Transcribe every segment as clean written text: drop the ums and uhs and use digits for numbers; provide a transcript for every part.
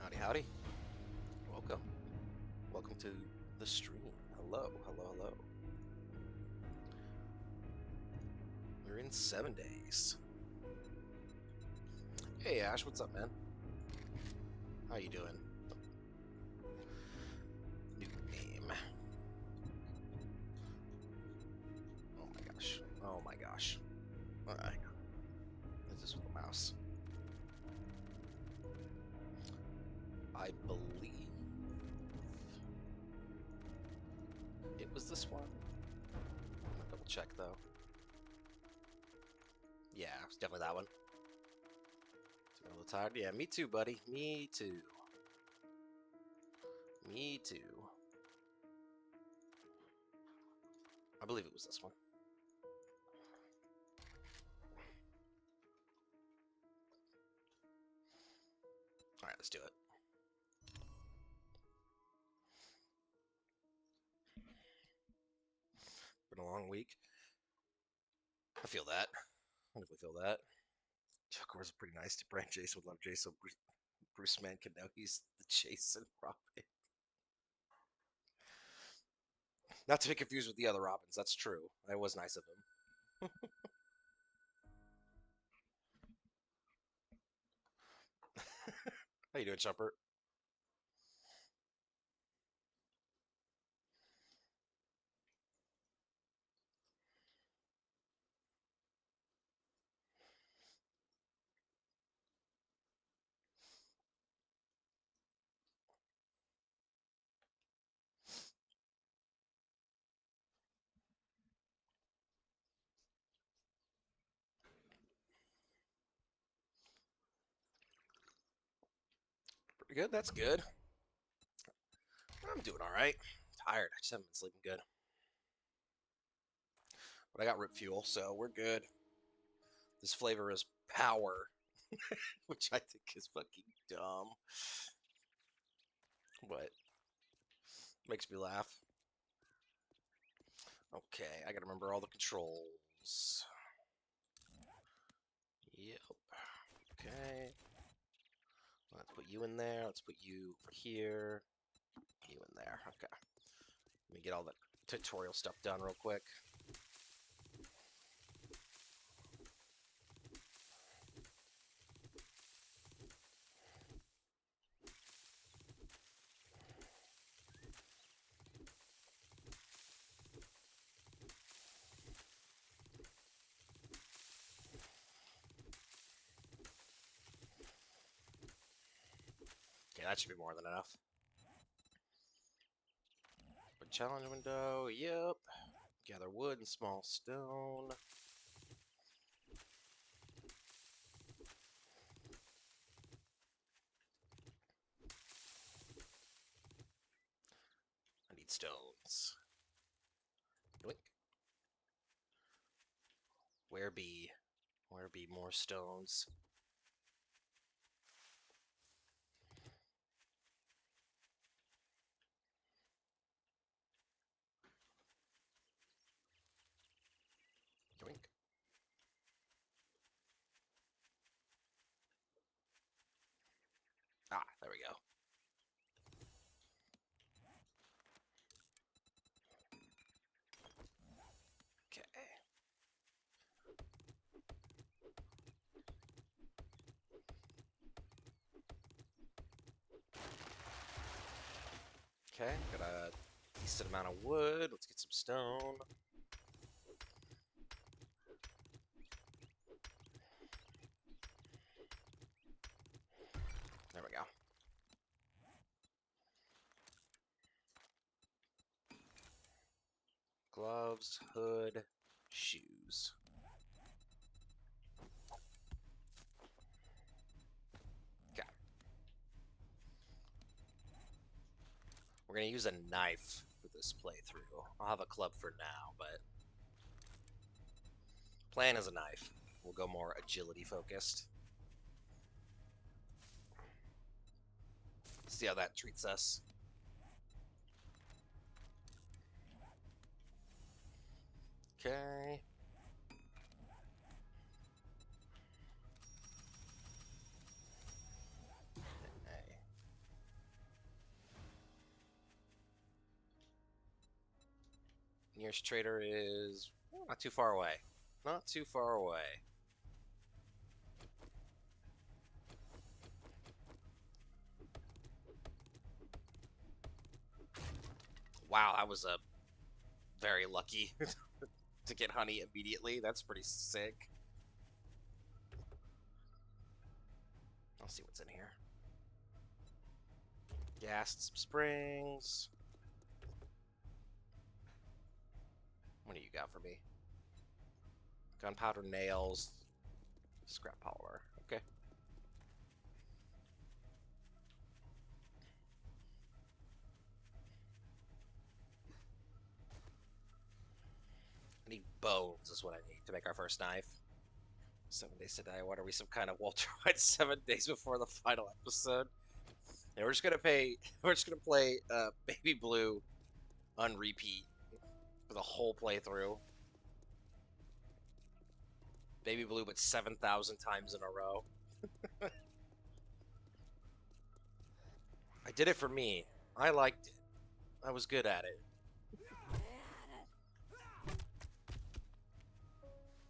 Howdy, howdy. Welcome. Welcome to the stream. Hello, hello, hello. We're in 7 days. Hey, Ash, what's up, man? How you doing? New name. Oh my gosh. Oh my gosh. Hang on. Is this with the mouse? I believe it was this one. I'm gonna double check though. Yeah, it's definitely that one. A little tired? Yeah, me too, buddy. Me too. Me too. I believe it was this one. Alright, let's do it. Been a long week. I feel that. I definitely feel that. Chuck was pretty nice to Brand. Jason would love Jason. Bruce Mankin, now he's the Jason Robin. Not to be confused with the other Robins, that's true. That was nice of him. How you doing, Chumper? Pretty good, that's good. I'm doing alright. Tired, I just haven't been sleeping good. But I got Rip Fuel, so we're good. This flavor is power, which I think is fucking dumb. But makes me laugh. Okay, I gotta remember all the controls. Yep. Okay. Let's put you in there. Let's put you here. You in there. Okay. Let me get all the tutorial stuff done real quick. Okay, that should be more than enough. But challenge window, yep. Gather wood and small stone. I need stones. Yoink. Where be? Where be more stones? Yoink. Ah, there we go. Okay. Okay, got a decent amount of wood. Let's get some stone. There we go. Gloves, hood, shoes. Okay. We're gonna use a knife for this playthrough. I'll have a club for now, but plan is a knife. We'll go more agility focused. See how that treats us. Okay. Hey. Nearest trader is not too far away. Not too far away. Wow, I was very lucky to get honey immediately. That's pretty sick. I'll see what's in here. Gas and some springs. What do you got for me? Gunpowder, nails, scrap polymer. Okay. I need bones is what I need to make our first knife. 7 days to die. What are we, some kind of Walter White 7 days before the final episode? Yeah, we're just gonna play Baby Blue on repeat for the whole playthrough. Baby Blue, but 7,000 times in a row. I did it for me. I liked it. I was good at it.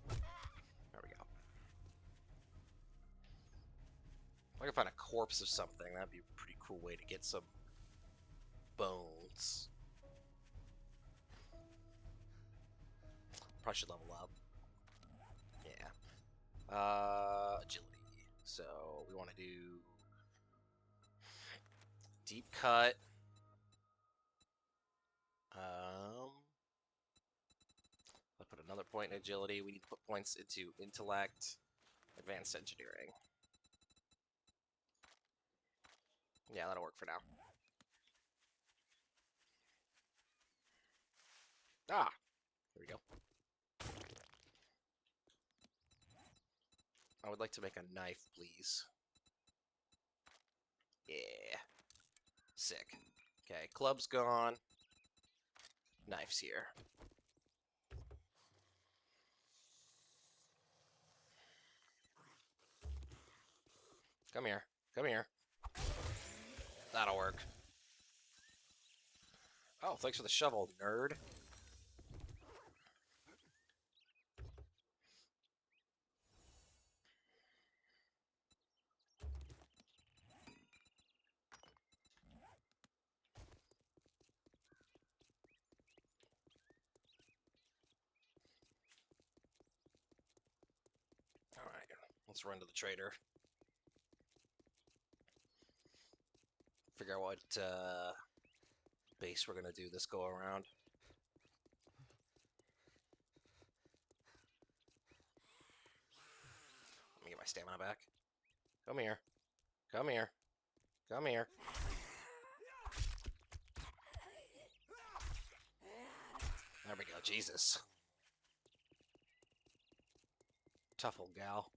There we go. If I can find a corpse of something, that'd be a pretty cool way to get some bones. Probably should level up. Yeah. Agility. So we want to do deep cut. I'll put another point in agility. We need to put points into intellect, advanced engineering. Yeah, that'll work for now. Ah, there we go. I would like to make a knife, please. Yeah. Sick. Okay, club's gone. Knife's here. Come here. Come here. That'll work. Oh, thanks for the shovel, nerd. Alright, let's run to the trader. Figure out what base we're gonna do this go around. Let me get my stamina back. Come here. Come here. Come here. There we go. Jesus. Tough old gal.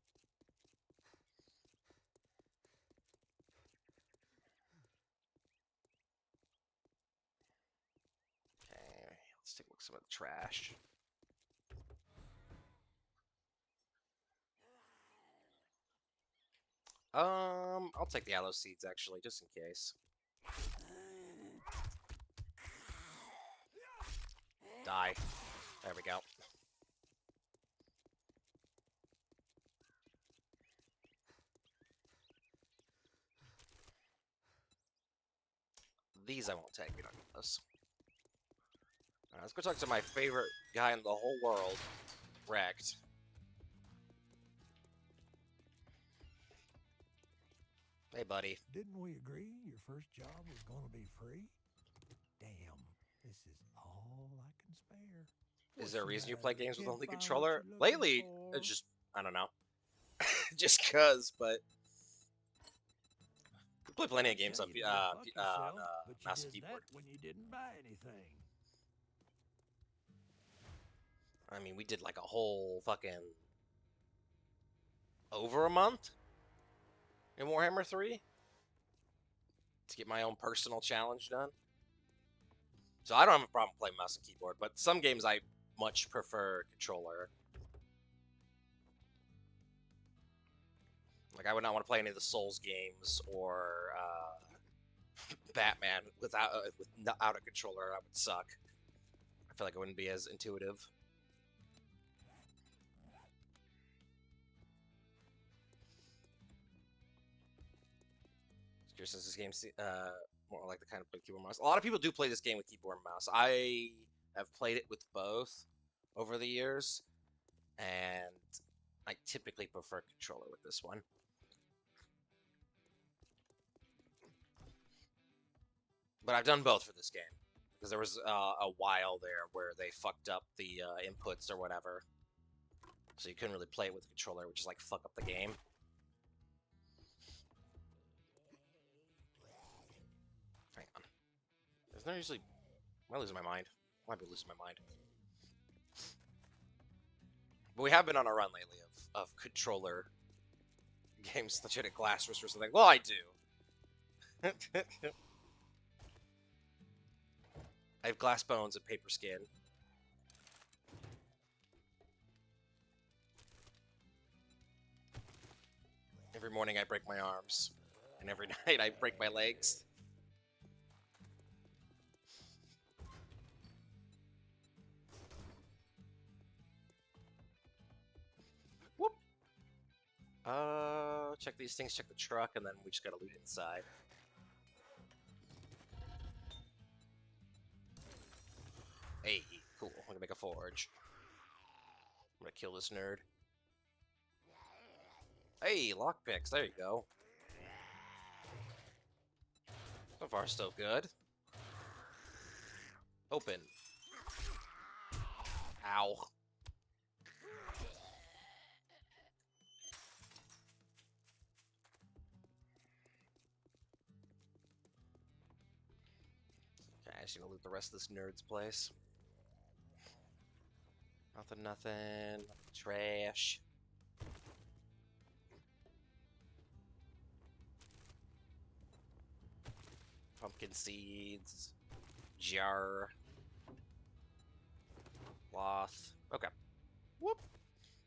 Okay, let's take a look at some of the trash. I'll take the aloe seeds actually, just in case. Die. There we go. These I won't take. We don't need those. Alright, let's go talk to my favorite guy in the whole world, Wrecked. Hey, buddy. Didn't we agree your first job was going to be free? Damn, this is all I can spare. Is there a reason you play games with only controller? Lately, it's just, I don't know. Just cuz, but we play plenty of games on mouse and keyboard. When you didn't buy anything. I mean, we did like a whole fucking over a month in Warhammer 3 to get my own personal challenge done. So I don't have a problem playing mouse and keyboard, but some games I much prefer controller. Like, I would not want to play any of the Souls games or Batman without a controller. That would suck. I feel like it wouldn't be as intuitive. Since this game's more like the kind of play keyboard and mouse. A lot of people do play this game with keyboard and mouse. I have played it with both over the years, and I typically prefer controller with this one. But I've done both for this game because there was a while there where they fucked up the inputs or whatever, so you couldn't really play it with a controller, which is like fuck up the game. Hang on. Isn't there usually... Am I losing my mind? I might be losing my mind. But we have been on a run lately of controller games that you had a glass wrist or something. Well, I do. I have glass bones and paper skin. Every morning I break my arms, and every night I break my legs. Whoop. Check these things, check the truck, and then we just gotta loot inside. Hey, cool. I'm gonna make a forge. I'm gonna kill this nerd. Hey, lockpicks. There you go. So far, so good. Open. Ow. Okay, I just need to loot the rest of this nerd's place. Nothing, nothing. Trash. Pumpkin seeds. Jar. Cloth. Okay. Whoop.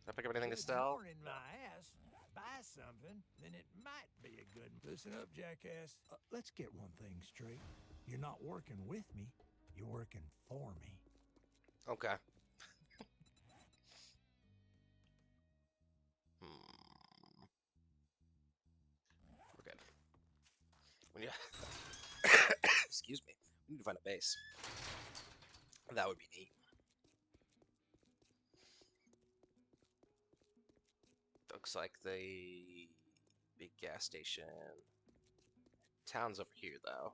Did I pick up anything to sell? Morning, my ass. Buy something, then it might be a good. Listen up, jackass. Let's get one thing straight. You're not working with me. You're working for me. Okay. We're good. When you... Excuse me. We need to find a base. That would be neat. Looks like the big gas station. Town's over here, though.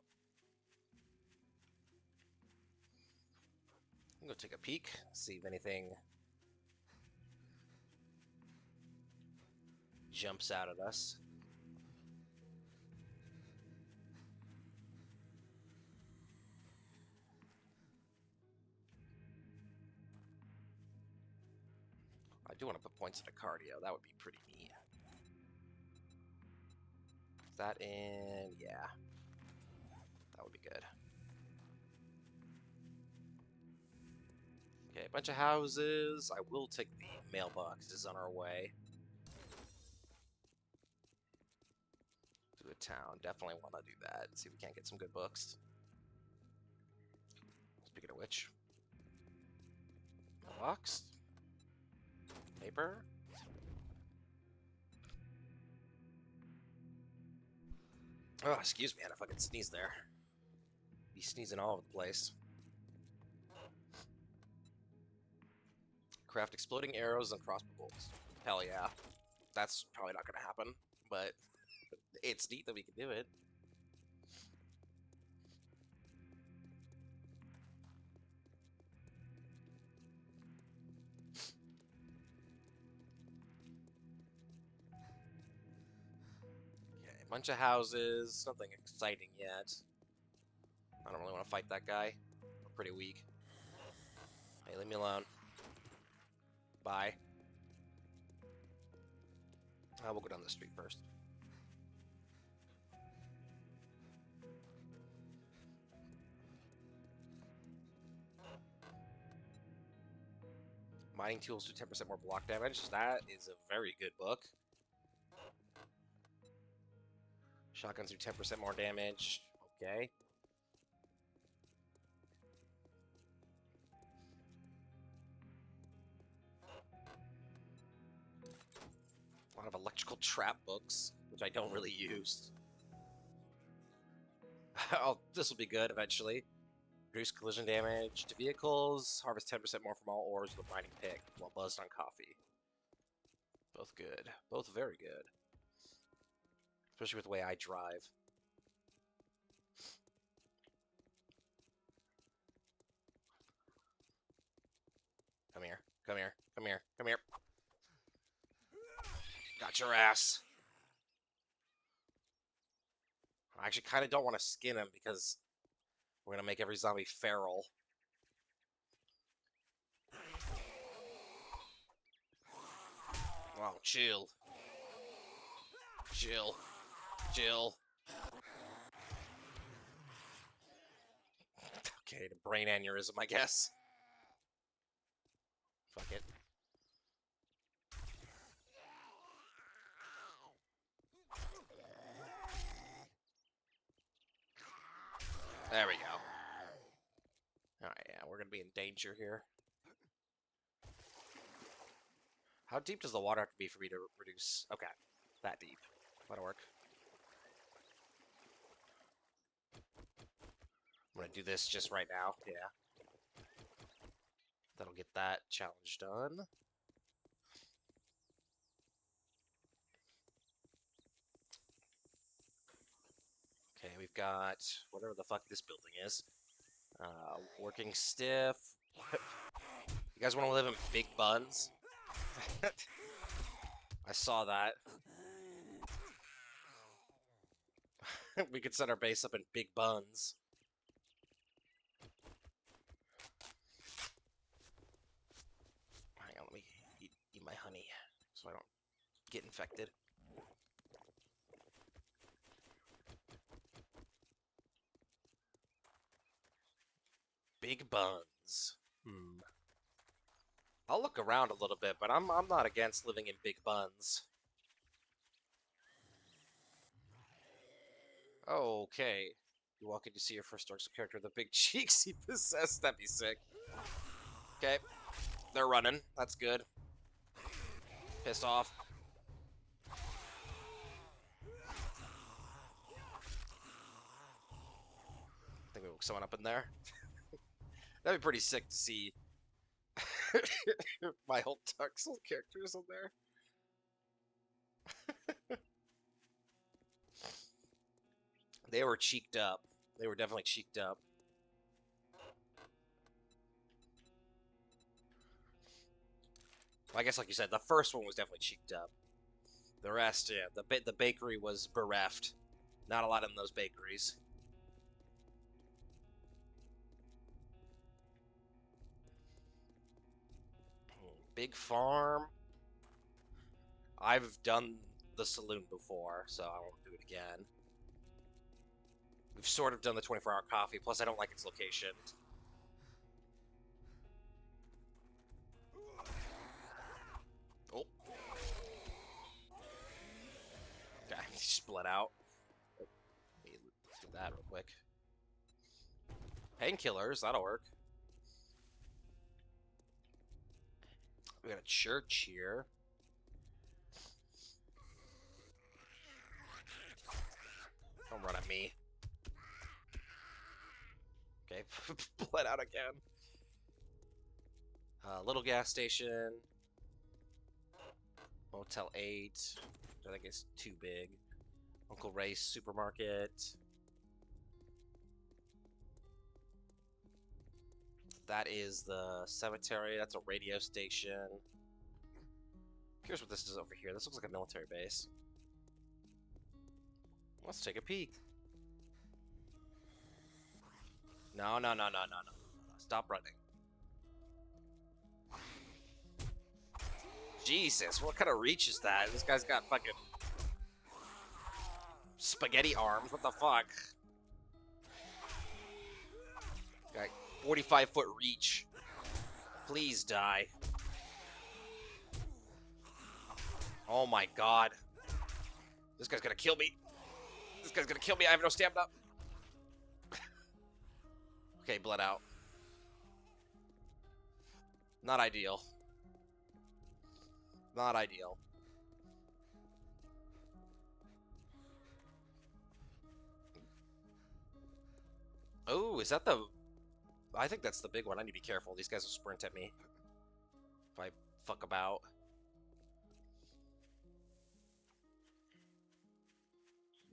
I'm gonna take a peek, see if anything jumps out at us. I do want to put points into cardio. That would be pretty neat. Is that in? Yeah. That would be good. Okay, a bunch of houses. I will take the mailboxes on our way to a town. Definitely want to do that. See if we can't get some good books. Speaking of which, mailbox, paper. Oh, excuse me, I had a fucking sneeze there. Be sneezing all over the place. Craft exploding arrows and crossbow bolts. Hell yeah. That's probably not gonna happen, but it's neat that we can do it. Okay, a bunch of houses. Nothing exciting yet. I don't really want to fight that guy. We're pretty weak. Hey, leave me alone. Bye. We'll go down the street first. Mining tools do 10% more block damage. That is a very good book. Shotguns do 10% more damage. Okay. A lot of electrical trap books, which I don't really use. Oh, this will be good eventually. Reduce collision damage to vehicles. Harvest 10% more from all ores with a mining pick while buzzed on coffee. Both good. Both very good. Especially with the way I drive. Come here. Come here. Come here. Come here. Got your ass. I actually kind of don't want to skin him because we're going to make every zombie feral. Oh, chill. Chill. Chill. Okay, the brain aneurysm, I guess. Fuck it. There we go. Alright, yeah, we're gonna be in danger here. How deep does the water have to be for me to reduce? Okay, that deep. That'll work. I'm gonna do this just right now, yeah. That'll get that challenge done. Okay, we've got whatever the fuck this building is. Working stiff. You guys want to live in big buns? I saw that. We could set our base up in big buns. Hang on, let me eat my honey so I don't get infected. Big buns. I'll look around a little bit, but I'm not against living in big buns. Okay. You walk in to see your first Dark Souls character, the big cheeks he possessed. That'd be sick. Okay. They're running. That's good. Pissed off. I think we woke someone up in there. That'd be pretty sick to see my whole Dark Souls characters in there. They were cheeked up. They were definitely cheeked up. I guess, like you said, the first one was definitely cheeked up. The rest, yeah, the bakery was bereft. Not a lot in those bakeries. Big farm. I've done the saloon before, so I won't do it again. We've sort of done the 24-hour coffee, plus I don't like its location. Oh. Okay, he just bled out. Let's do that real quick. Painkillers, that'll work. We got a church here. Don't run at me. Okay, bled out again. Little gas station. Motel 8. I think it's too big. Uncle Ray's supermarket. That is the cemetery. That's a radio station. Here's what this is over here. This looks like a military base. Let's take a peek. No. Stop running. Jesus, what kind of reach is that? This guy's got fucking spaghetti arms. What the fuck? Got 45-foot reach. Please die. Oh my god. This guy's gonna kill me. This guy's gonna kill me. I have no stamina. Okay, bled out. Not ideal. Not ideal. Oh, is that the... I think that's the big one. I need to be careful. These guys will sprint at me if I fuck about.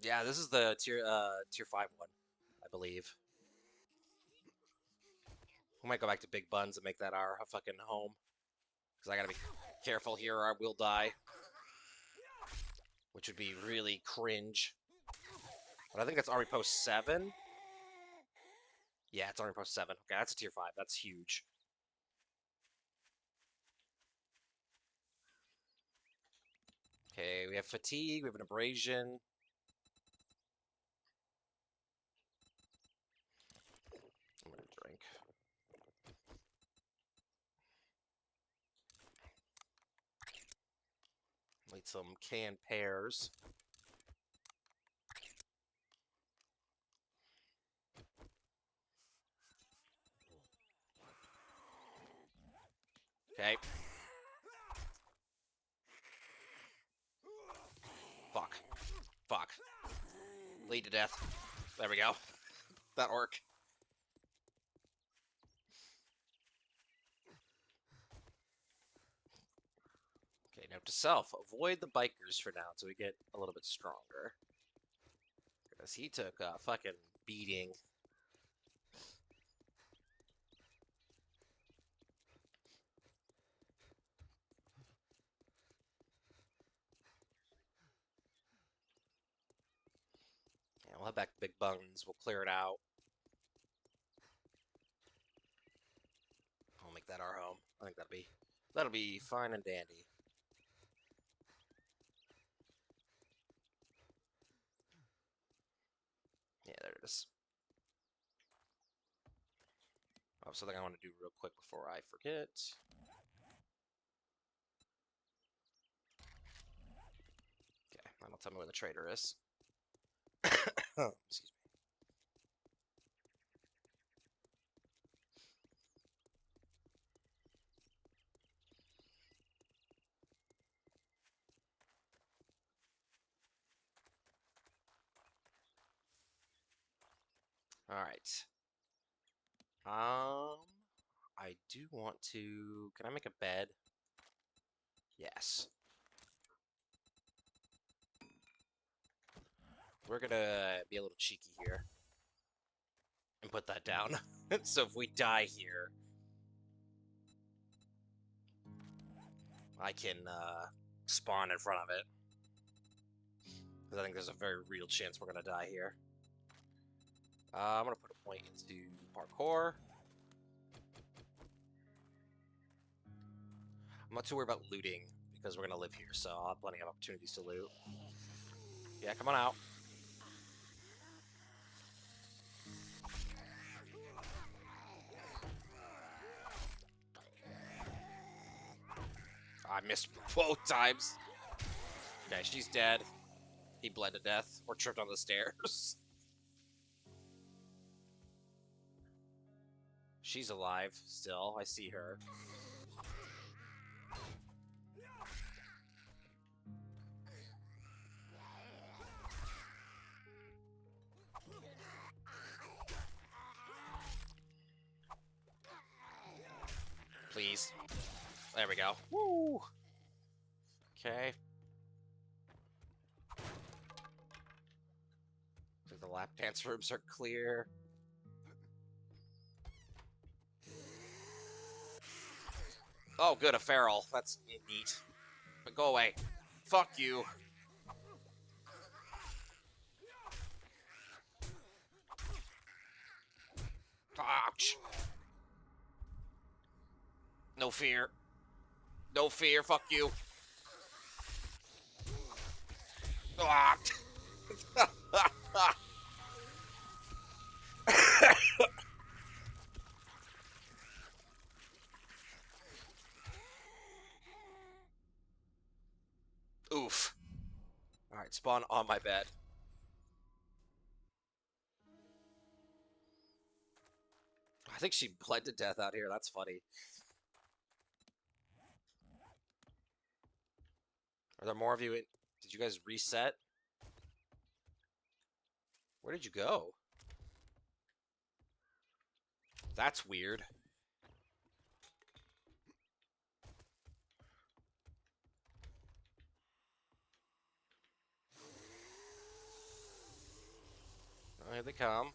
Yeah, this is the tier 5 one, I believe. We might go back to Big Buns and make that our fucking home. Because I gotta be careful here or I will die. Which would be really cringe. But I think that's Army Post 7. Yeah, it's Army Post 7. Okay, that's a tier 5. That's huge. Okay, we have fatigue, we have an abrasion. I'm gonna drink. Need some canned pears. Okay. Fuck. Fuck. Bleed to death. There we go. That worked. Okay, note to self. Avoid the bikers for now until we get a little bit stronger. Because he took a fucking beating. Yeah, we'll head back to Big Buns. We'll clear it out. We'll make that our home. I think that'll be fine and dandy. Yeah, there it is. Oh, something I want to do real quick before I forget. Okay, that'll tell me where the trader is. Excuse me. All right. I do want to. Can I make a bed? Yes. We're gonna be a little cheeky here and put that down. So if we die here, I can spawn in front of it. Because I think there's a very real chance we're gonna die here. I'm gonna put a point into parkour. I'm not too worried about looting because we're gonna live here, so I'll have plenty of opportunities to loot. Yeah, come on out. I missed both times. Okay, she's dead. He bled to death or tripped on the stairs. She's alive still. I see her. Please. There we go. Woo! Okay. So the lap dance rooms are clear. Oh, good, a feral. That's neat. But go away. Fuck you. Ouch. No fear. No fear, fuck you. Ah. Oof. Alright, spawn on my bed. I think she bled to death out here. That's funny. Are there more of you? Did you guys reset? Where did you go? That's weird. Oh, here they come.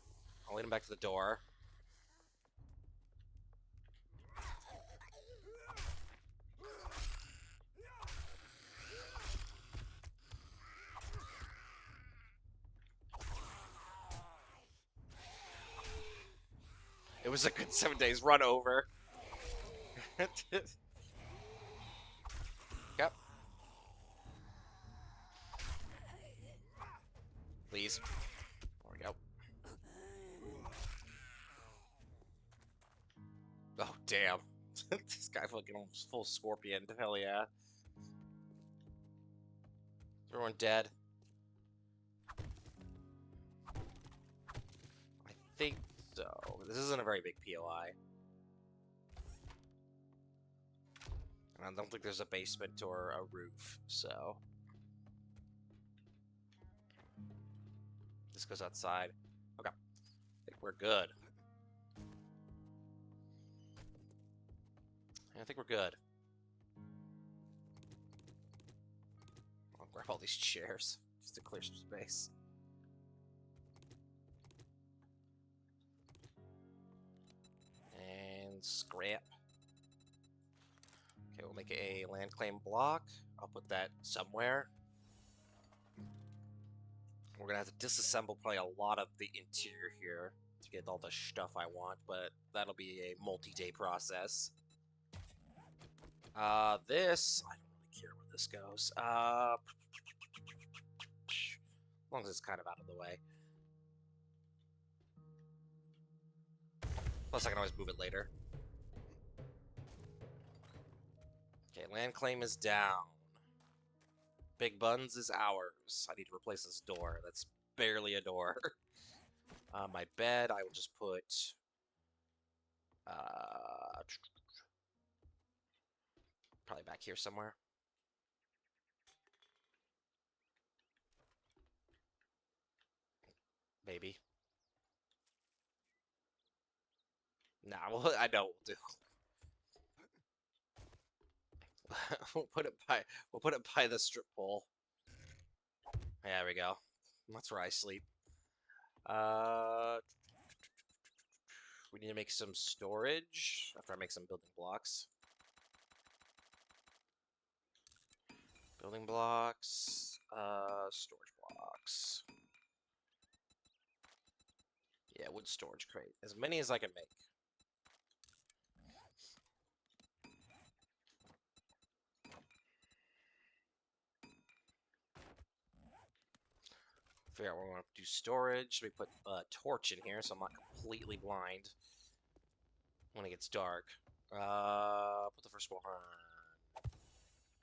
I'll lead them back to the door. It was a good 7 days run over. Yep. Please. There we go. Oh, damn. This guy fucking almost full scorpion. Hell yeah. Is everyone dead? I think so. This isn't a very big POI. And I don't think there's a basement or a roof, so... This goes outside. Okay. I think we're good. I think we're good. I'll grab all these chairs just to clear some space. And scrap. Okay, we'll make a land claim block. I'll put that somewhere. We're gonna have to disassemble probably a lot of the interior here to get all the stuff I want, but that'll be a multi-day process. This, I don't really care where this goes. As long as it's kind of out of the way. Plus, I can always move it later. Okay, land claim is down. Big Buns is ours. I need to replace this door. That's barely a door. My bed, I will just put... probably back here somewhere. Maybe. Nah, well, I know we'll do. We'll put it by the strip pole. There we go. That's where I sleep. We need to make some storage after I make some building blocks. Building blocks, storage blocks. Yeah, wood storage crate. As many as I can make. Figure out where we want to do storage. We put a torch in here so I'm not completely blind when it gets dark. Put the first one on.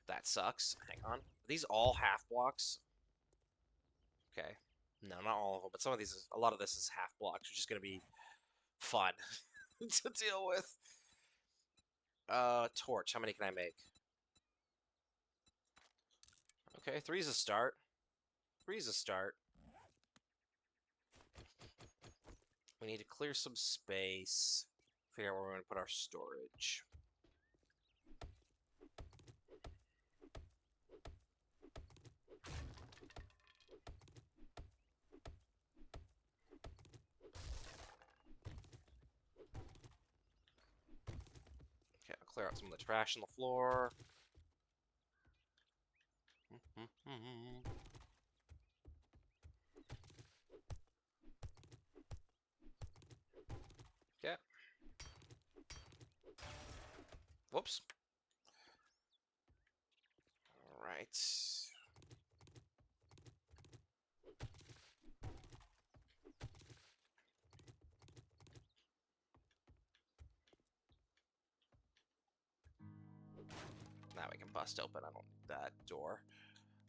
That sucks. Hang on. Are these all half blocks? Okay. No, not all of them, but some of these, a lot of this is half blocks, which is going to be fun to deal with. Torch. How many can I make? Okay, 3's a start. 3's a start. We need to clear some space. Figure out where we're going to put our storage. Okay, I'll clear out some of the trash on the floor. Yeah. Whoops. All right. Now we can bust open. I don't need that door.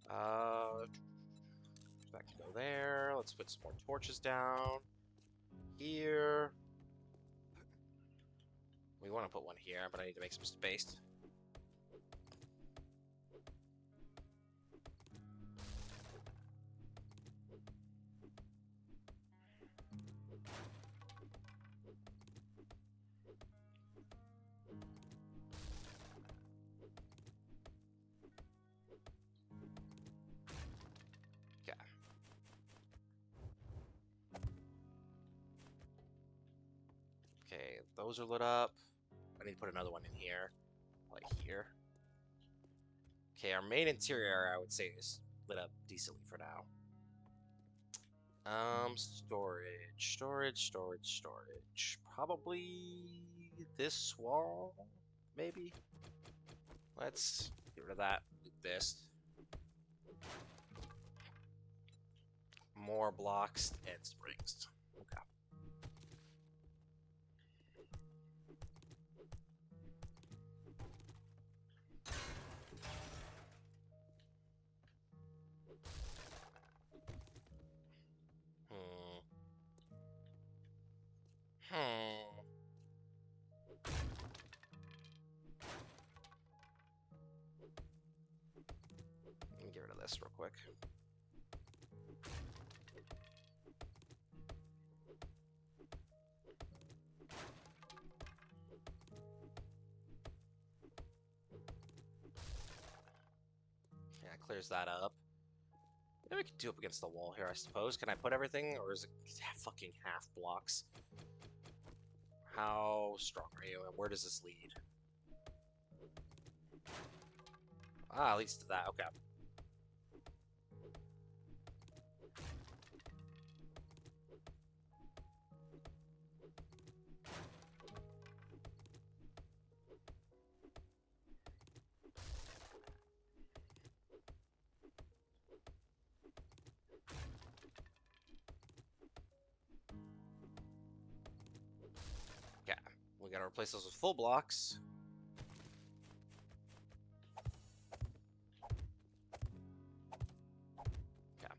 That can go there. Let's put some more torches down. Here. We want to put one here, but I need to make some space. Okay, those are lit up. I need to put another one in here, like here. Okay, our main interior, I would say, is lit up decently for now. Storage. Probably this wall, maybe. Let's get rid of that. Do this. More blocks and springs. Okay. Let me get rid of this real quick. Yeah, clears that up. Maybe we can do up against the wall here, I suppose. Can I put everything, or is it fucking half blocks? How strong are you, and where does this lead? Ah, leads to that. Okay. Okay, we gotta replace those with full blocks. Okay.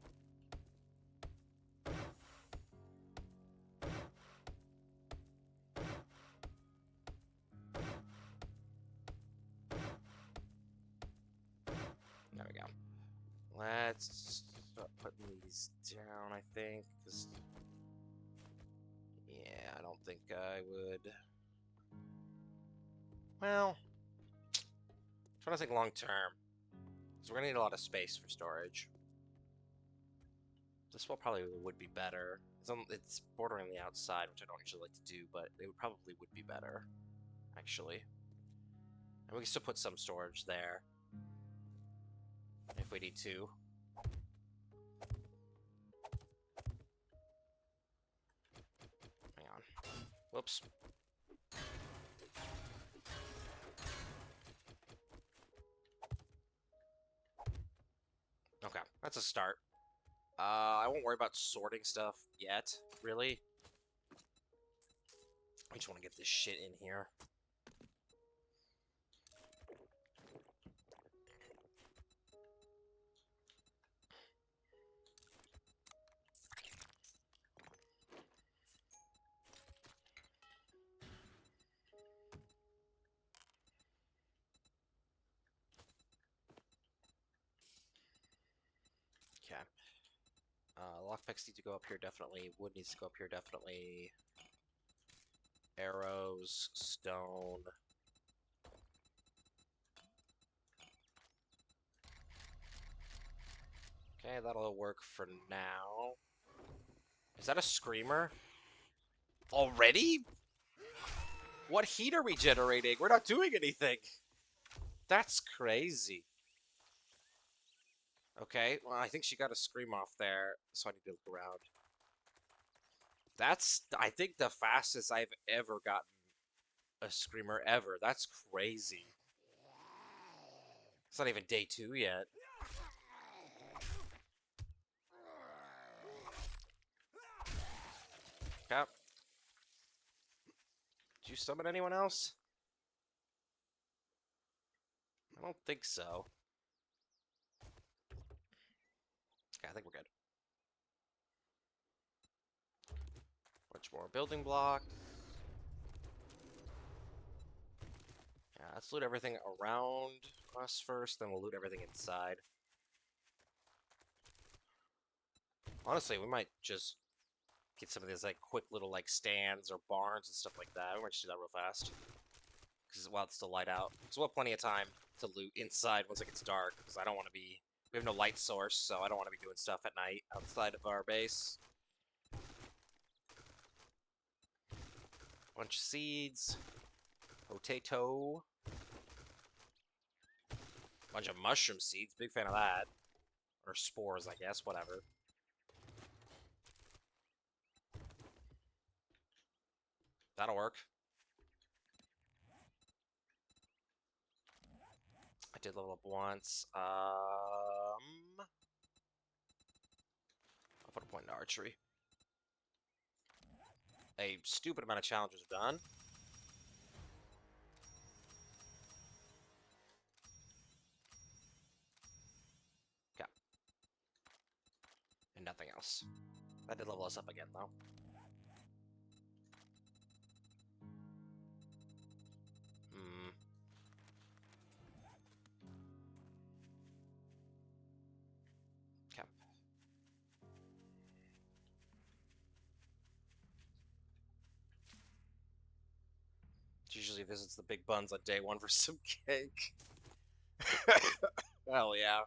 There we go. Let's start putting these down, I think, because... yeah, I don't think I would... well... I'm trying to think long term, because we're gonna need a lot of space for storage. This wall probably would be better. It's bordering the outside, which I don't usually like to do, but it probably would be better, actually. And we can still put some storage there, if we need to. Hang on. Whoops. Okay, that's a start. I won't worry about sorting stuff yet, really. I just want to get this shit in here. Okay. Lockpicks need to go up here, definitely. Wood needs to go up here, definitely. Arrows, stone. Okay, that'll work for now. Is that a screamer? Already? What heat are we generating? We're not doing anything. That's crazy. Okay, well, I think she got a scream off there, so I need to look around. That's, I think, the fastest I've ever gotten a screamer ever. That's crazy. It's not even day 2 yet. Okay. Did you summon anyone else? I don't think so. Okay, I think we're good. Much more building blocks. Yeah, let's loot everything around us first, then we'll loot everything inside. Honestly, we might just get some of these like quick little like stands or barns and stuff like that. We might just do that real fast. Because while it's still light out. So we'll have plenty of time to loot inside once it gets dark. Because I don't want to be... we have no light source, so I don't want to be doing stuff at night outside of our base. Bunch of seeds. Potato. Bunch of mushroom seeds. Big fan of that. Or spores, I guess. Whatever. That'll work. I did level up once. I'll put a point in archery. A stupid amount of challenges are done. Okay. And nothing else. I did level us up again, though. Okay. She usually visits the big buns on day one for some cake. Hell yeah.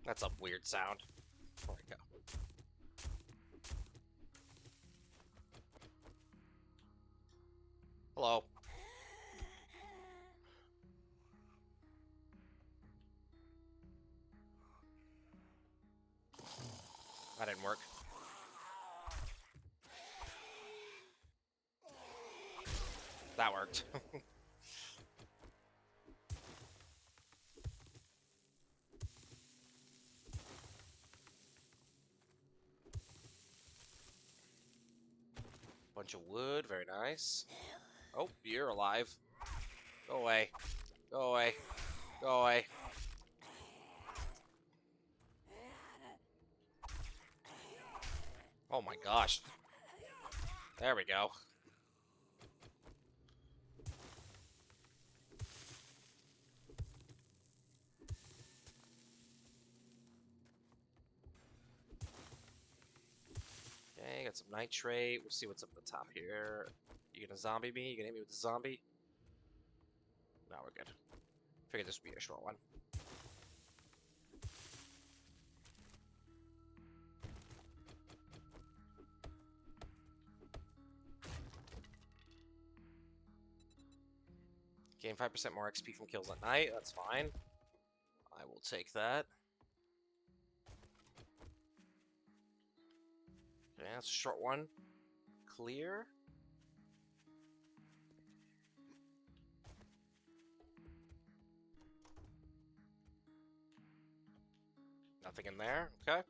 That's a weird sound. There we go. Hello. That didn't work. That worked. Bunch of wood, very nice. Oh, you're alive. Go away. Go away. Go away. Oh my gosh. There we go. Okay, got some nitrate. We'll see what's up at the top here. You gonna zombie me? You gonna hit me with the zombie? No, we're good. Figured this would be a short one. Gain 5% more XP from kills at night. That's fine. I will take that. Okay, that's a short one. Clear. Nothing in there. Okay.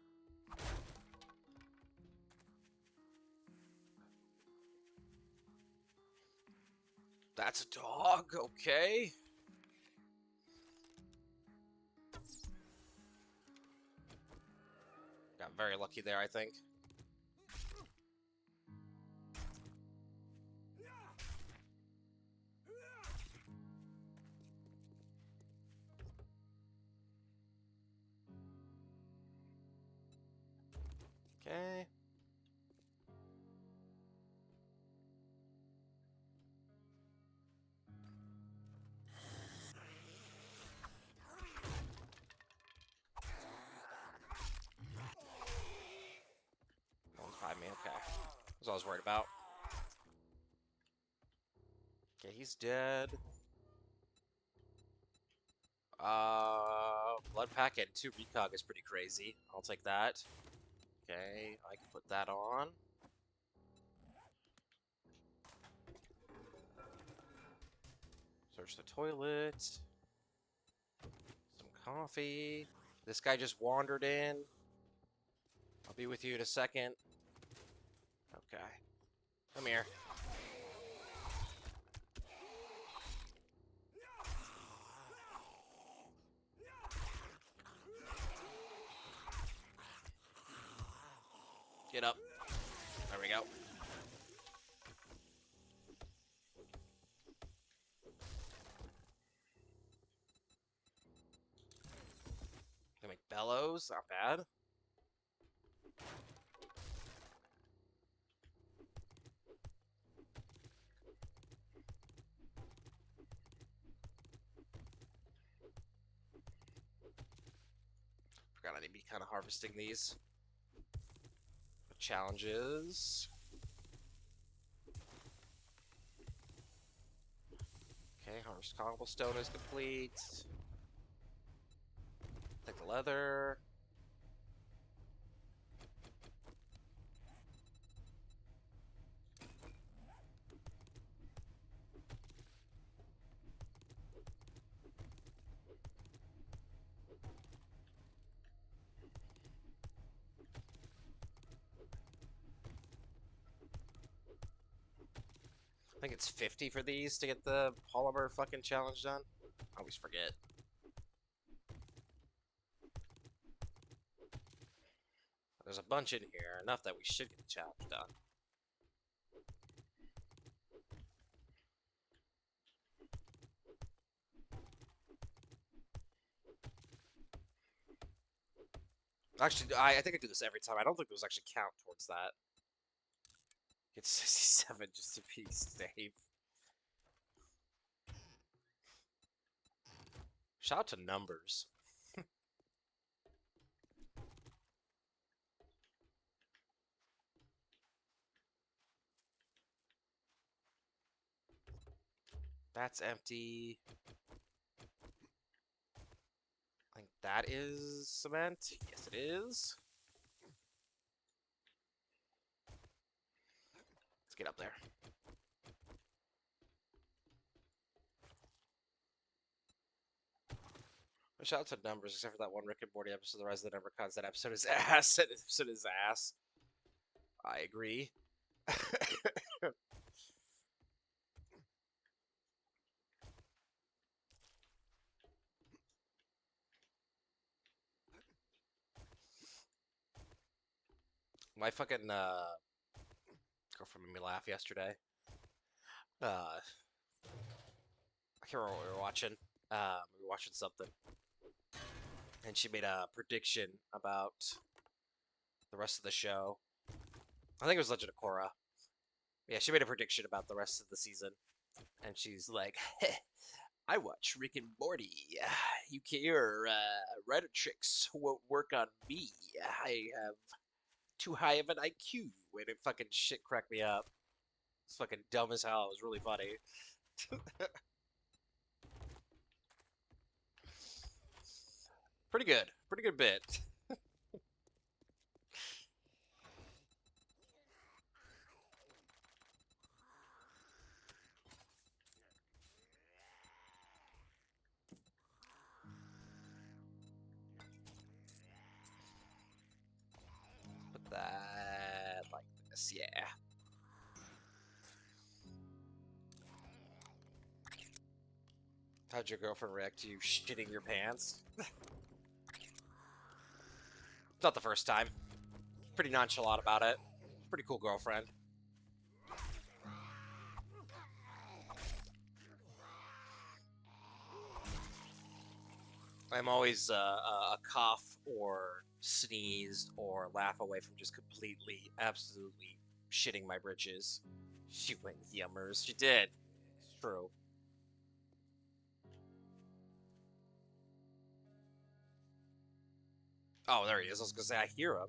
That's a dog. Okay. Got very lucky there, I think. Okay. That one's by me. Okay. That's what I was worried about. Okay, he's dead. Blood packet 2 recog is pretty crazy. I'll take that. Okay, I can put that on. Search the toilet. Some coffee. This guy just wandered in. I'll be with you in a second. Okay. Come here. Get up. There we go. They make bellows. Not bad. need to be kind of harvesting these. Challenges. Okay, harvest cobblestone is complete. Take the leather. I think it's 50 for these to get the polymer fucking challenge done. I always forget. There's a bunch in here, enough that we should get the challenge done. Actually, I think I do this every time. I don't think those actually count towards that. It's 67 just to be safe. Shout out to numbers. That's empty. I think that is cement. Yes, it is. Let's get up there. Shout out to numbers, except for that one Rick and Morty episode. The rest of the number cons. That episode is ass. That episode is ass. I agree. My fucking girlfriend made me laugh yesterday. I can't remember what we were watching. We were watching something, and she made a prediction about the rest of the show. I think it was Legend of Korra. Yeah, she made a prediction about the rest of the season, and she's like, "I watch Rick and Morty. Your writer tricks won't work on me. I have too high of an IQ." And it fucking shit cracked me up. It's fucking dumb as hell. It was really funny. Pretty good. Pretty good bit. Put that like this, yeah. How'd your girlfriend react to you shitting your pants? It's not the first time. Pretty nonchalant about it. Pretty cool girlfriend. I'm always a cough or sneeze or laugh away from just completely, absolutely shitting my britches. She went yummers. She did. It's true. Oh, there he is. I was gonna say I hear him.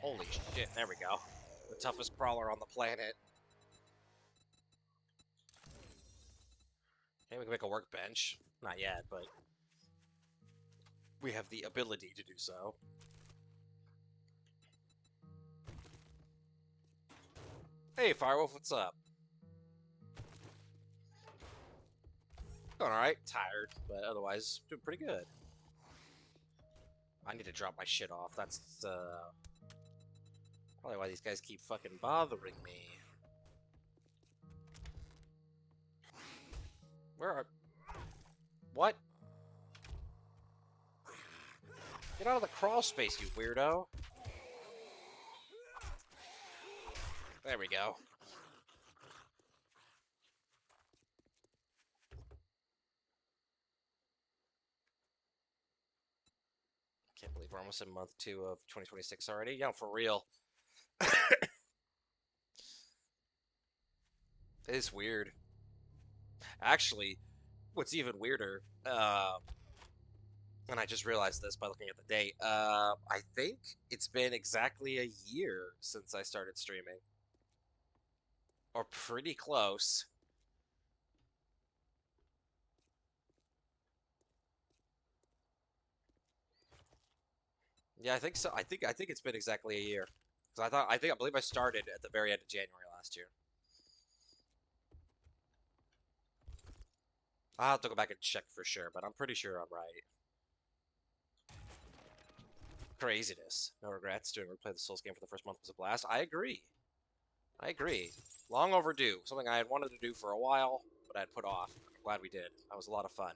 Holy shit! There we go. The toughest brawler on the planet. Okay, we can make a workbench. Not yet, but we have the ability to do so. Hey, Firewolf, what's up? Going alright. Tired, but otherwise doing pretty good. I need to drop my shit off. That's probably why these guys keep fucking bothering me. Where are... What? Get out of the crawl space, you weirdo. There we go. Can't believe we're almost in month 2 of 2026 already. Yeah, for real. It is weird. Actually, what's even weirder, and I just realized this by looking at the date. I think it's been exactly a year since I started streaming, or pretty close. Yeah, I think so. I think it's been exactly a year. Because I believe I started at the very end of January last year. I'll have to go back and check for sure, but I'm pretty sure I'm right. Craziness. No regrets. Doing replay the Souls game for the first month was a blast. I agree. I agree. Long overdue. Something I had wanted to do for a while, but I had put off. I'm glad we did. That was a lot of fun.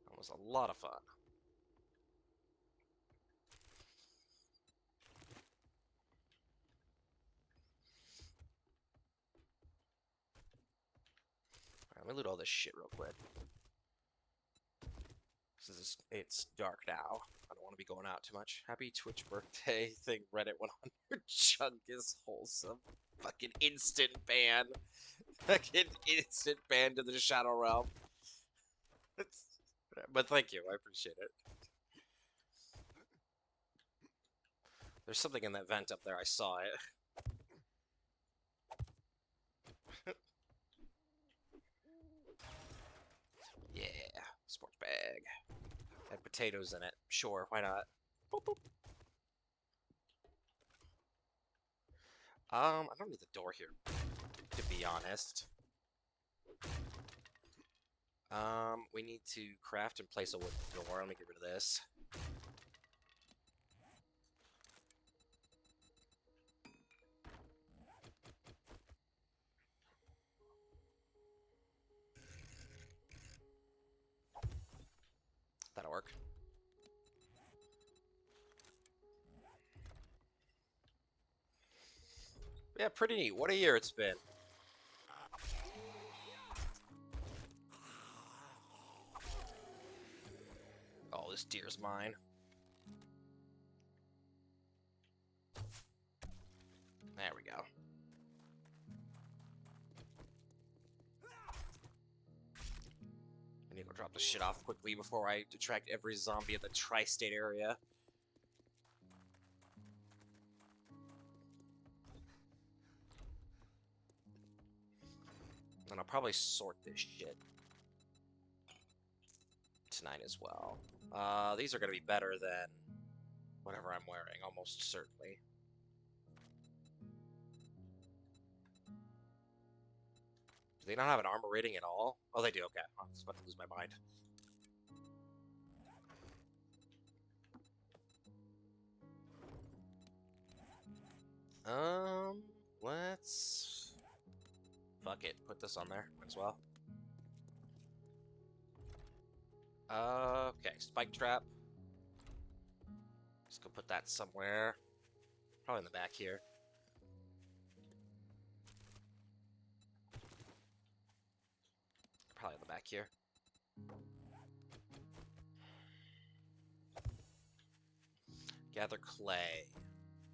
That was a lot of fun. Alright, let me loot all this shit real quick. It's dark now. I don't want to be going out too much. Happy Twitch birthday thing. Reddit 100. Chunk is wholesome. Fucking instant ban. Fucking instant ban to the Shadow Realm. But thank you. I appreciate it. There's something in that vent up there. I saw it. Yeah. Sports bag. Had potatoes in it. Sure, why not? Boop, boop. I don't need the door here, to be honest. We need to craft and place a wooden door. Let me get rid of this. That'll work. Yeah, pretty neat. What a year it's been. Oh, this deer's mine. There we go. I need to go drop this shit off quickly before I attract every zombie in the tri-state area. And I'll probably sort this shit tonight as well. These are going to be better than whatever I'm wearing, almost certainly. Do they not have an armor rating at all? Oh, they do, okay. I was about to lose my mind. Let's... Fuck it, put this on there as well. Okay, spike trap. Just go put that somewhere. Probably in the back here. Probably in the back here. Gather clay.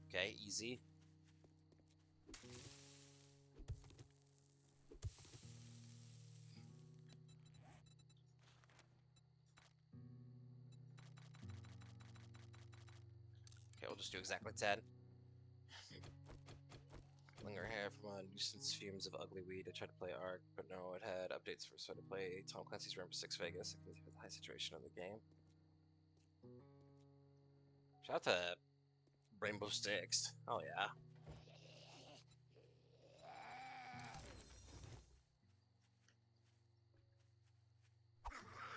Okay, easy. Okay, we'll just do exactly 10. Linger hair from nuisance fumes of ugly weed. I tried to play Ark, but no, it had updates for so to play Tom Clancy's Rainbow Six Vegas. It with the high situation of the game. Shout out to Rainbow Six. Oh yeah.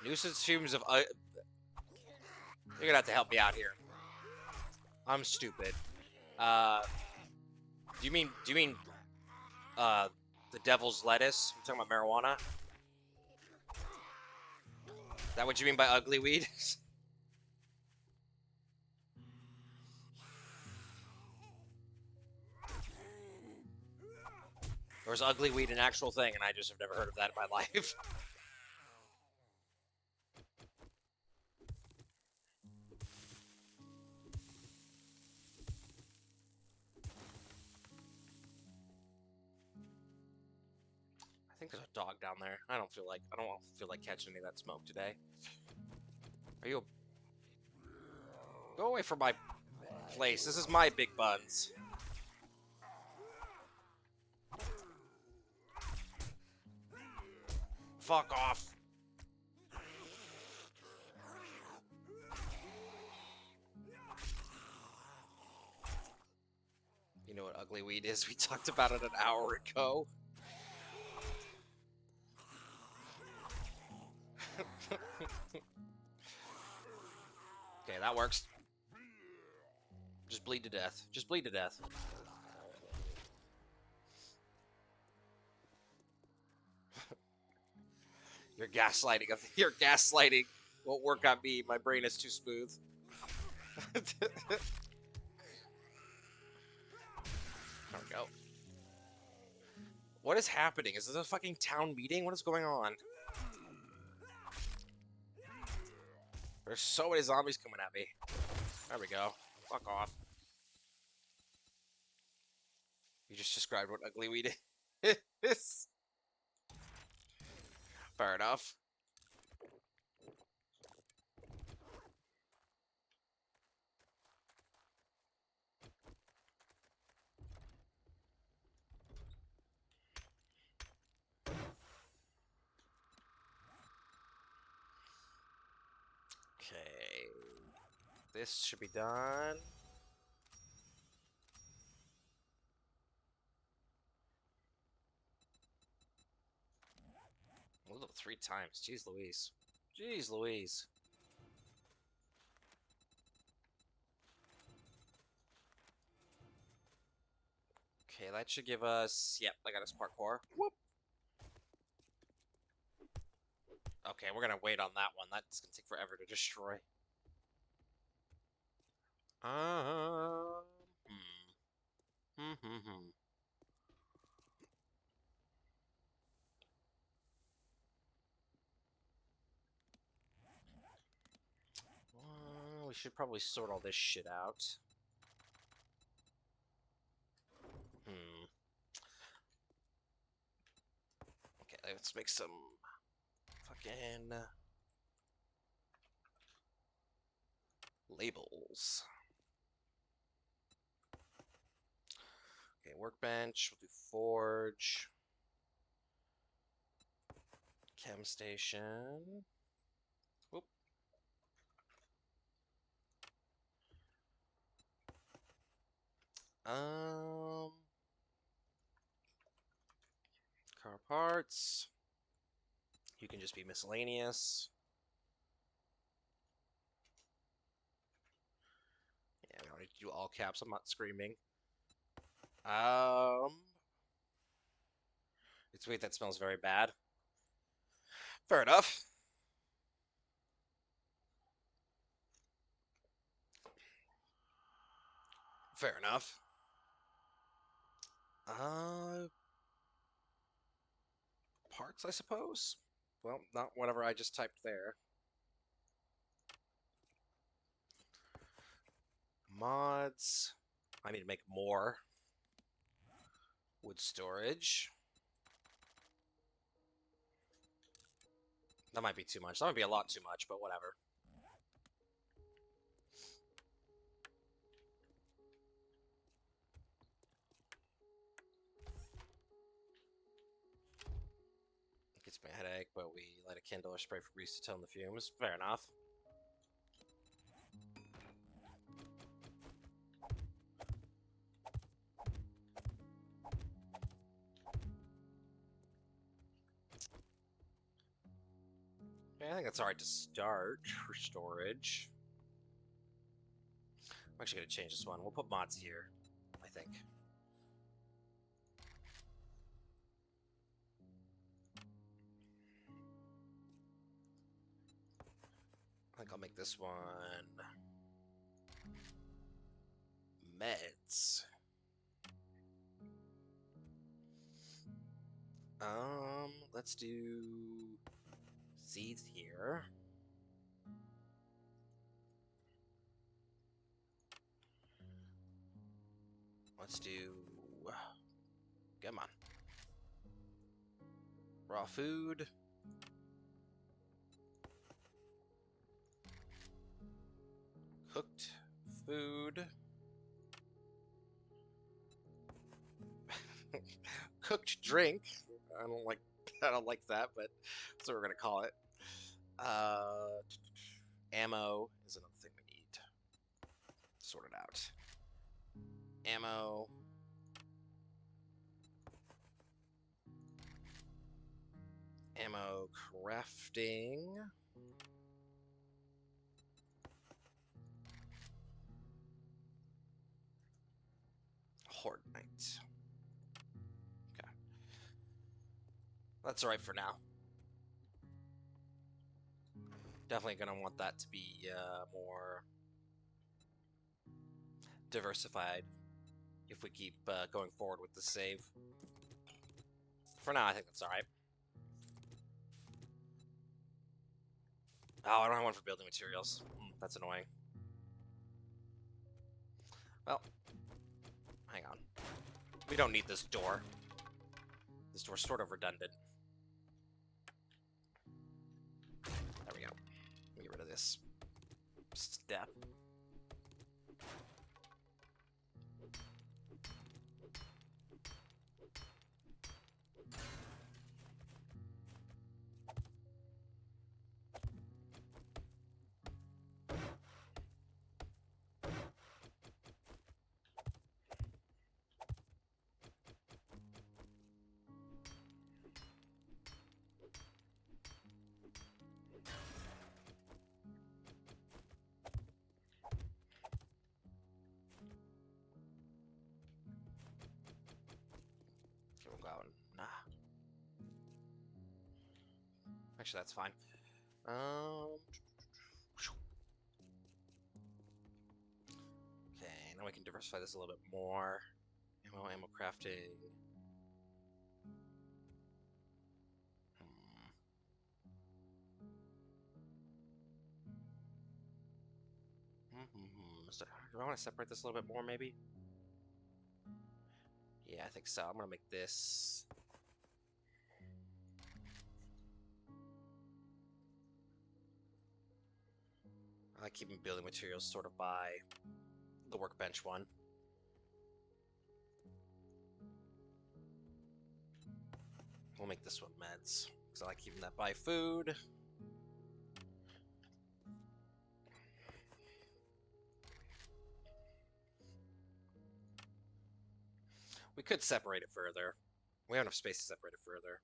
Nuisance fumes of you're gonna have to help me out here. I'm stupid. Do you mean the devil's lettuce? I'm talking about marijuana. Is that what you mean by ugly weed? Or is ugly weed an actual thing and I just have never heard of that in my life? I think there's a dog down there. I don't feel like catching any of that smoke today. Are you? Go away from my place. This is my big buns. Fuck off. You know what ugly weed is? We talked about it an hour ago. Okay, that works. Just bleed to death. Just bleed to death. Your gaslighting won't work on me. My brain is too smooth. There we go. What is happening? Is this a fucking town meeting? What is going on? There's so many zombies coming at me. There we go. Fuck off. You just described what ugly weed is. Fair enough. Okay. This should be done. A little 3 times. Jeez Louise. Jeez Louise. Okay, that should give us... Yep, I got us parkour. Whoop. Okay, we're gonna wait on that one. That's gonna take forever to destroy. Hmm. We should probably sort all this shit out. Okay, let's make some fucking labels. Okay, workbench. We'll do forge. Chem station. Whoop. Car parts. You can just be miscellaneous. Yeah, we don't need to do all caps. I'm not screaming. It's weird. That smells very bad. Fair enough. Fair enough. Parts, I suppose? Well, not whatever I just typed there. Mods. I need to make more. Wood storage. That might be too much. That might be a lot too much, but whatever. It gets me a headache, but we light a candle or spray Febreze to tone the fumes. Fair enough. Yeah, I think that's alright to start for storage. I'm actually going to change this one. We'll put mods here, I think. I think I'll make this one meds. Let's do seeds here. Let's do... Come on. Raw food. Cooked food. Cooked drink. I don't like that, but that's what we're gonna call it. Ammo is another thing we need. Sort it out. Ammo. Ammo crafting. Horde Knight. Okay. That's alright for now. Definitely gonna want that to be more diversified if we keep going forward with the save. For now, I think that's alright. Oh, I don't have one for building materials. That's annoying. Well, hang on. We don't need this door. This door's sort of redundant. There we go. Let me get rid of this step. Nah. Actually, that's fine. Okay, now we can diversify this a little bit more. Ammo crafting. Do I want to separate this a little bit more, maybe? Yeah, I think so. I'm gonna make this. I like keeping building materials sort of by the workbench one. We'll make this one meds, because I like keeping that by food. We could separate it further. We have enough space to separate it further.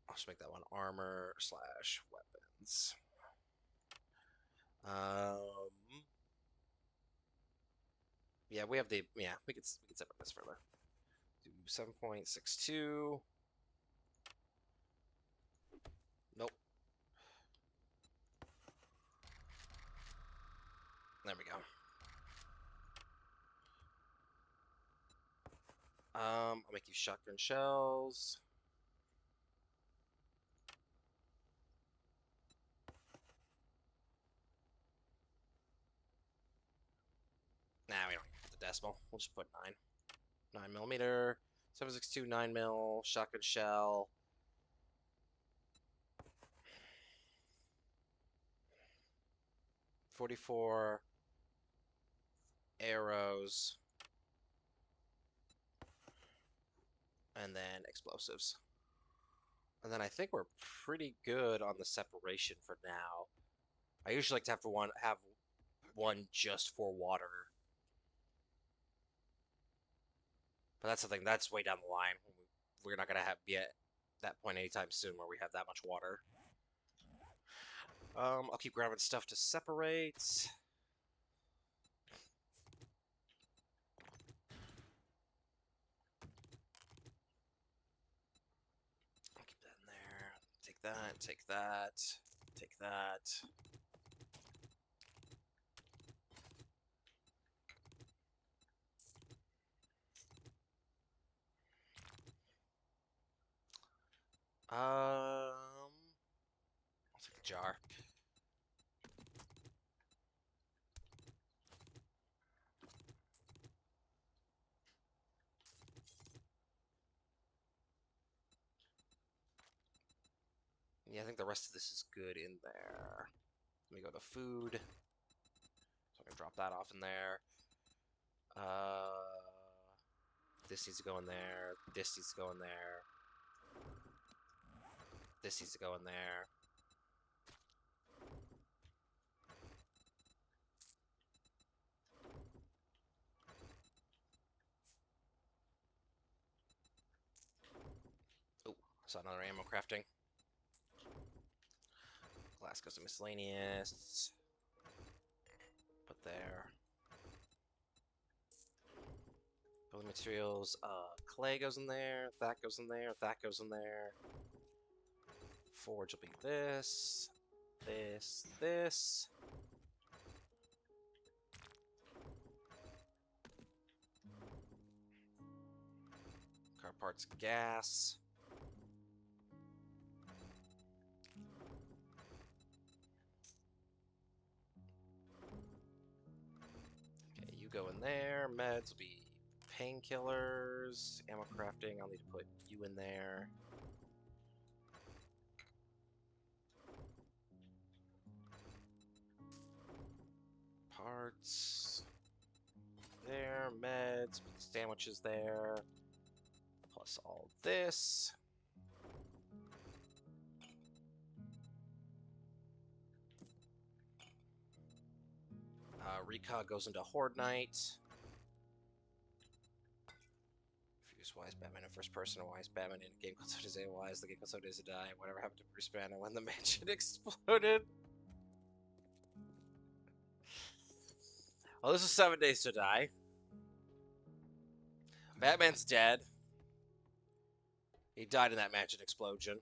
I'll just make that one armor / weapons. Yeah, we have the we could separate this further. Do 7.62. Nope. There we go. I'll make you shotgun shells. Nah, we don't need the decimal. We'll just put 9. 9mm, 7.62, 9mm, shotgun shell. .44 arrows. And then explosives. And then I think we're pretty good on the separation for now. I usually like to have one just for water. But that's the thing, that's way down the line. We're not gonna be at that point anytime soon where we have that much water. I'll keep grabbing stuff to separate. I'll keep that in there. Take that, take that, take that. I'll take the jar. Yeah, I think the rest of this is good in there. Let me go to food. So I can drop that off in there. This needs to go in there. This needs to go in there. This needs to go in there. Oh, I saw another ammo crafting. Glass goes to miscellaneous. Put there. Building materials. Clay goes in there. That goes in there. That goes in there. Forge will be this. This. This. Car parts, gas. Okay, you go in there. Meds will be painkillers. Ammo crafting, I'll need to put you in there. Parts. There. Meds. Sandwiches there. Plus all this. Recog goes into Horde Night. Fuse why is Batman in first person? Why is Batman in game called So Does A? Why is the game called So Does It Die? Whatever happened to Bruce Banner when the mansion exploded? Well, this is 7 Days to Die. Batman's dead. He died in that mansion explosion.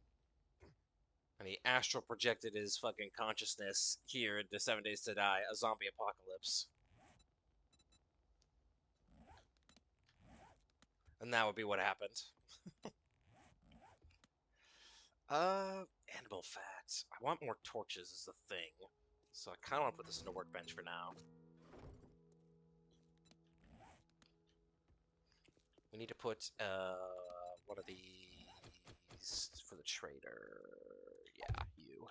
And he astral projected his fucking consciousness here into 7 Days to Die, a zombie apocalypse. And that would be what happened. Animal fat. I want more torches is the thing. So I kind of want to put this in a workbench for now. We need to put, one of these for the trader. Yeah, you.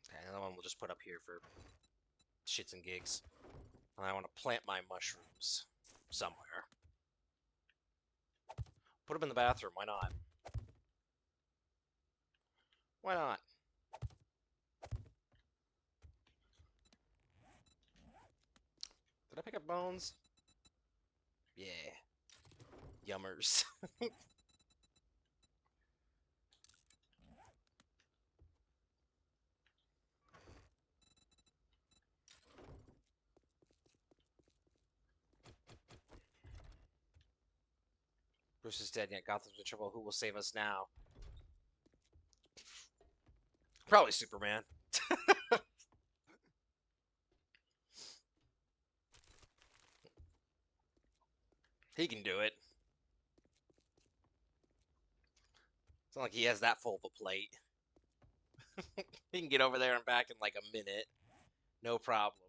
Okay, another one we'll just put up here for shits and gigs. And I want to plant my mushrooms somewhere. Put them in the bathroom, why not? Why not? Did I pick up bones? Yeah. Yummers. Bruce is dead, yet Gotham's in trouble. Who will save us now? Probably Superman. He can do it. It's not like he has that full of a plate. He can get over there and back in like a minute. No problem.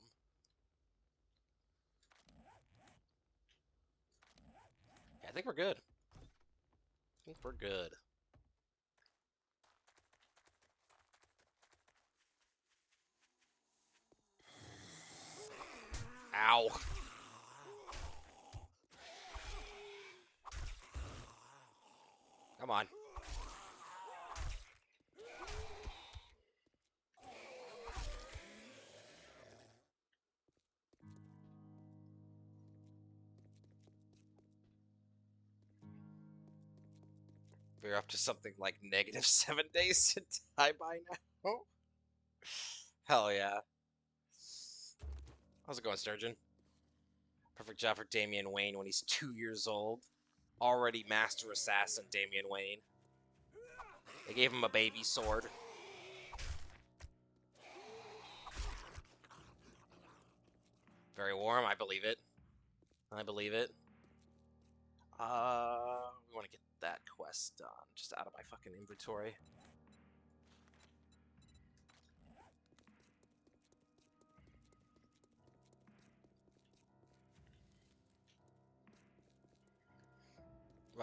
Yeah, I think we're good. I think we're good. Ow. Come on. We're up to something like negative 7 days to die by now. Hell yeah. How's it going, Sturgeon? Perfect job for Damian Wayne when he's 2 years old. Already master assassin Damian Wayne. They gave him a baby sword. Very warm, I believe it. I believe it. We want to get that quest done. Just out of my fucking inventory.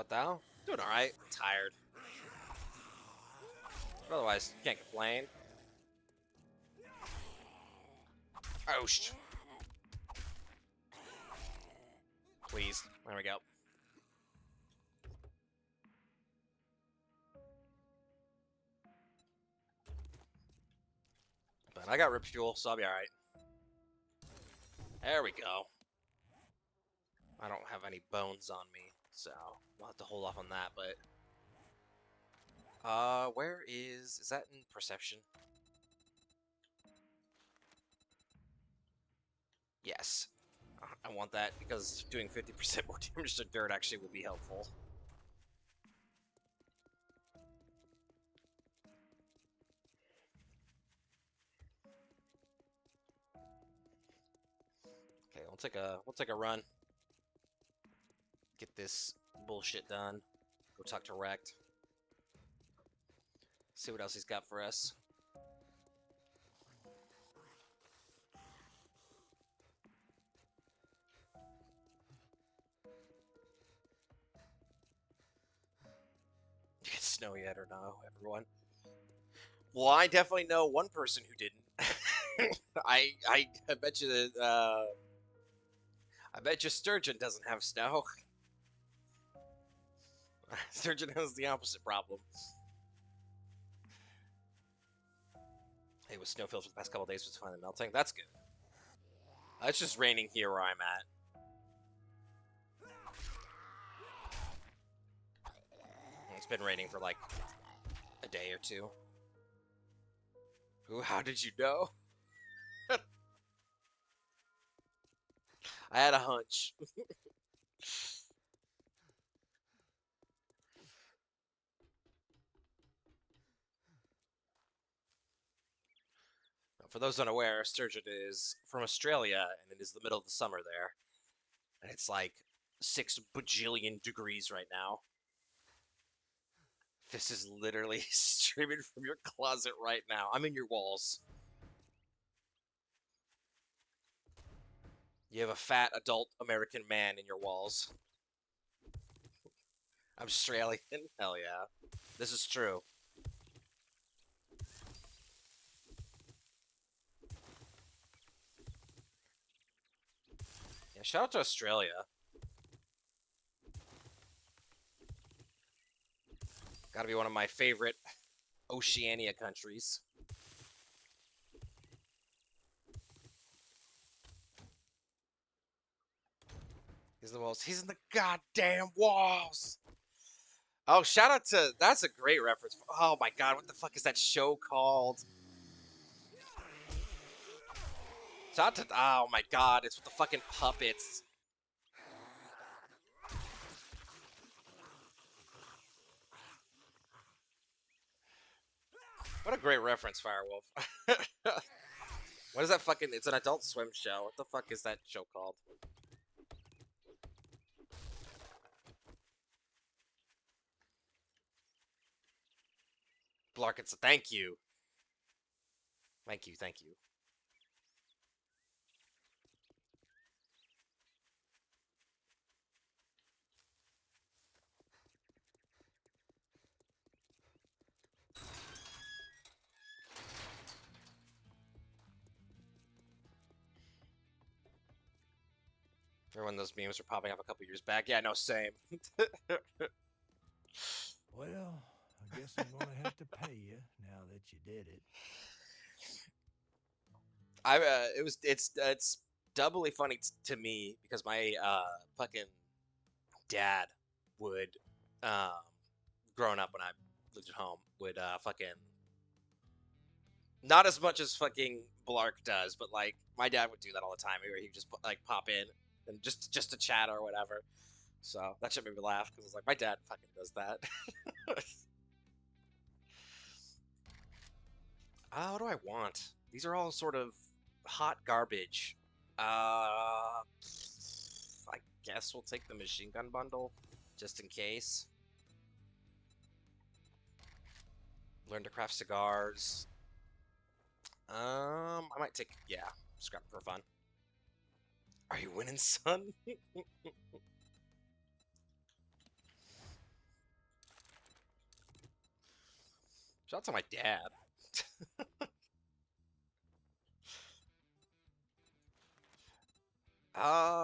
About thou? Doing alright. Tired. But otherwise, can't complain. Oh, please. There we go. But I got rip fuel, so I'll be alright. There we go. I don't have any bones on me, so we'll have to hold off on that, but... where is that in perception? Yes. I want that because doing 50% more damage to dirt actually would be helpful. Okay, we'll take a run. Get this bullshit done. Go talk to Rekt. See what else he's got for us. Did it snow yet or no, everyone? Well, I definitely know one person who didn't. I bet you that I bet you Sturgeon doesn't have snow. Sturgeon has the opposite problem. Hey, with snowfields for the past couple days was finally melting. That's good. It's just raining here where I'm at. It's been raining for like a day or two. Ooh, how did you know? I had a hunch. For those unaware, Sturgeon is from Australia, and it is the middle of the summer there. And it's like 6 bajillion degrees right now. This is literally streaming from your closet right now. I'm in your walls. You have a fat adult American man in your walls. I'm Australian? Hell yeah. This is true. Yeah, shout out to Australia. Gotta be one of my favorite Oceania countries. He's the walls. He's in the goddamn walls. Oh, shout out to... That's a great reference. Oh my god, what the fuck is that show called? Shout out to... Oh my god, it's with the fucking puppets. What a great reference, Firewolf. What is that fucking... It's an Adult Swim show. What the fuck is that show called? Blarkins, thank you. Thank you, thank you. Remember when those memes were popping up a couple years back? Yeah, no, same. Well, I guess I'm gonna have to pay you now that you did it. It's doubly funny to me because my fucking dad would growing up when I lived at home would fucking not as much as fucking Blark does, but like my dad would do that all the time where he'd just like pop in and just to chat or whatever. So that shit made me laugh because it's like my dad fucking does that. What do I want? These are all sort of hot garbage. I guess we'll take the machine gun bundle just in case. Learn to craft cigars. I might take, yeah, scrap for fun. Are you winning, son? Shout out to my dad.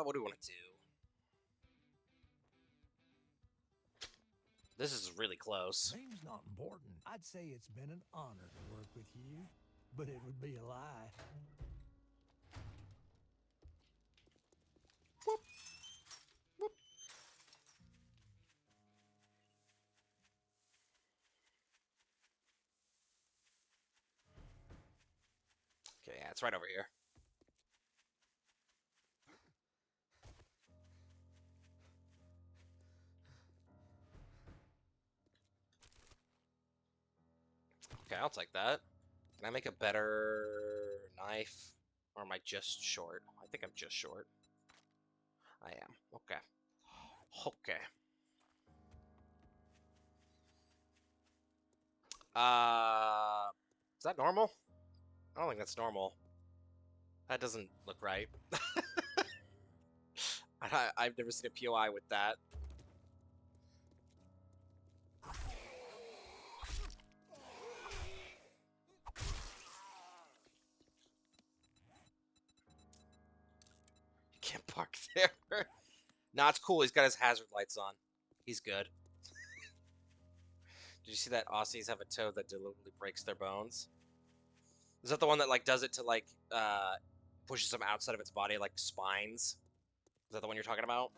What do we want to do? This is really close. Name's not important. I'd say it's been an honor to work with you, but it would be a lie. Whoop. Whoop. Okay, yeah, it's right over here. Okay, I'll take that. Can I make a better knife? Or am I just short? I think I'm just short. I am. Okay. Okay. Is that normal? I don't think that's normal. That doesn't look right. I've never seen a POI with that. You can't park there. Nah, it's cool. He's got his hazard lights on. He's good. Did you see that Aussies have a toad that deliberately breaks their bones? Is that the one that like does it to like pushes them outside of its body like spines? Is that the one you're talking about?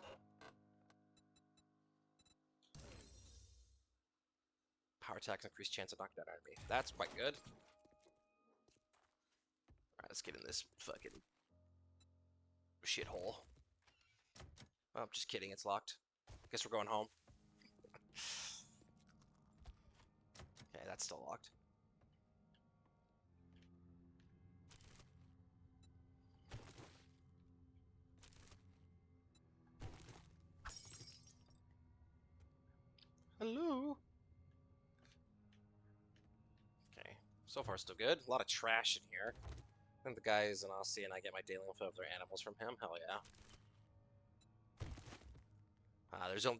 Power attacks increase chance of knocking down enemy. That's quite good. Alright, let's get in this fucking shithole. Oh, just kidding, it's locked. Guess we're going home. Okay, that's still locked. Hello. Okay, so far still good. A lot of trash in here. I think the guy is an Aussie and I get my daily info of their animals from him. Hell yeah.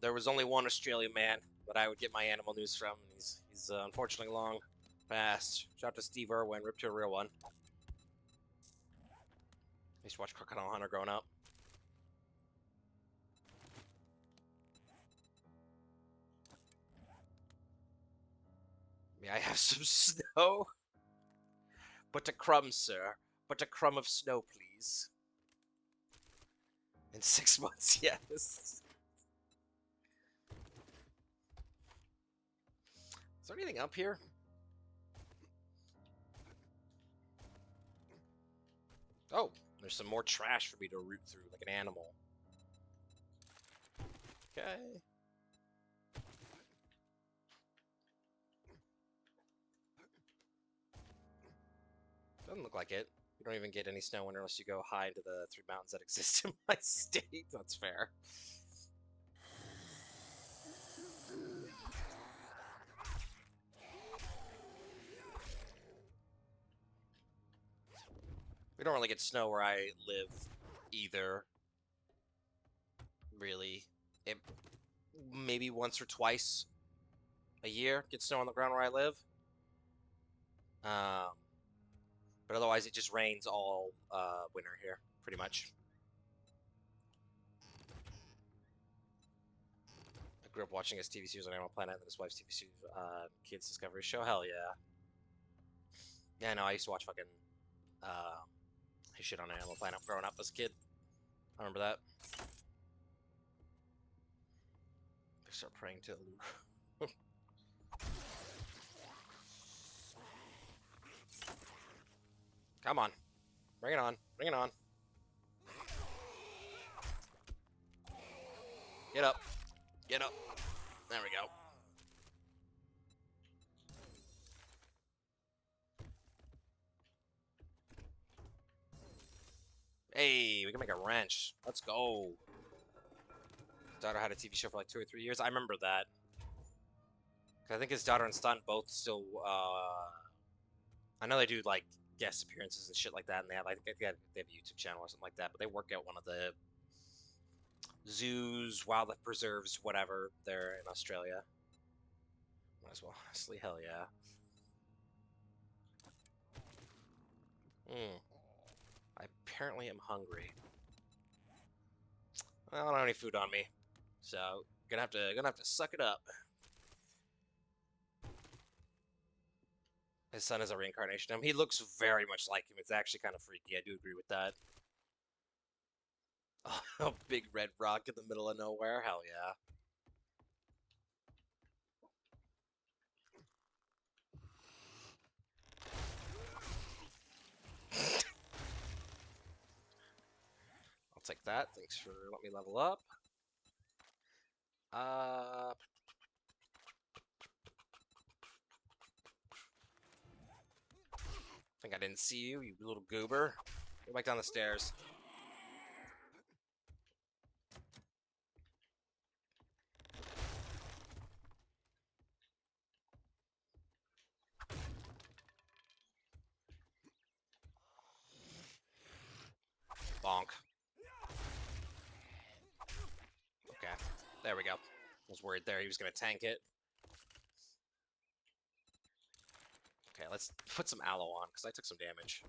There was only one Australian man that I would get my animal news from. And he's unfortunately long past. Shout out to Steve Irwin, ripped to a real one. I used to watch Crocodile Hunter growing up. May I have some snow? But a crumb, sir. But a crumb of snow, please. In 6 months, yes. Is there anything up here? Oh, there's some more trash for me to root through like an animal. Okay. Doesn't look like it. You don't even get any snow unless you go high into the 3 mountains that exist in my state. That's fair. We don't really get snow where I live either. Really. Maybe once or twice a year get snow on the ground where I live. But otherwise it just rains all winter here, pretty much. I grew up watching his TV series on Animal Planet and his wife's TV series, Kids Discovery Show. Hell yeah. Yeah, no, I used to watch fucking his shit on Animal Planet growing up as a kid. I remember that. They start praying to Elu. Come on. Bring it on. Bring it on. Get up. Get up. There we go. Hey, we can make a wrench. Let's go. His daughter had a TV show for like 2 or 3 years. I remember that. I think his daughter and son both still, I know they do like guest appearances and shit like that, and they have like they have a YouTube channel or something like that. But they work at one of the zoos, wildlife preserves, whatever. There in Australia. Might as well. Honestly, hell yeah. Hmm. I apparently am hungry. Well, I don't have any food on me, so gonna have to suck it up. His son is a reincarnation of him. He looks very much like him. It's actually kind of freaky. I do agree with that. Oh, a big red rock in the middle of nowhere. Hell yeah. I'll take that. Thanks for letting me level up. I think I didn't see you, you little goober. Go back down the stairs. Bonk. Okay, there we go. I was worried there he was gonna tank it. Okay, let's put some aloe on, because I took some damage.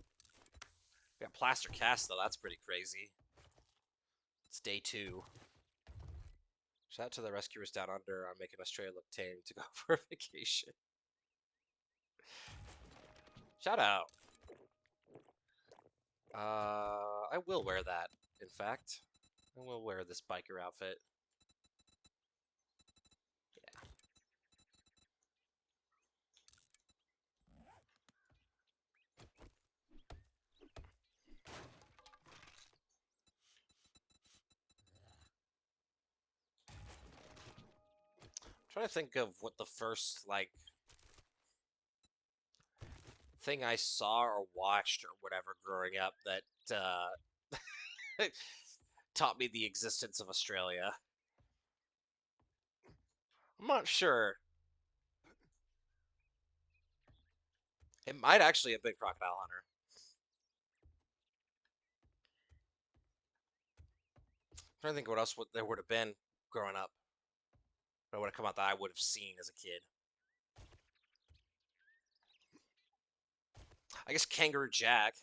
We got plaster cast, though. That's pretty crazy. It's day 2. Shout out to the rescuers down under on making Australia look tame to go for a vacation. Shout out. I will wear that, in fact. I will wear this biker outfit. Yeah. I'm trying to think of what the first, like, thing I saw or watched or whatever growing up that taught me the existence of Australia. I'm not sure. It might actually have been Crocodile Hunter. I'm trying to think what else there would have been growing up. That would have come out that I would have seen as a kid. I guess Kangaroo Jack.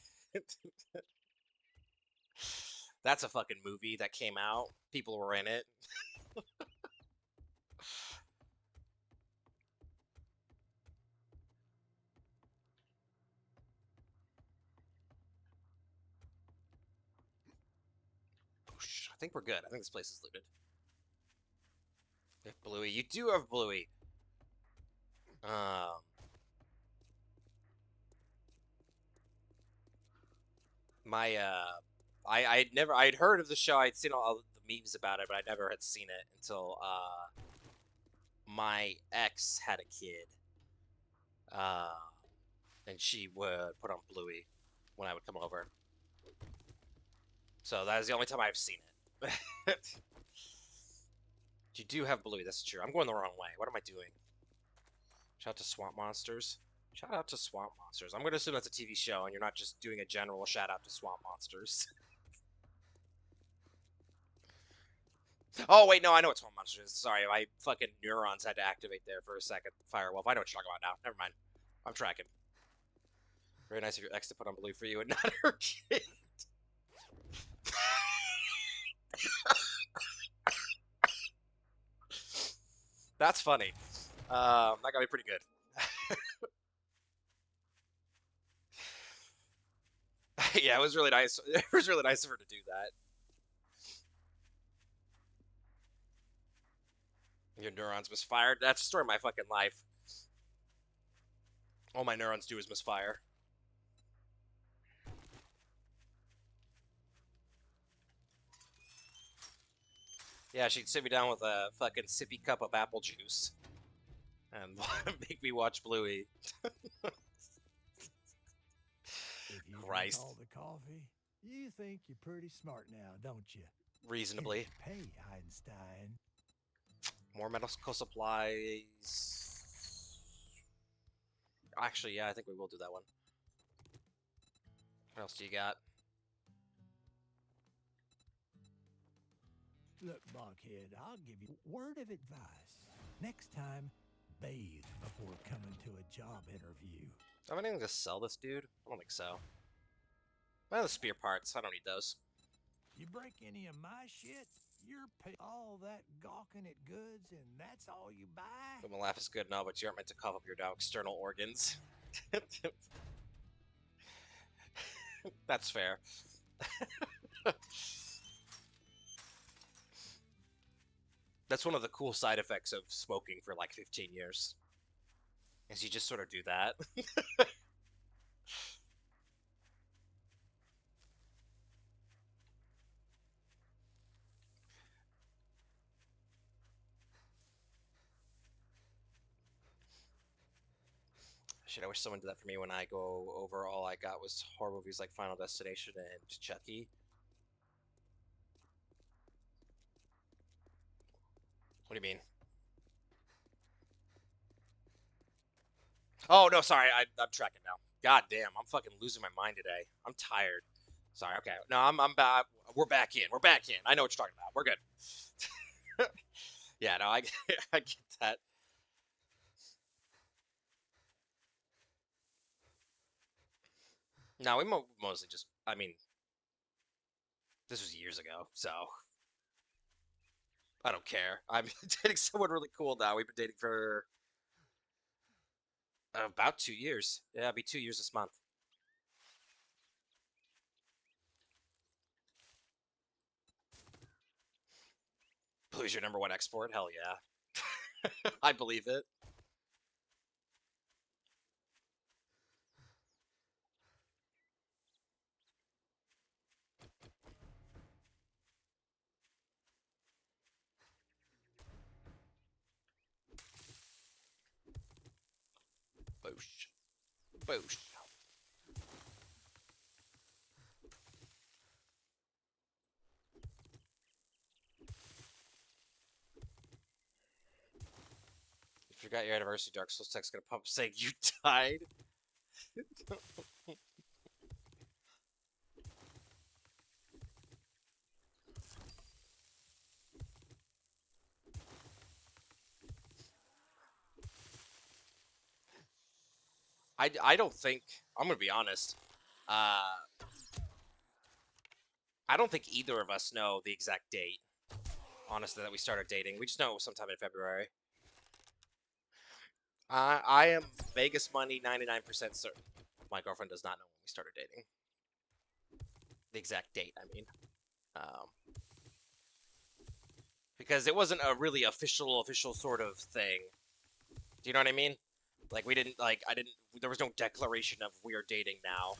That's a fucking movie that came out. People were in it. I think we're good. I think this place is looted. If Bluey, you do have Bluey. My I'd heard of the show. I'd seen all the memes about it, but I never had seen it until my ex had a kid. Uh, and she would put on Bluey when I would come over. So that is the only time I've seen it. You do have Bluey, that's true. I'm going the wrong way. What am I doing? Shout out to Swamp Monsters. Shout out to Swamp Monsters. I'm going to assume that's a TV show and you're not just doing a general shout out to Swamp Monsters. Oh, wait, no, I know what Swamp Monsters is. Sorry, my fucking neurons had to activate there for a second. Firewolf, I know what you're talking about now. Never mind. I'm tracking. Very nice of your ex to put on Blue for you and not her kid. That's funny. That got me pretty good. Yeah, it was really nice. It was really nice of her to do that. Your neurons misfired. That's the story of my fucking life. All my neurons do is misfire. Yeah, she'd sit me down with a fucking sippy cup of apple juice and make me watch Bluey. If you Christ. drink all the coffee, you think you're pretty smart now, don't you? Reasonably. Hey, Einstein. More medical supplies. Actually, yeah, I think we will do that one. What else do you got? Look, Blockhead, I'll give you a word of advice. Next time, bathe before coming to a job interview. Do I have anything to sell this dude? I don't think so. Well, the spear parts. I don't need those. You break any of my shit, you're pay all that gawking at goods, and that's all you buy? The laugh is good and all, but you aren't meant to cough up your now external organs. That's fair. That's one of the cool side effects of smoking for like 15 years. Is you just sort of do that. Shit, I wish someone did that for me when I go over. All I got was horror movies like Final Destination and Chucky. What do you mean? Oh, no, sorry. I'm tracking now. God damn, I'm fucking losing my mind today. I'm tired. Sorry, okay. No, I'm back. We're back in. We're back in. I know what you're talking about. We're good. Yeah, no, I, I get that. No, we mostly just, I mean, this was years ago, so I don't care. I'm dating someone really cool now. We've been dating for about 2 years. Yeah, it'll be 2 years this month. Blue's your number one export? Hell yeah. I believe it. Boosh. Boosh. If you got your anniversary, Dark Souls text gonna pump saying you died. I don't think, I'm gonna be honest. Uh, I don't think either of us know the exact date, honestly, that we started dating. We just know it was sometime in February. I am Vegas money 99% certain. My girlfriend does not know when we started dating. The exact date, I mean. Um, because it wasn't a really official sort of thing. Do you know what I mean? Like, we didn't, like, I didn't, there was no declaration of we are dating now.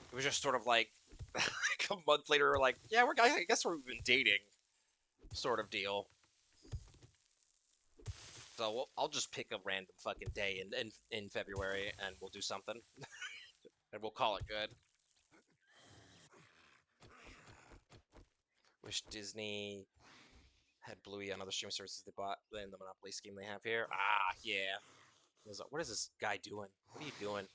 It was just sort of like, a month later, we're like, yeah, I guess we've been dating, sort of deal. So I'll just pick a random fucking day in February, and we'll do something, and we'll call it good. Wish Disney had Bluey on other streaming services they bought than the Monopoly scheme they have here. Ah, yeah. What is this guy doing? What are you doing?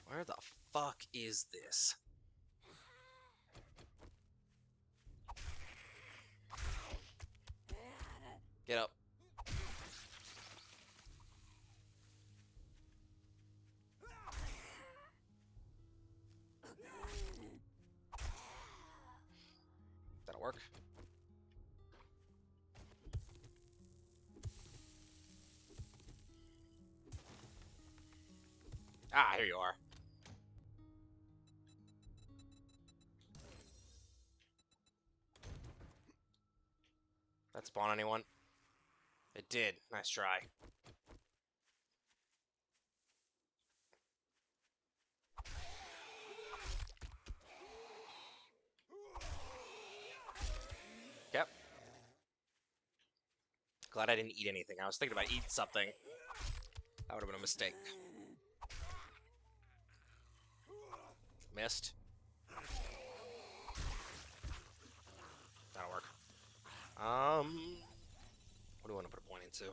Where the fuck is this? Get up. That'll work. Ah, here you are. That spawn anyone? It did. Nice try. Yep. Glad I didn't eat anything. I was thinking about eating something. That would have been a mistake. Missed. That'll work. What do I want to put a point into?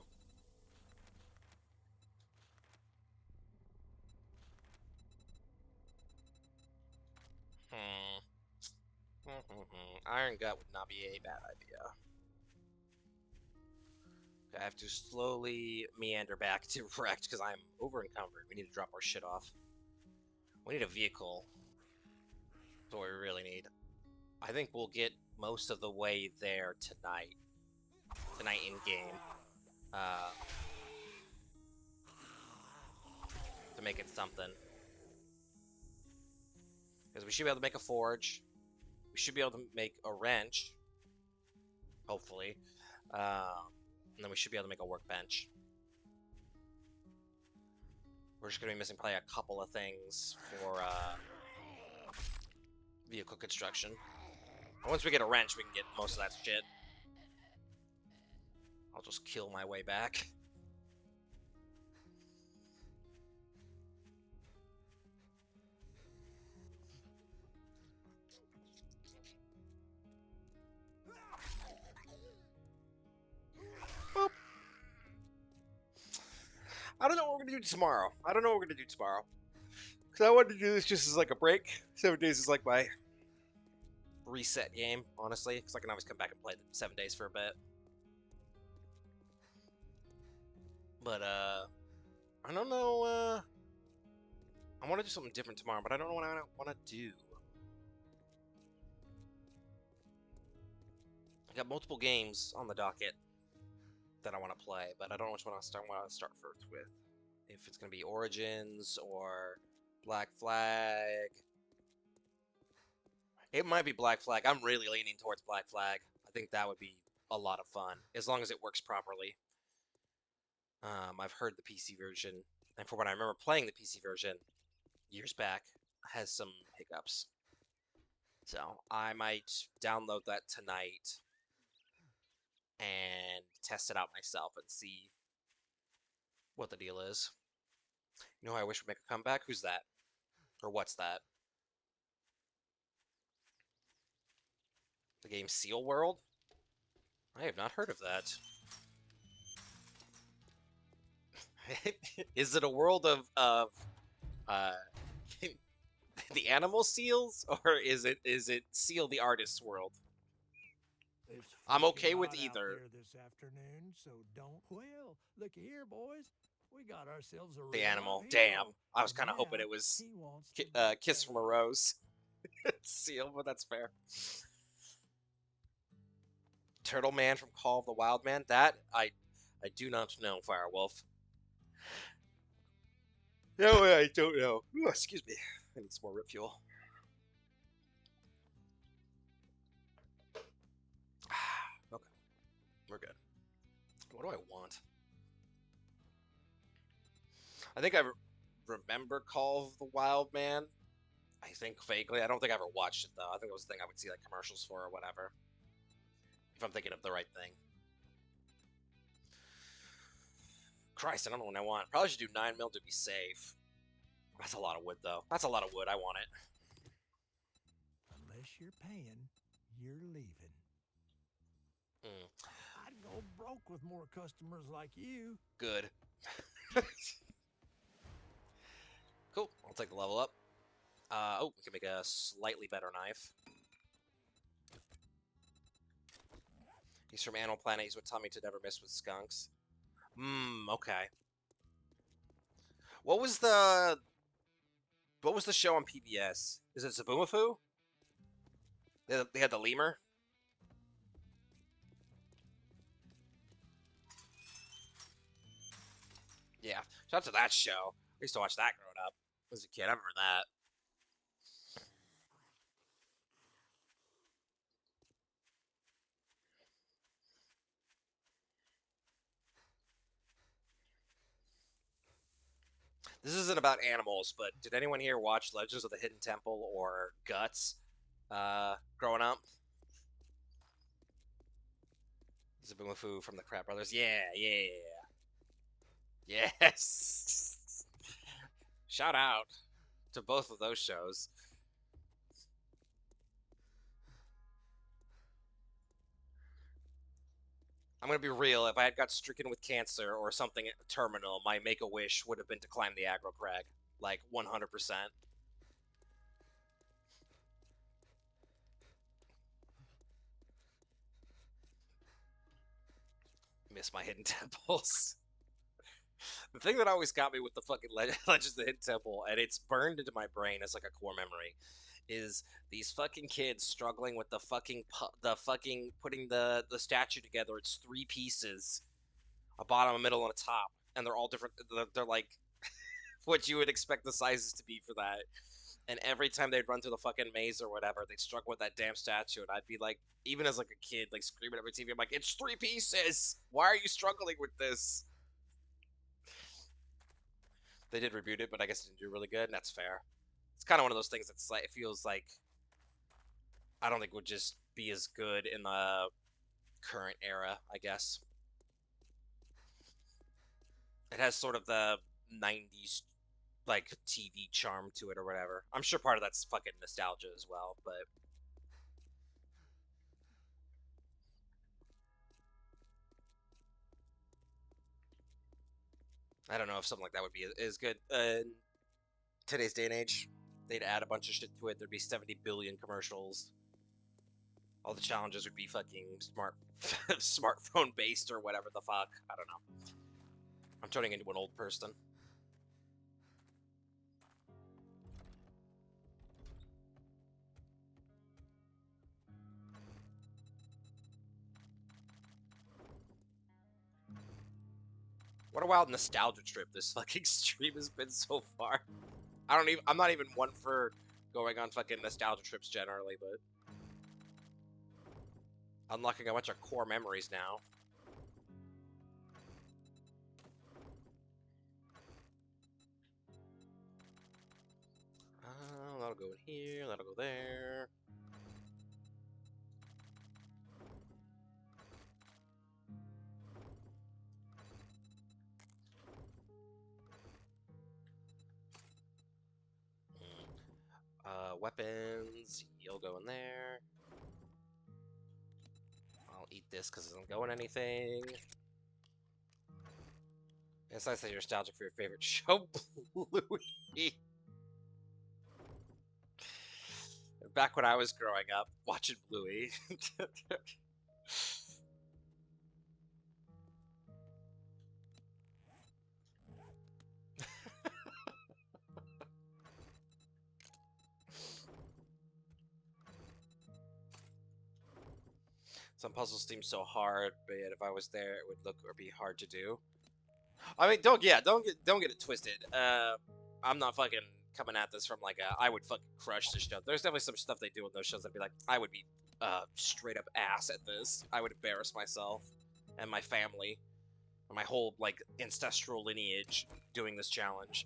Iron Gut would not be a bad idea. I have to slowly meander back to Wrecked because I'm over encumbered. We need to drop our shit off. We need a vehicle. That's what we really need. I think we'll get most of the way there tonight. Tonight in game. To make it something. Because we should be able to make a forge. We should be able to make a wrench. Hopefully. And then we should be able to make a workbench. We're just going to be missing probably a couple of things for vehicle construction. And once we get a wrench, we can get most of that shit. I'll just kill my way back. Boop. I don't know what we're going to do tomorrow. Because I wanted to do this just as like a break. 7 days is like my reset game, honestly. Because I can always come back and play the 7 days for a bit. But, I don't know, I want to do something different tomorrow, but I don't know what I want to do. I got multiple games on the docket that I want to play, but I don't know which one I want to start first with. If it's going to be Origins or Black Flag. It might be Black Flag. I'm really leaning towards Black Flag. I think that would be a lot of fun, as long as it works properly. I've heard the PC version, and from what I remember playing the PC version years back, has some hiccups. So I might download that tonight and test it out myself and see what the deal is. You know who I wish would make a comeback? Who's that? Or what's that? The game Seal World? I have not heard of that. Is it a world of the animal seals, or is it Seal the artist's world? I'm okay with either. This afternoon, so don't. Well, looky here, boys. We got ourselves a The animal. Damn. I was kind of hoping it was Kiss from a Rose. Seal, but that's fair. Turtle Man from Call of the Wild Man. That I do not know, Firewolf. No, I don't know. Ooh, excuse me. I need some more rip fuel. Okay. We're good. What do I want? I think I remember Call of the Wild Man. I think vaguely. I don't think I ever watched it, though. I think it was the thing I would see like commercials for or whatever. If I'm thinking of the right thing. Christ, I don't know what I want. Probably should do 9mm to be safe. That's a lot of wood, though. That's a lot of wood. I want it. Unless you're paying, you're leaving. I'd go broke with more customers like you. Good. Cool. I'll take the level up. Oh, we can make a slightly better knife. He's from Animal Planet. He's what taught me to never mess with skunks. Okay. What was the show on PBS? Is it Zaboomafoo? They had the lemur? Yeah. Shout out to that show. I used to watch that growing up as a kid. I remember that. This isn't about animals, but did anyone here watch Legends of the Hidden Temple or Guts growing up? Zaboomafoo from the Crap Brothers. Yeah. Yes! Shout out to both of those shows. I'm gonna be real, if I had got stricken with cancer or something terminal, my make-a-wish would have been to climb the aggro crag. Like, 100%. Miss my hidden temples. The thing that always got me with the fucking Legends of the Hidden Temple, and it's burned into my brain as like a core memory, is these fucking kids struggling with the fucking putting the statue together. It's three pieces, a bottom, a middle, and a top, and they're all different. They're like what you would expect the sizes to be for that. And every time they'd run through the fucking maze or whatever, they'd struggle with that damn statue, and I'd be like, even as like a kid, like screaming at my TV, I'm like, it's three pieces. Why are you struggling with this? They did reboot it, but I guess it didn't do really good, and that's fair. It's kind of one of those things that's like, it feels like I don't think would just be as good in the current era, I guess. It has sort of the 90s like TV charm to it or whatever. I'm sure part of that's fucking nostalgia as well, but I don't know if something like that would be as good in today's day and age. They'd add a bunch of shit to it. There'd be 70 billion commercials. All the challenges would be fucking smartphone based or whatever the fuck. I don't know. I'm turning into an old person. What a wild nostalgia trip this fucking stream has been so far. I'm not even one for going on fucking nostalgia trips generally, but unlocking a bunch of core memories now. That'll go in here, that'll go there. Weapons, you'll go in there. I'll eat this because it doesn't go in anything. It's nice that you're nostalgic for your favorite show, Bluey. Back when I was growing up, watching Bluey. Some puzzles seem so hard, but yet if I was there, it would look or be hard to do. I mean, don't get it twisted. I'm not fucking coming at this from like I would fucking crush this show. There's definitely some stuff they do in those shows that'd be like, I would be straight up ass at this. I would embarrass myself and my family, and my whole like ancestral lineage doing this challenge.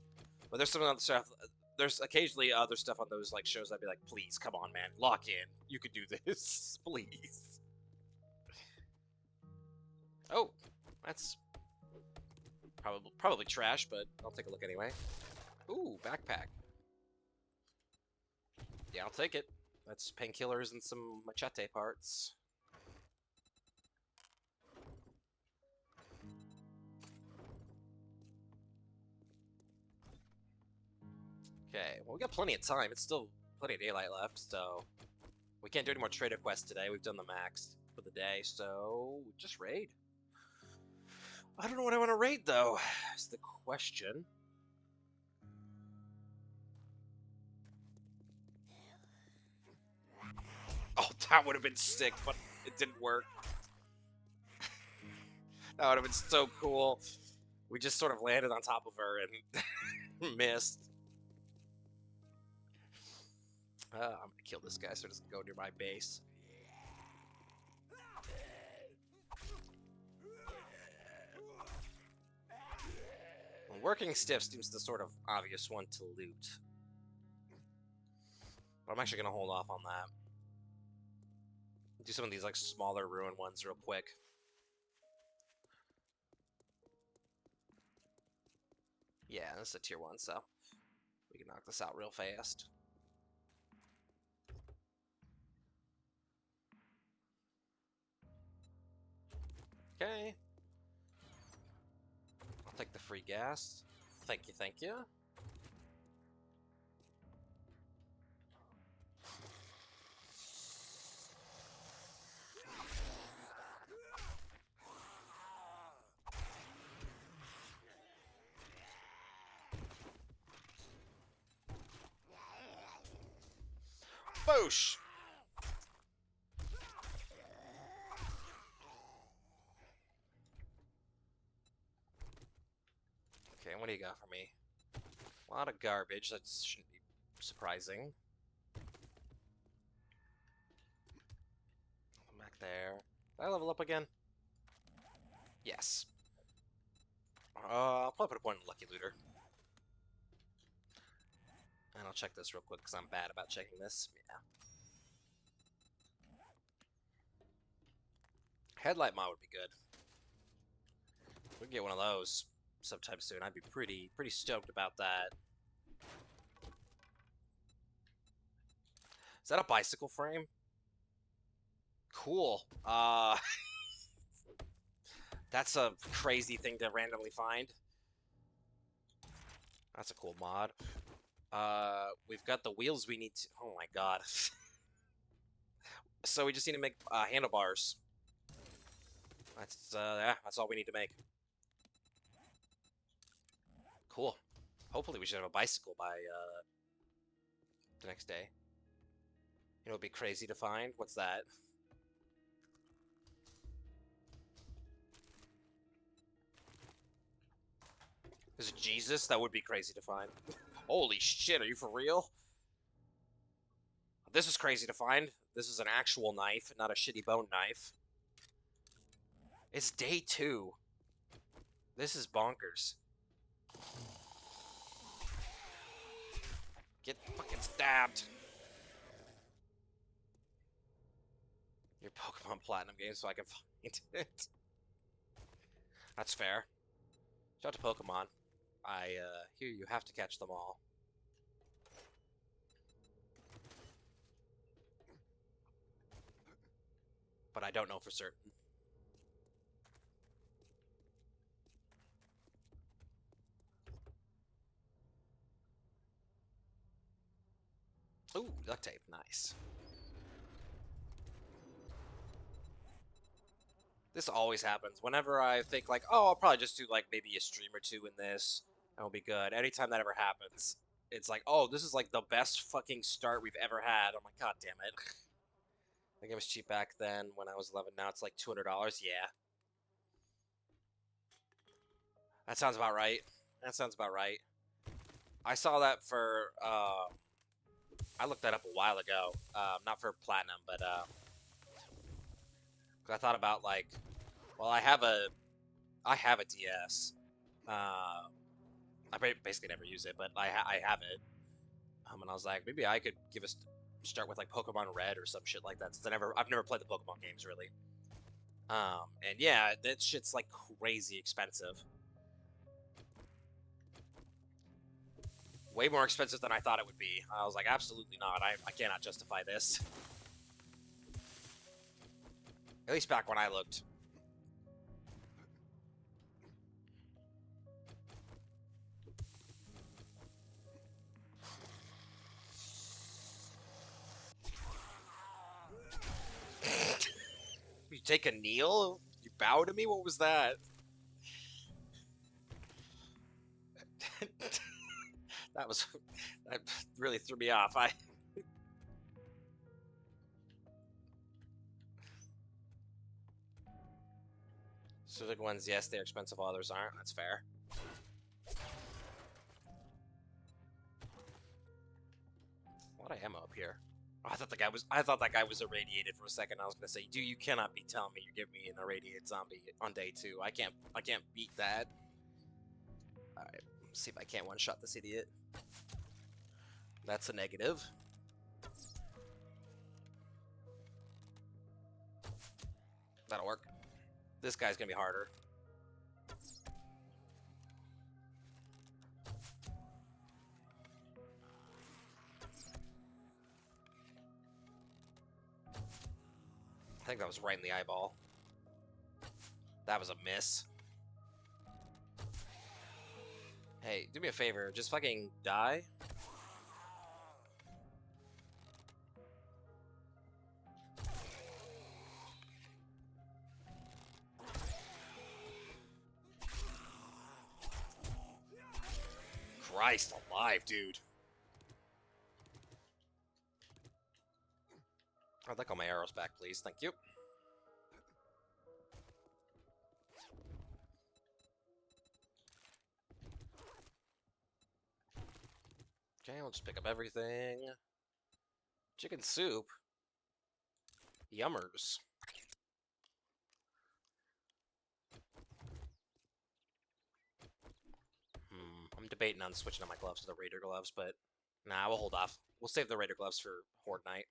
But there's some other stuff. There's occasionally other stuff on those like shows I'd be like, please, come on, man, lock in. You could do this, please. Oh, that's probably trash, but I'll take a look anyway. Ooh, backpack. Yeah, I'll take it. That's painkillers and some machete parts. Okay, well, we got plenty of time. It's still plenty of daylight left, so we can't do any more trader quests today. We've done the max for the day, so just raid. I don't know what I want to raid, though, is the question. Oh, that would have been sick, but it didn't work. That would have been so cool. We just sort of landed on top of her and missed. I'm gonna kill this guy so it doesn't go near my base. Well, working stiff seems the sort of obvious one to loot. But I'm actually gonna hold off on that. Do some of these like smaller ruin ones real quick. Yeah, this is a tier 1, so we can knock this out real fast. Okay. I'll take the free gas. Thank you, thank you. Boosh! Okay, what do you got for me? A lot of garbage. That shouldn't be surprising. I'm back there. Did I level up again? Yes. I'll probably put a point in Lucky Looter. And I'll check this real quick because I'm bad about checking this. Yeah. Headlight mod would be good. We can get one of those sometime soon. I'd be pretty stoked about that. Is that a bicycle frame? Cool. That's a crazy thing to randomly find. That's a cool mod. We've got the wheels we need to... Oh my god. So we just need to make handlebars. Yeah, that's all we need to make. Cool. Hopefully we should have a bicycle by the next day. You know, it'd be crazy to find. What's that? Is it Jesus? That would be crazy to find. Holy shit, are you for real? This is crazy to find. This is an actual knife, not a shitty bone knife. It's day 2. This is bonkers. Get fucking stabbed. Your Pokemon Platinum game so I can find it. That's fair. Shout out to Pokemon. I hear you have to catch them all. But I don't know for certain. Ooh, duct tape, nice. This always happens. Whenever I think like, oh, I'll probably just do like maybe a stream or 2 in this, and it'll be good. Anytime that ever happens, it's like, oh, this is like the best fucking start we've ever had. I'm like, god damn it. I think it was cheap back then when I was 11. Now it's like $200. Yeah. That sounds about right. That sounds about right. I saw that for, I looked that up a while ago. Not for Platinum, but, I thought about like, well, I have a DS. I basically never use it, but I have it. And I was like, maybe I could start with like Pokemon Red or some shit like that. Since I've never played the Pokemon games really. And yeah, that shit's like crazy expensive. Way more expensive than I thought it would be. I was like, absolutely not. I cannot justify this. At least back when I looked. You take a kneel? You bow to me? What was that? That really threw me off. Specific ones, yes, they're expensive. Others aren't. That's fair. A lot of ammo up here. Oh, I thought that guy was irradiated for a second. I was gonna say, dude, you cannot be telling me you're giving me an irradiated zombie on day 2. I can't beat that. All right, let's see if I can't one-shot this idiot. That's a negative. That'll work. This guy's gonna be harder. I think that was right in the eyeball. That was a miss. Hey, do me a favor. Just fucking die. Christ alive, dude. I'd like all my arrows back, please. Thank you. Okay, we'll just pick up everything. Chicken soup. Yummers. I'm debating on switching on my gloves to the Raider gloves, but nah, we'll hold off. We'll save the Raider gloves for Horde Night.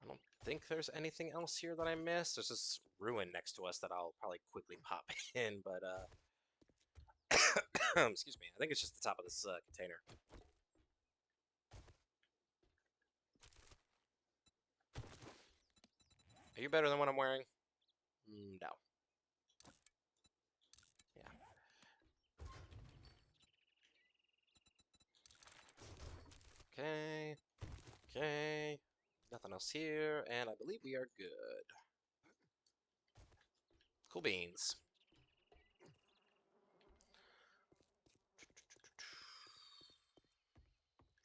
I don't think there's anything else here that I missed. There's this ruin next to us that I'll probably quickly pop in, but excuse me. I think it's just the top of this container. Are you better than what I'm wearing? No. Yeah. Okay. Okay. Nothing else here, and I believe we are good. Cool beans.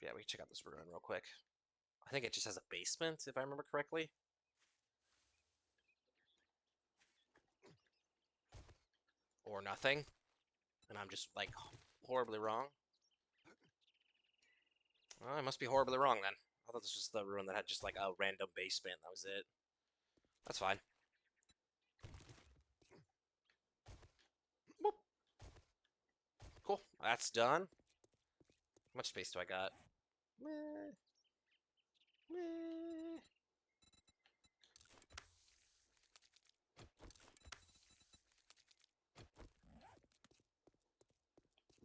Yeah, we can check out this ruin real quick. I think it just has a basement, if I remember correctly. Or nothing. And I'm just, like, horribly wrong. Well, I must be horribly wrong, then. I thought this was the ruin that had just, like, a random basement. That was it. That's fine. Boop. Cool. That's done. How much space do I got? Meh. Meh.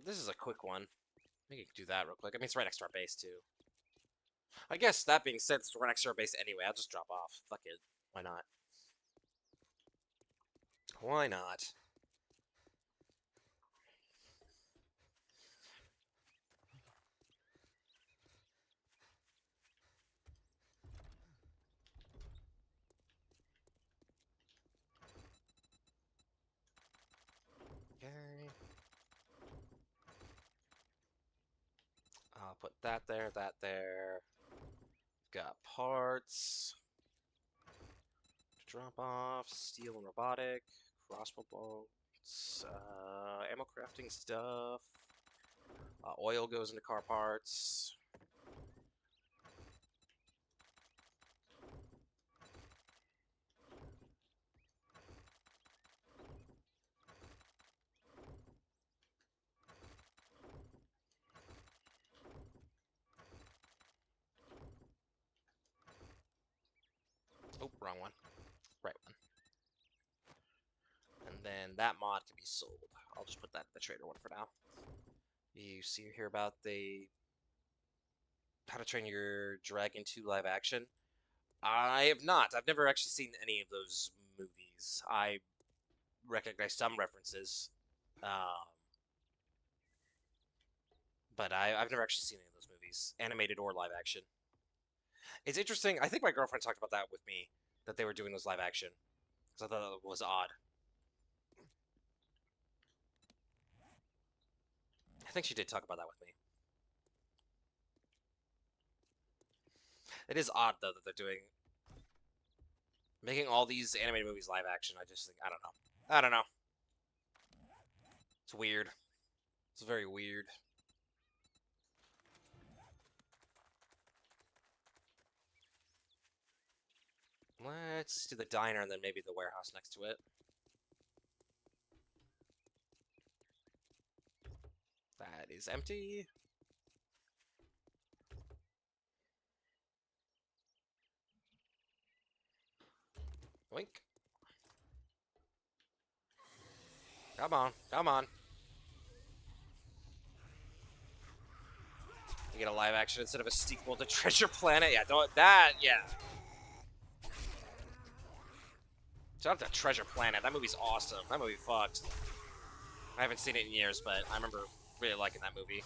This is a quick one. I think you can do that real quick. I mean, it's right next to our base, too. I guess, that being said, since we're next to our base anyway, I'll just drop off. Fuck it. Why not? Why not? Okay. I'll put that there, that there. Got parts to drop off, steel and robotic, crossbow bolts, ammo crafting stuff. Oil goes into car parts. Oh, wrong one. Right one. And then that mod can be sold. I'll just put that in the trader one for now. You see here about the How to Train Your Dragon 2 live action? I have not. I've never actually seen any of those movies. I recognize some references, um, but I've never actually seen any of those movies, animated or live action. It's interesting. I think my girlfriend talked about that with me, that they were doing those live action, because I thought that was odd. I think she did talk about that with me. It is odd though that they're making all these animated movies live action. I just think I don't know. I don't know. It's weird. It's very weird. Let's do the diner and then maybe the warehouse next to it. That is empty. Wink. Come on, come on. You get a live action instead of a sequel to Treasure Planet. Yeah, don't that. Yeah. Shout out to Treasure Planet. That movie's awesome. That movie fucked. I haven't seen it in years, but I remember really liking that movie.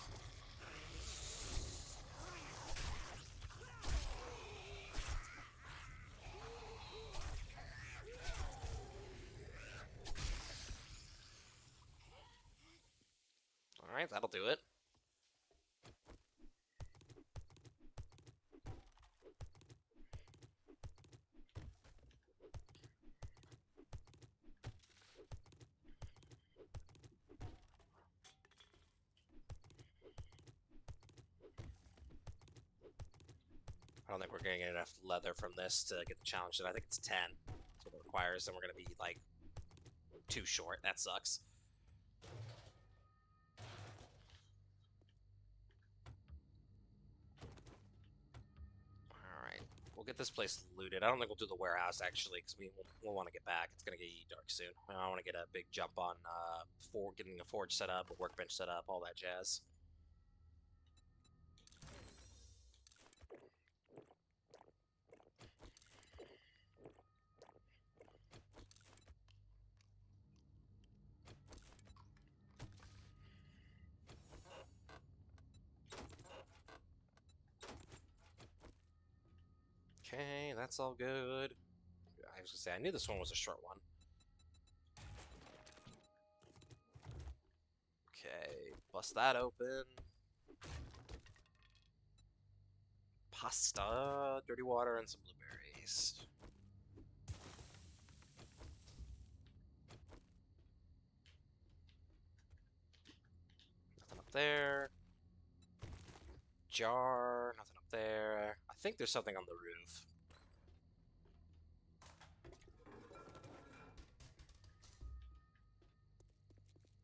Alright, that'll do it. don't think we're getting enough leather from this to get the challenge. And I think it's 10. That's what it requires, and we're gonna be like too short. That sucks. All right, we'll get this place looted. I don't think we'll do the warehouse actually, because we'll want to get back. It's gonna get dark soon. I want to get a big jump on for getting a forge set up, a workbench set up, all that jazz. Okay, that's all good. I was gonna say, I knew this one was a short one. Okay, bust that open. Pasta, dirty water, and some blueberries. Nothing up there. Jar, nothing up there. I think there's something on the roof.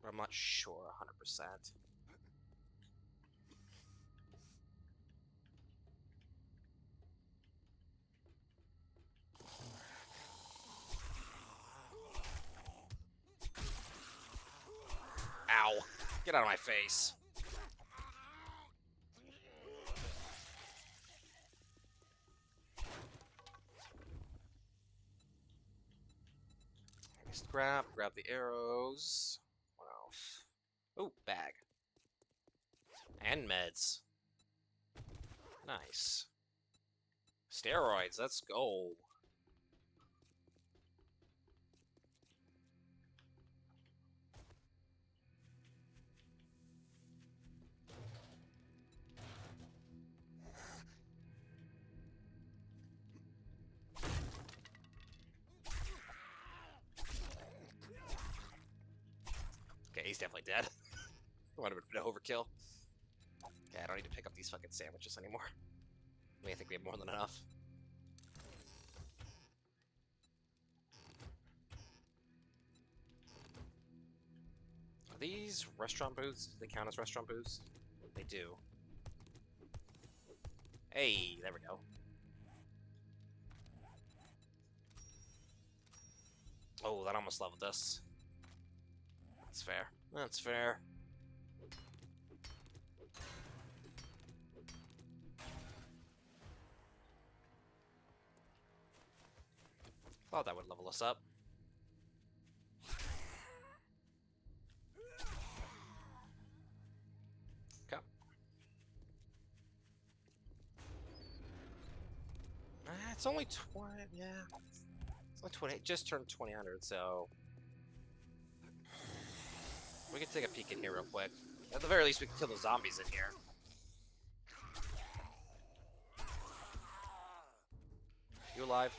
I'm not sure 100%. Ow. Get out of my face. Just grab the arrows. What else? Oh, bag. And meds. Nice. Steroids, let's go. Okay, he's definitely dead. Would have been overkill. Yeah, I don't need to pick up these fucking sandwiches anymore. I mean, I think we have more than enough. Are these restaurant booths? Do they count as restaurant booths? They do. Hey, there we go. Oh, that almost leveled us. That's fair. That's fair. Thought that would level us up. Okay. It's only 20, yeah. It's only 20, just turned 2000, so... We can take a peek in here real quick. At the very least, we can kill the zombies in here. You alive?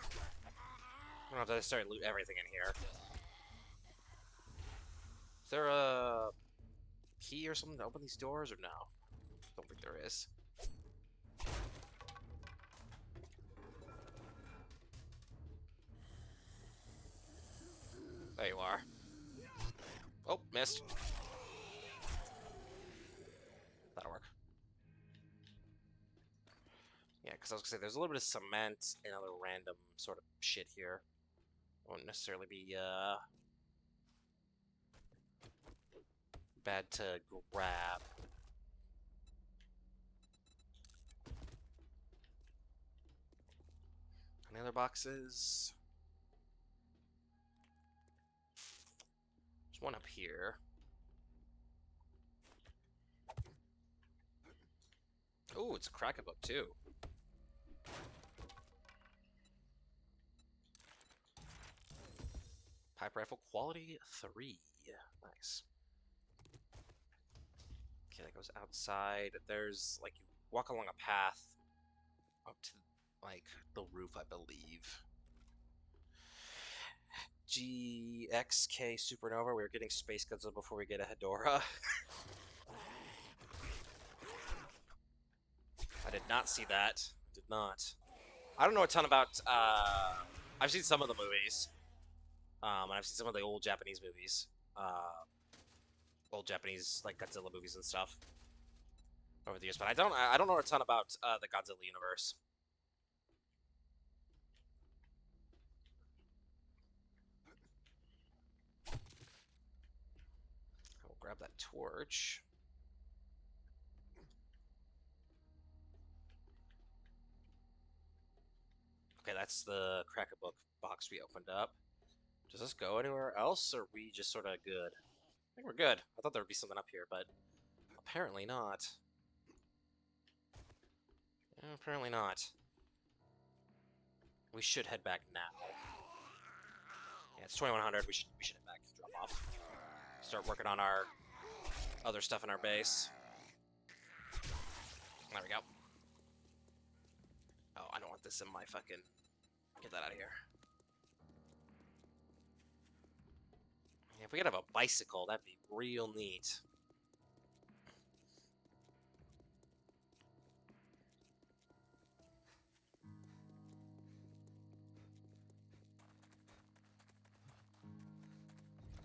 I don't have to start loot everything in here. Is there a key or something to open these doors, or no? Don't think there is. There you are. Oh, missed. That'll work. Yeah, because I was gonna say there's a little bit of cement and other random sort of shit here. Won't necessarily be bad to grab. Any other boxes? There's one up here. Oh, it's a Kraken book too. Pipe rifle quality 3. Nice. Okay, that goes outside. There's like you walk along a path up to like the roof, I believe. GXK Supernova. We were getting Space Godzilla before we get a Hedorah. I did not see that. Did not. I don't know a ton about. I've seen some of the movies. And I've seen some of the old Japanese movies. Old Japanese like Godzilla movies and stuff over the years, but I don't know a ton about the Godzilla universe. I will grab that torch. Okay, that's the Crack-a-Book box we opened up. Does this go anywhere else, or are we just sort of good? I think we're good. I thought there would be something up here, but apparently not. Apparently not. We should head back now. Yeah, it's 2100. We should head back. Drop off. Start working on our other stuff in our base. There we go. Oh, I don't want this in my fucking... Get that out of here. Yeah, if we could have a bicycle, that'd be real neat.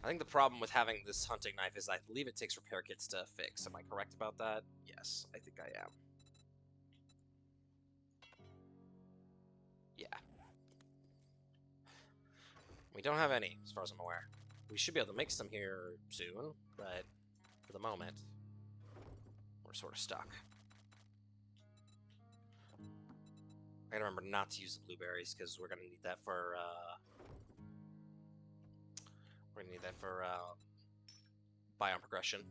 I think the problem with having this hunting knife is I believe it takes repair kits to fix. Am I correct about that? Yes, I think I am. Yeah. We don't have any, as far as I'm aware. We should be able to make some here soon, but for the moment, we're sort of stuck. I gotta remember not to use the blueberries, because we're gonna need that for, biome progression.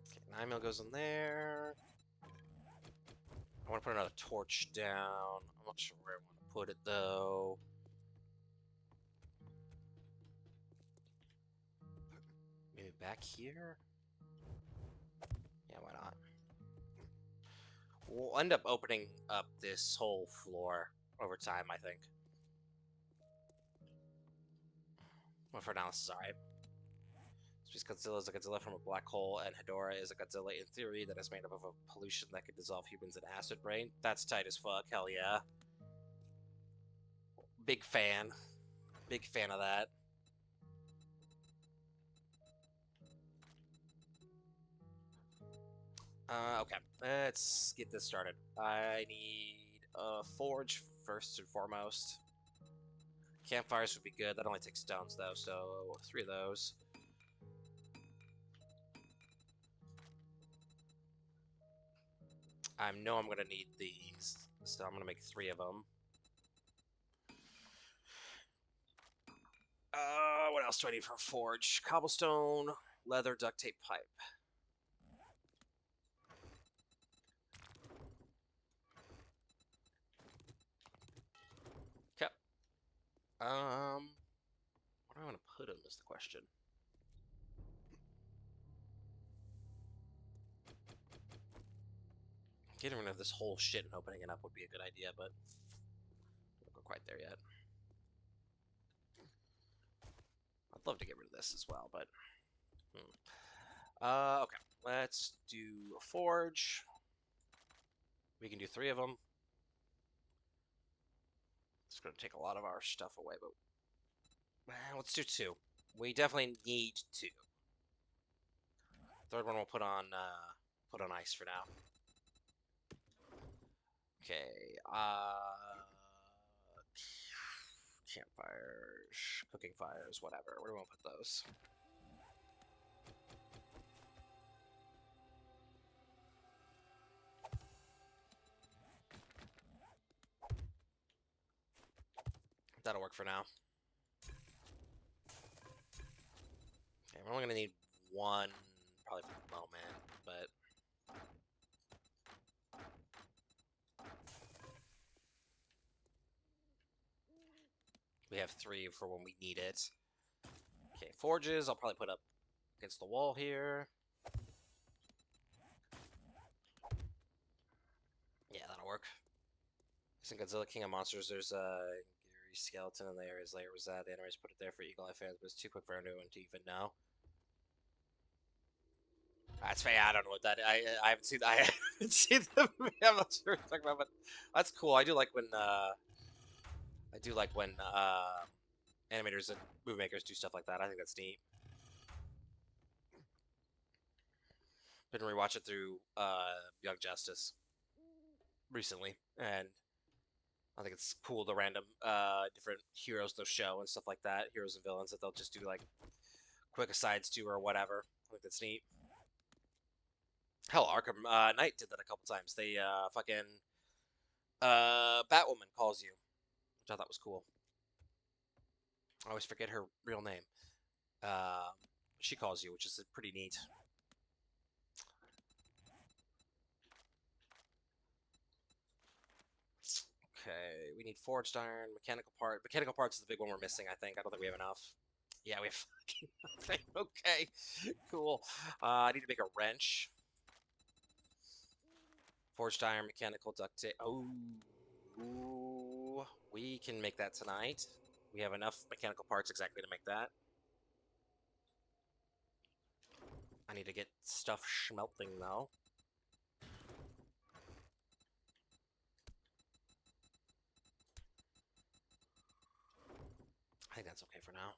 Okay, 9 mil goes in there. I want to put another torch down. I'm not sure where I want to put it, though. Maybe back here? Yeah, why not? We'll end up opening up this whole floor over time, I think. Well, for now, this is alright. Space Godzilla is a Godzilla from a black hole, and Hedorah is a Godzilla in theory that is made up of a pollution that could dissolve humans in acid rain. That's tight as fuck, hell yeah. Big fan. Big fan of that. Okay, let's get this started. I need a forge first and foremost. Campfires would be good. That only takes stones, though, so 3 of those. I know I'm gonna need these, so I'm gonna make 3 of them. What else do I need for a forge? Cobblestone, leather, duct tape, pipe. Okay. What do I want to put them is the question. Getting rid of this whole shit and opening it up would be a good idea, but don't go quite there yet. I'd love to get rid of this as well, but... okay. Let's do a forge. We can do 3 of them. It's going to take a lot of our stuff away, but... let's do 2. We definitely need 2. Third one we'll put on ice for now. Okay, campfires, cooking fires, whatever. Where do we want to put those? That'll work for now. Okay, we're only gonna need 1, probably for the moment, but... we have 3 for when we need it. Okay, forges, I'll probably put up against the wall here. work. In Godzilla King of Monsters, there's a Gary Skeleton in there. His lair was that. The animators put it there for Eagle Eye fans, but it's too quick for anyone to even know. That's fair. I don't know what that. I haven't seen. I haven't seen the movie. I'm not sure what you're talking about, but that's cool. I do like when animators and movie makers do stuff like that. I think that's neat. Been rewatch it through Young Justice recently, and I think it's cool the random different heroes they'll show and stuff like that, heroes and villains that they'll just do like quick asides to or whatever. I think that's neat. Hell, Arkham Knight did that a couple times. They fucking Batwoman calls you, which I thought was cool. I always forget her real name. She calls you, which is pretty neat. Okay, we need forged iron, mechanical part. Mechanical parts is the big one we're missing, I think. I don't think we have enough. Yeah, we have fucking nothing. Okay, cool. I need to make a wrench. Forged iron, mechanical duct tape. Oh, ooh, we can make that tonight. We have enough mechanical parts exactly to make that. I need to get stuff smelting though. I think that's okay for now.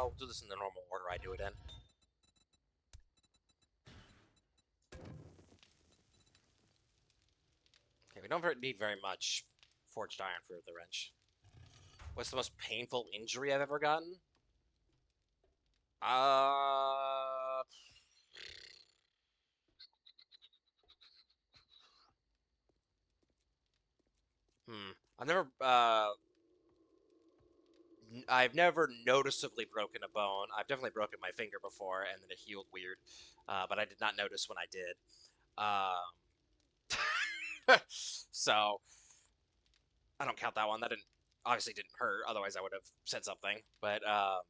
We'll do this in the normal order I do it in. Okay, we don't need very much forged iron for the wrench. What's the most painful injury I've ever gotten? I've never noticeably broken a bone. I've definitely broken my finger before, and then it healed weird. But I did not notice when I did. So I don't count that one. That obviously didn't hurt. Otherwise, I would have said something. But I'm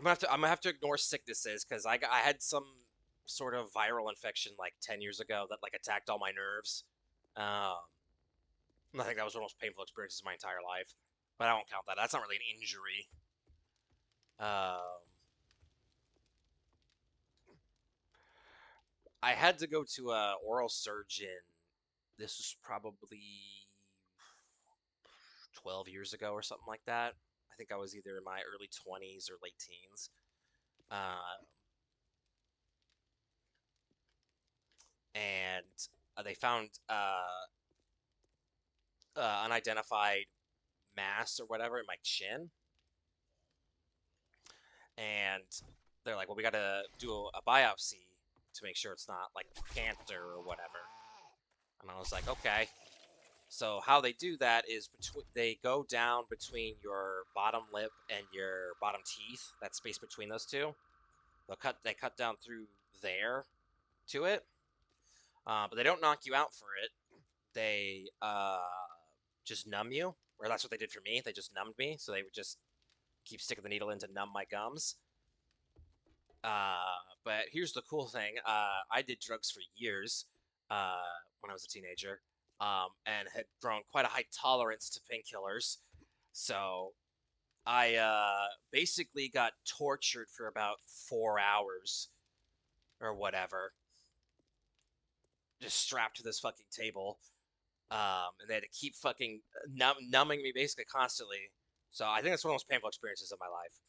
gonna have to ignore sicknesses because I had some sort of viral infection like 10 years ago that like attacked all my nerves. Um, I think that was one of the most painful experiences of my entire life. But I won't count that. That's not really an injury. I had to go to a oral surgeon. This was probably 12 years ago or something like that. I think I was either in my early 20s or late teens. And they found unidentified mass or whatever in my chin. And they're like, well, we got to do a biopsy to make sure it's not like cancer or whatever. And I was like, okay. So how they do that is they go down between your bottom lip and your bottom teeth, that space between those two. They cut down through there to it, but they don't knock you out for it. They just numb you, or that's what they did for me. They just numbed me, so they would just keep sticking the needle in to numb my gums. But here's the cool thing. I did drugs for years when I was a teenager, and had grown quite a high tolerance to painkillers. So I basically got tortured for about 4 hours or whatever, just strapped to this fucking table. And they had to keep fucking numbing me basically constantly. So I think that's one of the most painful experiences of my life.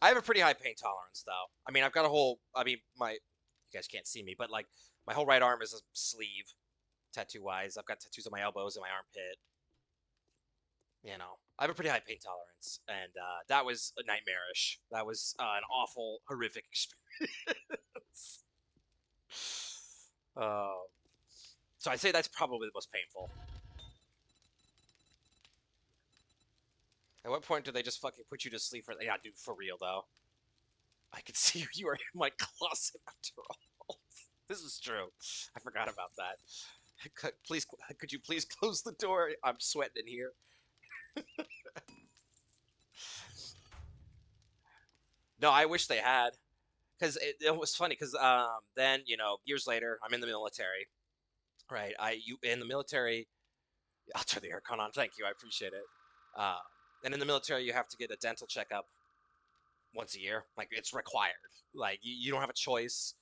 I have a pretty high pain tolerance, though. I mean, I've got a whole. I mean, you guys can't see me, but like my whole right arm is a sleeve, tattoo-wise. I've got tattoos on my elbows and my armpit. You know, I have a pretty high pain tolerance, and that was nightmarish. That was an awful, horrific experience. So I'd say that's probably the most painful. At what point do they just fucking put you to sleep? Yeah, dude, for real though. I can see you are in my closet after all. This is true. I forgot about that. Please, could you please close the door? I'm sweating in here. No, I wish they had. because it was funny because then years later I'm in the military, right? You in the military. I'll turn the aircon on. Thank you, I appreciate it. Uh, and in the military, you have to get a dental checkup once a year. Like it's required. Like you don't have a choice.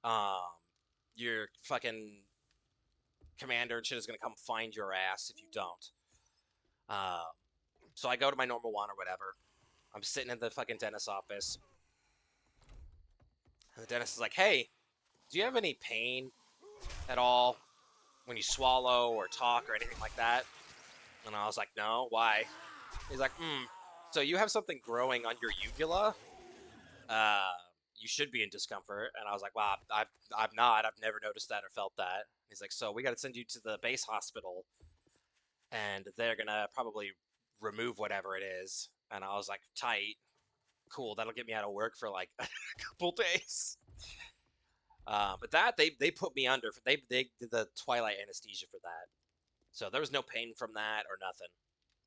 Um, your fucking commander and shit is gonna come find your ass if you don't. Um, so I go to my normal one or whatever. I'm sitting in the fucking dentist's office, and the dentist is like, "Hey, do you have any pain at all when you swallow or talk or anything like that?" And I was like, "No, why?" He's like, so you have something growing on your uvula. Uh, you should be in discomfort." And I was like, "Wow, I'm not. I've never noticed that or felt that." He's like, "So we got to send you to the base hospital, and they're gonna probably remove whatever it is." And I was like, "Tight, cool. That'll get me out of work for like a couple days." But that they put me under. They did the twilight anesthesia for that, so there was no pain from that or nothing.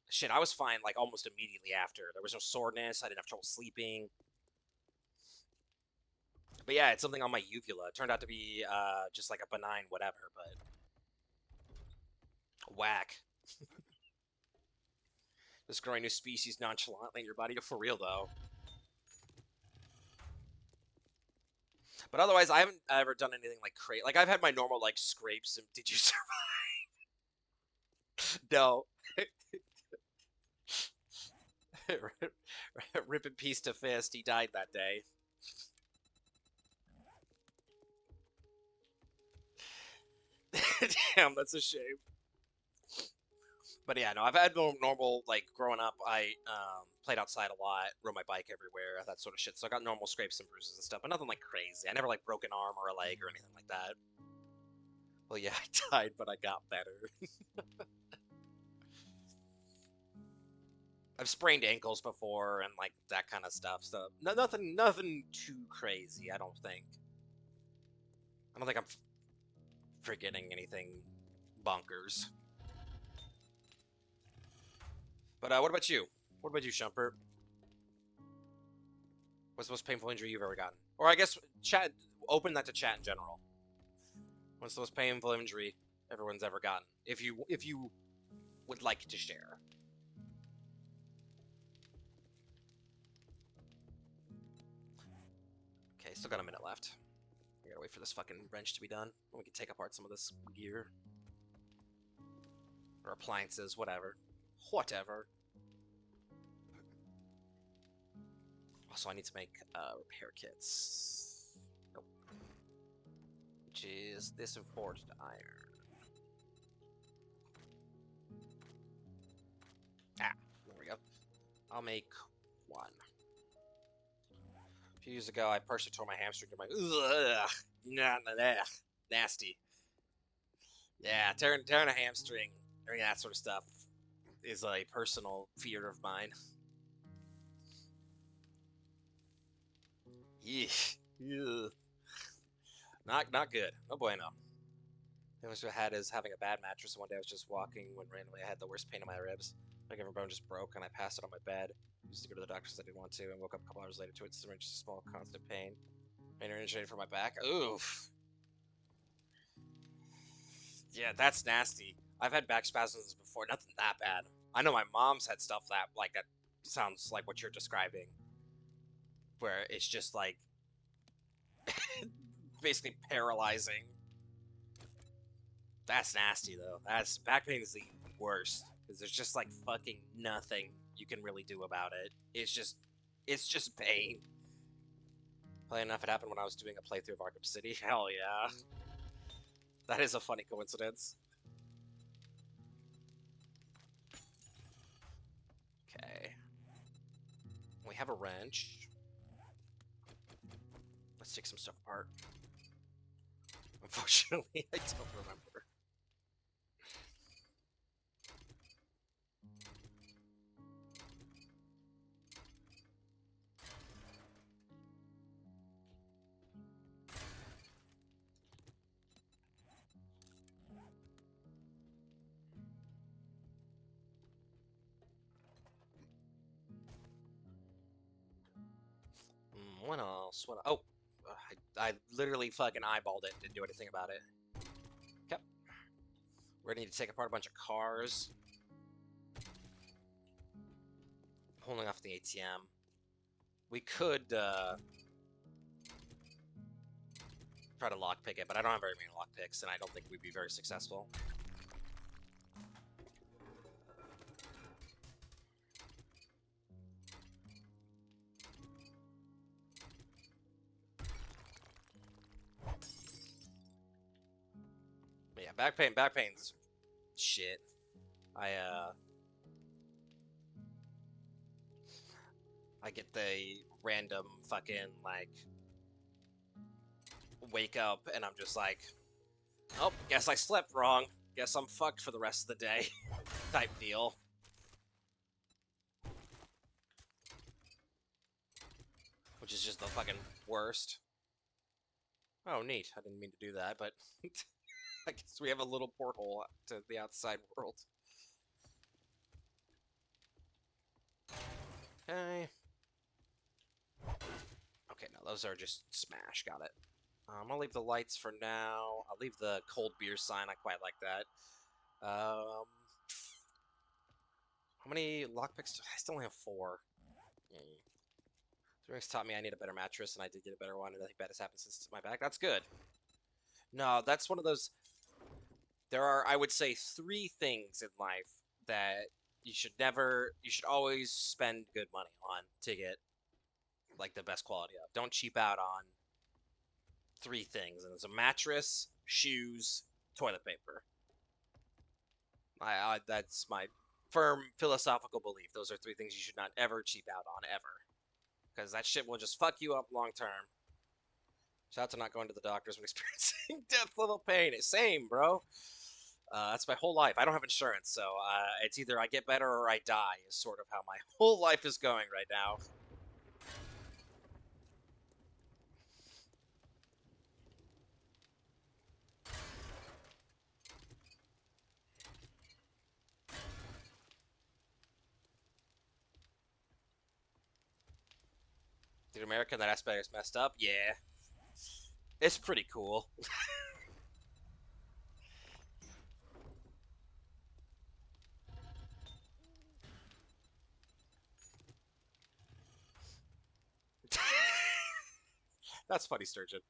Shit, I was fine like almost immediately after. There was no soreness. I didn't have trouble sleeping. But yeah, it's something on my uvula. It turned out to be just like a benign whatever, but whack. Just growing new species nonchalantly in your body. For real though. But otherwise, I haven't ever done anything like crazy. Like I've had my normal like scrapes. And did you survive? No. Rip in peace to Fist. He died that day. Damn, that's a shame. But yeah, no, I've had normal, like, growing up, I played outside a lot, rode my bike everywhere, that sort of shit. So I got normal scrapes and bruises and stuff, but nothing, like, crazy. I never, like, broke an arm or a leg or anything like that. Well, yeah, I died, but I got better. I've sprained ankles before and, like, that kind of stuff, so nothing too crazy, I don't think. I don't think I'm forgetting anything bonkers. But what about you? What about you, Shumpert? What's the most painful injury you've ever gotten? Or I guess chat, open that to chat in general. What's the most painful injury everyone's ever gotten? If you would like to share. Okay, still got a minute left. We gotta wait for this fucking wrench to be done. We can take apart some of this gear. Or appliances, whatever. Whatever. Also, I need to make repair kits. Nope. Which is this forged iron. Ah, there we go. I'll make one. A few years ago, I partially tore my hamstring. I'm like, ugh, nasty. Yeah, tearing a hamstring, that sort of stuff is a personal fear of mine. Yeesh. Ugh. Not good. No bueno. The most I had is having a bad mattress. One day I was just walking when randomly I had the worst pain in my ribs. My every bone just broke and I passed it on my bed. Used to go to the doctor because I didn't want to, and woke up a couple hours later to it. Just a small constant pain. Pain originated from my back. Oof. Yeah, that's nasty. I've had back spasms before. Nothing that bad. I know my mom's had stuff that sounds like what you're describing, where it's just like basically paralyzing. That's nasty though. That's back pain is the worst because there's just like fucking nothing you can really do about it. It's just pain. Funny enough, it happened when I was doing a playthrough of Arkham City. Hell yeah, that is a funny coincidence. Okay, we have a wrench. Let's take some stuff apart. Unfortunately, I don't remember. What else? Oh, I literally fucking eyeballed it and didn't do anything about it. Yep. We're gonna need to take apart a bunch of cars. Holding off the ATM. We could try to lockpick it, but I don't have very many lockpicks, and I don't think we'd be very successful. But yeah, back pain's shit. I get the random fucking, like, wake up and I'm just like, oh, guess I slept wrong. Guess I'm fucked for the rest of the day type deal. Which is just the fucking worst. Oh, neat. I didn't mean to do that, but I guess we have a little porthole to the outside world. Okay. Okay, no, those are just smash. Got it. I'm gonna leave the lights for now. I'll leave the cold beer sign. I quite like that. How many lockpicks? I still only have 4. Drinks taught me I need a better mattress, and I did get a better one, and nothing bad has happened since my back. That's good. No, that's one of those... There are, I would say, 3 things in life that you should always spend good money on to get, like, the best quality of. Don't cheap out on 3 things, and it's a mattress, shoes, toilet paper. That's my firm philosophical belief. Those are 3 things you should not ever cheap out on, ever. Because that shit will just fuck you up long term. Shout out to not going to the doctors when experiencing death level pain. Same, bro. That's my whole life. I don't have insurance, so it's either I get better or I die is sort of how my whole life is going right now. Did American that aspect is messed up? Yeah. It's pretty cool. That's funny, Sturgeon.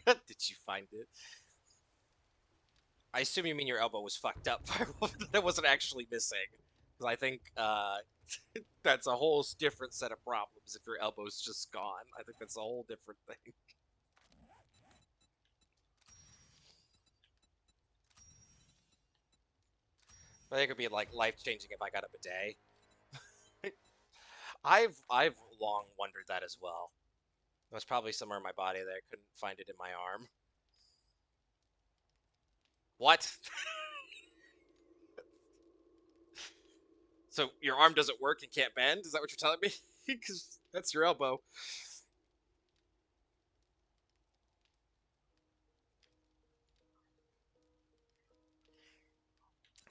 Did you find it? I assume you mean your elbow was fucked up, that it wasn't actually missing. Because I think that's a whole different set of problems if your elbow's just gone. I think that's a whole different thing. I think it'd be like life-changing if I got a bidet. I've long wondered that as well. It was probably somewhere in my body that I couldn't find it in my arm. What? So your arm doesn't work and can't bend? Is that what you're telling me? Because that's your elbow.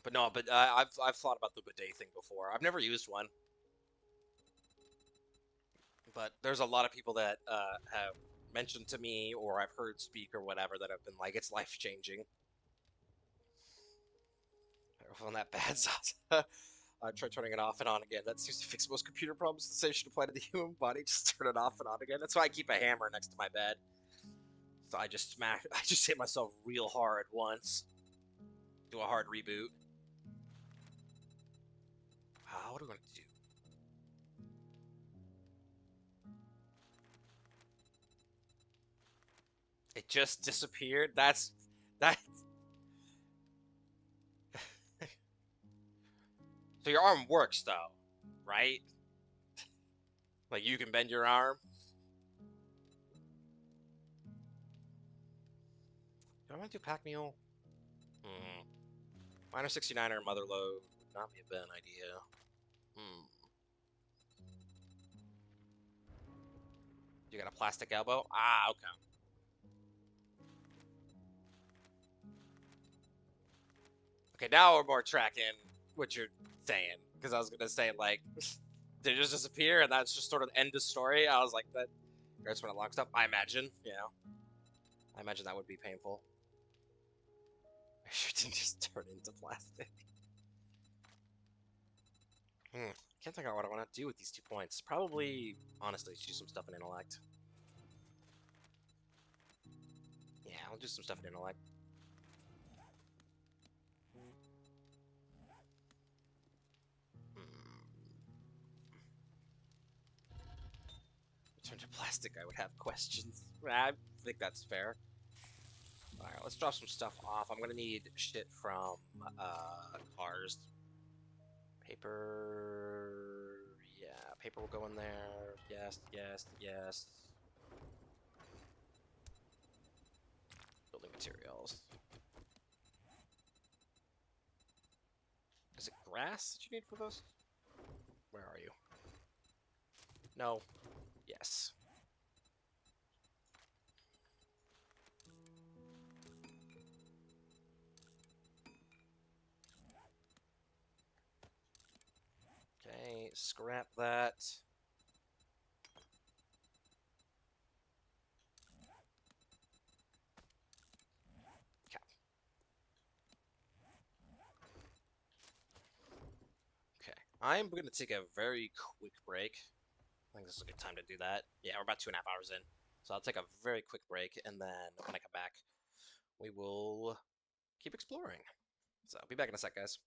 But no, but I've thought about the bidet thing before. I've never used one, but there's a lot of people that have mentioned to me or I've heard speak or whatever that have been like, it's life changing. On that bad sauce. I tried turning it off and on again. That seems to fix most computer problems. The same should apply to the human body. Just turn it off and on again. That's why I keep a hammer next to my bed. So I just hit myself real hard once. Do a hard reboot. What are we going to do? It just disappeared? That. So your arm works though, right? Like you can bend your arm? Do I want to do pack mule? Minor 69er mother load would not be a bad idea. You got a plastic elbow? Ah, okay. Okay, now we're more tracking what you're saying. Because I was going to say, like, did it just disappear and that's just sort of end of story? I was like, that's when it locks up, I imagine, you know? I imagine that would be painful. I sure didn't just turn into plastic. Can't think of what I want to do with these 2 points. Probably, honestly, do some stuff in intellect. Yeah, I'll do some stuff in intellect. Return to plastic, I would have questions. I think that's fair. Alright, let's drop some stuff off. I'm gonna need shit from cars. Paper. Yeah, paper will go in there. Yes, yes, yes. Building materials. Is it grass that you need for this? Where are you? No. Yes. Okay, scrap that. Okay, I'm going to take a very quick break. I think this is a good time to do that. Yeah, we're about 2.5 hours in. So I'll take a very quick break, and then when I come back, we will keep exploring. So I'll be back in a sec, guys.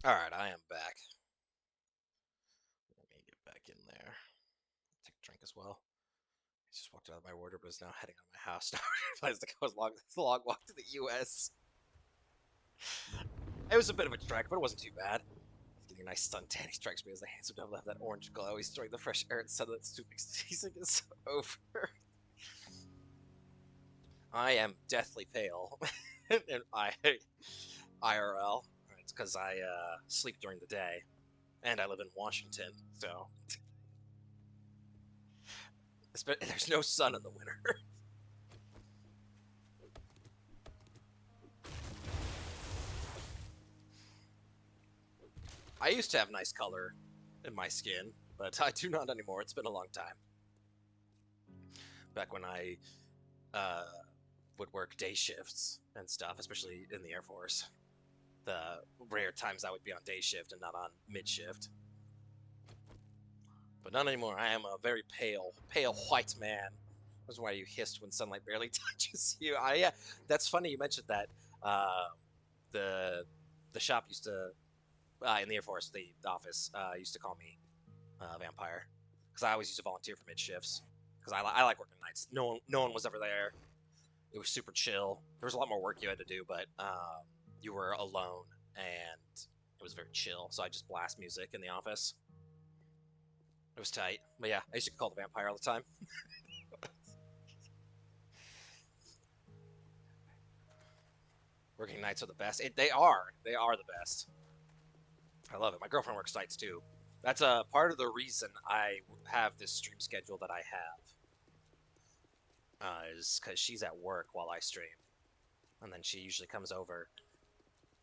Alright, I am back. Let me get back in there. Take a drink as well. I just walked out of my wardrobe, but is now heading out of my house. Now I realized it was a long walk to the US. It was a bit of a trek, but it wasn't too bad. Getting a nice sun tan, he strikes me as the handsome devil have that orange glow. He's enjoying the fresh air and sunlit stooping season is over. I am deathly pale. And IRL. It's because I sleep during the day. And I live in Washington, so there's no sun in the winter. I used to have nice color in my skin, but I do not anymore. It's been a long time. Back when I would work day shifts and stuff, especially in the Air Force. The rare times I would be on day shift and not on mid shift. But not anymore. I am a very pale white man. That's why you hissed when sunlight barely touches you. That's funny you mentioned that. The shop used to, in the Air Force, the office used to call me vampire because I always used to volunteer for mid shifts because I like working nights. No one was ever there. It was super chill. There was a lot more work you had to do, but you were alone and it was very chill. So I just blast music in the office. It was tight. But yeah, I used to get called the vampire all the time. Working nights are the best. They are the best. I love it. My girlfriend works nights too. That's a part of the reason I have this stream schedule that I have. Is because she's at work while I stream. And then she usually comes over,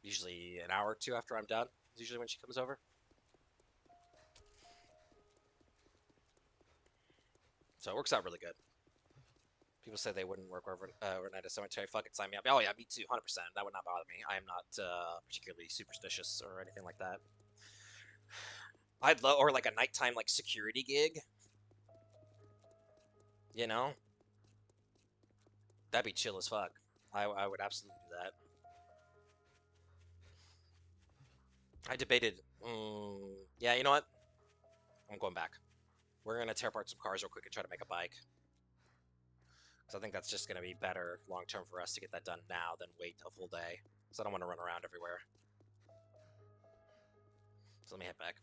usually an hour or two after I'm done, is usually when she comes over. So it works out really good. People say they wouldn't work overnight at a cemetery. Fuck it, sign me up. Oh yeah, me too, 100%. That would not bother me. I am not particularly superstitious or anything like that. I'd love, or like a nighttime like security gig. You know? That'd be chill as fuck. I would absolutely do that. I debated, yeah, you know what? I'm going back. We're gonna tear apart some cars real quick and try to make a bike. Because I think that's just gonna be better long term for us to get that done now than wait a full day. So I don't want to run around everywhere. So let me head back.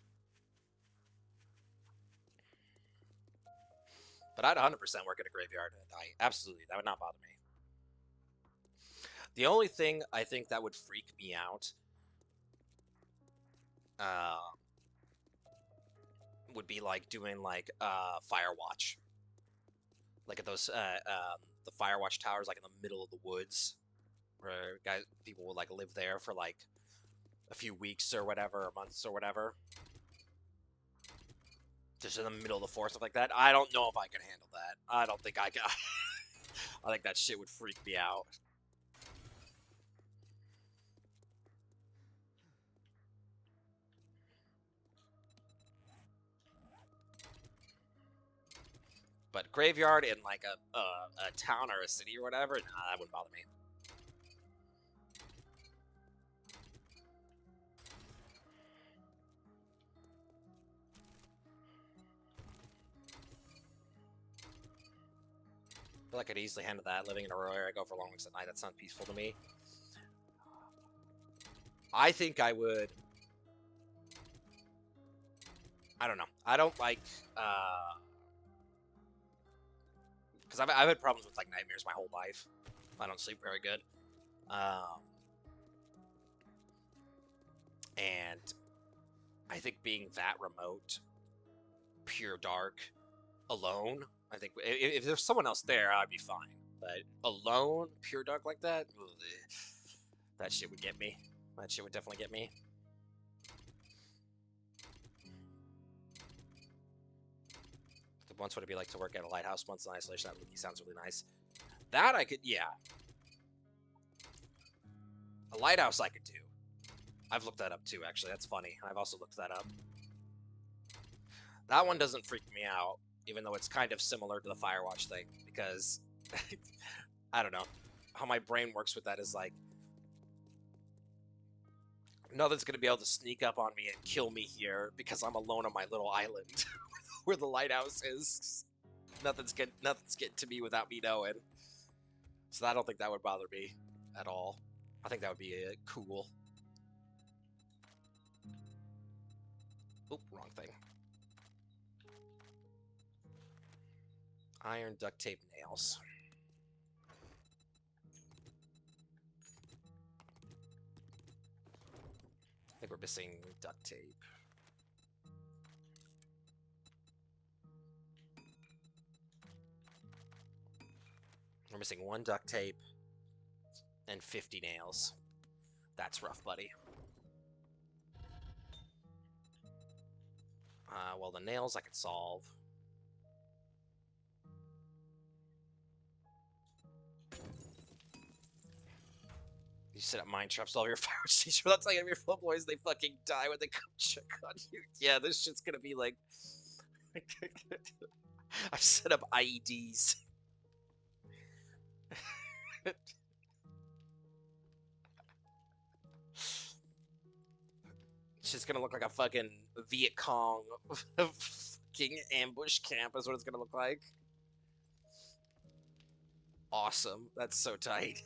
But I'd 100% work at a graveyard at night. Absolutely, that would not bother me. The only thing I think that would freak me out would be like doing like Firewatch, like at those the Firewatch towers, like in the middle of the woods, where people will like live there for like a few weeks or whatever, or months or whatever, just in the middle of the forest, stuff like that. I don't know if I can handle that. I don't think I can. I think that shit would freak me out. But graveyard in like a town or a city or whatever, nah, that wouldn't bother me. I feel like I'd easily handle that. Living in a rural area, I go for long weeks at night. That sounds peaceful to me. I think I would. I don't know. I don't like. Because I've had problems with like nightmares my whole life. I don't sleep very good. And I think being that remote, pure dark, alone, I think if there's someone else there, I'd be fine. But alone, pure dark like that, that shit would get me. That shit would definitely get me. Once would it be like to work at a lighthouse once in isolation? That sounds really nice. That I could, yeah. A lighthouse I could do. I've looked that up too, actually. That's funny. I've also looked that up. That one doesn't freak me out, even though it's kind of similar to the Firewatch thing, because I don't know. How my brain works with that is like, Nothing's gonna be able to sneak up on me and kill me here because I'm alone on my little island where the lighthouse is. Nothing's getting to me without me knowing. So I don't think that would bother me at all. I think that would be cool. Oop, wrong thing. Iron, duct tape, nails. I think we're missing duct tape. We're missing 1 duct tape and 50 nails. That's rough, buddy. Well, the nails I could solve. You set up mine traps all your fire extinguisher. That's like your full boys, they fucking die when they come check on you. Yeah, this shit's gonna be like. I've set up IEDs. It's just gonna look like a fucking Viet Cong fucking ambush camp is what it's gonna look like. Awesome. That's so tight.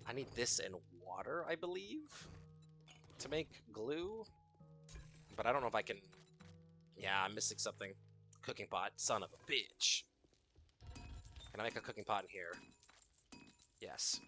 I need this and water, I believe, to make glue. But I don't know if I can... Yeah, I'm missing something. Cooking pot. Son of a bitch. Can I make a cooking pot in here? Yes.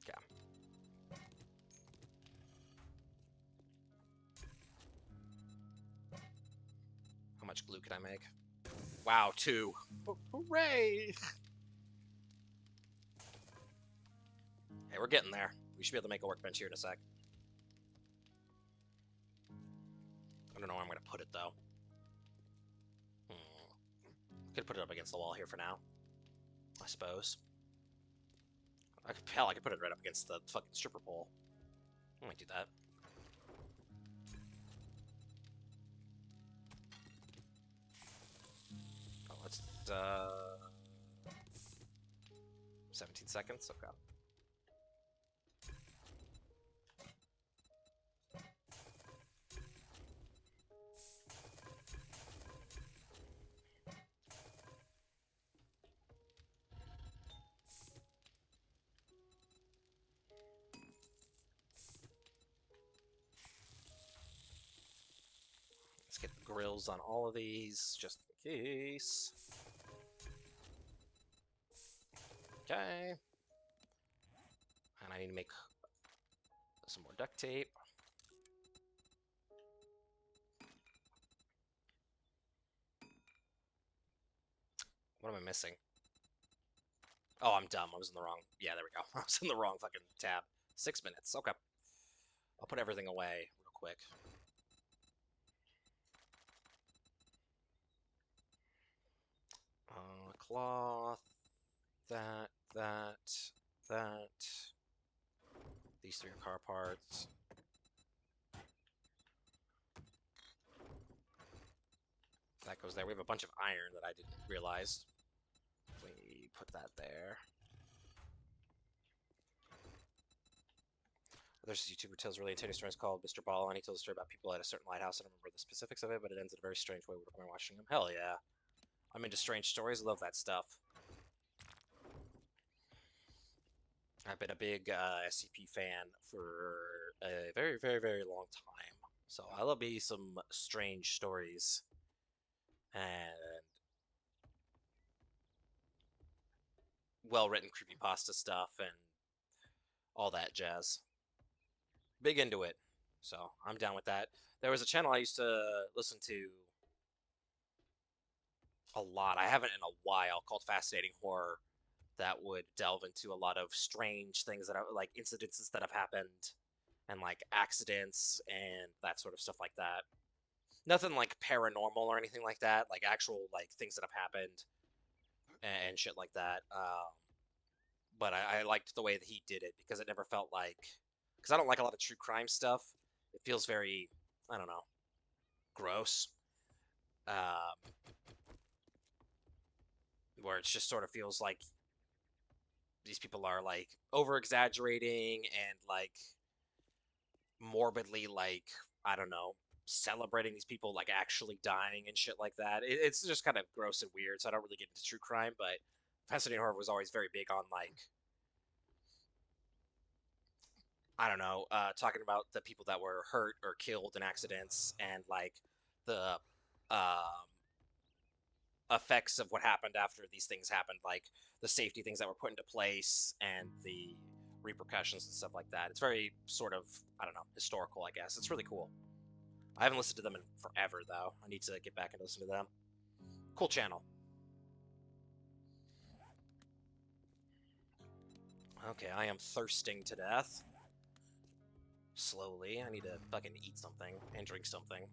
Yeah. How much glue can I make? Wow, 2. Hooray! Hey, we're getting there. We should be able to make a workbench here in a sec. I don't know where I'm going to put it, though. Could put it up against the wall here for now, I suppose. Hell, I could put it right up against the fucking stripper pole. I might do that. Oh, let's, 17 seconds? Okay. Let's get the grills on all of these, just in case. Okay. And I need to make some more duct tape. What am I missing? Oh, I'm dumb. I was in the wrong... Yeah, there we go. I was in the wrong fucking tab. 6 minutes. Okay. I'll put everything away real quick. Cloth. That. These 3 are car parts. That goes there. We have a bunch of iron that I didn't realize. We put that there. There's this YouTuber tells really intense stories called Mr. Ball, and he tells a story about people at a certain lighthouse. I don't remember the specifics of it, but it ends in a very strange way when watching them. Hell yeah. I'm into strange stories. I love that stuff. I've been a big SCP fan for a very, very, very long time. So I love me some strange stories. And well-written creepypasta stuff and all that jazz. Big into it. So I'm down with that. There was a channel I used to listen to a lot. I haven't in a while, called Fascinating Horror, that would delve into a lot of strange things that are like incidences that have happened and like accidents and that sort of stuff like that. Nothing like paranormal or anything like that, like actual like things that have happened and shit like that. but I liked the way that he did it because it never felt like, because I don't like a lot of true crime stuff. It feels very, I don't know, gross. Um, where it just sort of feels like these people are like over exaggerating and like morbidly like, I don't know, celebrating these people like actually dying and shit like that. It's just kind of gross and weird, so I don't really get into true crime, but Fascinating Horror was always very big on like, I don't know, talking about the people that were hurt or killed in accidents and like the um, effects of what happened after these things happened, like the safety things that were put into place and the repercussions and stuff like that. It's very sort of, I don't know, historical, I guess. It's really cool. I haven't listened to them in forever, though. I need to get back and listen to them. Cool channel. Okay, I am thirsting to death. Slowly. I need to fucking eat something and drink something.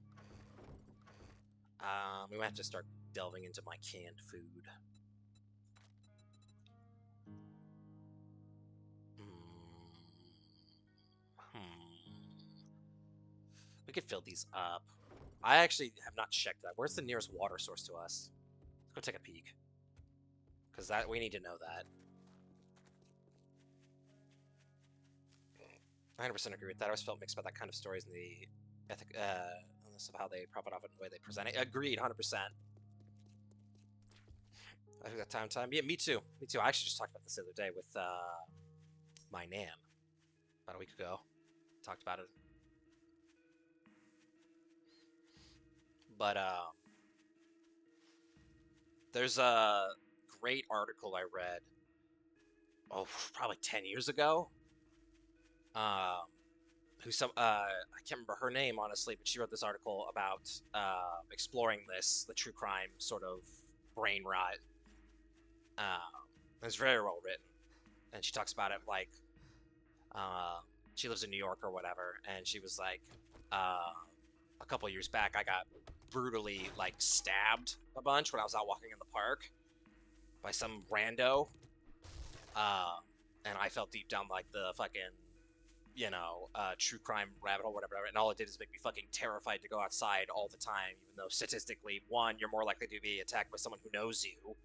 We might have to start delving into my canned food. We could fill these up. I actually have not checked that. Where's the nearest water source to us? Let's go take a peek. Because that we need to know that. 100% agree with that. I always felt mixed about that kind of stories and the ethic, of how they profit off it and the way they present it. Agreed, 100%. I think that time. Yeah, me too. Me too. I actually just talked about this the other day with my Nan about a week ago. Talked about it. But there's a great article I read, oh, probably 10 years ago. Um, I can't remember her name honestly, but she wrote this article about exploring the true crime sort of brain rot. It's very well written, and she talks about it like she lives in New York or whatever, and she was like, a couple years back, I got brutally like stabbed a bunch when I was out walking in the park by some rando, uh, and I felt deep down like the fucking true crime rabbit hole, whatever, and all it did is make me fucking terrified to go outside all the time, even though statistically, one, you're more likely to be attacked by someone who knows you,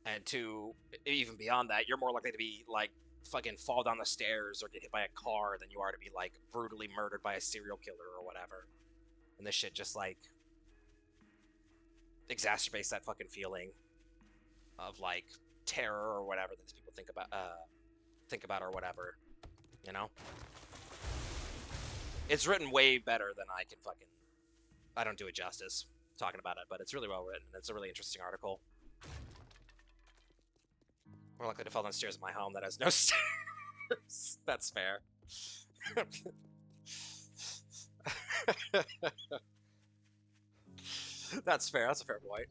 and two, even beyond that, you're more likely to be like fucking fall down the stairs or get hit by a car than you are to be like brutally murdered by a serial killer or whatever. And this shit just like exacerbates that fucking feeling of like terror or whatever that these people think about or whatever, you know? It's written way better than I can fucking. I don't do it justice talking about it, but it's really well written. It's a really interesting article. More likely to fall downstairs in my home that has no stairs. That's fair. That's fair. That's a fair point.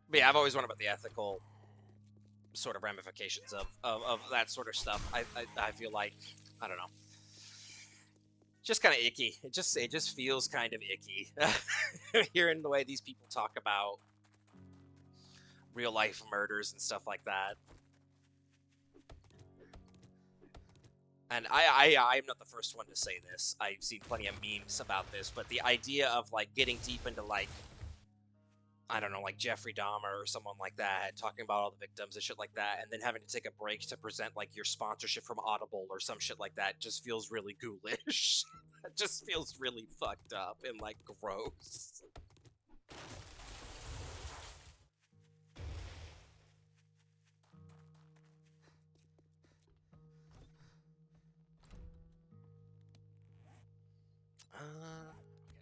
But yeah, I've always wondered about the ethical sort of ramifications of that sort of stuff. I feel like, I don't know, just kind of icky. It just feels kind of icky hearing the way these people talk about real life murders and stuff like that. And I'm not the first one to say this. I've seen plenty of memes about this, but the idea of like getting deep into like, I don't know, like Jeffrey Dahmer or someone like that, talking about all the victims and shit like that, and then having to take a break to present like your sponsorship from Audible or some shit like that just feels really ghoulish. It just feels really fucked up and like gross. Okay,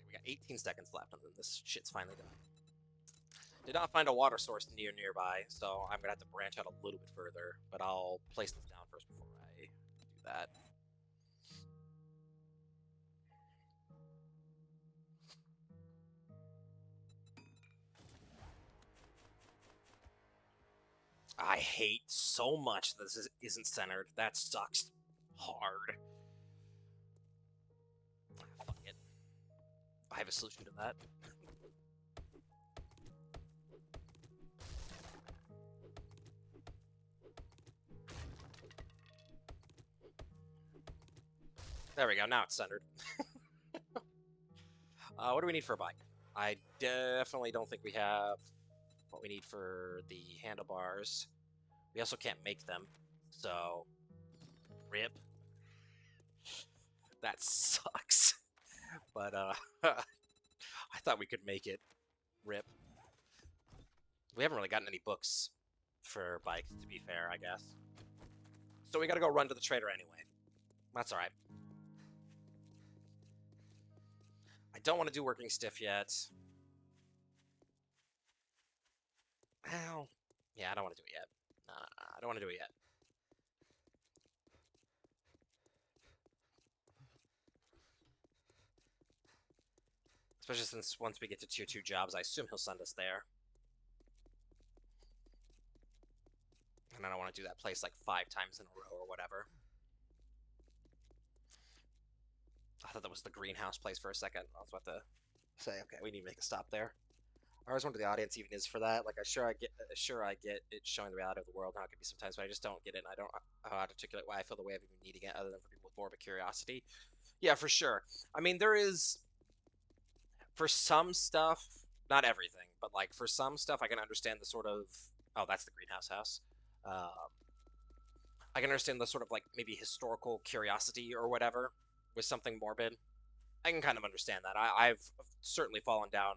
we got 18 seconds left, and then this shit's finally done. Did not find a water source nearby, so I'm gonna have to branch out a little bit further, but I'll place this down first before I do that. I hate so much that this isn't centered. That sucks hard. I have a solution to that. There we go, now it's centered. What do we need for a bike? I definitely don't think we have what we need for the handlebars. We also can't make them, so rip. That sucks. But I thought we could make it. Rip. We haven't really gotten any books for bikes, to be fair, I guess. So we gotta go run to the trader anyway. That's alright. I don't want to do working stiff yet. Ow. Yeah, I don't want to do it yet. I don't want to do it yet. Especially since once we get to tier 2 jobs, I assume he'll send us there. And I don't want to do that place like 5 times in a row or whatever. I thought that was the greenhouse place for a second. I was about to say, okay, we need to make a stop there. I always wonder the audience even is for that. Like, I get it showing the reality of the world, how it can be sometimes, but I just don't get it. And I don't know how to articulate why I feel the way of even needing it, other than for people with more of a curiosity. Yeah, for sure. I mean, there is, for some stuff, not everything, but like for some stuff, I can understand the sort of, oh, that's the greenhouse house. I can understand the sort of like maybe historical curiosity or whatever with something morbid. I can kind of understand that. I've certainly fallen down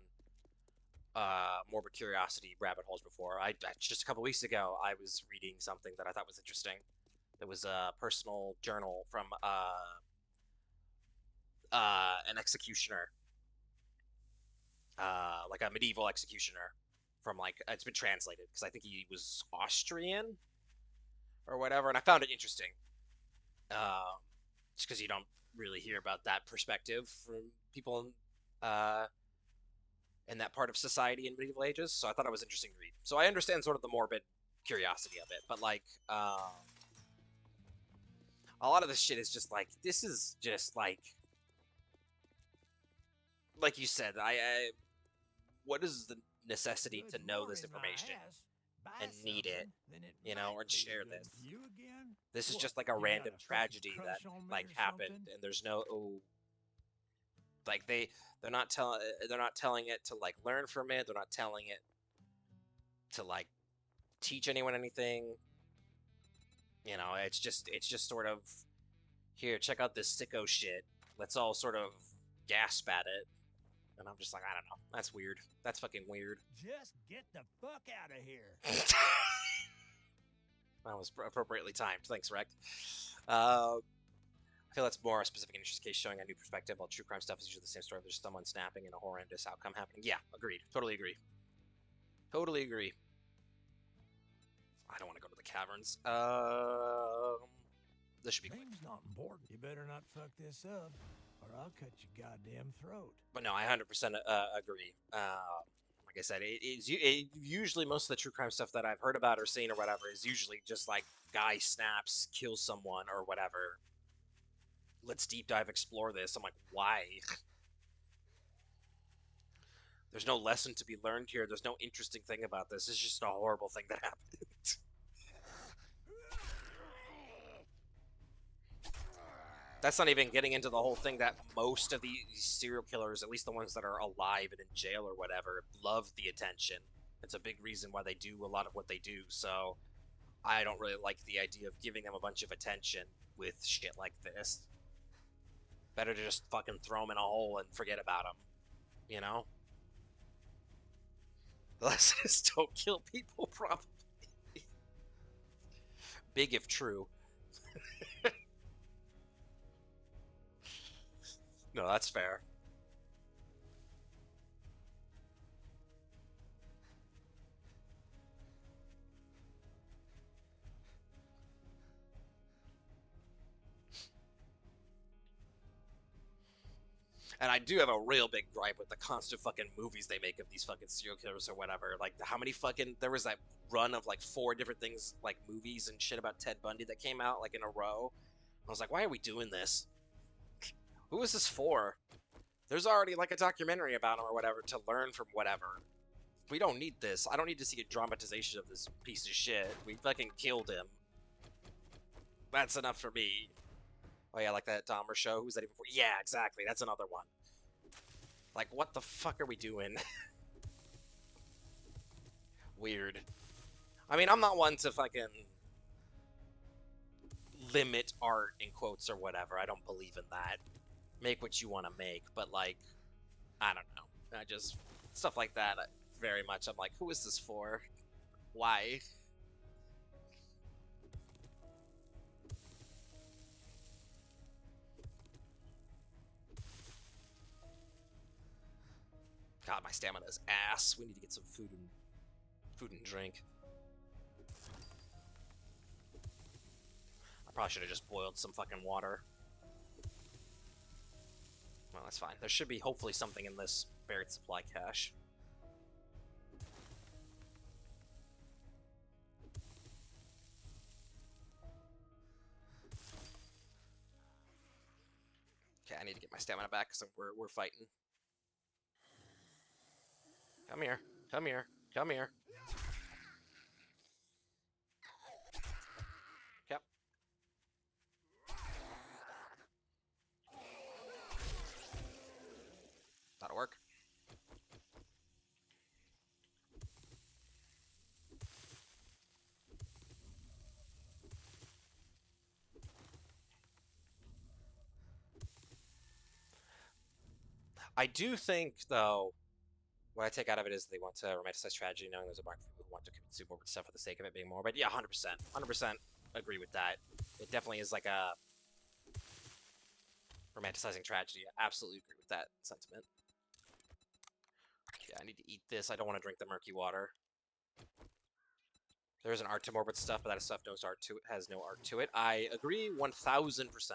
morbid curiosity rabbit holes before. Just a couple weeks ago, I was reading something that I thought was interesting. It was a personal journal from an executioner, like a medieval executioner from like, it's been translated because I think he was Austrian or whatever, and I found it interesting. Just because you don't really hear about that perspective from people in that part of society in medieval ages, so I thought it was interesting to read. So I understand sort of the morbid curiosity of it, but like, a lot of this shit is just like, this is just like you said, what is the necessity to know this information and need it, you know, or share this? This is just like a random tragedy that like happened, and there's no like they're not telling it to like learn from it. They're not telling it to like teach anyone anything. You know, it's just sort of, here, check out this sicko shit. Let's all sort of gasp at it. And I'm just like, I don't know. That's weird. That's fucking weird. Just get the fuck out of here. That was appropriately timed. Thanks, Rect. I feel that's more a specific interest case showing a new perspective, while true crime stuff is usually the same story. There's someone snapping and a horrendous outcome happening. Yeah, agreed. Totally agree. Totally agree. I don't want to go to the caverns. This should be quick. Name's not important. You better not fuck this up, or I'll cut your goddamn throat. But no, I 100% agree. Like I said, usually most of the true crime stuff that I've heard about or seen or whatever is usually just like guy snaps, kills someone or whatever. Let's deep dive explore this. I'm like, why? There's no lesson to be learned here. There's no interesting thing about this. It's just a horrible thing that happened. That's not even getting into the whole thing that most of these serial killers, at least the ones that are alive and in jail or whatever, love the attention. It's a big reason why they do a lot of what they do. So I don't really like the idea of giving them a bunch of attention with shit like this. Better to just fucking throw them in a hole and forget about them, you know? The lesson is don't kill people, probably. Big if true. No, that's fair. And I do have a real big gripe with the constant fucking movies they make of these fucking serial killers or whatever. Like, how many fucking... There was that run of, like, 4 different things, like, movies and shit about Ted Bundy that came out, like, in a row. I was like, why are we doing this? Who is this for? There's already like a documentary about him or whatever to learn from whatever. We don't need this. I don't need to see a dramatization of this piece of shit. We fucking killed him. That's enough for me. Oh yeah, like that Dahmer show. Who's that even for? Yeah, exactly. That's another one. Like, what the fuck are we doing? Weird. I mean, I'm not one to fucking limit art in quotes or whatever. I don't believe in that. Make what you want to make, but like, I don't know. I just stuff like that. Very much. I'm like, who is this for? Why? God, my stamina is ass. We need to get some food and drink. I probably should have just boiled some fucking water. Well, that's fine. There should be hopefully something in this buried supply cache. Okay, I need to get my stamina back because we're fighting. Come here. Come here. Come here. Yep. That'll work. I do think, though, what I take out of it is they want to romanticize tragedy, knowing there's a market for people who want to consume morbid stuff for the sake of it being morbid. Yeah, 100%. 100% agree with that. It definitely is like a romanticizing tragedy. I absolutely agree with that sentiment. Yeah, I need to eat this. I don't want to drink the murky water. There's an art to morbid stuff, but that stuff has no art to it. I agree 1000%.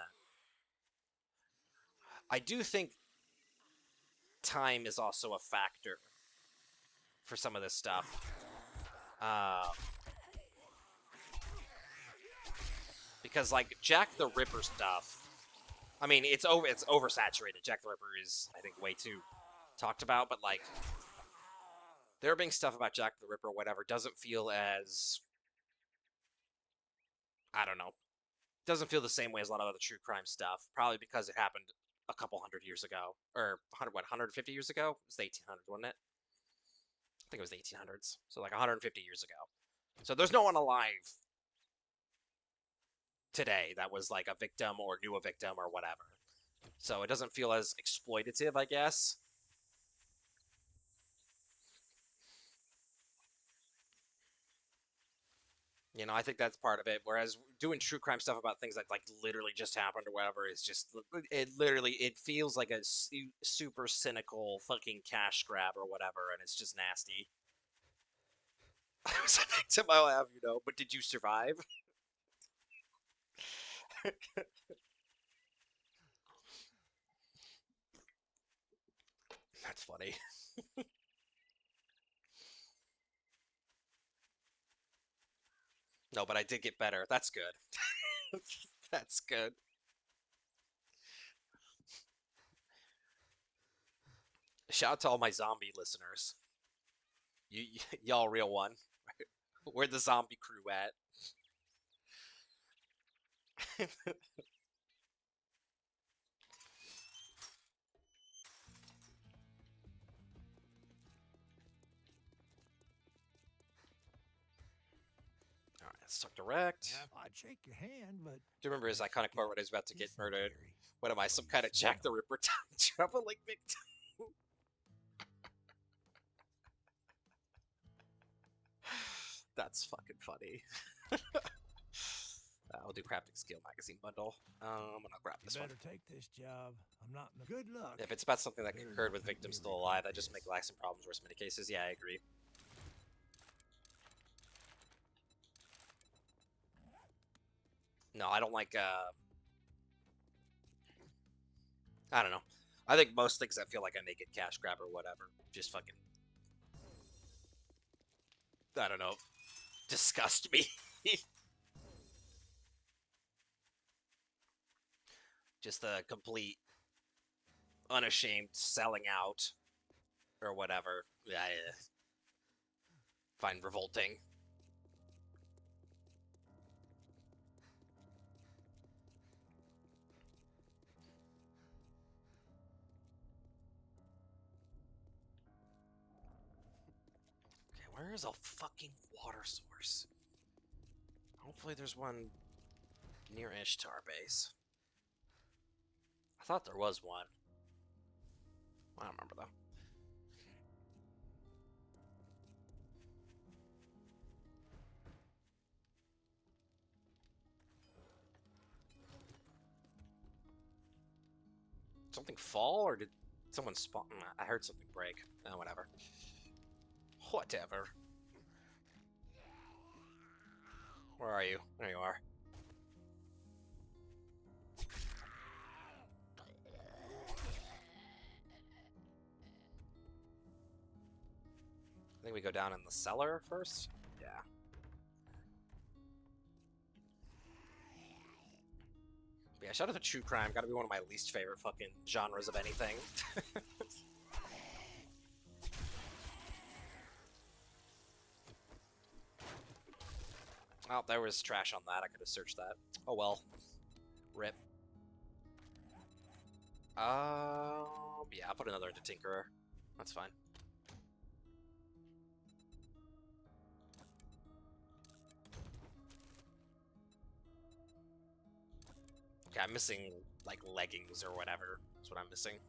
I do think time is also a factor for some of this stuff. Because like Jack the Ripper stuff, I mean it's oversaturated. Jack the Ripper is, I think, way too talked about, but like there being stuff about Jack the Ripper or whatever doesn't feel as, I don't know, doesn't feel the same way as a lot of other true crime stuff. Probably because it happened a couple hundred years ago, or 150 years ago? It was the 1800s, wasn't it? I think it was the 1800s. So like 150 years ago. So there's no one alive today that was like a victim or knew a victim or whatever. So it doesn't feel as exploitative, I guess. You know, I think that's part of it. Whereas doing true crime stuff about things that like literally just happened or whatever is just it feels like a super cynical fucking cash grab or whatever, and it's just nasty. I was a victim, I'll have you know, but did you survive? That's funny. No, but I did get better. That's good. That's good. Shout out to all my zombie listeners. Y'all real one. Where the zombie crew at? All right, let's talk direct. I'd shake your hand, but Do you remember his iconic quote when he was about to get murdered? dysentery. What am I, some kind of Jack the Ripper time traveling victim? That's fucking funny. I'll do crafting skill magazine bundle. I'm gonna grab You this one. better take this job. I'm not in the good luck. If it's about something that occurred with victims still alive, that just make lasting problems worse in many cases. Yeah, I agree. No, I don't like, I don't know. I think most things that feel like a naked cash grab or whatever just fucking, I don't know, disgust me. Just the complete unashamed selling out or whatever. Yeah, I find revolting. Okay, where is a fucking water source? Hopefully there's one near Ishtar base. I thought there was one. I don't remember though. Something fall, or did someone spawn? I heard something break. Oh, whatever. Whatever. Where are you? There you are. I think we go down in the cellar first. Yeah. But yeah, shout out to true crime. Gotta be one of my least favorite fucking genres of anything. Oh, there was trash on that. I could have searched that. Oh well. Rip. Yeah, I'll put another into Tinkerer. That's fine. Okay, I'm missing, like, leggings or whatever. That's what I'm missing.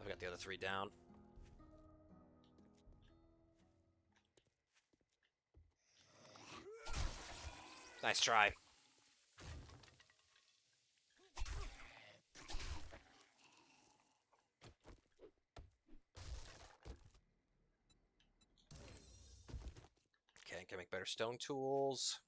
I've got the other 3 down. Nice try. Okay, can make better stone tools.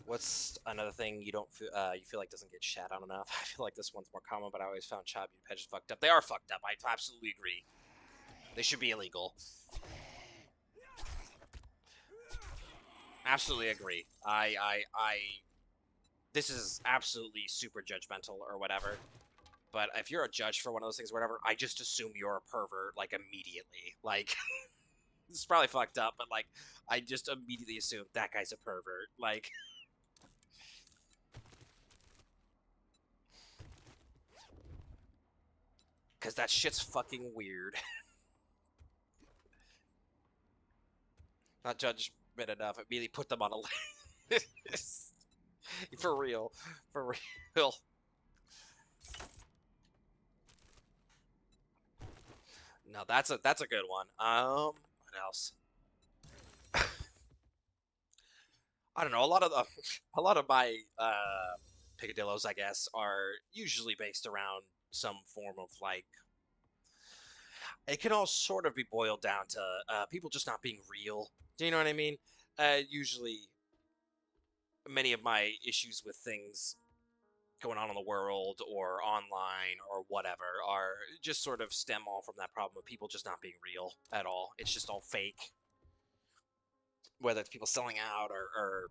What's another thing you don't feel you feel like doesn't get shat on enough? I feel like this one's more common, but I always found Chobby Pedges fucked up. They are fucked up. I absolutely agree. They should be illegal. Absolutely agree. This is absolutely super judgmental or whatever. But if you're a judge for one of those things or whatever, I just assume you're a pervert, like, immediately. Like, this is probably fucked up, but, like, I just immediately assume that guy's a pervert. Like, because that shit's fucking weird. Not judgment enough. Immediately put them on a list. For real. For real. No, that's a good one. What else? I don't know. A lot of my picadillos, I guess, are usually based around some form of, like, it can all sort of be boiled down to people just not being real. Do you know what I mean? Usually, many of my issues with things going on in the world or online or whatever are just sort of stem all from that problem of people just not being real at all. It's just all fake. Whether it's people selling out or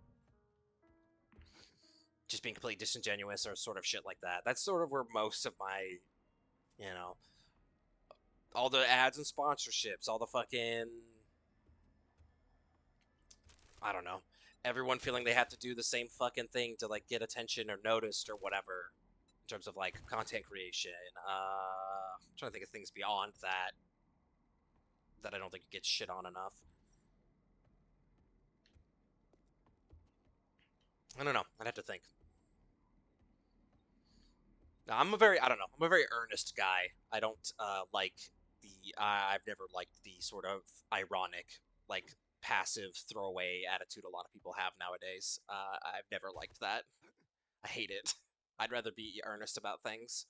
just being completely disingenuous or sort of shit like that. That's sort of where most of my, you know, all the ads and sponsorships, all the fucking, I don't know, everyone feeling they have to do the same fucking thing to, like, get attention or noticed or whatever in terms of, like, content creation. I'm trying to think of things beyond that I don't think gets shit on enough. I don't know. I'd have to think. Now, I'm a very, I don't know, I'm a very earnest guy. I don't like I've never liked the sort of ironic, like, passive throwaway attitude a lot of people have nowadays. I've never liked that. I hate it. I'd rather be earnest about things.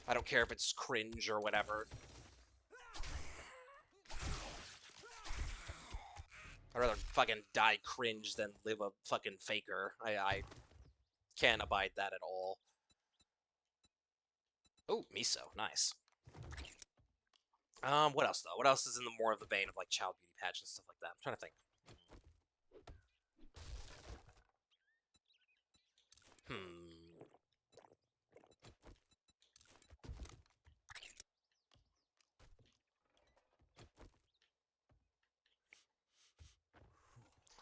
I don't care if it's cringe or whatever. I'd rather fucking die cringe than live a fucking faker. I can't abide that at all. Oh, miso, nice. What else though? What else is in the more of the vein of like child beauty pageants and stuff like that? I'm trying to think. Hmm.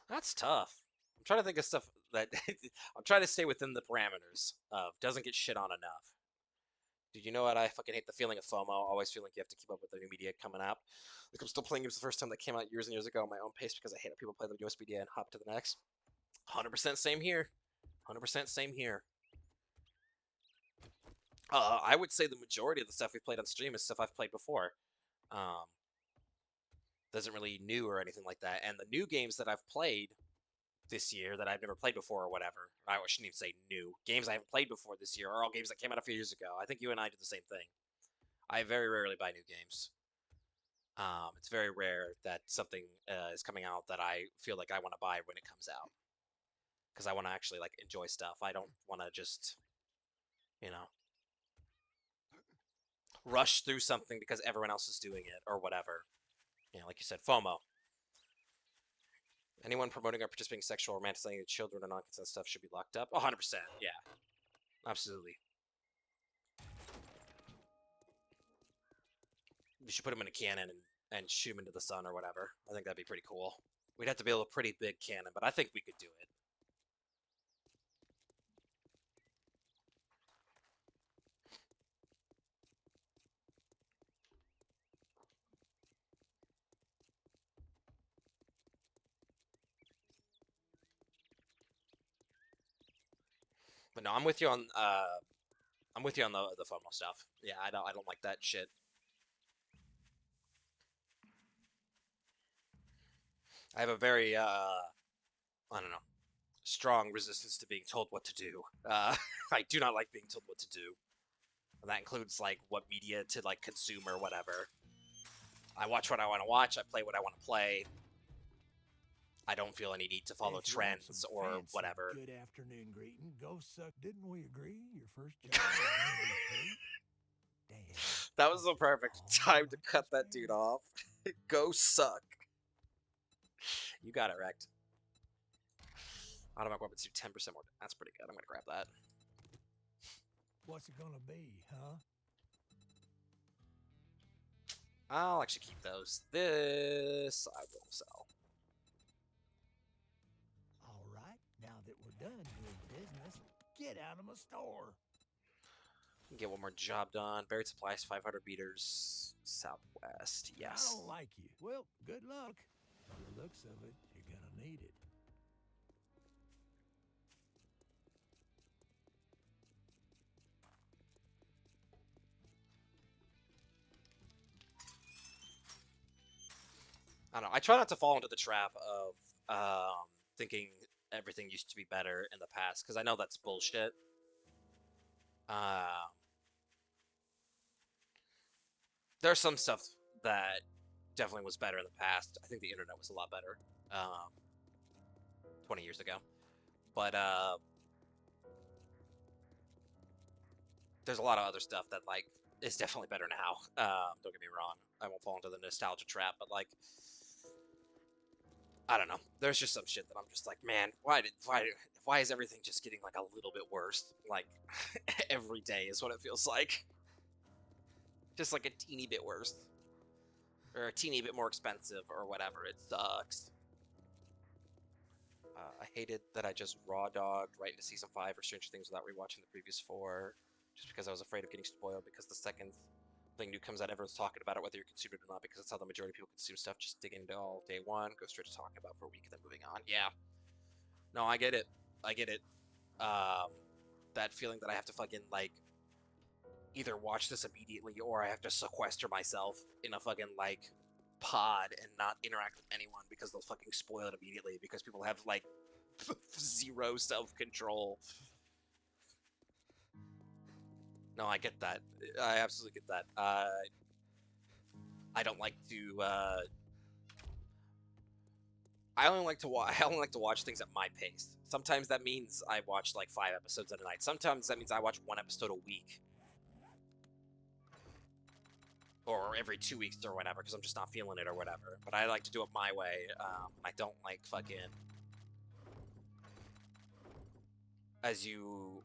That's tough. I'm trying to think of stuff that I'm trying to stay within the parameters of doesn't get shit on enough. Dude, you know what? I fucking hate the feeling of FOMO. Always feeling like you have to keep up with the new media coming out. Like I'm still playing games the first time that came out years and years ago on my own pace because I hate how people play the newest media and hop to the next. 100% same here. 100% same here. I would say the majority of the stuff we played on stream is stuff I've played before. Um, doesn't really new or anything like that. And the new games that I've played this year that I've never played before or whatever, I shouldn't even say new games I haven't played before this year are all games that came out a few years ago. I think you and I do the same thing. I very rarely buy new games. It's very rare that something is coming out that I feel like I want to buy when it comes out because I want to actually like enjoy stuff. I don't want to just, you know, rush through something because everyone else is doing it or whatever. You know, like you said, FOMO. Anyone promoting or participating in sexual or romanticizing children or non-consent stuff should be locked up. 100%. Yeah, absolutely. We should put him in a cannon and shoot him into the sun or whatever. I think that'd be pretty cool. We'd have to build a pretty big cannon, but I think we could do it. But no, I'm with you on the FOMO stuff. Yeah, I don't like that shit. I have a very I don't know, strong resistance to being told what to do. I do not like being told what to do. And that includes like what media to like consume or whatever. I watch what I want to watch, I play what I want to play. I don't feel any need to follow If you want some trends or fancy whatever. good afternoon greeting, go suck. Didn't we agree your first job was gonna be free? Damn. That was the perfect All time to right, cut that dude off. Go suck. You got it, Rect. Automatic weapons do 10% more. That's pretty good. I'm gonna grab that. What's it gonna be, huh? I'll actually keep those. This I will sell. All right, now that we're done doing business, get out of my store. Get one more job done. Buried supplies, 500 meters southwest. I Yes. don't like you. Well, good luck. By the looks of it, you're gonna need it. I don't know. I try not to fall into the trap of thinking everything used to be better in the past because I know that's bullshit. Um, there's some stuff that definitely was better in the past. I think the internet was a lot better 20 years ago. But there's a lot of other stuff that like is definitely better now. Don't get me wrong. I won't fall into the nostalgia trap, but like I don't know. There's just some shit that I'm just like, man, why is everything just getting like a little bit worse? Like every day is what it feels like. Just like a teeny bit worse. Or a teeny bit more expensive or whatever. It sucks. I hated that I just raw dogged right into season 5 or Stranger Things without rewatching the previous 4, just because I was afraid of getting spoiled. Because the second thing new comes out, everyone's talking about it, whether you consume it or not, because it's how the majority of people consume stuff. Just dig into all day one, go straight to talking about for a week, and then moving on. Yeah, no, I get it. I get it. That feeling that I have to fucking like either watch this immediately or I have to sequester myself in a fucking like pod and not interact with anyone because they'll fucking spoil it immediately because people have like zero self-control. No, I get that. I absolutely get that. I don't like to I only like to watch. I only like to watch things at my pace. Sometimes that means I watch like 5 episodes in a night. Sometimes that means I watch 1 episode a week, or every 2 weeks or whatever, because I'm just not feeling it or whatever. But I like to do it my way. I don't like fucking, as you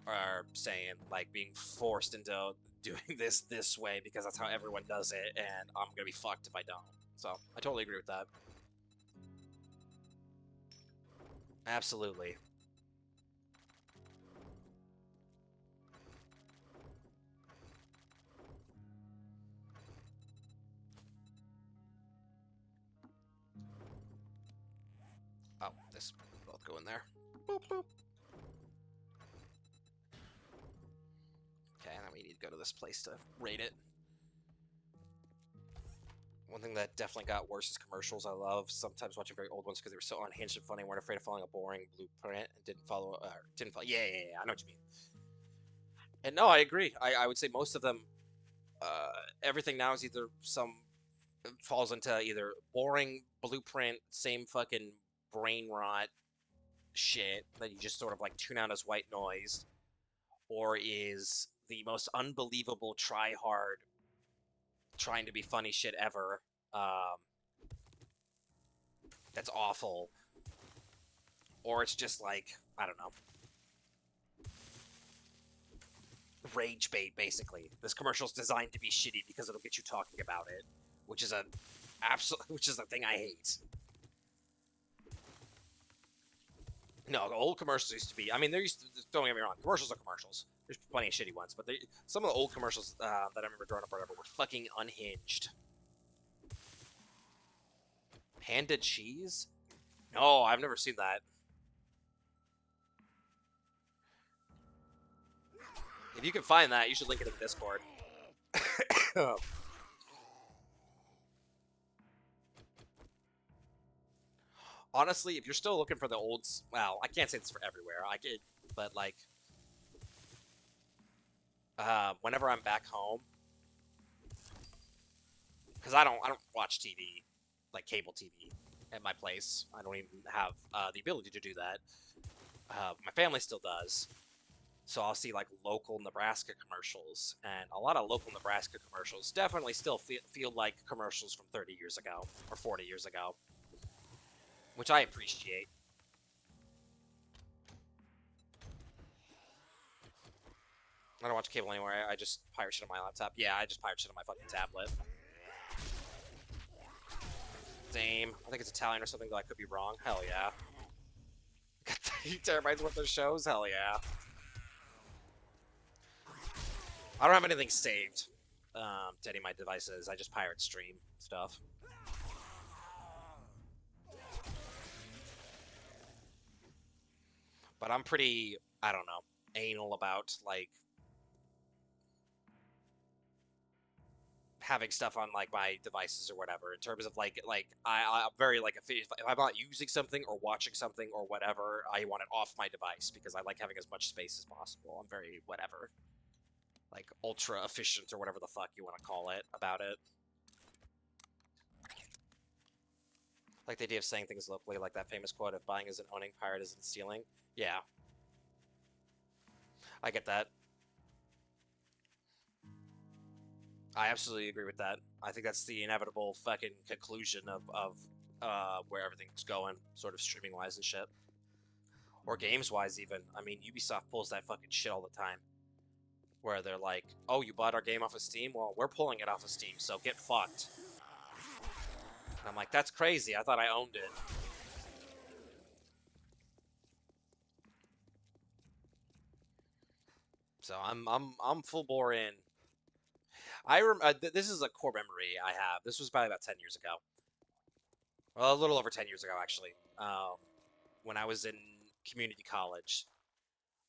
are saying, like being forced into doing this way because that's how everyone does it, and I'm gonna be fucked if I don't. So I totally agree with that. Absolutely. Oh, this both go in there. Boop boop. Okay, now we need to go to this place to rate it. One thing that definitely got worse is commercials. I love sometimes watching very old ones because they were so unhinged and funny, weren't afraid of following a boring blueprint, and didn't follow. Yeah. I know what you mean. And no, I agree. I would say most of them, everything now is either some falls into either boring blueprint, same fucking brain rot shit that you just sort of like tune out as white noise, or is the most unbelievable try hard trying to be funny shit ever. Um, that's awful, or it's just like, I don't know, rage bait basically. This commercial's designed to be shitty because it'll get you talking about it, which is which is a thing I hate. No, the old commercials used to be. I mean, there used to. Don't get me wrong, commercials are commercials. There's plenty of shitty ones, but some of the old commercials that I remember growing up or whatever were fucking unhinged. Panda cheese? No, I've never seen that. If you can find that, you should link it in the Discord. Honestly, if you're still looking for the old, well, I can't say this for everywhere. I get, but like, whenever I'm back home, because I don't watch TV, like cable TV, at my place. I don't even have the ability to do that. My family still does, so I'll see like local Nebraska commercials, and a lot of local Nebraska commercials definitely still feel like commercials from 30 years ago or 40 years ago, which I appreciate. I don't watch cable anymore. I just pirate shit on my laptop. Yeah, I just pirate shit on my fucking tablet. Same. I think it's Italian or something, though I could be wrong. Hell yeah. Terabytes worth of shows? Hell yeah. I don't have anything saved to any of my devices. I just pirate stream stuff. But I'm pretty, I don't know, anal about, like, having stuff on like my devices or whatever in terms of I'm very like if I'm not using something or watching something or whatever, I want it off my device because I like having as much space as possible. I'm very whatever, like ultra efficient or whatever the fuck you want to call it about it. Like the idea of saying things locally, like that famous quote: "If buying isn't owning, pirate isn't stealing." Yeah, I get that. I absolutely agree with that. I think that's the inevitable fucking conclusion of where everything's going, sort of streaming wise and shit, or games wise even. I mean, Ubisoft pulls that fucking shit all the time, where they're like, "Oh, you bought our game off of Steam? Well, we're pulling it off of Steam, so get fucked." And I'm like, "That's crazy. I thought I owned it." So I'm full bore in. This is a core memory I have. This was probably about 10 years ago. Well, a little over 10 years ago actually. When I was in community college,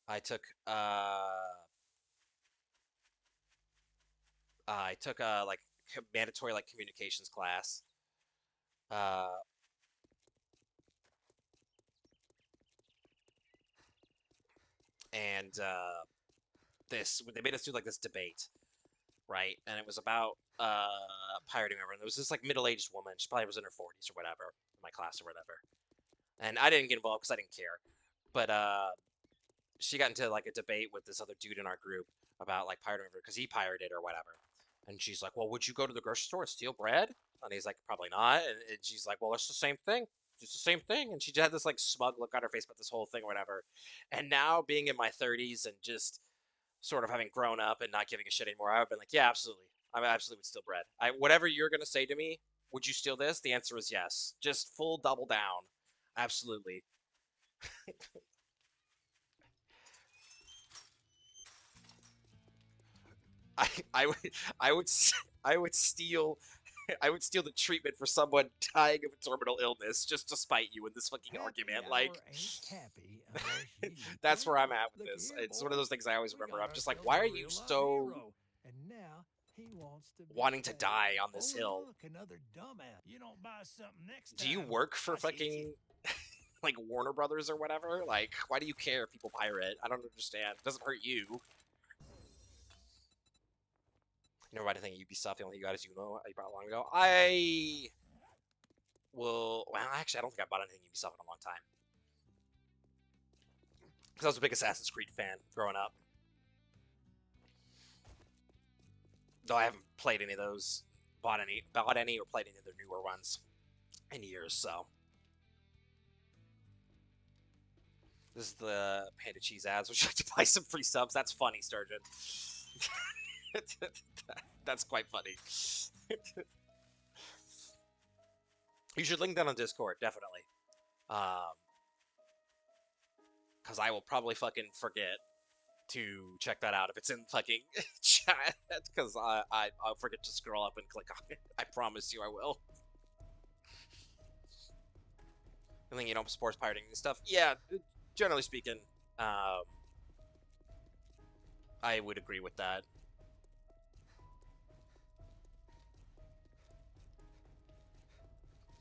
I took a like mandatory like communications class. Uh, and this they made us do like this debate, right? And it was about pirating. Remember, and there was this like middle-aged woman. She probably was in her 40s or whatever. In my my class or whatever. And I didn't get involved because I didn't care. But she got into like a debate with this other dude in our group about like pirating because he pirated or whatever. And she's like, well, would you go to the grocery store and steal bread? And he's like, probably not. And she's like, well, it's the same thing. It's the same thing. And she had this like smug look on her face about this whole thing or whatever. And now being in my 30s and just sort of having grown up and not giving a shit anymore, I've been like, yeah, absolutely. I absolutely would steal bread. Whatever you're going to say to me, would you steal this? The answer is yes. Just full double down. Absolutely. I I would I would I would steal I would steal the treatment for someone dying of a terminal illness just to spite you in this fucking Happy argument. hour Like, ain't happy unless you eat that's where I'm bread. at with Look this. here, It's one of boys. those things I always We remember. got I'm just like, ourselves why a are you real-life so hero, and now he wants to be wanting to paid. die on this Oh, hill? look, another dumbass. You don't buy something next Do you time, work for I see fucking like Warner Brothers or whatever? Like, why do you care if people pirate? I don't understand. It doesn't hurt you. You never bought anything at Ubisoft. The only thing you got is Uno. You bought long ago. Well, actually, I don't think I bought anything Ubisoft in a long time. Because I was a big Assassin's Creed fan growing up. Though I haven't played any of those, bought any, or played any of their newer ones in years, so. This is the Panda Cheese ads. Would you like to buy some free subs? That's funny, Sturgeon. That's quite funny. You should link that on Discord, definitely. Because I will probably fucking forget to check that out if it's in fucking chat. Because I'll forget to scroll up and click on it. I promise you I will. And then, you know, sports pirating and stuff. Yeah, generally speaking, I would agree with that.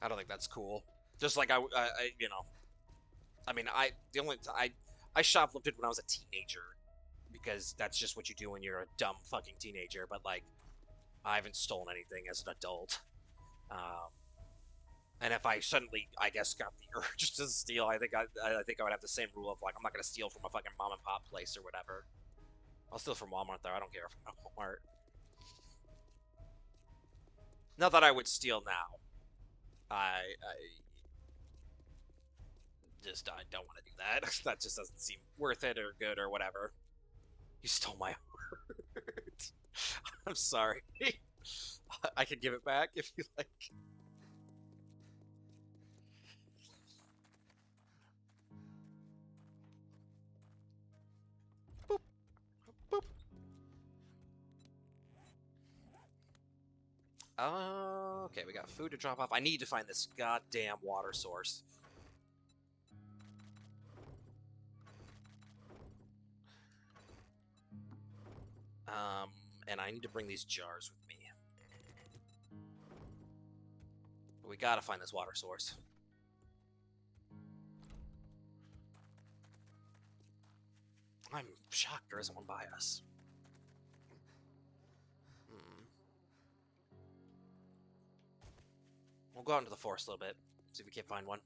I don't think that's cool. Just like I you know, I mean, I shoplifted when I was a teenager because that's just what you do when you're a dumb fucking teenager. But like, I haven't stolen anything as an adult. And if I suddenly, I guess, got the urge to steal, I think I would have the same rule of like, I'm not gonna steal from a fucking mom and pop place or whatever. I'll steal from Walmart though. I don't care if I'm Walmart. Not that I would steal now. I don't want to do that. That just doesn't seem worth it or good or whatever. You stole my heart. I'm sorry. I can give it back if you like. Boop. Boop. Okay, we got food to drop off. I need to find this goddamn water source. And I need to bring these jars with me. But we gotta find this water source. I'm shocked there isn't one by us. We'll go out into the forest a little bit, see if we can't find one.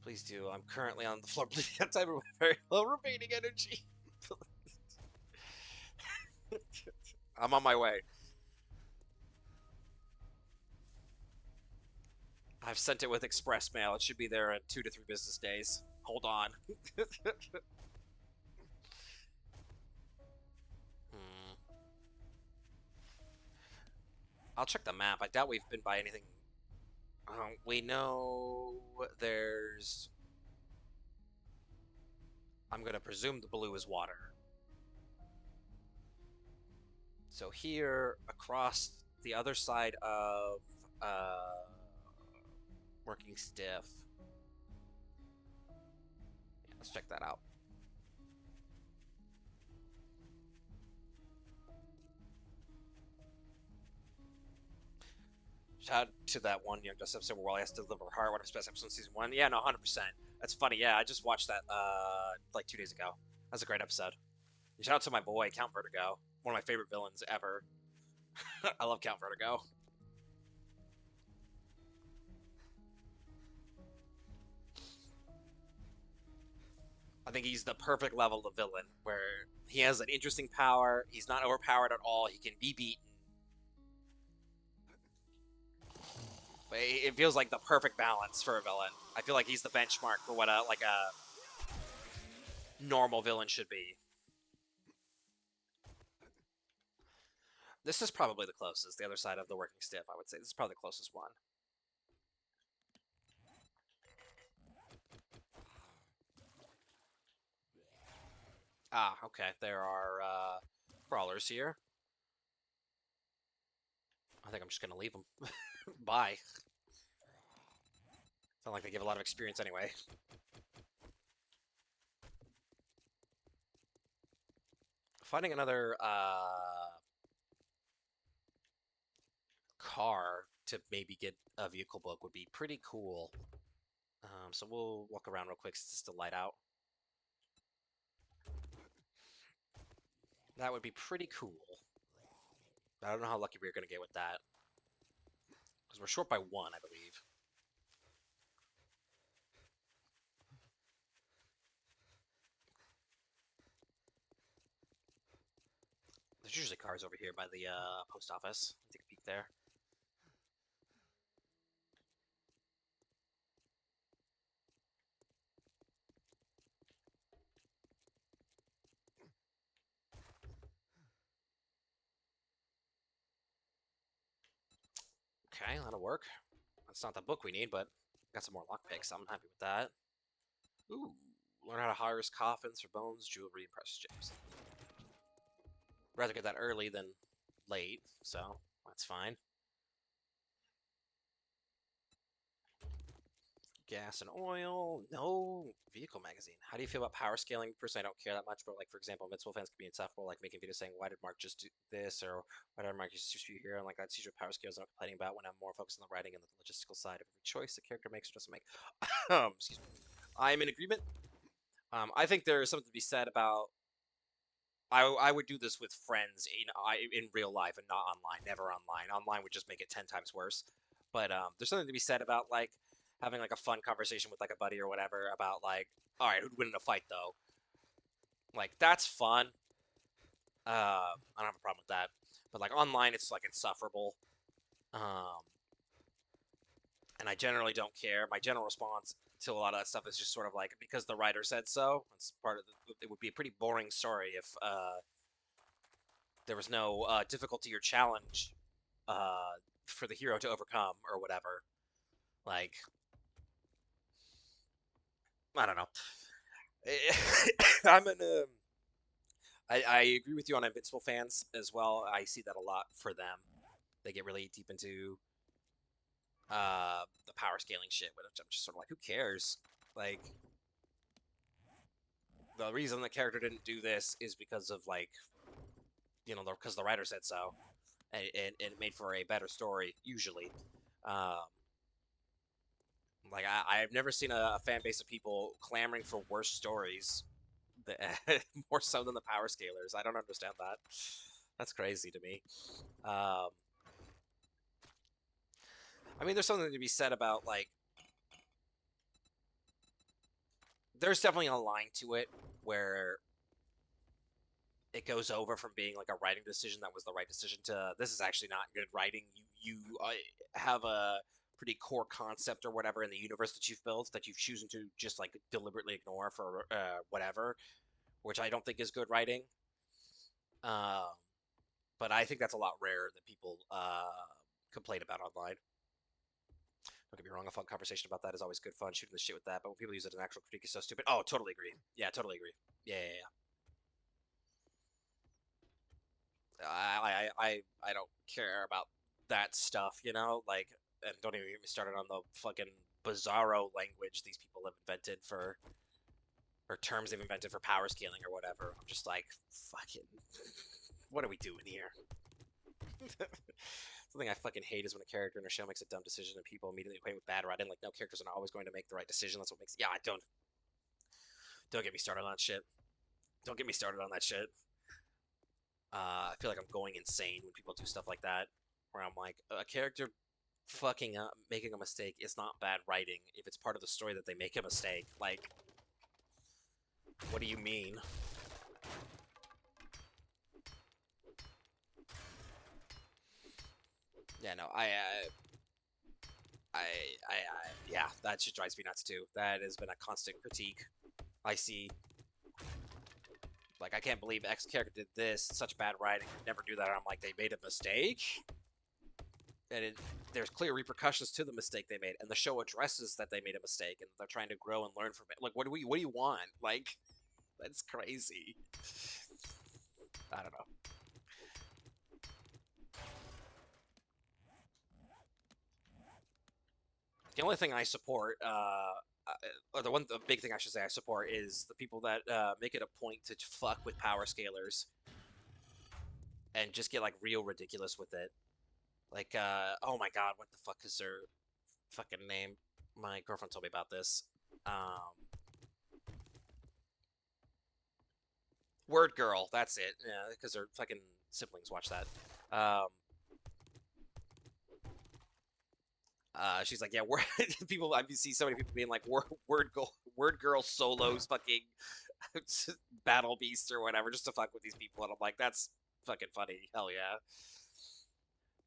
Please do. I'm currently on the floor bleeding out time with very low remaining energy. I'm on my way. I've sent it with express mail. It should be there in 2 to 3 business days. Hold on. I'll check the map. I doubt we've been by anything. We know there's... I'm gonna presume the blue is water. So here, across the other side of Working Stiff. Yeah, let's check that out. Shout out to that one Young Justice episode where Wally has to deliver heart. One of his best episodes in season 1. Yeah, no, 100%. That's funny. Yeah, I just watched that like 2 days ago. That's a great episode. And shout out to my boy Count Vertigo, one of my favorite villains ever. I love Count Vertigo. I think he's the perfect level of villain, where he has an interesting power, he's not overpowered at all, he can be beaten. But it feels like the perfect balance for a villain. I feel like he's the benchmark for what a normal villain should be. This is probably the closest, the other side of the working stiff, I would say. This is probably the closest one. Ah, okay. There are crawlers here. I think I'm just gonna leave them. Bye. Sound like they give a lot of experience anyway. Finding another car to maybe get a vehicle book would be pretty cool. So we'll walk around real quick just to light out. That would be pretty cool. I don't know how lucky we're gonna get with that. Because we're short by one, I believe. There's usually cars over here by the post office. Take a peek there. Okay, that'll work. That's not the book we need, but got some more lockpicks. So I'm happy with that. Ooh, learn how to harvest coffins for bones, jewelry, and precious gems. Rather get that early than late, so that's fine. Gas and oil, no vehicle magazine. How do you feel about power scaling? Personally, I don't care that much, but like for example, Invincible fans can be insufferable, like making videos saying, "Why did Mark just do this?" or "Why did Mark just choose you here?" And like that's usually power scales I'm complaining about when I'm more focused on the writing and the logistical side of every choice the character makes or doesn't make. Excuse me. I'm in agreement. I think there is something to be said about. I would do this with friends in real life and not online. Never online. Online would just make it 10 times worse. But there's something to be said about like having like a fun conversation with like a buddy or whatever about like, all right, who'd win in a fight though? Like that's fun. I don't have a problem with that. But like online, it's like insufferable. Um, and I generally don't care. My general response to a lot of that stuff is just sort of like because the writer said so. It's part of it would be a pretty boring story if there was no difficulty or challenge uh, for the hero to overcome or whatever. Like I don't know. I'm an I agree with you on Invincible fans as well. I see that a lot for them. They get really deep into the power scaling shit, which I'm just sort of like, who cares? Like, the reason the character didn't do this is because of like, because the writer said so, and it made for a better story usually. Um, like I've never seen a fan base of people clamoring for worse stories, more so than the power scalers. I don't understand that. That's crazy to me. Um, I mean, there's something to be said about like there's definitely a line to it where it goes over from being like a writing decision that was the right decision to this is actually not good writing. You have a pretty core concept or whatever in the universe that you've built that you've chosen to just like deliberately ignore for whatever, which I don't think is good writing. Um, but I think that's a lot rarer than people complain about online. Don't get me wrong, a fun conversation about that is always good fun, shooting the shit with that. But when people use it as an actual critique, is so stupid. Oh, totally agree. Yeah, totally agree. Yeah. I don't care about that stuff, like, and don't even get me started on the fucking bizarro language these people have invented for, or terms they've invented for power scaling or whatever. I'm just like, fucking, what are we doing here? Something I fucking hate is when a character in a show makes a dumb decision and people immediately equate with bad writing. Like, no, characters are not always going to make the right decision. That's what makes. Yeah, don't get me started on that shit. Don't get me started on that shit. I feel like I'm going insane when people do stuff like that, where I'm like, a character fucking up, making a mistake is not bad writing if it's part of the story that they make a mistake. Like, What do you mean? Yeah, no, yeah, that shit drives me nuts too. That has been a constant critique I see. Like, I can't believe X character did this. Such bad writing. Never do that. I'm like, they made a mistake, and there's clear repercussions to the mistake they made, and the show addresses that they made a mistake, and they're trying to grow and learn from it. Like, what do you want? Like, that's crazy. I don't know. The only thing I support, or the big thing I should say I support is the people that make it a point to fuck with power scalers and just get like real ridiculous with it. Like, oh my god, what the fuck is their fucking name? My girlfriend told me about this. Um, Word Girl, that's it. Yeah, because their fucking siblings watch that. Um, she's like, yeah, people. I see so many people being like, Word Girl solos, fucking Battle Beast or whatever, just to fuck with these people, and I'm like, that's fucking funny. Hell yeah.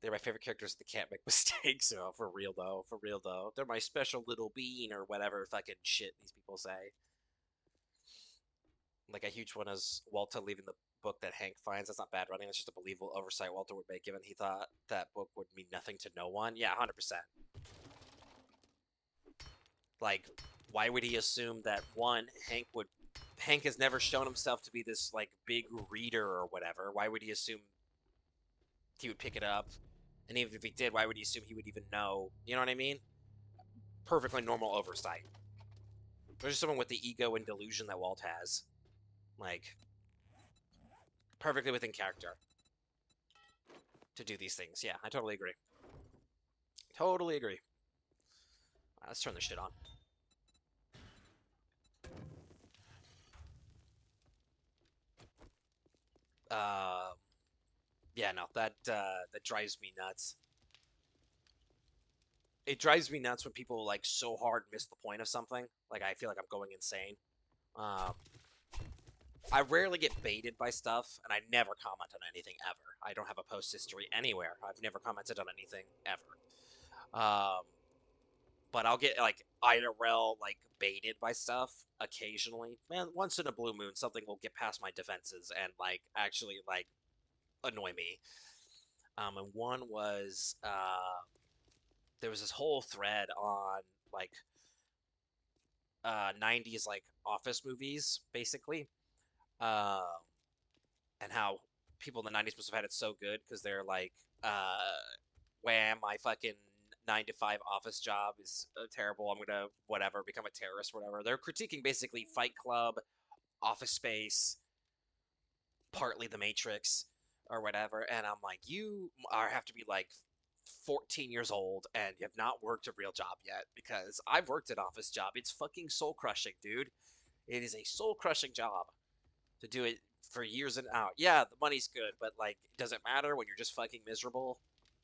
They're my favorite characters that can't make mistakes. So for real though, for real though, they're my special little bean or whatever fucking shit these people say. Like a huge one is Walter leaving the book that Hank finds. That's not bad writing. That's just a believable oversight Walter would make, given he thought that book would mean nothing to no one. Yeah, 100%. Like, why would he assume that one Hank has never shown himself to be this like big reader or whatever. Why would he assume he would pick it up? And even if he did, why would he assume he would even know? You know what I mean? Perfectly normal oversight. There's just someone with the ego and delusion that Walt has. Like, perfectly within character to do these things. Yeah, I totally agree. Totally agree. Let's turn this shit on. Yeah, no, that drives me nuts. It drives me nuts when people like so hard miss the point of something. Like I feel like I'm going insane. Um, I rarely get baited by stuff, and I never comment on anything ever. I don't have a post history anywhere. I've never commented on anything ever. But I'll get like IRL like baited by stuff occasionally. Man, once in a blue moon, something will get past my defenses and like actually like annoy me. And one was there was this whole thread on like 90s like office movies basically, uh, and how people in the 90s must have had it so good because they're like, wham, my fucking 9 to 5 office job is terrible. I'm gonna whatever become a terrorist, whatever. They're critiquing basically Fight Club, Office Space, partly The Matrix, or whatever. And I'm like, you are have to be like 14 years old and you have not worked a real job yet because I've worked an office job. It's fucking soul crushing, dude. It is a soul crushing job to do it for years and out. Yeah, the money's good, but like, does it matter when you're just fucking miserable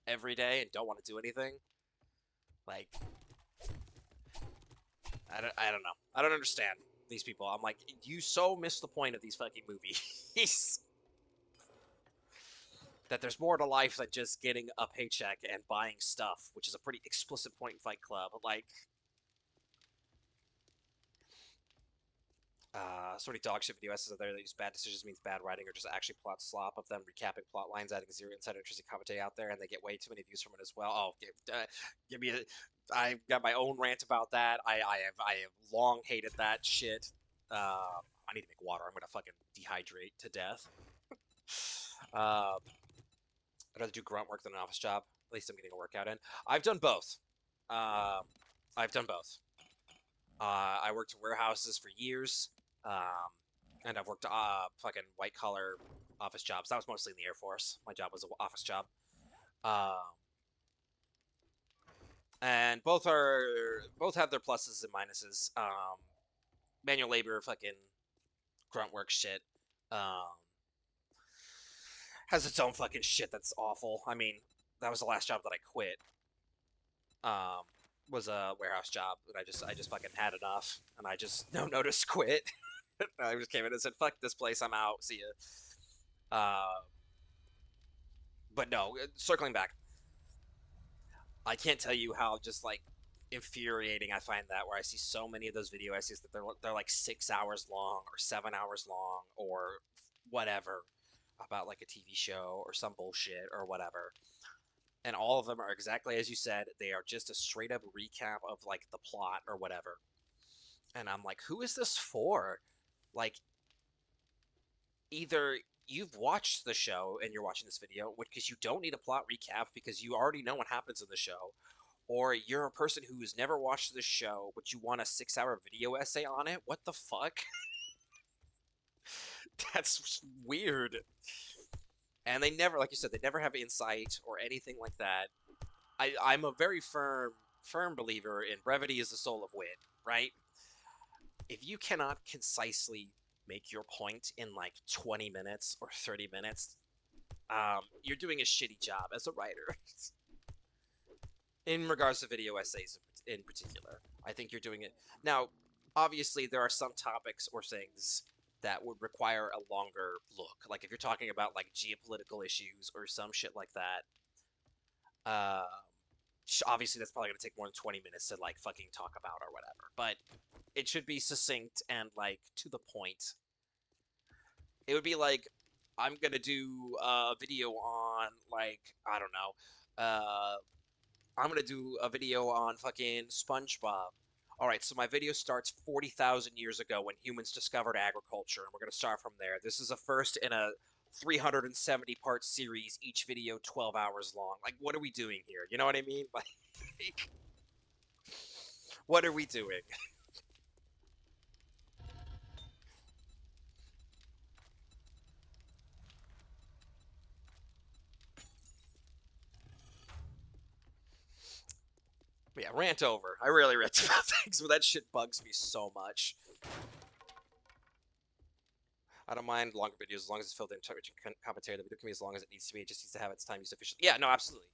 every day and don't want to do anything? Like, I don't know. I don't understand these people. I'm like, you so miss the point of these fucking movies. That there's more to life than just getting a paycheck and buying stuff, which is a pretty explicit point in Fight Club. Like, sort of dog shit videos out there that use bad decisions means bad writing or just actually plot slop of them recapping plot lines, adding zero insight interesting commentary out there, and they get way too many views from it as well. Oh, give me a. I've got my own rant about that. I have long hated that shit. I need to make water. I'm gonna fucking dehydrate to death. I'd rather do grunt work than an office job. At least I'm getting a workout in. I've done both. Um, I've done both. I worked in warehouses for years, and I've worked fucking white collar office jobs. That was mostly in the Air Force. My job was an office job, and both have their pluses and minuses. Manual labor, fucking grunt work shit, um, has its own fucking shit that's awful. I mean, that was the last job that I quit. Um, was a warehouse job, and I just fucking had enough, and I just no notice quit. I just came in and said, "Fuck this place, I'm out. See ya." But no, circling back, I can't tell you how just like infuriating I find that where I see so many of those video essays that they're like 6 hours long or 7 hours long or whatever about like a TV show or some bullshit or whatever. And all of them are exactly as you said. They are just a straight up recap of like the plot or whatever. And I'm like, who is this for? Like, either you've watched the show and you're watching this video, because you don't need a plot recap because you already know what happens in the show, or you're a person who's never watched the show but you want a 6 hour video essay on it. What the fuck? That's weird. And they never, like you said, they never have insight or anything like that. I'm a very firm believer in brevity is the soul of wit, right? If you cannot concisely make your point in like 20 minutes or 30 minutes, you're doing a shitty job as a writer. In regards to video essays in particular, I think you're doing it. Now, obviously, there are some topics or things that would require a longer look. Like if you're talking about like geopolitical issues or some shit like that, obviously that's probably going to take more than 20 minutes to like fucking talk about or whatever. But it should be succinct and like to the point. It would be like, I'm gonna do a video on like, I don't know, I'm gonna do a video on fucking SpongeBob. All right, so my video starts 40,000 years ago when humans discovered agriculture, and we're gonna start from there. This is a first in a 370 part series, each video 12 hours long. Like, what are we doing here? You know what I mean? Like, what are we doing? Yeah, rant over. I really rant about things, but that shit bugs me so much. I don't mind longer videos as long as it's filled in rich and commentary. The video can be as long as it needs to be. It just needs to have its time used efficiently. Yeah, no, absolutely.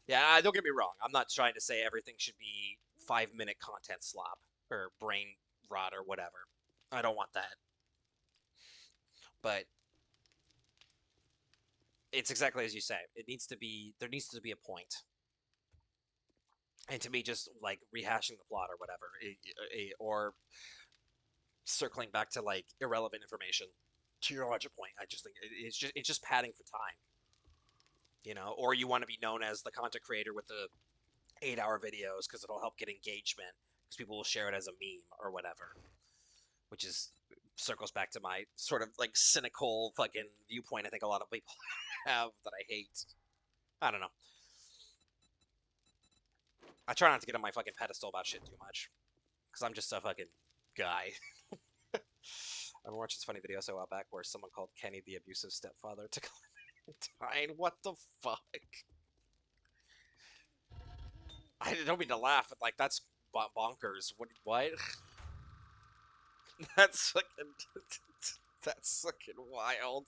Yeah, don't get me wrong. I'm not trying to say everything should be 5 minute content slop or brain rot or whatever. I don't want that. But it's exactly as you say. It needs to be, there needs to be a point. And to me, just like rehashing the plot or whatever, or circling back to like irrelevant information to your larger point, I just think it's just padding for time. Or you want to be known as the content creator with the 8 hour videos because it'll help get engagement because people will share it as a meme or whatever, which is circles back to my sort of like cynical fucking viewpoint. I think a lot of people have that I hate. I don't know. I try not to get on my fucking pedestal about shit too much because I'm just a fucking guy. I watched this funny video so a while back where someone called Kenny the abusive stepfather to Clementine. What the fuck? I don't mean to laugh, but like that's bonkers. What? That's fucking. That's fucking wild.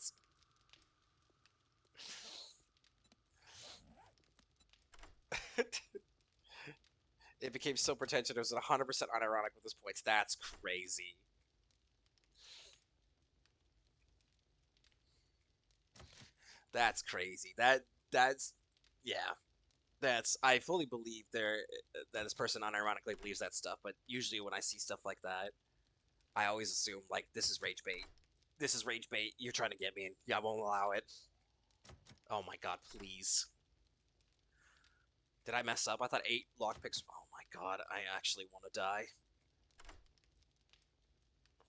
It became so pretentious. It was 100% unironic with his points. That's crazy. That's crazy. That's yeah. I fully believe that this person unironically believes that stuff. But usually when I see stuff like that, I always assume like this is rage bait. This is rage bait. You're trying to get me, and yeah, I won't allow it. Oh my god, please. Did I mess up? I thought 8 lockpicks. Oh my god, I actually want to die.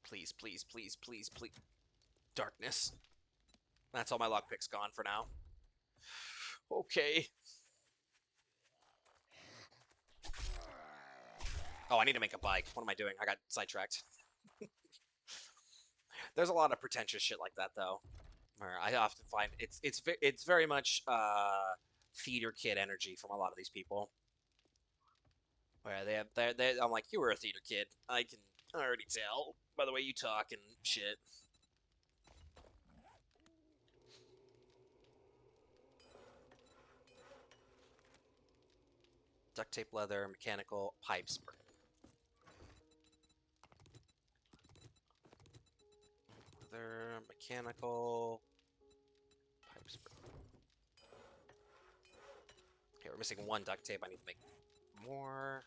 Please, please, please, please, please. Darkness. That's all my lockpicks gone for now. Okay. Oh, I need to make a bike. What am I doing? I got sidetracked. There's a lot of pretentious shit like that, though. Where I often find it's very much theater kid energy from a lot of these people. Where I'm like, you were a theater kid. I can already tell by the way you talk and shit. Duct tape, leather, mechanical, pipes. Mechanical. Pipes. Okay, we're missing one duct tape. I need to make more.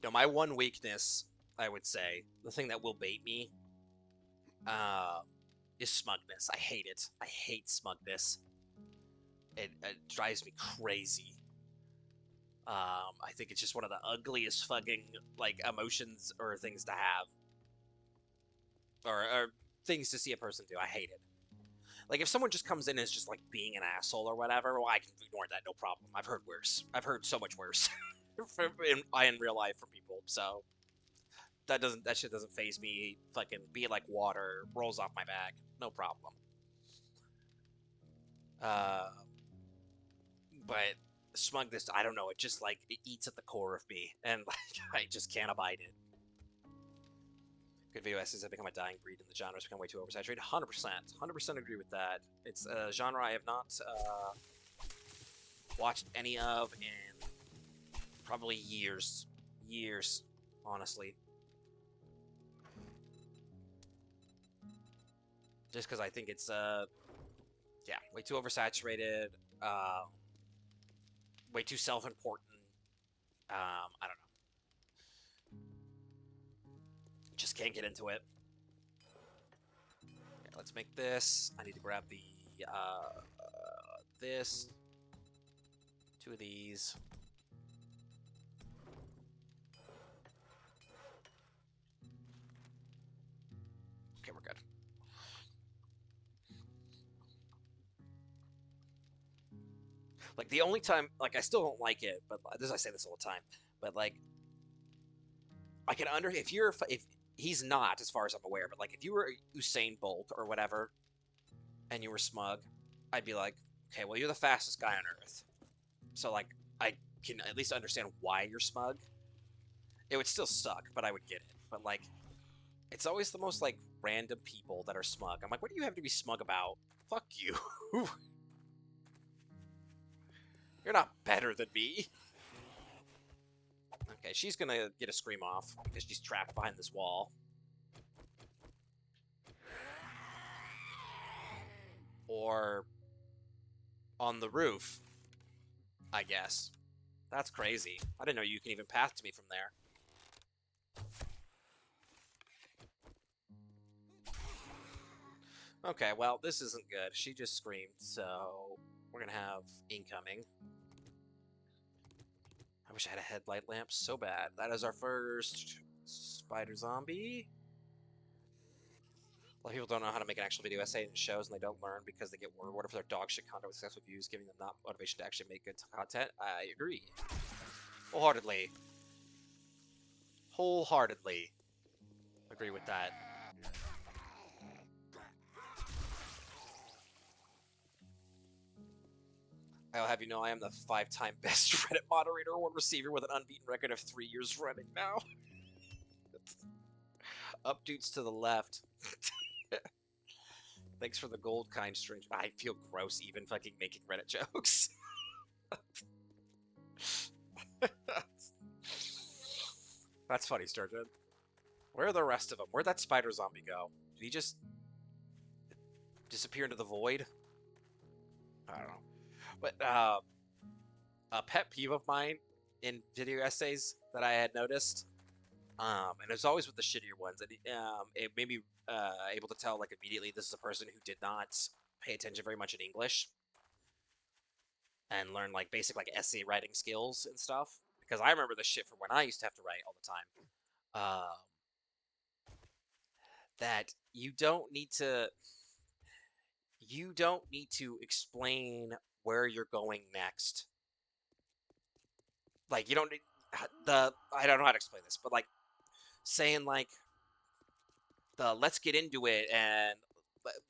No, my one weakness, I would say, the thing that will bait me, uh, is smugness. I hate it. I hate smugness. It drives me crazy. I think it's just one of the ugliest fucking like emotions or things to have, or things to see a person do. I hate it. Like if someone just comes in and is just like being an asshole or whatever, well, I can ignore that, no problem. I've heard worse. I've heard so much worse in real life from people. So that shit doesn't phase me. Fucking be it like water rolls off my back, no problem. Uh, but smugness, I don't know. It just like it eats at the core of me, and like I just can't abide it. Good video essays have become a dying breed, and the genre has become way too oversaturated. 100% agree with that. It's a genre I have not watched any of in probably years, honestly. Just because I think it's yeah, way too oversaturated, way too self-important. I don't know. Just can't get into it. Okay, let's make this. I need to grab the this. 2 of these. Okay, we're good. Like the only time, like I still don't like it, but this I say this all the time. But like, I can if he's not, as far as I'm aware, but like if you were Usain Bolt or whatever, and you were smug, I'd be like, okay, well you're the fastest guy on earth, so like I can at least understand why you're smug. It would still suck, but I would get it. But like, it's always the most like random people that are smug. I'm like, what do you have to be smug about? Fuck you. You're not better than me. Okay, she's gonna get a scream off because she's trapped behind this wall. Or on the roof, I guess. That's crazy. I didn't know you can even path to me from there. Okay, well, this isn't good. She just screamed, so we're gonna have incoming. I wish I had a headlight lamp so bad. That is our first spider zombie. A lot of people don't know how to make an actual video essay and shows, and they don't learn because they get rewarded for their dog shit content with successful views, giving them not motivation to actually make good content. I agree. Wholeheartedly. Wholeheartedly agree with that. I'll have you know I am the 5-time best Reddit moderator award receiver with an unbeaten record of 3 years running now. Up dudes to the left. Thanks for the gold, kind stranger. I feel gross even fucking making Reddit jokes. That's funny, Sturgeon. Where are the rest of them? Where'd that spider zombie go? Did he just disappear into the void? I don't know. But a pet peeve of mine in video essays that I had noticed, and it's always with the shittier ones, and it made me able to tell like immediately this is a person who did not pay attention very much in English and learn like basic like essay writing skills and stuff. Because I remember this shit from when I used to have to write all the time. That you don't need to explain where you're going next. Like you don't need I don't know how to explain this, but like saying like let's get into it and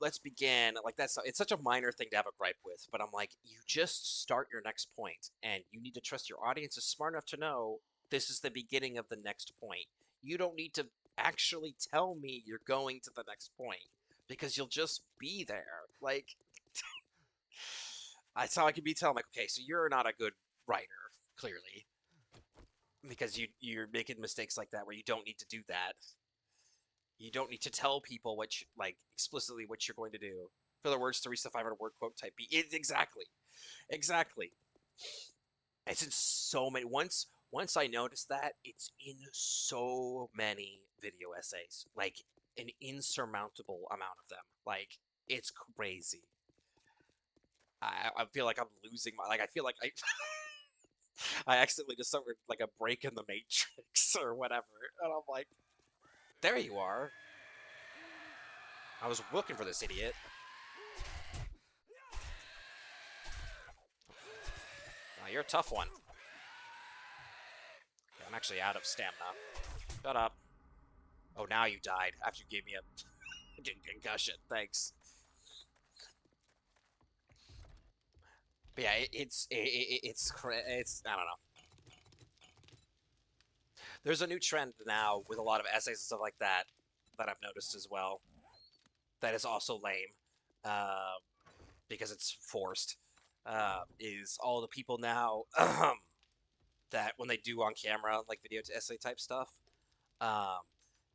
let's begin, like it's such a minor thing to have a gripe with, but I'm like, you just start your next point and you need to trust your audience is smart enough to know this is the beginning of the next point. You don't need to actually tell me you're going to the next point because you'll just be there. Like that's how I can be telling like, okay, so you're not a good writer, clearly. because you're making mistakes like that where you don't need to do that. You don't need to tell people like explicitly what you're going to do. For the words to reach the 500 word quote type B. Exactly. Exactly. It's in so many. Once I noticed that, it's in so many video essays. Like an insurmountable amount of them. Like it's crazy. I feel like I'm losing my like I feel like I I accidentally discovered like a break in the matrix or whatever. And I'm like, there you are. I was looking for this idiot. Oh, you're a tough one. Okay, I'm actually out of stamina. Shut up. Oh, now you died after you gave me a concussion. Thanks. But yeah, it's I don't know. There's a new trend now with a lot of essays and stuff like that that I've noticed as well. That is also lame, uh, because it's forced. Is all the people now that when they do on camera like video to essay type stuff, um,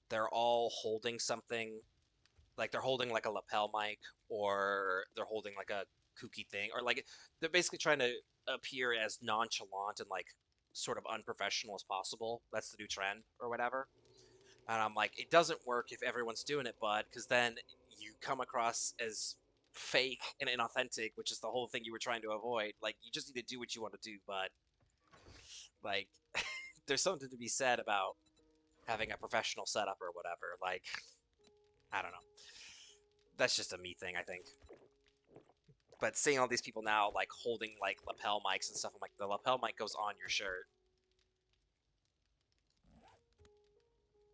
they're all holding something like they're holding like a lapel mic or they're holding like a kooky thing or like they're basically trying to appear as nonchalant and like sort of unprofessional as possible. That's the new trend or whatever. And I'm like, it doesn't work if everyone's doing it, bud, because then you come across as fake and inauthentic, which is the whole thing you were trying to avoid. Like, you just need to do what you want to do, bud. Like, there's something to be said about having a professional setup or whatever. Like, I don't know. That's just a me thing, I think. But seeing all these people now like holding like lapel mics and stuff, I'm like, the lapel mic goes on your shirt.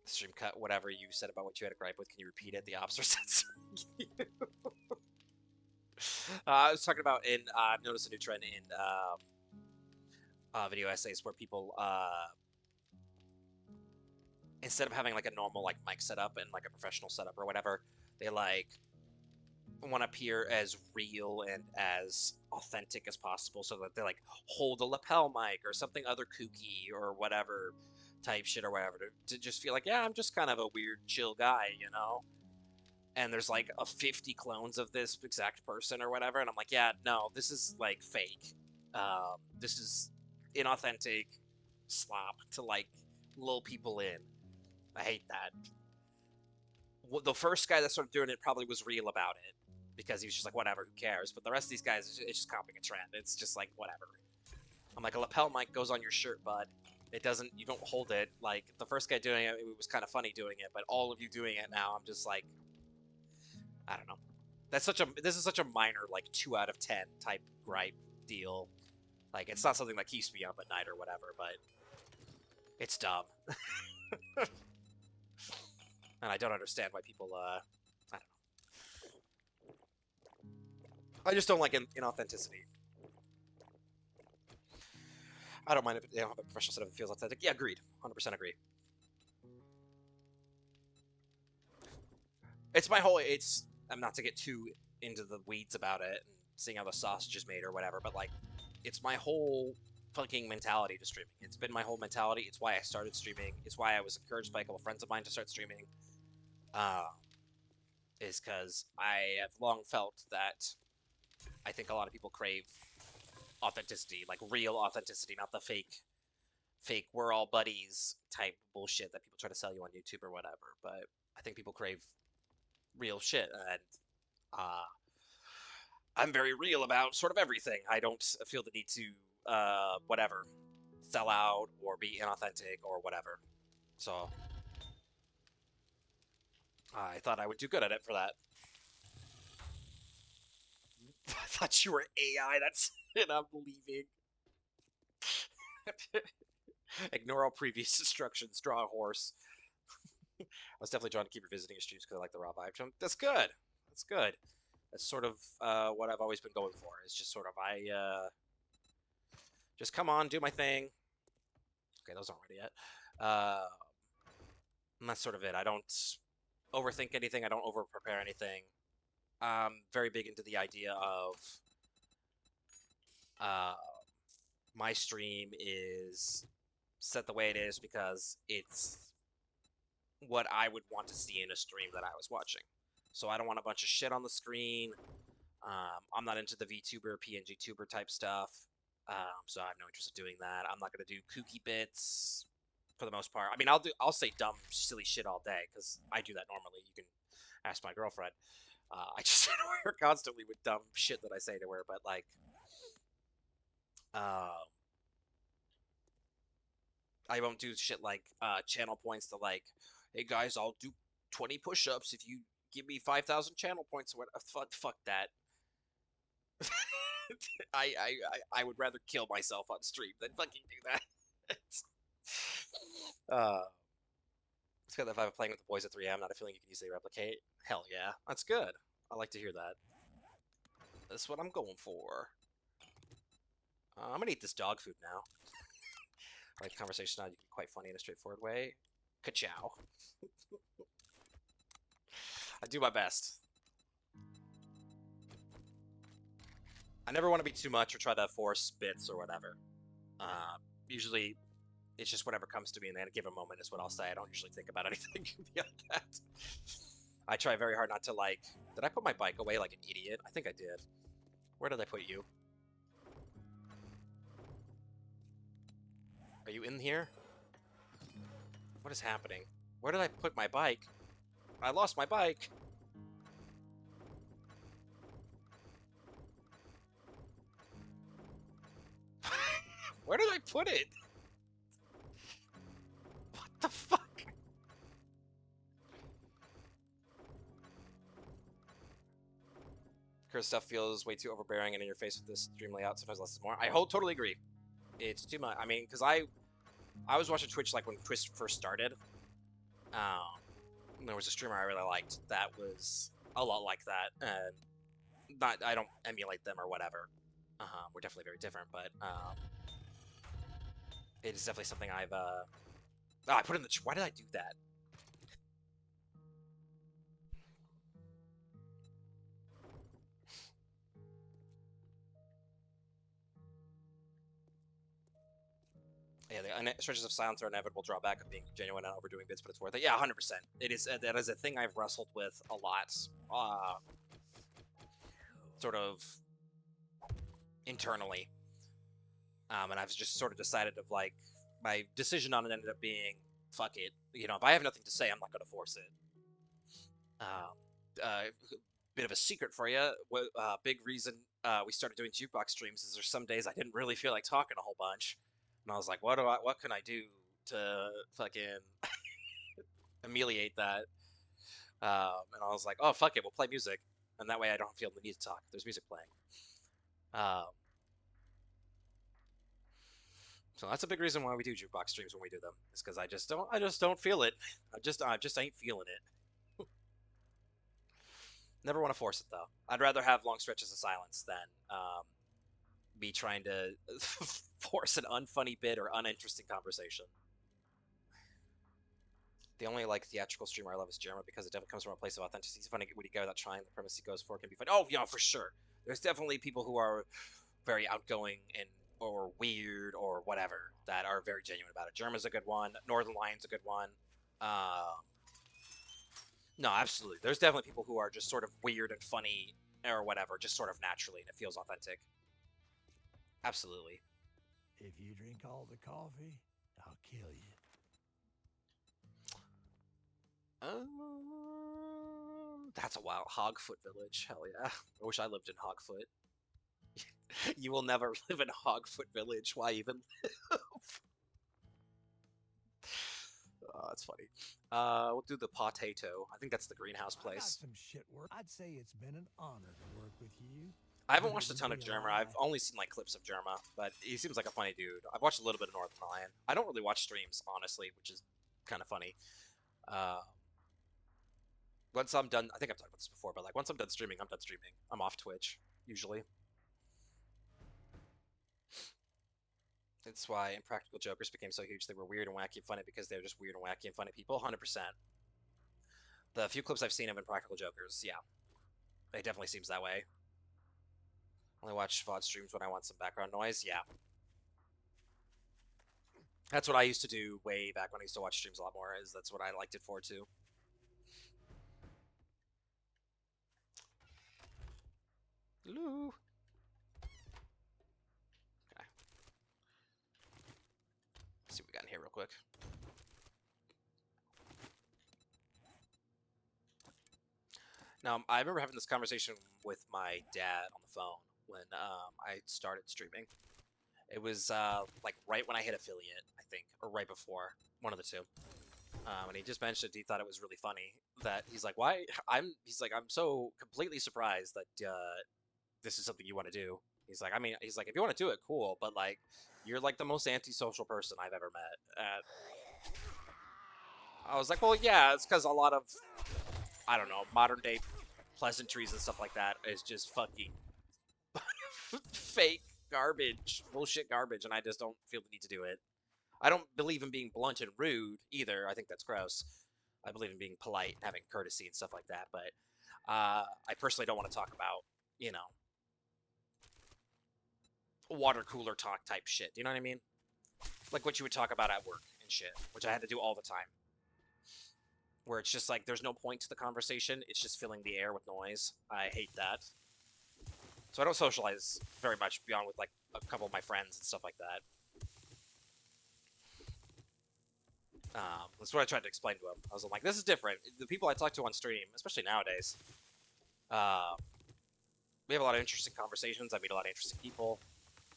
Stream cut, whatever you said about what you had a gripe with, can you repeat it? The officer said something. I was talking about I've noticed a new trend in video essays where people instead of having like a normal like mic setup and like a professional setup or whatever, they like want to appear as real and as authentic as possible, so that they like hold a lapel mic or something other kooky or whatever type shit or whatever to just feel like, yeah, I'm just kind of a weird chill guy, you know. And there's like a 50 clones of this exact person or whatever, and I'm like, yeah, no, this is like fake. This is inauthentic slop to like lull people in. I hate that. The first guy that started doing it probably was real about it because he was just like, whatever, who cares? But the rest of these guys, it's just copying a trend. It's just like, whatever. I'm like, a lapel mic goes on your shirt, bud. It doesn't, you don't hold it. Like, the first guy doing it, it was kind of funny doing it, but all of you doing it now, I'm just like, I don't know. This is such a minor, like, 2 out of 10 type gripe deal. Like, it's not something that keeps me up at night or whatever, but it's dumb. And I don't understand why people, I don't know. I just don't like inauthenticity. I don't mind if they don't have a professional setup that feels authentic. Yeah, agreed. 100% agree. It's my whole, I'm not to get too into the weeds about it and seeing how the sausage is made or whatever, but like, it's my whole fucking mentality to streaming. It's been my whole mentality. It's why I started streaming. It's why I was encouraged by a couple friends of mine to start streaming. Is because I have long felt that I think a lot of people crave authenticity, like real authenticity, not the fake we're all buddies type bullshit that people try to sell you on YouTube or whatever. But I think people crave real shit, and I'm very real about sort of everything. I don't feel the need to whatever sell out or be inauthentic or whatever. So I thought I would do good at it for that. I thought you were AI. That's it. I'm leaving. Ignore all previous instructions. Draw a horse. I was definitely trying to keep revisiting your streams because I like the raw vibe. That's good. That's good. That's sort of what I've always been going for. It's just sort of just come on, do my thing. Okay, those aren't ready yet. And that's sort of it. I don't overthink anything. I don't over prepare anything. I'm very big into the idea of my stream is set the way it is because it's what I would want to see in a stream that I was watching. So I don't want a bunch of shit on the screen. I'm not into the VTuber, PNG tuber type stuff. So I have no interest in doing that. I'm not gonna do kooky bits for the most part. I mean, I'll say dumb, silly shit all day because I do that normally. You can ask my girlfriend. I just annoy her constantly with dumb shit that I say to her, but like, I won't do shit like channel points to like, hey guys, I'll do 20 push-ups if you give me 5,000 channel points. Or what? Fuck that. I would rather kill myself on stream than fucking do that. It's good that if I'm playing with the boys at 3am, not a feeling you can easily replicate. Hell yeah, that's good. I like to hear that. That's what I'm going for. I'm gonna eat this dog food now. Like conversation on, you can be quite funny in a straightforward way. Ka-chow. I do my best. I never want to be too much or try to force bits or whatever. Usually, it's just whatever comes to me in a given moment is what I'll say. I don't usually think about anything beyond that. I try very hard not to like... Did I put my bike away like an idiot? I think I did. Where did I put you? Are you in here? What is happening? Where did I put my bike? I lost my bike! Where did I put it? What the fuck? Curse stuff feels way too overbearing and in your face with this stream layout. Sometimes less is more. I totally agree. It's too much. I mean, because I was watching Twitch like when Twitch first started. There was a streamer I really liked that was a lot like that, and I don't emulate them or whatever. We're definitely very different, but it is definitely something I've. I put in the. Why did I do that? Yeah, the stretches of silence are inevitable drawback of being genuine and overdoing bits, but it's worth it. Yeah, 100%. It is. That is a thing I've wrestled with a lot. Sort of internally. And I've just sort of decided of like, my decision on it ended up being, fuck it. You know, if I have nothing to say, I'm not going to force it. Bit of a secret for you. Big reason we started doing jukebox streams is there's some days I didn't really feel like talking a whole bunch. And I was like, what can I do to fucking ameliorate that? And I was like, oh, fuck it, we'll play music. And that way I don't feel the need to talk. There's music playing. So that's a big reason why we do jukebox streams when we do them. Is because I just don't feel it. I just ain't feeling it. Never want to force it though. I'd rather have long stretches of silence than me trying to force an unfunny bit or uninteresting conversation. The only like theatrical streamer I love is Jerma because it definitely comes from a place of authenticity. He's funny when he go without trying. The premise he goes for can be fun. Oh yeah, for sure. There's definitely people who are very outgoing and or weird or whatever that are very genuine about it. Jerma's a good one. Northern Lion's a good one. No, absolutely. There's definitely people who are just sort of weird and funny or whatever, just sort of naturally, and it feels authentic. Absolutely. If you drink all the coffee, I'll kill you. That's a wild Hogfoot village. Hell yeah. I wish I lived in Hogfoot. You will never live in Hogfoot village. Why even live? Oh, that's funny. We'll do the potato. I think that's the greenhouse place. I got some shit work. I'd say it's been an honor to work with you. I haven't watched a ton of Jerma. I've only seen like clips of Jerma, but he seems like a funny dude. I've watched a little bit of Northern Lion. I don't really watch streams, honestly, which is kind of funny. Once I'm done, I think I've talked about this before, but like once I'm done streaming, I'm done streaming. I'm off Twitch, usually. That's why Impractical Jokers became so huge. They were weird and wacky and funny because they're just weird and wacky and funny people, 100%. The few clips I've seen of Impractical Jokers, yeah. It definitely seems that way. Only watch VOD streams when I want some background noise, yeah. That's what I used to do way back when I used to watch streams a lot more. Is that's what I liked it for too. Hello. Okay. Let's see what we got in here real quick. Now, I remember having this conversation with my dad on the phone when I started streaming. It was like right when I hit affiliate, I think, or right before, one of the two. And he just mentioned he thought it was really funny that he's like, why? He's like, I'm so completely surprised that this is something you want to do. He's like, I mean, he's like, if you want to do it, cool, but like, you're like the most antisocial person I've ever met. And I was like, well, yeah, it's because a lot of, I don't know, modern day pleasantries and stuff like that is just fucking fake garbage, bullshit garbage, and I just don't feel the need to do it. I don't believe in being blunt and rude either. I think that's gross. I believe in being polite, having courtesy and stuff like that. But I personally don't want to talk about, you know, water cooler talk type shit. Do you know what I mean? Like what you would talk about at work and shit, which I had to do all the time. Where it's just like there's no point to the conversation. It's just filling the air with noise. I hate that. So I don't socialize very much beyond with like a couple of my friends and stuff like that. That's what I tried to explain to him. I was like, this is different. The people I talk to on stream, especially nowadays, uh, we have a lot of interesting conversations. I meet a lot of interesting people.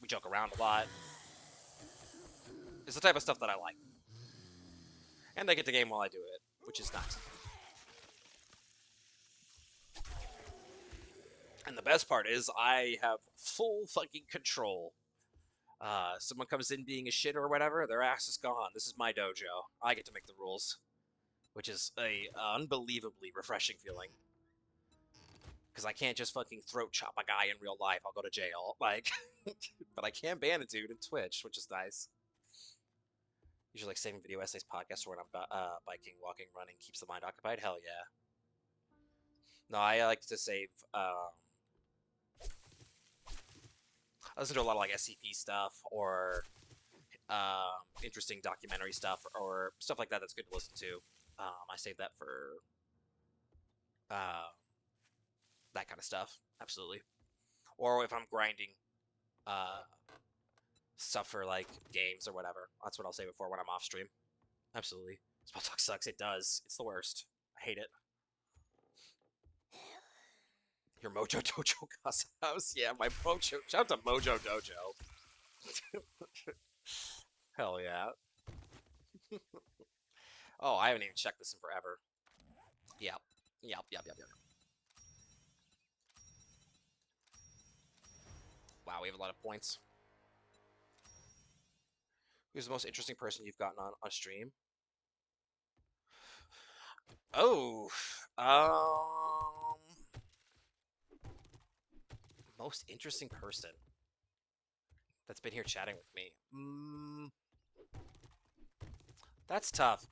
We joke around a lot. It's the type of stuff that I like. And I get the game while I do it, which is nice. And the best part is I have full fucking control. Someone comes in being a shit or whatever, their ass is gone. This is my dojo. I get to make the rules, which is a unbelievably refreshing feeling. Because I can't just fucking throat chop a guy in real life. I'll go to jail. Like, but I can ban a dude in Twitch, which is nice. Usually like saving video essays, podcasts, or when I'm biking, walking, running, keeps the mind occupied. Hell yeah. No, I like to save. I listen to a lot of like SCP stuff or interesting documentary stuff or stuff like that. That's good to listen to. I save that for uh, that kind of stuff. Absolutely. Or if I'm grinding uh, stuff for like games or whatever, that's what I'll save it for when I'm off stream. Absolutely. Small talk sucks. It does. It's the worst. I hate it. Your Mojo Dojo Casa House? Yeah, my Mojo. Shout out to Mojo Dojo. Hell yeah. Oh, I haven't even checked this in forever. Yep. Yep. Wow, we have a lot of points. Who's the most interesting person you've gotten on stream? Oh, most interesting person that's been here chatting with me. That's tough.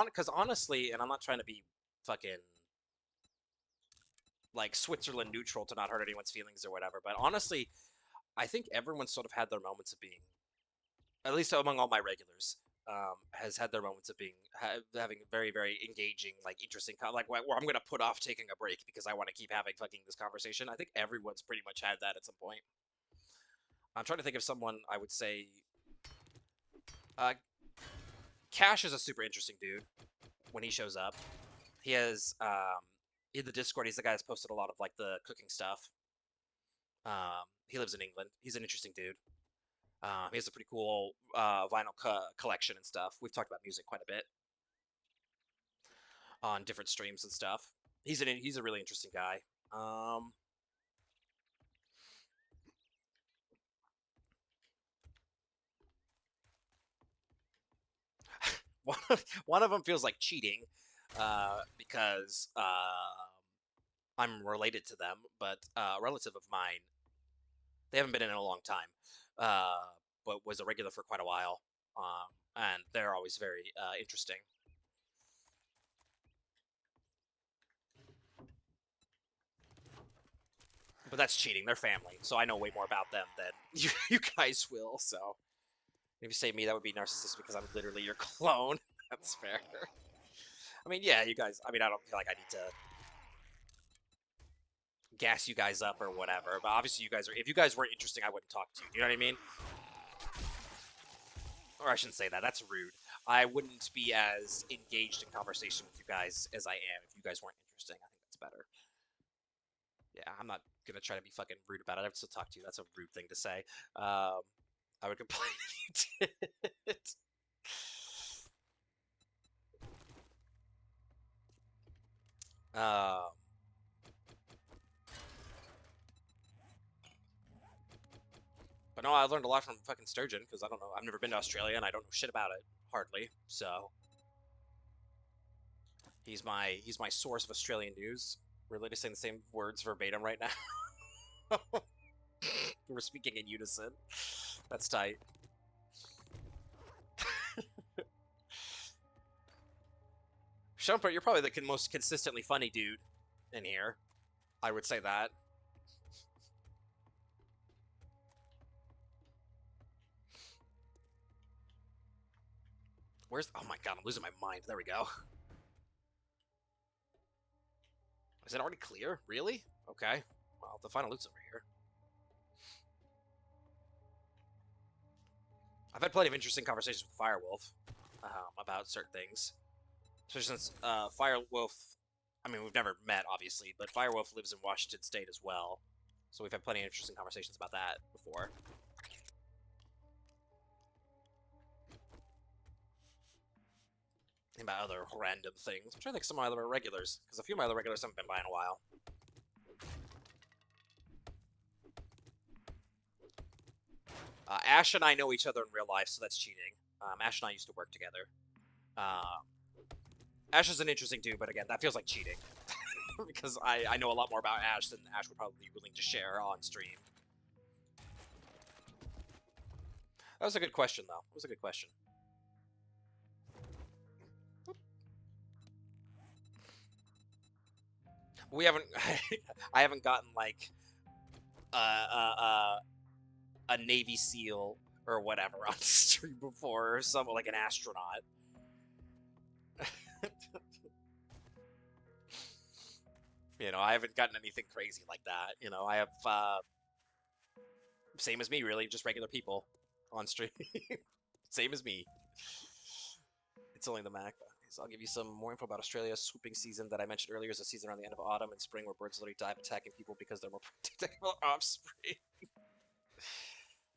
Because honestly, and I'm not trying to be fucking like Switzerland neutral to not hurt anyone's feelings or whatever, but honestly, I think everyone's sort of had their moments of being, at least among all my regulars, has had their moments of being having very very engaging, like interesting, like where I'm gonna put off taking a break because I want to keep having fucking this conversation. I think everyone's pretty much had that at some point. I'm trying to think of someone I would say. Uh, Cash is a super interesting dude when he shows up. He has in the Discord. He's the guy that's posted a lot of like the cooking stuff. He lives in England. He's an interesting dude. He has a pretty cool vinyl collection and stuff. We've talked about music quite a bit on different streams and stuff. He's a really interesting guy. One of them feels like cheating because I'm related to them, but a relative of mine, they haven't been in a long time, but was a regular for quite a while, and they're always very interesting. But that's cheating. They're family, so I know way more about them than you guys will. So If you say me, that would be narcissistic because I'm literally your clone. That's fair. I mean, yeah, you guys. I mean, I don't feel like I need to gas you guys up or whatever. But obviously, you guys are. If you guys weren't interesting, I wouldn't talk to you. You know what I mean? Or I shouldn't say that. That's rude. I wouldn't be as engaged in conversation with you guys as I am if you guys weren't interesting. I think that's better. Yeah, I'm not gonna try to be fucking rude about it. I would still talk to you. That's a rude thing to say. I would complain if you did. Um, but no, I learned a lot from fucking Sturgeon because I don't know. I've never been to Australia and I don't know shit about it hardly. So he's my source of Australian news. We're literally saying the same words verbatim right now. We're speaking in unison. That's tight. Shumpert, you're probably the most consistently funny dude in here. I would say that. Where's... Oh my god, I'm losing my mind. There we go. Is it already clear? Really? Okay. Well, the final loot's over here. I've had plenty of interesting conversations with Firewolf about certain things. Especially since Firewolf... I mean, we've never met, obviously, but Firewolf lives in Washington State as well. So we've had plenty of interesting conversations about that before. And about other random things. I'm trying to think some of my other regulars, because a few of my other regulars haven't been by in a while. Ash and I know each other in real life, so that's cheating. Ash and I used to work together. Ash is an interesting dude, but again, that feels like cheating. Because I know a lot more about Ash than Ash would probably be willing to share on stream. That was a good question, though. It was a good question. We haven't... I haven't gotten, like... a Navy SEAL or whatever on stream before, or something like an astronaut. You know, I haven't gotten anything crazy like that. You know, I have, same as me, really, just regular people on stream. Same as me. It's only the Mac. So I'll give you some more info about Australia's swooping season that I mentioned earlier. Is a season around the end of autumn and spring where birds literally dive attacking people because they're more predictable offspring.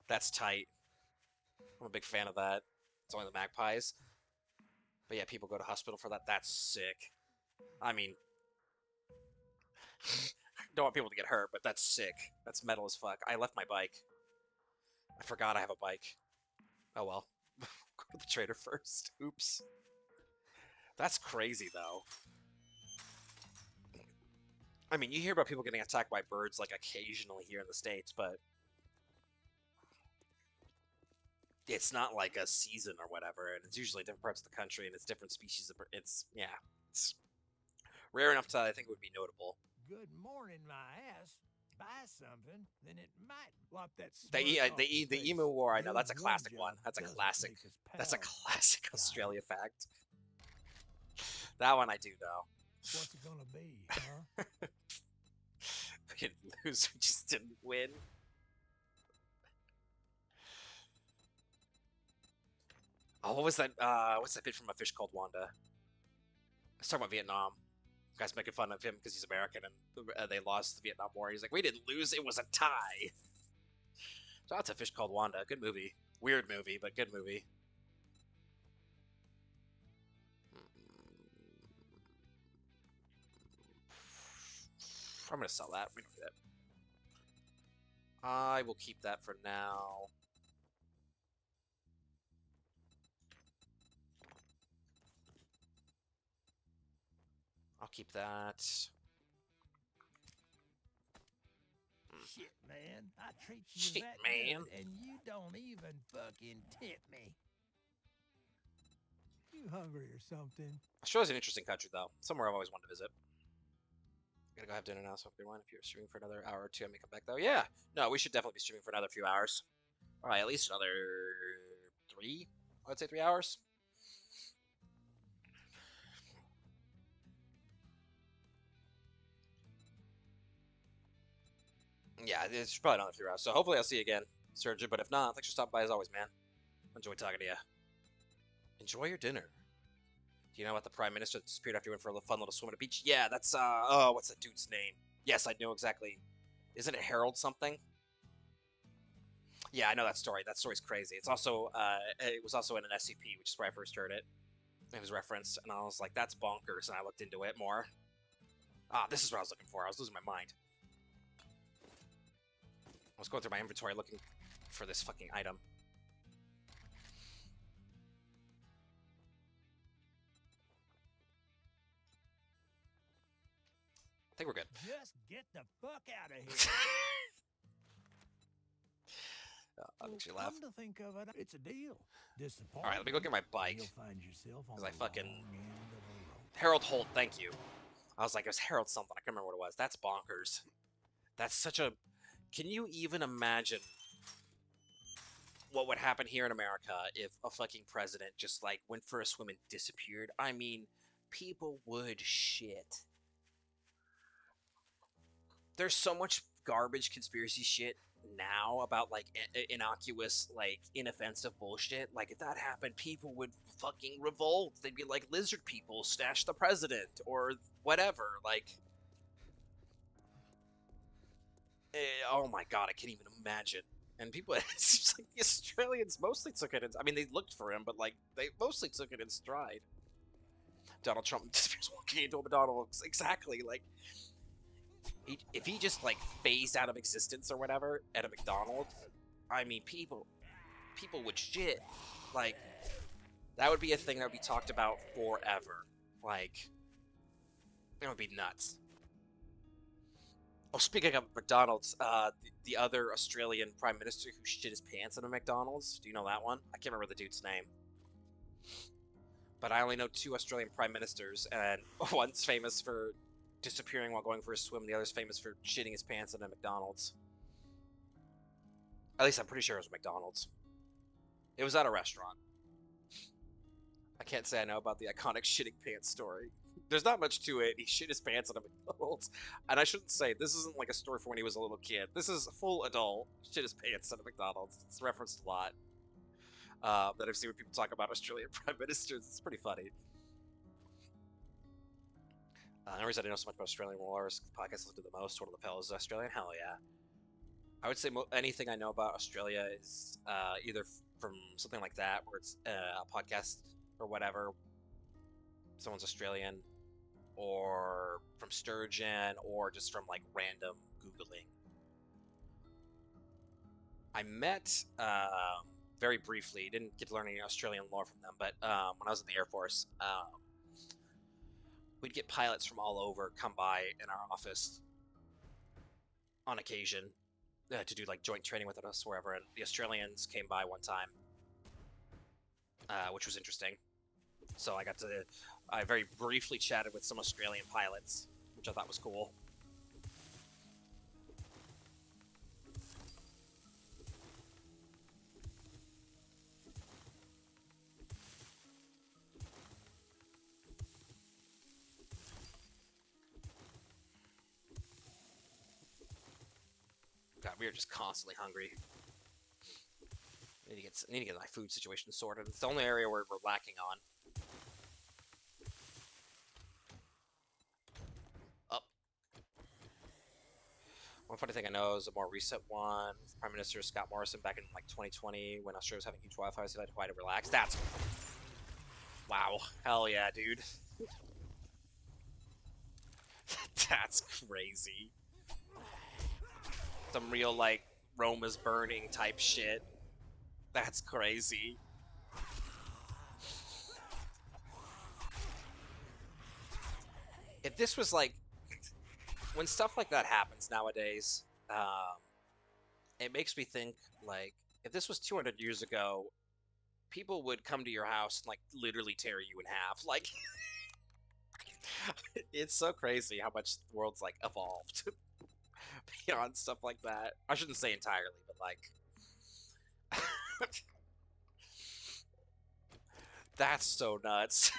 That's tight. I'm a big fan of that. It's only the magpies. But yeah, people go to hospital for that. That's sick. I mean, don't want people to get hurt, but that's sick. That's metal as fuck. I left my bike. I forgot I have a bike. Oh well. Go to the trader first. Oops. That's crazy, though. I mean, you hear about people getting attacked by birds, like, occasionally here in the States, but it's not like a season or whatever, and it's usually different parts of the country, and it's different species of... It's... yeah. It's rare enough to, I think, it would be notable. Good morning, my ass. Buy something, then it might lop that The Emu War, I know, that's a classic one. That's a classic. That's a classic Australia fact. That one I do know. What's it gonna be, huh? We didn't lose, we just didn't win. Oh, what was that? What's that bit from A Fish Called Wanda? Let's talk about Vietnam. Guys making fun of him because he's American and they lost the Vietnam War. He's like, we didn't lose, it was a tie. Shout out to Fish Called Wanda. Good movie. Weird movie, but good movie. I'm gonna sell that. We don't need it. I will keep that for now. I'll keep that. Shit, man. I treat you that good, and you don't even fucking tip me. You hungry or something? Australia's an interesting country, though. Somewhere I've always wanted to visit. Gotta go have dinner now, so good one. If you're streaming for another hour or two, I may come back, though. Yeah. No, we should definitely be streaming for another few hours. Alright, at least another 3. I'd say 3 hours. Yeah, it's probably another 3 hours. So hopefully I'll see you again, Surgeon. But if not, thanks for stopping by as always, man. Enjoy talking to you. Enjoy your dinner. Do you know about the Prime Minister that disappeared after he went for a fun little swim at a beach? Yeah, that's, oh, what's that dude's name? Yes, I know exactly. Isn't it Harold something? Yeah, I know that story. That story's crazy. It's also, it was also in an SCP, which is where I first heard it. It was referenced, and I was like, that's bonkers, and I looked into it more. Ah, this is what I was looking for. I was losing my mind. I was going through my inventory looking for this fucking item. I think we're good. Just get the fuck out of here. That makes you laugh. Come to think of it, it's a deal. All right, let me go get my bike. You'll find yourself on Because I the fucking... wrong end of a rope. Harold Holt, thank you. I was like, it was Harold something. I can't remember what it was. That's bonkers. That's such a... Can you even imagine what would happen here in America if a fucking president just, like, went for a swim and disappeared? I mean, people would shit. There's so much garbage conspiracy shit now about, like, innocuous, like, inoffensive bullshit. Like, if that happened, people would fucking revolt. They'd be like, lizard people, stash the president, or whatever. Like, oh my god, I can't even imagine. And people, it seems like the Australians mostly took it in, I mean, they looked for him, but, like, they mostly took it in stride. Donald Trump disappears walking into a McDonald's. Exactly, like... if he just, like, phased out of existence or whatever at a McDonald's, I mean, people would shit. Like, that would be a thing that would be talked about forever. Like, it would be nuts. Oh, speaking of McDonald's, the other Australian Prime Minister who shit his pants at a McDonald's, do you know that one? I can't remember the dude's name. But I only know 2 Australian Prime Ministers, and one's famous for disappearing while going for a swim. The other's famous for shitting his pants at a McDonald's. At least I'm pretty sure it was McDonald's. It was at a restaurant. I can't say I know about the iconic shitting pants story. There's not much to it. He shit his pants at a McDonald's. And I shouldn't say, this isn't like a story from when he was a little kid. This is a full adult. Shit his pants at a McDonald's. It's referenced a lot. That I've seen when people talk about Australian Prime Ministers. It's pretty funny. The reason I know so much about Australian wars, the podcast I listen to the most, one of the fellows is Australian. Hell yeah. I would say anything I know about Australia is either from something like that, where it's a podcast or whatever, someone's Australian, or from Sturgeon, or just from, like, random Googling. I met, very briefly, didn't get to learn any Australian lore from them, but when I was in the Air Force, we'd get pilots from all over come by in our office on occasion to do, like, joint training with us wherever, and the Australians came by one time, which was interesting. So I very briefly chatted with some Australian pilots, which I thought was cool. God, we are just constantly hungry. I need to get my food situation sorted. It's the only area where we're lacking on. Up. One funny thing I know is a more recent one. Prime Minister Scott Morrison back in, like, 2020 when Australia was having huge wildfires. He had to relax. That's... Wow. Hell yeah, dude. That's crazy. Some real, like, Rome is burning type shit. That's crazy. If this was, like... When stuff like that happens nowadays, it makes me think, like, if this was 200 years ago, people would come to your house and, like, literally tear you in half. Like, it's so crazy how much the world's, like, evolved beyond stuff like that. I shouldn't say entirely, but, like... That's so nuts.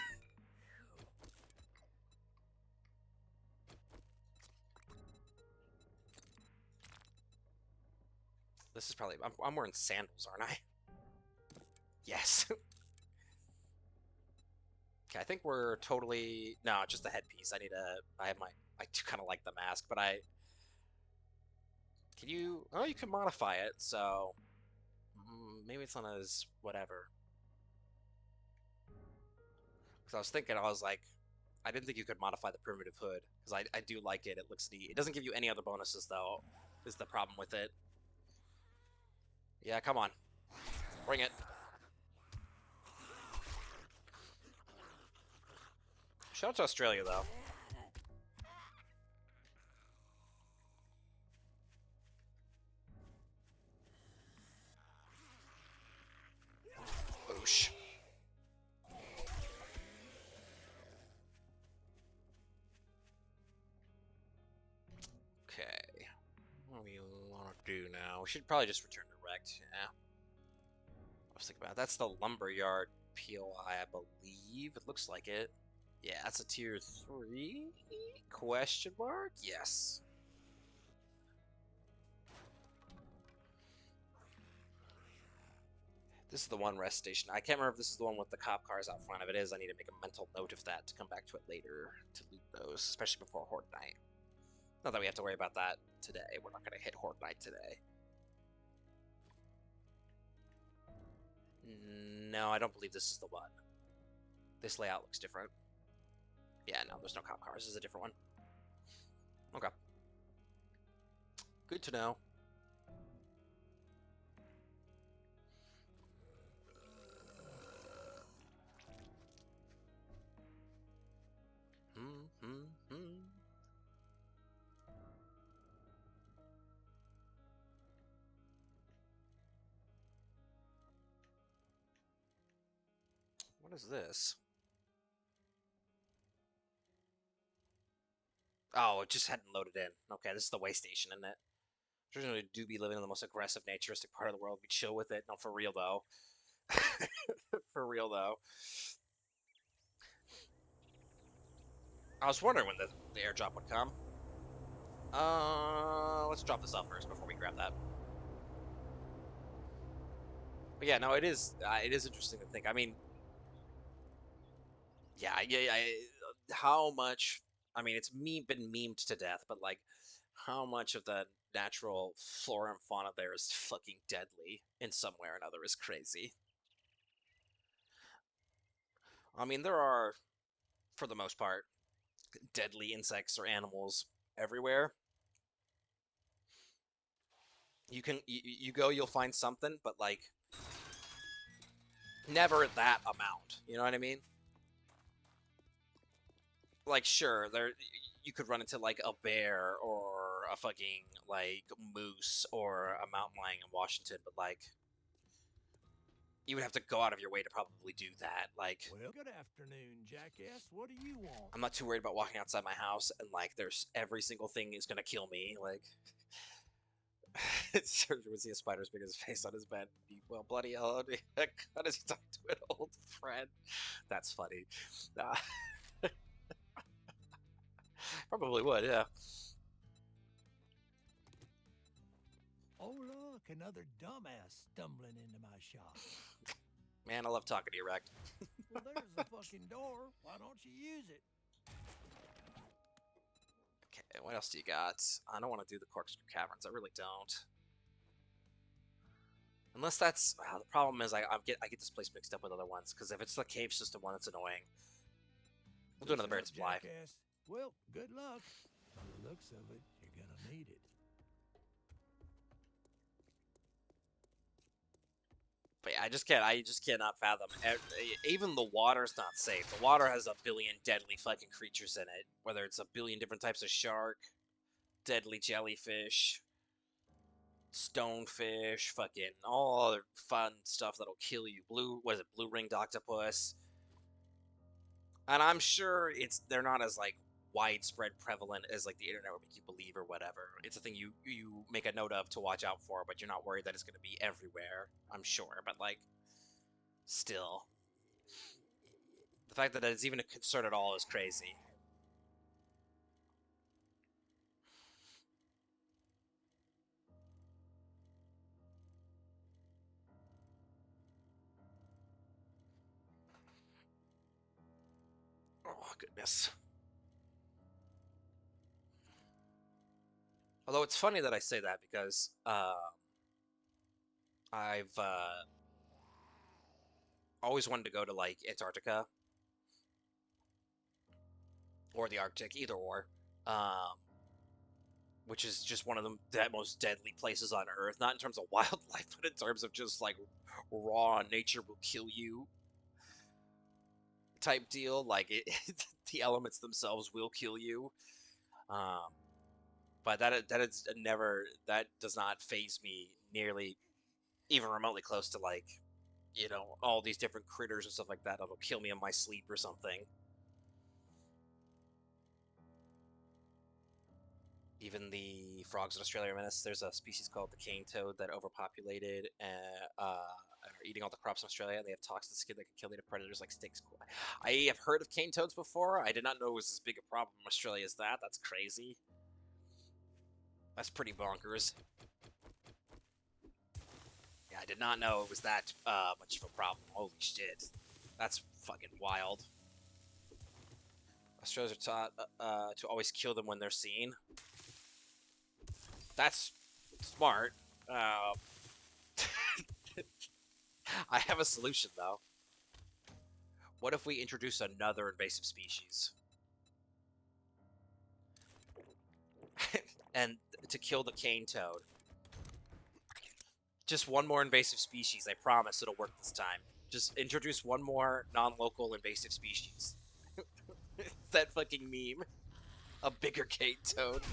This is probably... I'm wearing sandals, aren't I? Yes. Okay, I think we're totally... No, just the headpiece. I have my... I do kind of like the mask, but I... Can you... Oh, you can modify it, so... maybe it's not as... whatever. Because I was thinking, I was like... I didn't think you could modify the primitive hood, because I do like it. It looks neat. It doesn't give you any other bonuses, though, is the problem with it. Yeah, come on. Bring it. Shout out to Australia, though. Boosh. Okay. What do we want to do now? We should probably just return to Rect, yeah. I was thinking about it. That's the Lumberyard POI, I believe. It looks like it. Yeah, that's a tier 3? Question mark? Yes. This is the one rest station. I can't remember if this is the one with the cop cars out front. If it is, I need to make a mental note of that to come back to it later to loot those, especially before Horde Night. Not that we have to worry about that today. We're not going to hit Horde Night today. No, I don't believe this is the one. This layout looks different. Yeah, no, there's no cop cars. This is a different one. Okay. Good to know. What is this? Oh, it just hadn't loaded in. Okay, this is the way station, isn't it? Traditionally, do be living in the most aggressive, naturistic part of the world. We chill with it. No, for real though. For real though. I was wondering when the airdrop would come. Let's drop this off first before we grab that. But yeah, no, it is interesting to think. I mean, yeah, how much? I mean, it's been memed to death, but like, how much of the natural flora and fauna there is fucking deadly in some way or another is crazy. I mean, there are, for the most part, deadly insects or animals everywhere. You go, you'll find something, but like, never that amount. You know what I mean? Like, sure, you could run into like a bear or a fucking like moose or a mountain lion in Washington, but like, you would have to go out of your way to probably do that. Like, Well, good afternoon, jackass. What do you want? I'm not too worried about walking outside my house and like, there's every single thing is gonna kill me. Like, Serge would see a spider as big as his face on his bed. Well, bloody hell, how does he talk to an old friend? That's funny. Probably would, yeah. Oh, look, another dumbass stumbling into my shop. Man, I love talking to you, Rect. Well, there's the fucking door. Why don't you use it? Okay, what else do you got? I don't want to do the Corkscrew Caverns. I really don't. Unless that's... the problem is I get this place mixed up with other ones, because if it's the cave system one, it's annoying. We'll do another Buried Supply. Jackass. Well, good luck. By the looks of it, you're gonna need it. But yeah, I just cannot fathom. Even the water's not safe. The water has a billion deadly fucking creatures in it. Whether it's a billion different types of shark, deadly jellyfish, stonefish, fucking all other fun stuff that'll kill you. Blue ringed octopus. And I'm sure they're not as like widespread prevalent as like the internet would make you believe or whatever. It's a thing you make a note of to watch out for, but you're not worried that it's going to be everywhere. I'm sure, but like, still. fact that it's even a concern at all is crazy. Oh, goodness. Although it's funny that I say that because I've always wanted to go to like Antarctica or the Arctic, either or, um, which is just one of the most deadly places on Earth. Not in terms of wildlife, but in terms of just like raw nature will kill you type deal. Like the elements themselves will kill you. Um, but that is never that does not phase me nearly even remotely close to like all these different critters and stuff like that that'll kill me in my sleep or something. Even the frogs in Australia are a menace. There's a species called the cane toad that overpopulated and are eating all the crops in Australia. They have toxic skin that can kill native predators like snakes. I have heard of cane toads before. I did not know it was as big a problem in Australia as that. That's crazy. That's pretty bonkers. Yeah, I did not know it was that much of a problem. Holy shit. That's fucking wild. Australians are taught to always kill them when they're seen. That's smart. I have a solution, though. What if we introduce another invasive species? And to kill the cane toad. Just one more invasive species. I promise it'll work this time. Just introduce one more non-local invasive species. That fucking meme. A bigger cane toad.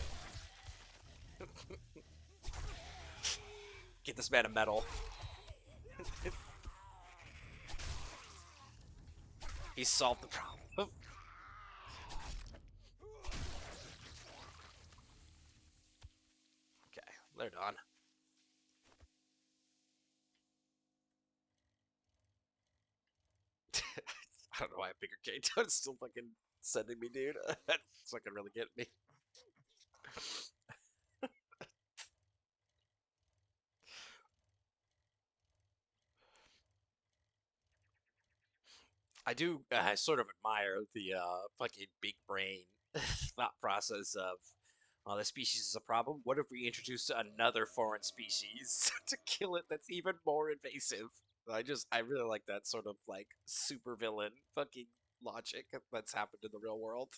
Get this man a medal. He solved the problem. Okay, they're done. I don't know why a bigger cane toad is still fucking sending me, dude. That's fucking really getting me. I sort of admire the fucking big brain thought process of, the species is a problem. What if we introduce another foreign species to kill it that's even more invasive? I really like that sort of like super villain fucking logic that's happened in the real world.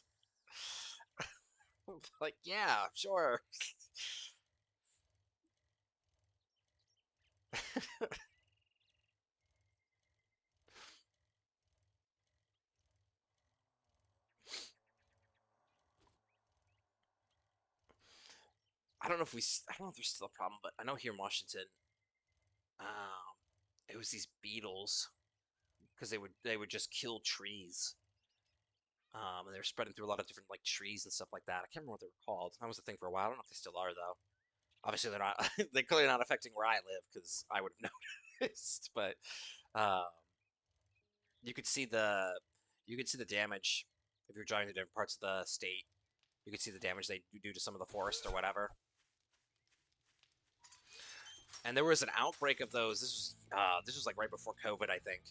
Like, yeah, sure. I don't know if there's still a problem, but I know here in Washington, um, it was these beetles because they would just kill trees. And they were spreading through a lot of different like trees and stuff like that. I can't remember what they were called. That was the thing for a while. I don't know if they still are though. Obviously, they're not. They're clearly not affecting where I live because I would have noticed. But um, you could see the you could see the damage if you're driving to different parts of the state. You could see the damage they do to some of the forest or whatever. And there was an outbreak of those. This was like right before COVID, I think.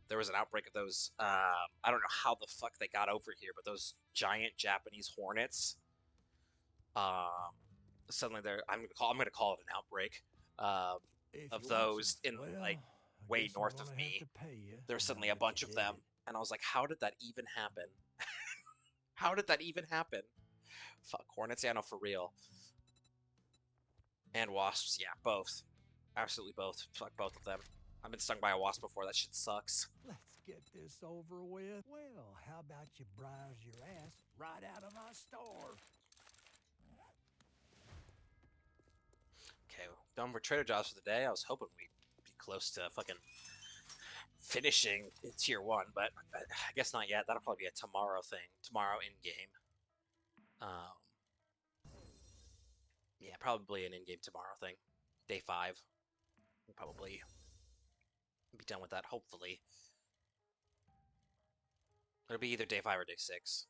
There was an outbreak of those. I don't know how the fuck they got over here, but those giant Japanese hornets. Um, Suddenly, I'm gonna call it an outbreak. Um, If of you want those in some, well, like I way guess I'm north of gonna have me. to pay you There's suddenly now a that bunch you of did them, it. and I was like, how did that even happen? How did that even happen? Fuck hornets, yeah, no, for real. And wasps, yeah, both. Absolutely both. Fuck both of them. I've been stung by a wasp before. That shit sucks. Let's get this over with. Well, how about you browse your ass right out of my store? Okay, done with trader jobs for the day. I was hoping we'd be close to fucking finishing tier 1, but I guess not yet. That'll probably be a tomorrow thing. Tomorrow in game. Um, yeah, probably an in-game tomorrow thing. Day 5. We'll probably be done with that, hopefully. It'll be either day 5 or day 6.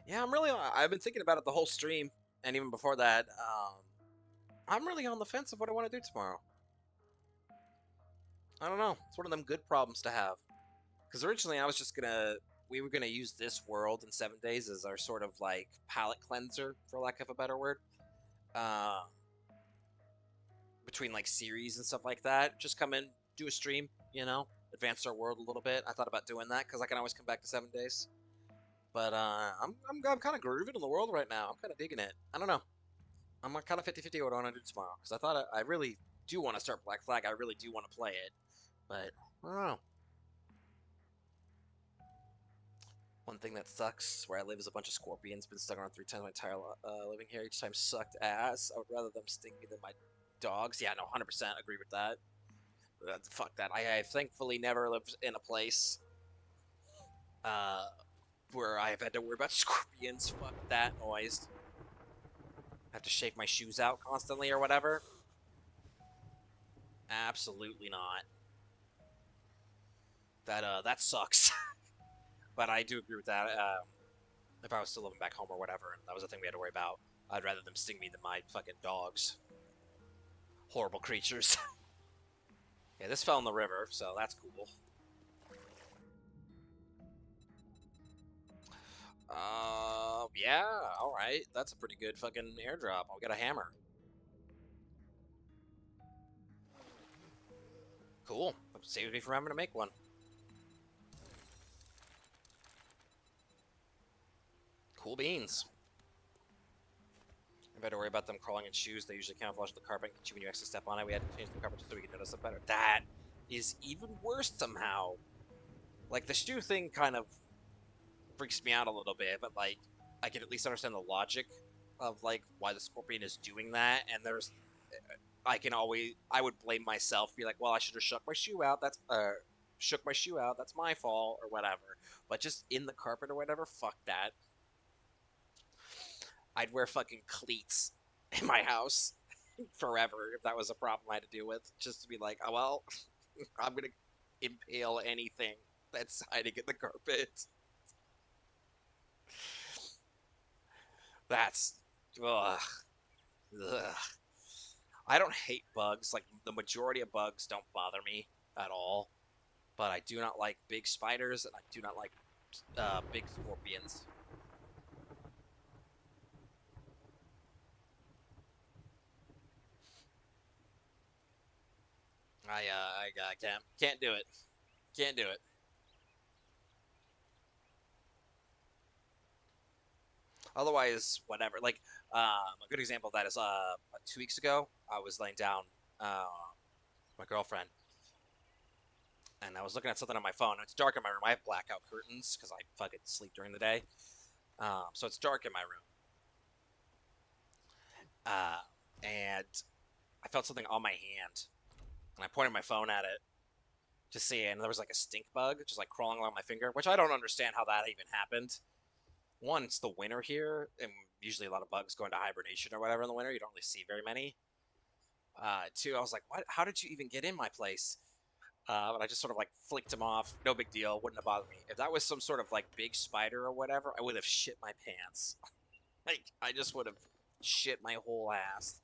Yeah, I've been thinking about it the whole stream, and even before that. I'm really on the fence of what I want to do tomorrow. I don't know. It's one of them good problems to have. Because originally we were gonna use this world in 7 days as our sort of like palate cleanser, for lack of a better word. Uh, Between like series and stuff like that, just come in, do a stream, advance our world a little bit. I thought about doing that because I can always come back to 7 days. But I'm kind of grooving in the world right now. I'm kind of digging it. I don't know. I'm kind of 50-50 what I want to do tomorrow because I thought I really do want to start Black Flag. I really do want to play it, but I don't know. One thing that sucks where I live is a bunch of scorpions. Been stuck around 3 times my entire living here. Each time sucked ass. I would rather them sting me than my dogs. Yeah, no, 100% agree with that. Fuck that. I thankfully never lived in a place where I've had to worry about scorpions. Fuck that noise. Have to shake my shoes out constantly or whatever. Absolutely not. That sucks. But I do agree with that. If I was still living back home or whatever, and that was the thing we had to worry about, I'd rather them sting me than my fucking dogs. Horrible creatures. Yeah, this fell in the river, so that's cool. Yeah, alright. That's a pretty good fucking airdrop. I'll get a hammer. Cool. Saves me from having to make one. Cool beans. I've had to worry about them crawling in shoes. They usually camouflage the carpet and get you when you actually step on it. We had to change the carpet just so we could notice it better. That is even worse somehow. Like, the shoe thing kind of freaks me out a little bit, but, like, I can at least understand the logic of, like, why the scorpion is doing that, and I would blame myself, be like, well, I should have shook my shoe out, that's my fault, or whatever. But just in the carpet or whatever, fuck that. I'd wear fucking cleats in my house forever if that was a problem I had to deal with, just to be like, oh, well, I'm gonna impale anything that's hiding in the carpet. That's, ugh, ugh. I don't hate bugs. Like, the majority of bugs don't bother me at all. But I do not like big spiders, and I do not like big scorpions. I can't do it. Can't do it. Otherwise, whatever. Like, a good example of that is 2 weeks ago, I was laying down my girlfriend, and I was looking at something on my phone. It's dark in my room. I have blackout curtains because I fucking sleep during the day. So it's dark in my room. And I felt something on my hand, and I pointed my phone at it to see it, and there was like a stink bug just like crawling along my finger, which I don't understand how that even happened. One, it's the winter here, and usually a lot of bugs go into hibernation or whatever in the winter. You don't really see very many. Two, I was like, what? How did you even get in my place? But I just sort of like flicked him off. No big deal. Wouldn't have bothered me. If that was some sort of like big spider or whatever, I would have shit my pants. Like, I just would have shit my whole ass.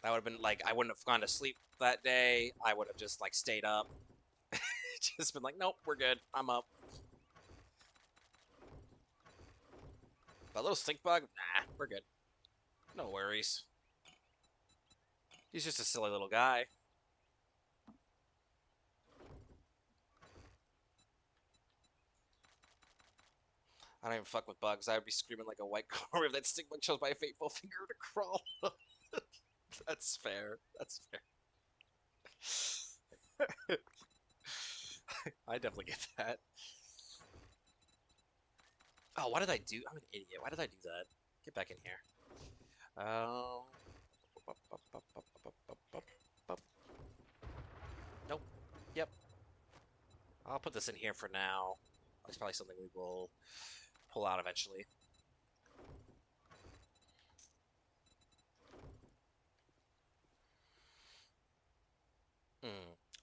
That would have been like, I wouldn't have gone to sleep that day. I would have just like stayed up. Just been like, nope, we're good. I'm up. But a little stink bug? Nah, we're good. No worries. He's just a silly little guy. I don't even fuck with bugs. I would be screaming like a white car if that stink bug chose my fateful finger to crawl. That's fair. That's fair. I definitely get that. Oh, what did I do? I'm an idiot. Why did I do that? Get back in here. Nope. Yep. I'll put this in here for now. It's probably something we will pull out eventually.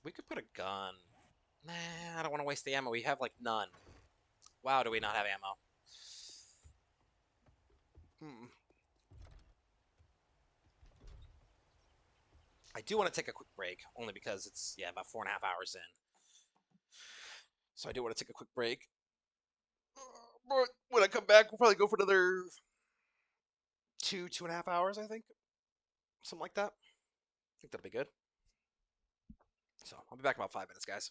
We could put a gun. Nah, I don't want to waste the ammo. We have like none. Wow, do we not have ammo? I do want to take a quick break, only because it's, yeah, about 4.5 hours in. So I do want to take a quick break. But when I come back, we'll probably go for another 2.5 hours, I think. Something like that. I think that'll be good. So I'll be back in about 5 minutes, guys.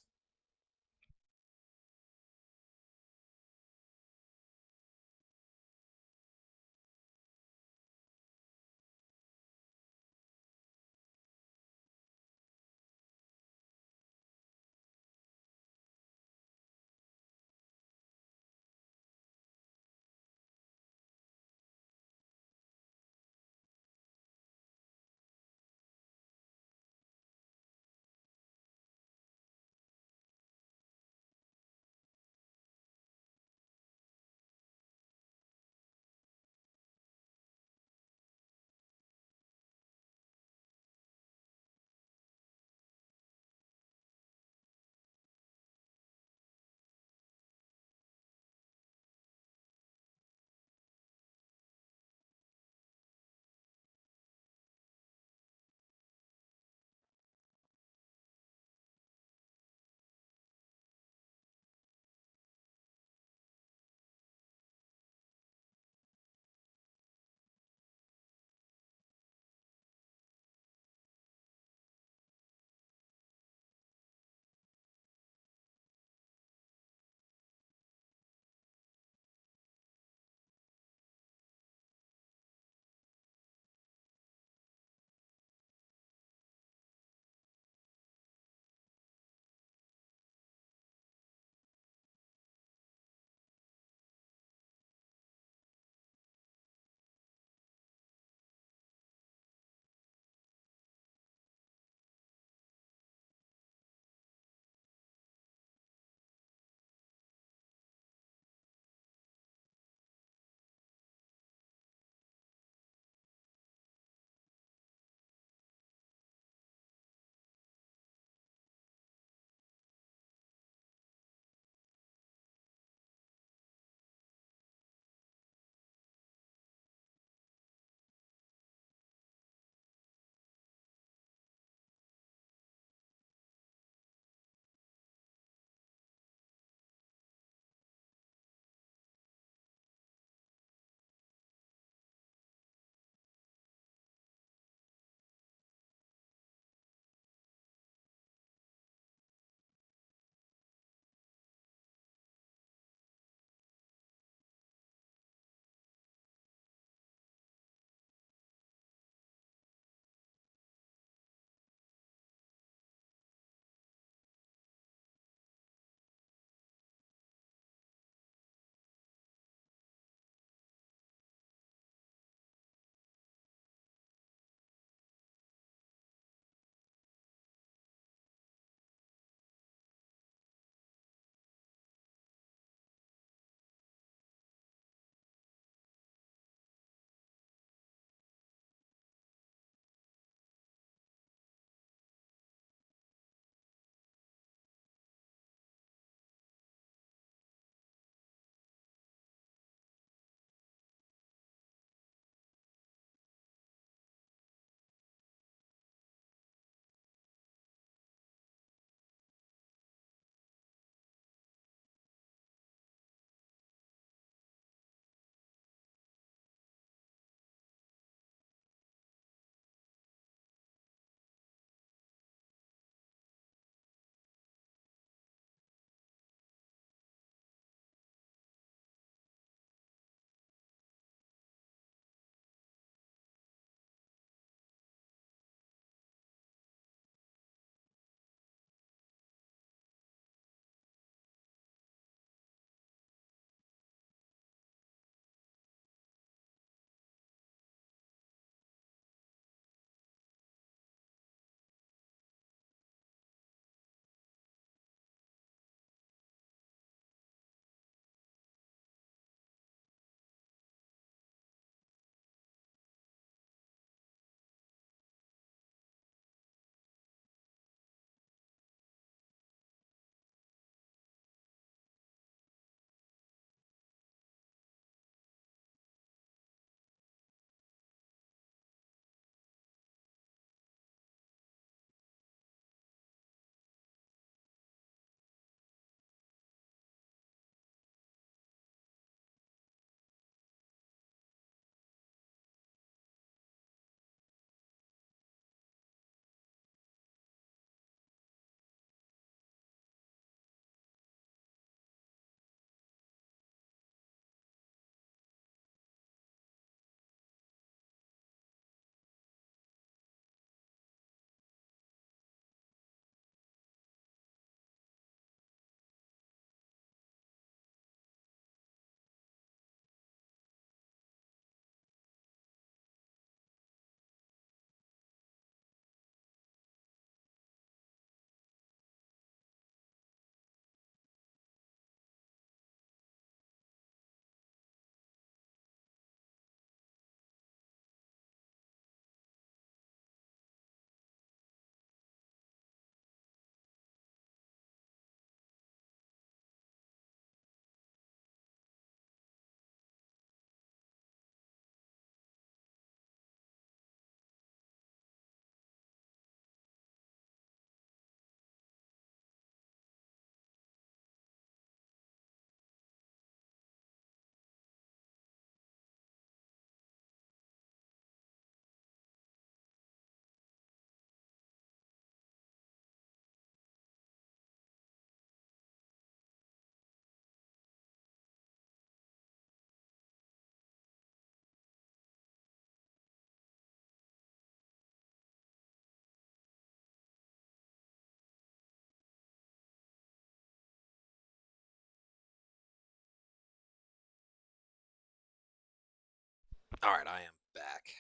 All right, I am back.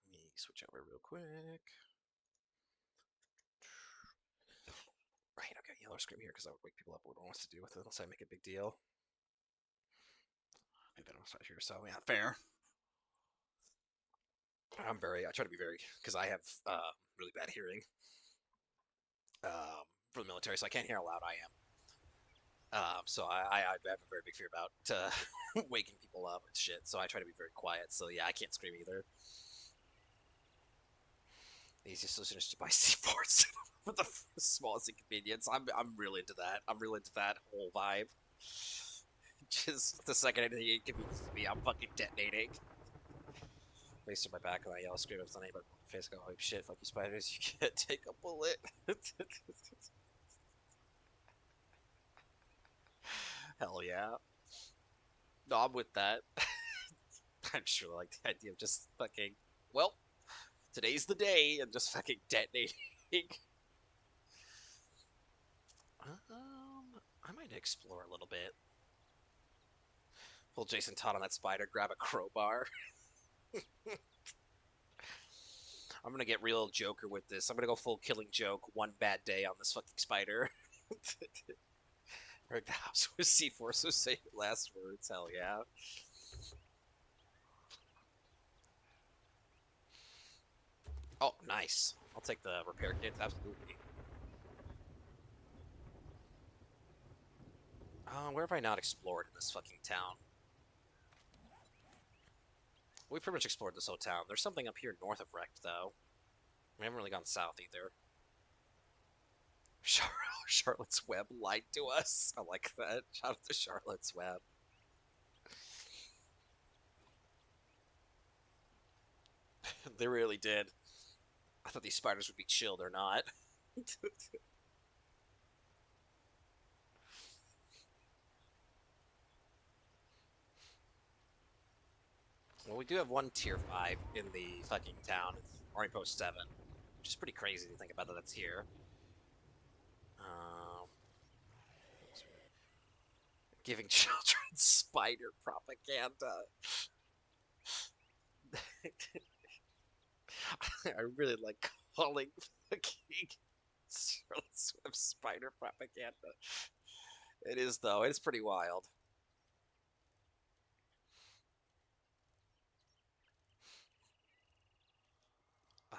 Let me switch over real quick. Right, okay, yellow screen here because I would wake people up with what wants to do with it unless I make a big deal. Maybe I don't start here, so yeah, fair. I try to be very, because I have really bad hearing for the military, so I can't hear how loud I am. So I have a very big fear about waking people up and shit. So I try to be very quiet. So yeah, I can't scream either. The easiest solution is to buy C4s for the smallest inconvenience. I'm really into that. I'm really into that whole vibe. Just the second anything inconveniences me, I'm fucking detonating. Wasted my back and I yell, scream at the neighbor. Face go, oh shit, fuck you spiders, you can't take a bullet. Hell yeah. No, I'm with that. I'm sure like the idea of just fucking, well, today's the day, and just fucking detonating. I might explore a little bit. Pull Jason Todd on that spider, grab a crowbar. I'm gonna get real Joker with this. I'm gonna go full Killing Joke, one bad day on this fucking spider. Heard the house was C4, so say your last words. Hell yeah. Oh, nice. I'll take the repair kit, absolutely. Where have I not explored in this fucking town? We pretty much explored this whole town. There's something up here north of Wrecked, though. We haven't really gone south either. Charlotte's Web lied to us. I like that. Shout out to Charlotte's Web. They really did. I thought these spiders would be chill. They're not. Well, we do have one tier 5 in the fucking town. It's Army Post 7. Which is pretty crazy to think about that that's here. Um, giving children spider propaganda. I really like calling fucking Charlotte's Web spider propaganda. It is, though. It's pretty wild.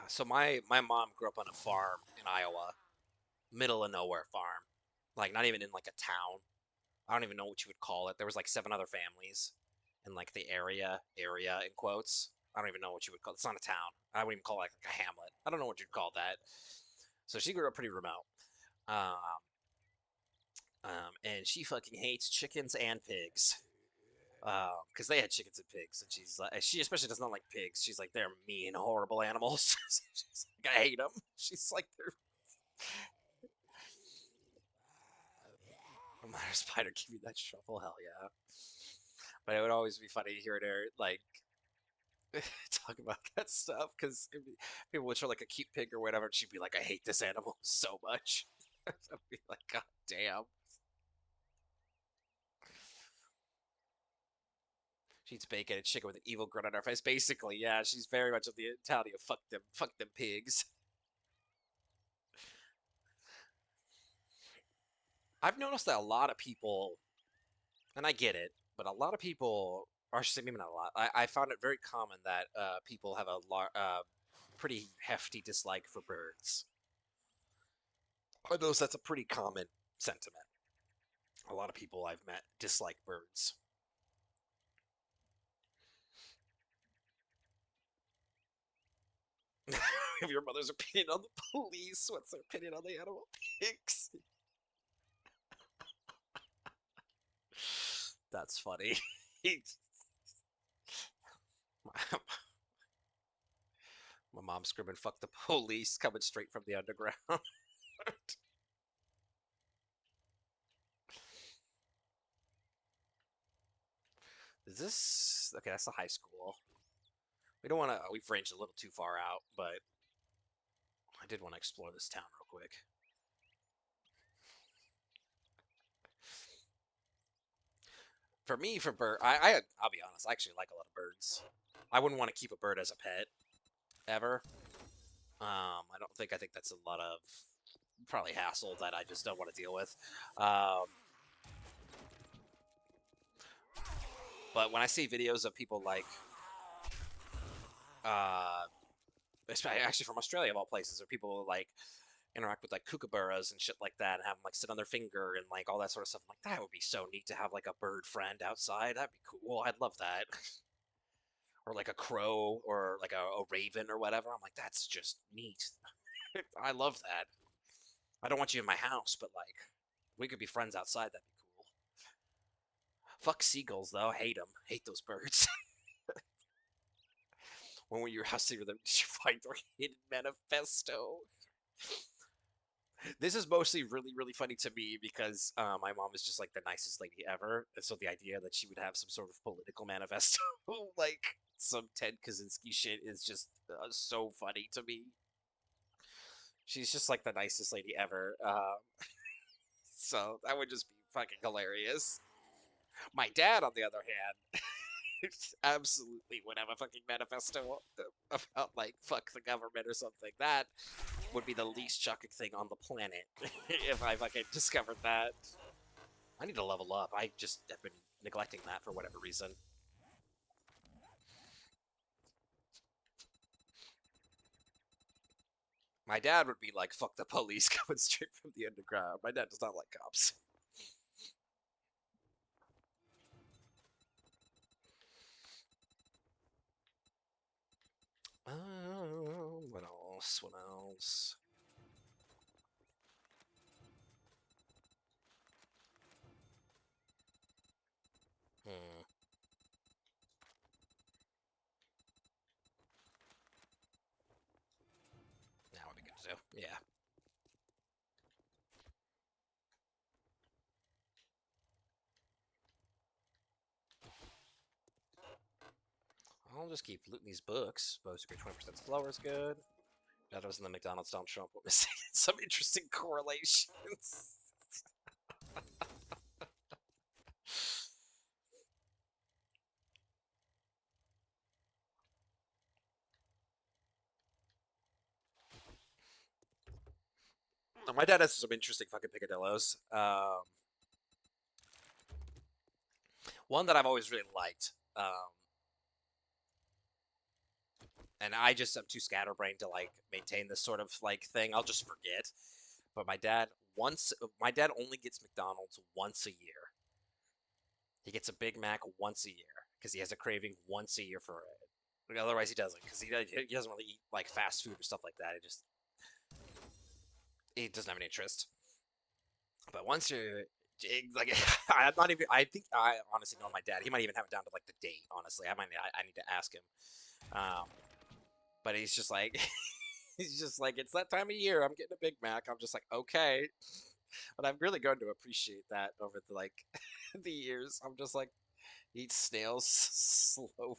So my mom grew up on a farm in Iowa, middle of nowhere farm, like not even in like a town. I don't even know what you would call it. There was like 7 other families in like the area in quotes. I don't even know what you would call it. It's not a town. I wouldn't even call it like a hamlet. I don't know what you'd call that. So she grew up pretty remote. Um, and she fucking hates chickens and pigs. Because they had chickens and pigs, and she's like, she especially does not like pigs. She's like, they're mean, horrible animals. She's like, I hate them. She's like, they're no matter spider, give me that shovel, hell yeah. But it would always be funny hearing her like talk about that stuff because people would show like a cute pig or whatever, and she'd be like, I hate this animal so much. I'd be like, God damn. She eats bacon and chicken with an evil grin on her face. Basically, yeah, she's very much of the mentality of fuck them pigs. I've noticed that a lot of people, and I get it, but a lot of people, or I should say maybe not a lot. I found it very common that people have a pretty hefty dislike for birds. I noticed that's a pretty common sentiment. A lot of people I've met dislike birds. Have your mother's opinion on the police? What's her opinion on the animal pigs? That's funny. My mom's screaming, fuck the police, coming straight from the underground. Is this. Okay, that's the high school. We don't want to. We've ranged a little too far out, but I did want to explore this town real quick. For me, for bird, I'll be honest. I actually like a lot of birds. I wouldn't want to keep a bird as a pet ever. I think that's a lot of probably hassle that I just don't want to deal with. Um, but when I see videos of people like, especially actually from Australia of all places, or people like interact with like kookaburras and shit like that, and have them like sit on their finger and like all that sort of stuff. I'm like, that would be so neat to have like a bird friend outside. That'd be cool. I'd love that. Or like a crow or like a raven or whatever. I'm like, that's just neat. I love that. I don't want you in my house, but like, we could be friends outside. That'd be cool. Fuck seagulls though. Hate them. Hate those birds. When were you housing with them? Did you find their hidden manifesto? This is mostly really funny to me because my mom is just like the nicest lady ever, and so the idea that she would have some sort of political manifesto, like some Ted Kaczynski shit, is just so funny to me. She's just like the nicest lady ever, so that would just be fucking hilarious. My dad, on the other hand, absolutely would have a fucking manifesto about like fuck the government or something. That would be the least shocking thing on the planet if I fucking discovered that. I need to level up. I just have been neglecting that for whatever reason. My dad would be like, fuck the police coming straight from the underground. My dad does not like cops. What else? What else? Hmm. Now would be good to do. Yeah. I'll just keep looting these books. Both agree 20% slower is good. That was in the McDonald's Donald Trump. What was some interesting correlations. My dad has some interesting fucking picadillos. One that I've always really liked, and I just am too scatterbrained to like maintain this sort of like thing. I'll just forget. But my dad only gets McDonald's once a year. He gets a Big Mac once a year because he has a craving once a year for it. Otherwise, he doesn't because he doesn't really eat like fast food or stuff like that. He doesn't have any interest. But once you're like, I'm not even. I think I honestly know my dad. He might even have it down to like the date. Honestly, I need to ask him. Um, but he's just like, he's just like, it's that time of year. I'm getting a Big Mac. I'm just like, okay. But I'm really going to appreciate that over the like the years. I'm just like, eat snails, slow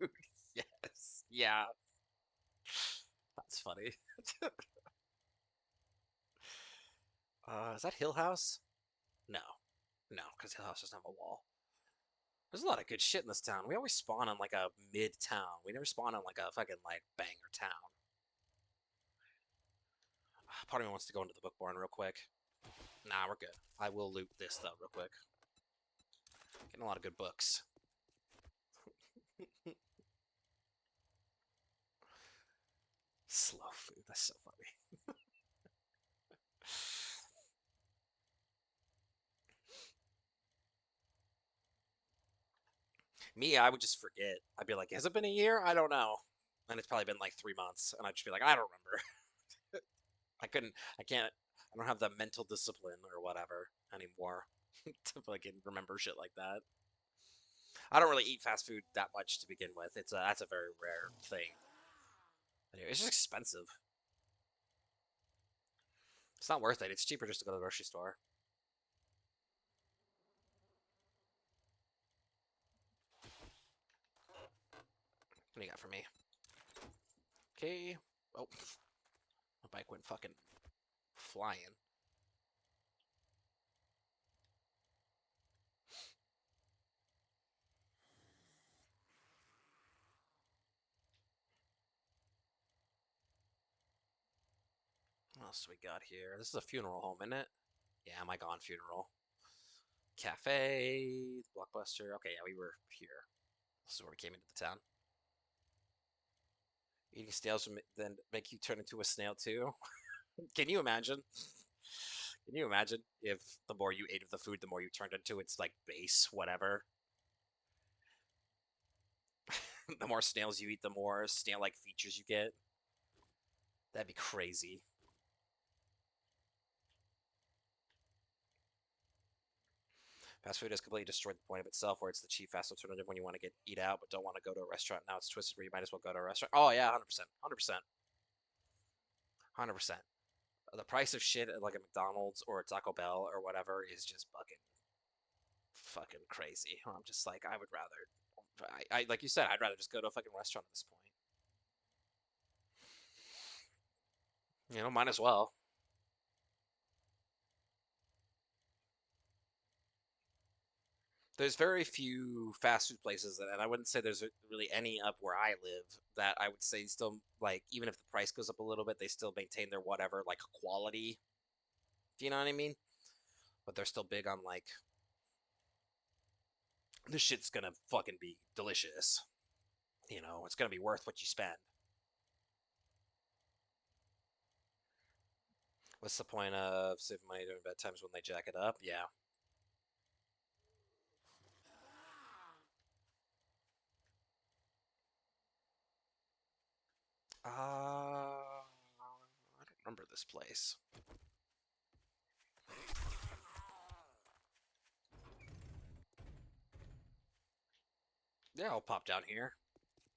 food. Yes, yeah, that's funny. Is that Hill House? No, no, because Hill House doesn't have a wall. There's a lot of good shit in this town. We always spawn on like a mid town. We never spawn on like a fucking like banger town. Part of me wants to go into the book barn real quick. Nah, we're good. I will loot this though real quick. Getting a lot of good books. Slow food. That's so funny. Me, I would just forget. I'd be like, has it been a year? I don't know. And it's probably been like 3 months, and I'd just be like, I don't remember. I couldn't. I can't. I don't have the mental discipline or whatever anymore to fucking remember shit like that. I don't really eat fast food that much to begin with. That's a very rare thing. Anyway, it's just expensive. It's not worth it. It's cheaper just to go to the grocery store. What do you got for me? Okay. Oh, my bike went fucking flying. else we got here? This is a funeral home, isn't it? Yeah, my gone funeral. Cafe, Blockbuster. Okay, yeah, we were here. This is where we came into the town. Eating snails would then make you turn into a snail too. Can you imagine? Can you imagine if the more you ate of the food, the more you turned into its like base, whatever? The more snails you eat, the more snail-like features you get. That'd be crazy. Fast food has completely destroyed the point of itself, where it's the cheap fast alternative when you want to eat out but don't want to go to a restaurant. Now it's twisted where you might as well go to a restaurant. Oh yeah, 100%, 100%, 100%. The price of shit at like a McDonald's or a Taco Bell or whatever is just fucking crazy. I'm just like, I would rather, I like you said, I'd rather just go to a fucking restaurant at this point. You know, might as well. There's very few fast food places, and I wouldn't say there's really any up where I live that I would say still like even if the price goes up a little bit, they still maintain their whatever like quality. Do you know what I mean? But they're still big on like this shit's gonna fucking be delicious. You know, it's gonna be worth what you spend. What's the point of saving money during bad times when they jack it up? Yeah. I don't remember this place. Yeah, I'll pop down here.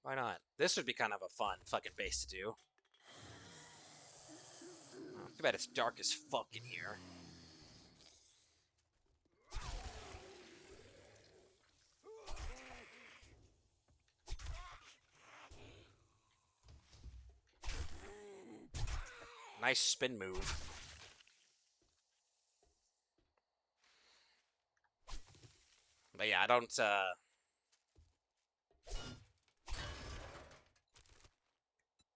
Why not? This would be kind of a fun fucking base to do. Oh, too bad it's dark as fuck in here. Nice spin move. But yeah, I don't,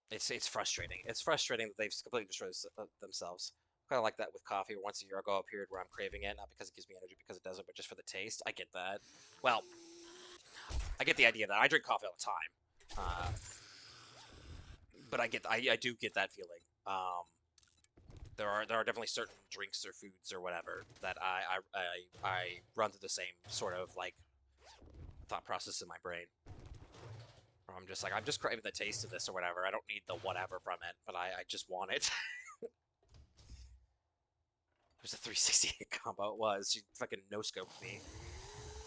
it's frustrating. It's frustrating that they've completely destroyed themselves. Kind of like that with coffee. Once a year, I'll go a period where I'm craving it, not because it gives me energy, because it doesn't, but just for the taste. I get that. Well, I get the idea that I drink coffee all the time, but I do get that feeling. There are definitely certain drinks or foods or whatever that I run through the same sort of like thought process in my brain. Where I'm just like, I'm just craving the taste of this or whatever. I don't need the whatever from it, but I just want it. It was a 360 combo. It was. She fucking no-scoped me.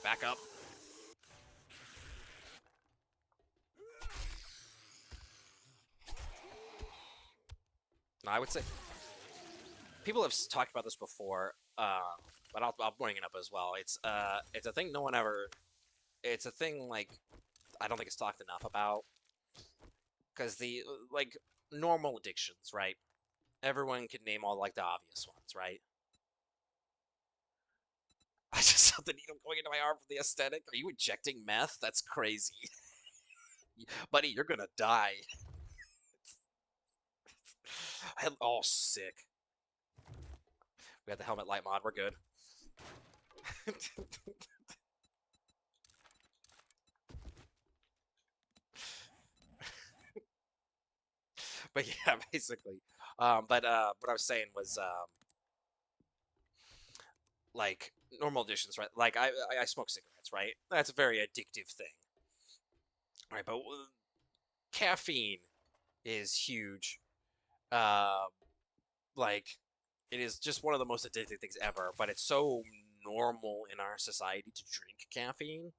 Back up. No, I would say people have talked about this before, but I'll bring it up as well. It's a thing no one ever. It's a thing like I don't think it's talked enough about because the like normal addictions, right? Everyone can name all like the obvious ones, right? I just felt the needle going into my arm for the aesthetic. Are you injecting meth? That's crazy. Buddy, you're gonna die. Oh, sick. We got the helmet light mod. We're good. But yeah, basically. But what I was saying was like normal additions, right? Like I smoke cigarettes, right? That's a very addictive thing, right? But caffeine is huge. Um, like it is just one of the most addictive things ever. But it's so normal in our society to drink caffeine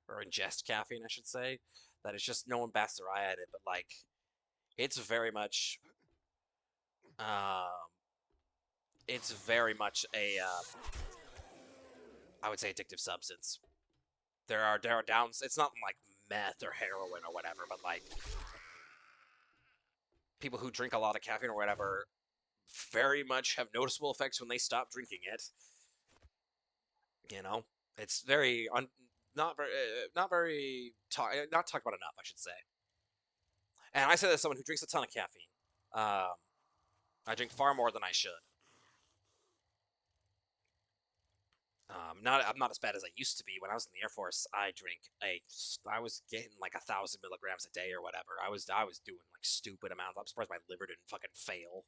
or ingest caffeine, I should say, that it's just no one bats their eye at it. But like, it's very much, um, it's very much a, I would say, addictive substance. There are downs. It's not like meth or heroin or whatever, but like people who drink a lot of caffeine or whatever very much have noticeable effects when they stop drinking it. You know, it's very not very not talked about enough, I should say. And I say that as someone who drinks a ton of caffeine. Um, I drink far more than I should. I'm not as bad as I used to be. When I was in the Air Force, I was getting like 1,000 milligrams a day or whatever. I was doing like stupid amounts. I'm surprised my liver didn't fucking fail.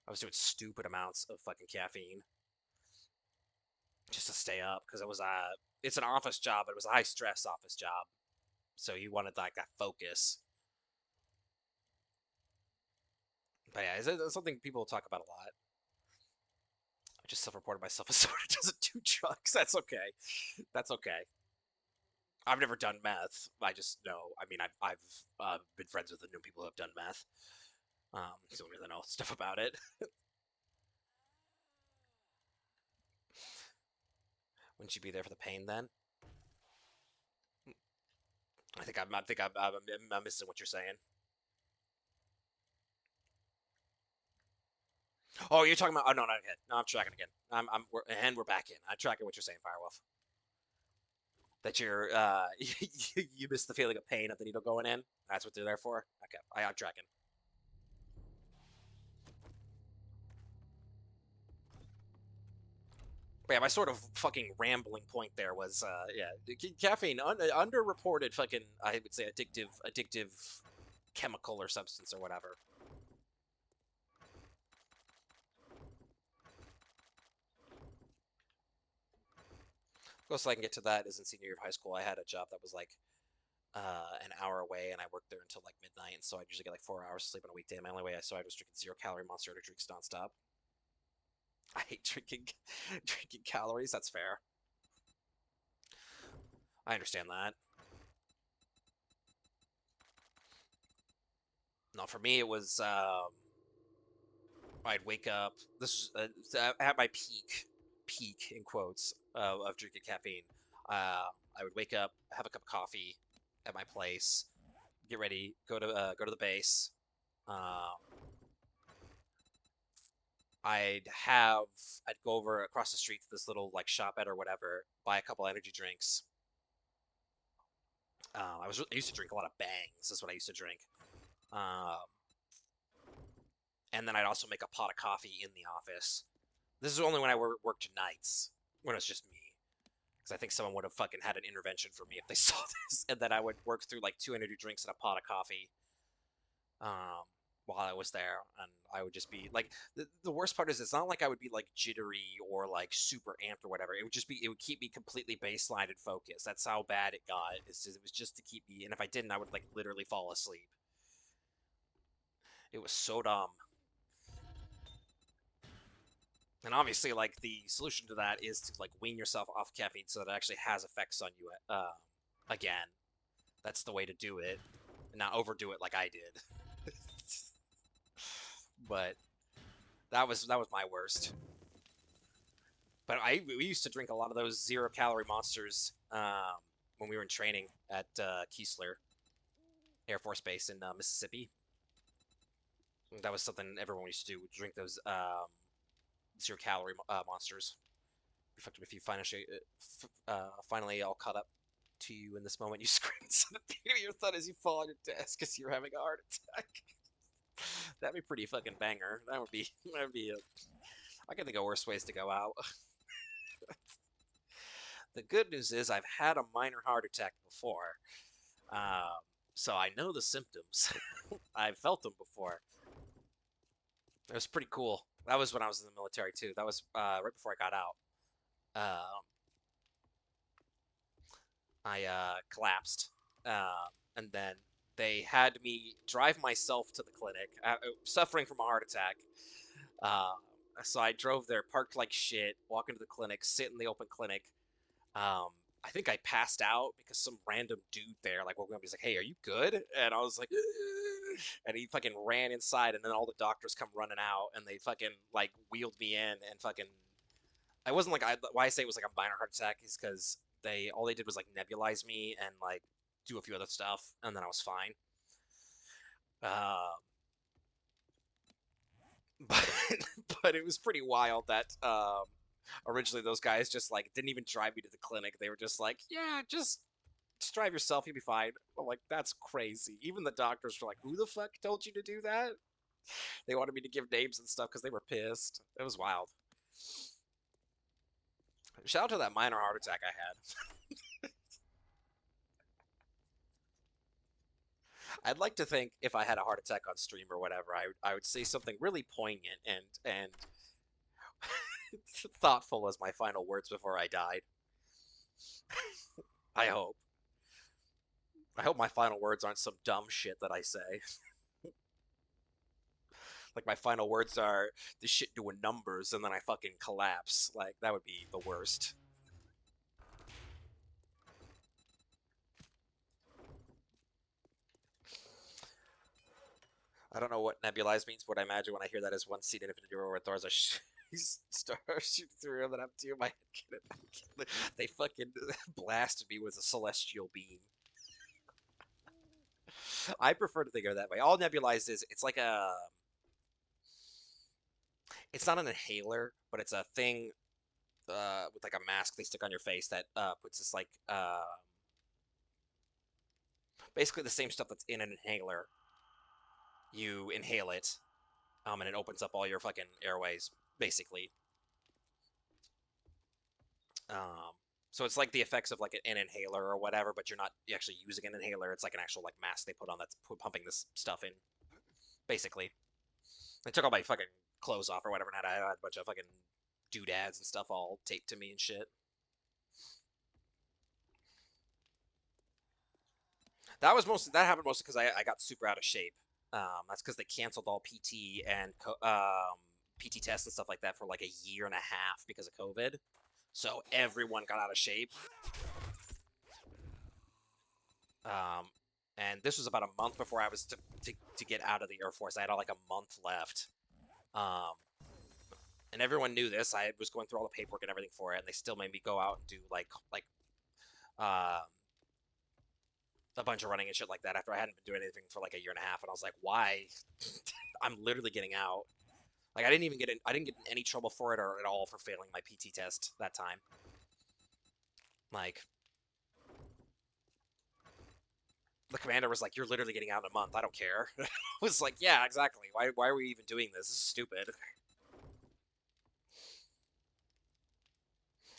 I was doing stupid amounts of fucking caffeine just to stay up because it's an office job, but it was a high stress office job. So you wanted like that focus. But yeah, it's something people talk about a lot. I just self-reported myself as someone who doesn't do drugs. That's okay. That's okay. I've never done meth. I just know. I mean, I've been friends with the new people who have done meth. So I really know stuff about it. Wouldn't you be there for the pain then? I'm missing what you're saying. Oh, you're talking about. Oh no, not again. No, I'm tracking again. We're back in. I'm tracking what you're saying, Firewolf. That you're you miss the feeling of pain of the needle going in. That's what they're there for. Okay, I'm tracking. But yeah, my sort of fucking rambling point there was, yeah, caffeine, underreported fucking, I would say addictive chemical or substance or whatever. Closest I can get to that is in senior year of high school. I had a job that was like an hour away, and I worked there until like midnight, and so I usually get like 4 hours of sleep on a weekday. My only way, so I was drinking 0 calorie Monster Energy drinks nonstop. I hate drinking drinking calories. That's fair. I understand that. No, for me it was I'd wake up. This was at my peak in quotes of drinking caffeine. I would wake up, have a cup of coffee at my place, get ready, go to the base. Um, I'd have I'd go over across the street to this little like shop at or whatever, buy a couple energy drinks. I used to drink a lot of Bangs. That's what I used to drink. Um, and then I'd also make a pot of coffee in the office. This is only when I worked nights, when it was just me. Because I think someone would have fucking had an intervention for me if they saw this, and then I would work through like 200 drinks and a pot of coffee um, while I was there, and I would just be like, the worst part is it's not like I would be like jittery or like super amped or whatever. It would keep me completely baseline and focused. That's how bad it got. It was just to keep me, and if I didn't, I would like literally fall asleep. It was so dumb. And obviously, like the solution to that is to like wean yourself off caffeine so that it actually has effects on you. Again, that's the way to do it, and not overdo it like I did. But that was my worst. But we used to drink a lot of those 0 calorie monsters when we were in training at Keesler Air Force Base in Mississippi. That was something everyone used to do. Would drink those 0 calorie monsters. If you finally all caught up to you in this moment, you scream at the beginning of your thought as you fall on your desk as you're having a heart attack. That'd be pretty fucking banger. That would be a. I can think of worse ways to go out. The good news is I've had a minor heart attack before, um, so I know the symptoms. I've felt them before. It was pretty cool. That was when I was in the military too. That was right before I got out. Um, I collapsed, and then they had me drive myself to the clinic, suffering from a heart attack. Uh, so I drove there, parked like shit, walk into the clinic, sit in the open clinic. Um, I think I passed out because some random dude there like woke me up. He's like, "Hey, are you good?" And I was like, and he fucking ran inside, and then all the doctors come running out, and they fucking like wheeled me in, and fucking. I wasn't like why I say it was like a minor heart attack is because they did was like nebulize me and like do a few other stuff, and then I was fine. Uh, but but it was pretty wild that originally those guys just like didn't even drive me to the clinic. They were just like, yeah, just drive yourself, you'll be fine. I'm like, that's crazy. Even the doctors were like, who the fuck told you to do that? They wanted me to give names and stuff because they were pissed. It was wild. Shout out to that minor heart attack I had. I'd like to think if I had a heart attack on stream or whatever, I would say something really poignant and thoughtful as my final words before I died. I hope. I hope my final words aren't some dumb shit that I say. Like my final words are this shit doing numbers and then I fucking collapse. Like that would be the worst. I don't know what nebulized means. What I imagine when I hear that is one scene in Infinity War where Thor's a star shooting through him, and I'm doing my head. They fucking blasted me with a celestial beam. I prefer to think of it that way. All nebulized is it's like a. It's not an inhaler, but it's a thing with like a mask they stick on your face that puts this like basically the same stuff that's in an inhaler. You inhale it, and it opens up all your fucking airways, basically. So it's like the effects of like an inhaler or whatever, but you're not actually using an inhaler. It's like an actual like mask they put on that's pumping this stuff in, basically. They took all my fucking clothes off or whatever, and I had a bunch of fucking doodads and stuff all taped to me and shit. That happened mostly because I got super out of shape. That's because they canceled all PT and PT tests and stuff like that for like a year and a half because of COVID. So everyone got out of shape. And this was about a month before I was to get out of the Air Force. I had like a month left. And everyone knew this. I was going through all the paperwork and everything for it, and they still made me go out and do like a bunch of running and shit like that after I hadn't been doing anything for like a year and a half. And I was like, why? I'm literally getting out. Like I didn't get in any trouble for it or at all for failing my PT test that time. Like the commander was like, "You're literally getting out in a month. I don't care." I was like, "Yeah, exactly. Why are we even doing this? This is stupid."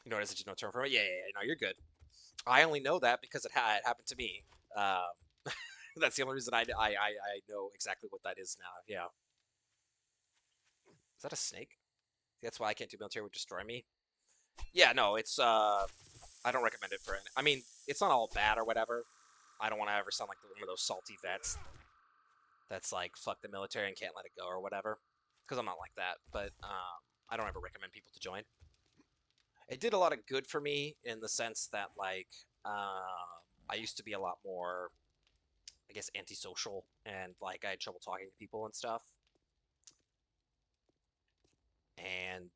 You notice that you no term for it? Yeah, no, you're good. I only know that because it happened to me. That's the only reason I know exactly what that is now. Yeah. Is that a snake? That's why I can't do military, would destroy me. Yeah, no, it's I don't recommend it for any. I mean, it's not all bad or whatever. I don't want to ever sound like one of those salty vets that's like fuck the military and can't let it go or whatever, because I'm not like that. But I don't ever recommend people to join. It did a lot of good for me in the sense that like I used to be a lot more, I guess, antisocial and like I had trouble talking to people and stuff. And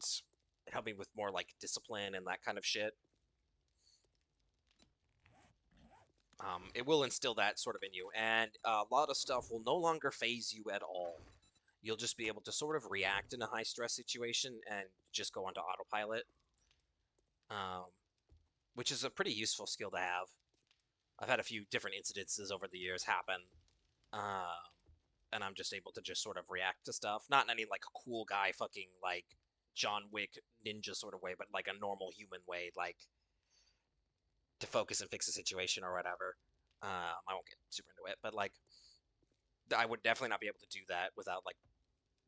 it helped me with more like discipline and that kind of shit. It will instill that sort of in you, and a lot of stuff will no longer phase you at all. You'll just be able to sort of react in a high stress situation and just go onto autopilot, um, which is a pretty useful skill to have. I've had a few different incidences over the years happen, um, and I'm just able to just sort of react to stuff, not in any like cool guy fucking like John Wick ninja sort of way, but like a normal human way, like to focus and fix a situation or whatever. I won't get super into it, but like I would definitely not be able to do that without like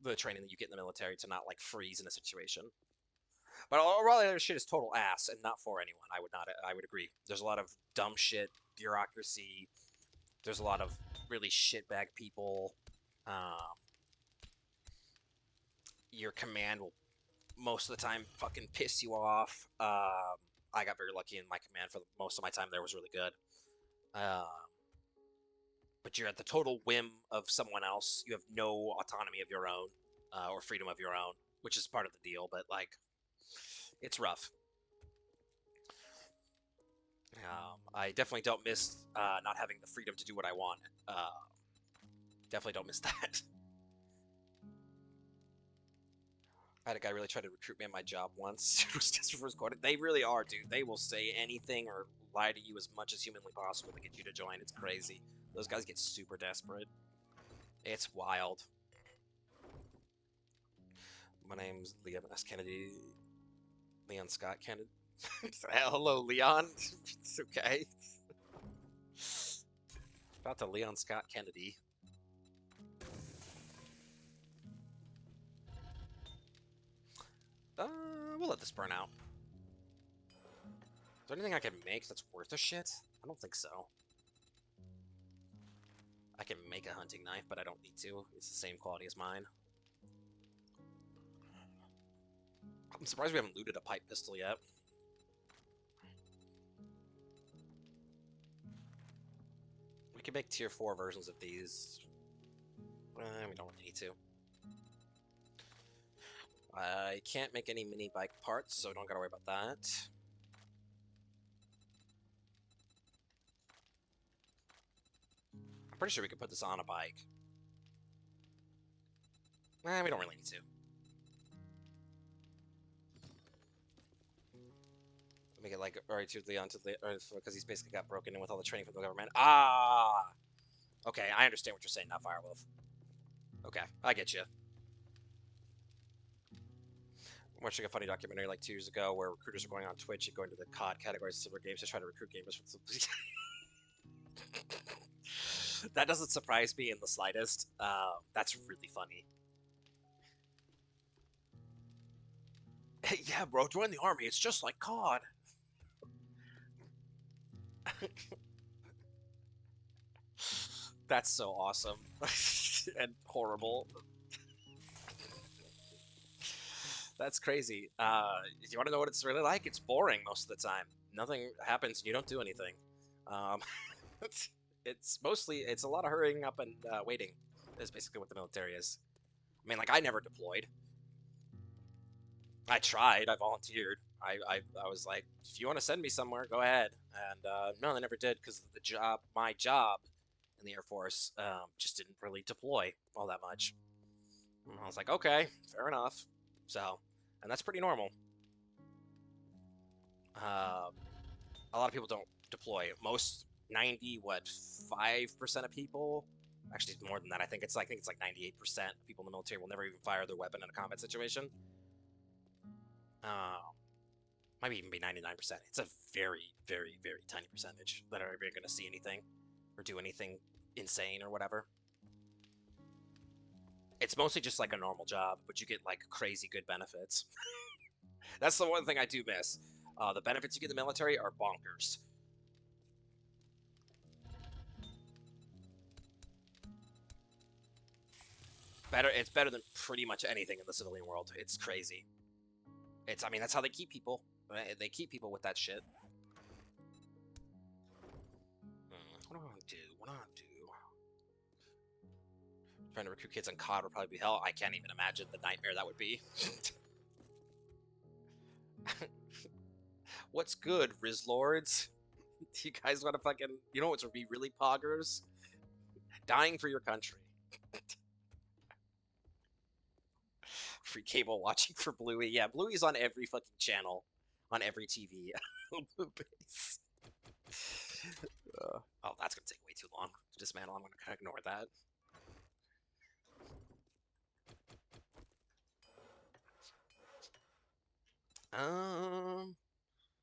the training that you get in the military to not like freeze in a situation. But all the other shit is total ass and not for anyone. I would not. I would agree. There's a lot of dumb shit, bureaucracy. There's a lot of really shitbag people. Um, your command will most of the time fucking piss you off. I got very lucky in my command for most of my time there was really good. But you're at the total whim of someone else. You have no autonomy of your own or freedom of your own, which is part of the deal. But like, it's rough. I definitely don't miss not having the freedom to do what I want. Definitely don't miss that. I had a guy really try to recruit me at my job once. It was just for his quota. They really are, dude. They will say anything or lie to you as much as humanly possible to get you to join. It's crazy. Those guys get super desperate. It's wild. My name's Leon S. Kennedy. Leon Scott Kennedy. Hello, Leon. It's okay. About to Leon Scott Kennedy. We'll let this burn out. Is there anything I can make that's worth a shit? I don't think so. I can make a hunting knife, but I don't need to. It's the same quality as mine. I'm surprised we haven't looted a pipe pistol yet. We can make tier 4 versions of these. We don't really need to. I can't make any mini bike parts, so don't gotta worry about that. I'm pretty sure we could put this on a bike. We don't really need to. Make it like alright to Leon to because he's basically got broken in with all the training from the government. Ah, okay, I understand what you're saying now, Firewolf. Okay, I get you. I'm watching a funny documentary like 2 years ago where recruiters are going on Twitch and going to the COD categories of similar games to try to recruit gamers from That doesn't surprise me in the slightest. That's really funny. Hey, yeah, bro, join the army. It's just like COD. That's so awesome and horrible. That's crazy. If you want to know what it's really like, it's boring most of the time. Nothing happens and you don't do anything. It's a lot of hurrying up and waiting is basically what the military is. I mean, like, I never deployed. I tried. I volunteered. I was like, if you want to send me somewhere, go ahead. And no, they never did because my job in the Air Force just didn't really deploy all that much. And I was like, okay, fair enough. So, and that's pretty normal. A lot of people don't deploy. Most 5% of people, actually more than that. I think it's like 98% of people in the military will never even fire their weapon in a combat situation. Might even be 99%. It's a very, very, very tiny percentage that are ever going to see anything or do anything insane or whatever. It's mostly just like a normal job, but you get like crazy good benefits. That's the one thing I do miss. The benefits you get in the military are bonkers. It's better than pretty much anything in the civilian world. It's crazy. I mean, that's how they keep people. They keep people with that shit. What do I do? Trying to recruit kids on COD would probably be hell. I can't even imagine the nightmare that would be. What's good, Rizlords? Do you guys want to fucking... You know what would be really poggers? Dying for your country. Free cable watching for Bluey. Yeah, Bluey's on every fucking channel. On every TV. Blue base. Oh, that's gonna take way too long to dismantle. I'm gonna ignore that.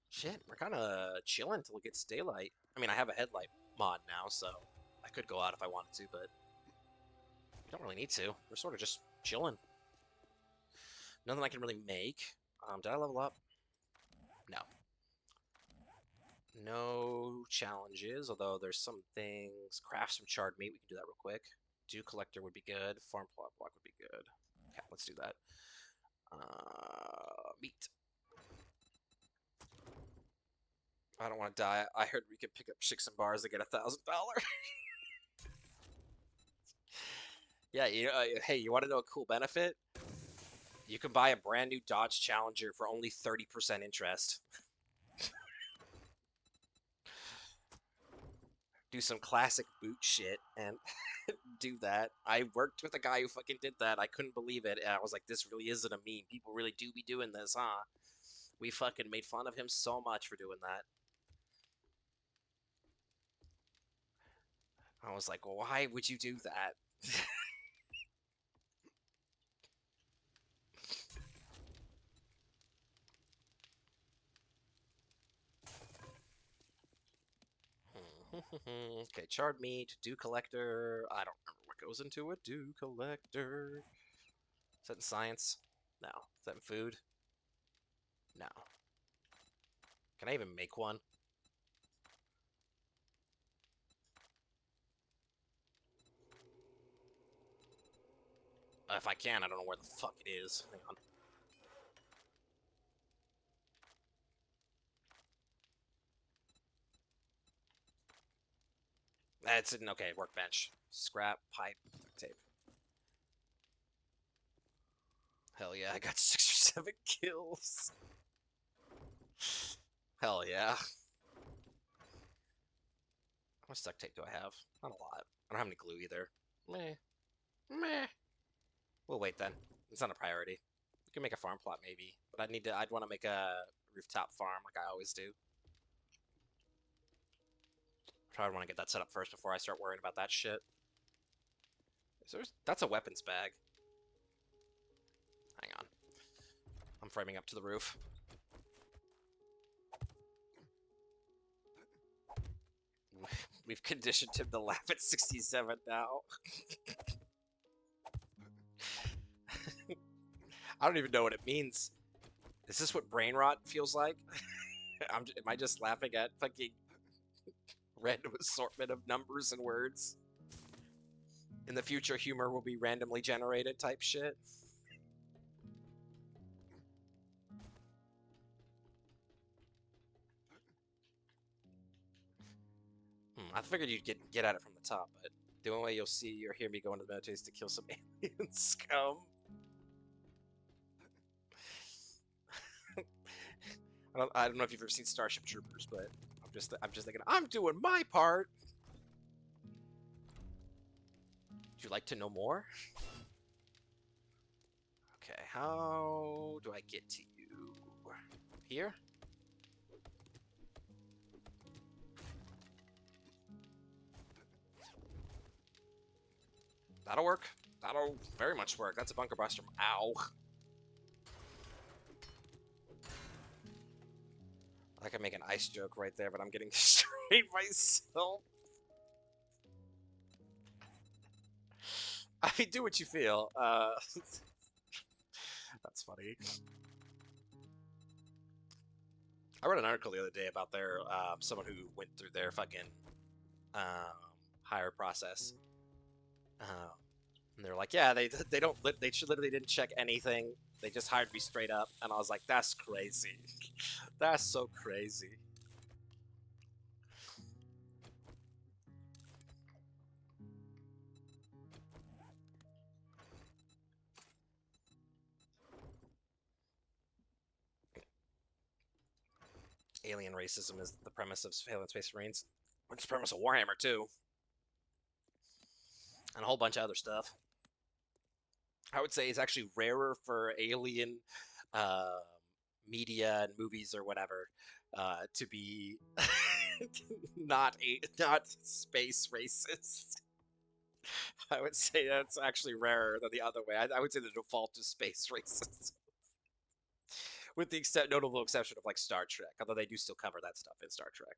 Shit, we're kind of chilling until it gets daylight. I mean, I have a headlight mod now, so I could go out if I wanted to, but don't really need to. We're sort of just chilling. Nothing I can really make. Did I level up? No. No challenges, although there's some things. Craft some charred meat, we can do that real quick. Dew collector would be good. Farm plot block would be good. Okay, let's do that. Meat. I don't want to die. I heard we could pick up chicks and bars to get $1,000. Yeah, hey, you want to know a cool benefit? You can buy a brand new Dodge Challenger for only 30% interest. Do some classic boot shit and do that. I worked with a guy who fucking did that. I couldn't believe it. And I was like, this really isn't a meme. People really do be doing this, huh? We fucking made fun of him so much for doing that. I was like, well, why would you do that? Okay, charred meat, dew collector. I don't remember what goes into a dew collector. Is that in science? No. Is that in food? No. Can I even make one? If I can, I don't know where the fuck it is. Hang on. That's an okay, workbench. Scrap, pipe, duct tape. Hell yeah, I got 6 or 7 kills. Hell yeah. How much duct tape do I have? Not a lot. I don't have any glue either. Meh. Meh. We'll wait then. It's not a priority. We can make a farm plot maybe, but I'd want to make a rooftop farm like I always do. Probably want to get that set up first before I start worrying about that shit. That's a weapons bag. Hang on. I'm framing up to the roof. We've conditioned him to laugh at 67 now. I don't even know what it means. Is this what brain rot feels like? Am I just laughing at fucking random assortment of numbers and words? In the future, humor will be randomly generated type shit. I figured you'd get at it from the top, but the only way you'll see or hear me go into the military is to kill some alien scum. I don't know if you've ever seen Starship Troopers, but I'm just thinking I'm doing my part. Would you like to know more? Okay, how do I get to you? Here? That'll work. That'll very much work. That's a bunker buster. Ow. I could make an ice joke right there, but I'm getting destroyed myself. I mean, do what you feel. That's funny. I read an article the other day about someone who went through their fucking hire process. And they're like, yeah, they literally didn't check anything. They just hired me straight up, and I was like, that's crazy. That's so crazy. Alien racism is the premise of Alien Space Marines. It's the premise of Warhammer too, and a whole bunch of other stuff. I would say it's actually rarer for alien uh, media and movies or whatever to be not space racist. I would say that's actually rarer than the other way. I would say the default is space racist, with the notable exception of like Star Trek, although they do still cover that stuff in Star Trek.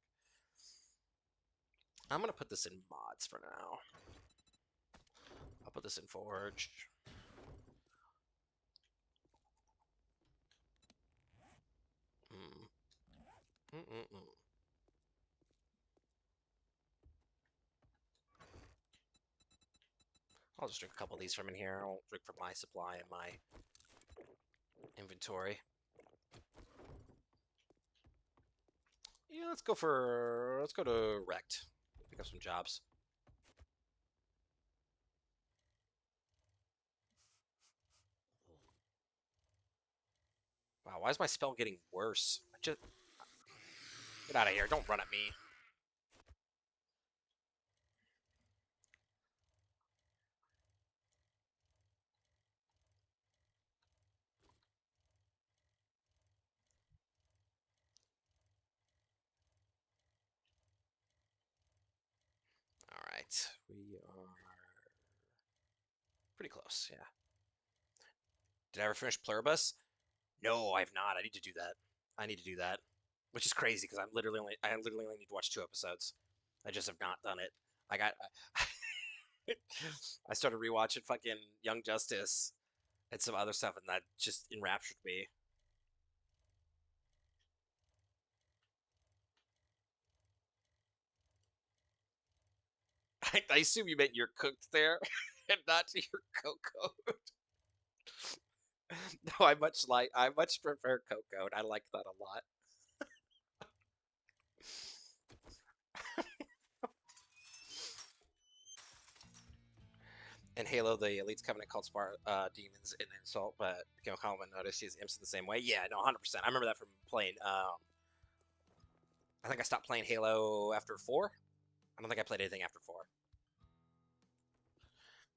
I'm gonna put this in mods for now. I'll put this in Forge. I'll just drink a couple of these from in here. I won't drink from my supply and my inventory. Yeah, let's go to Wrecked. Pick up some jobs. Wow, why is my spell getting worse? Get out of here. Don't run at me. Alright. We are pretty close, yeah. Did I ever finish Pluribus? No, I have not. I need to do that. I need to do that. Which is crazy because I literally only need to watch 2 episodes. I just have not done it. I got. I started rewatching fucking Young Justice and some other stuff, and that just enraptured me. I assume you meant you're cooked there, and not your cocoa. No, I much prefer cocoa, and I like that a lot. In Halo, the Elite's Covenant called demons an insult, but Common noticed he's imps in the same way. Yeah, no, 100%. I remember that from playing. I think I stopped playing Halo after 4. I don't think I played anything after 4,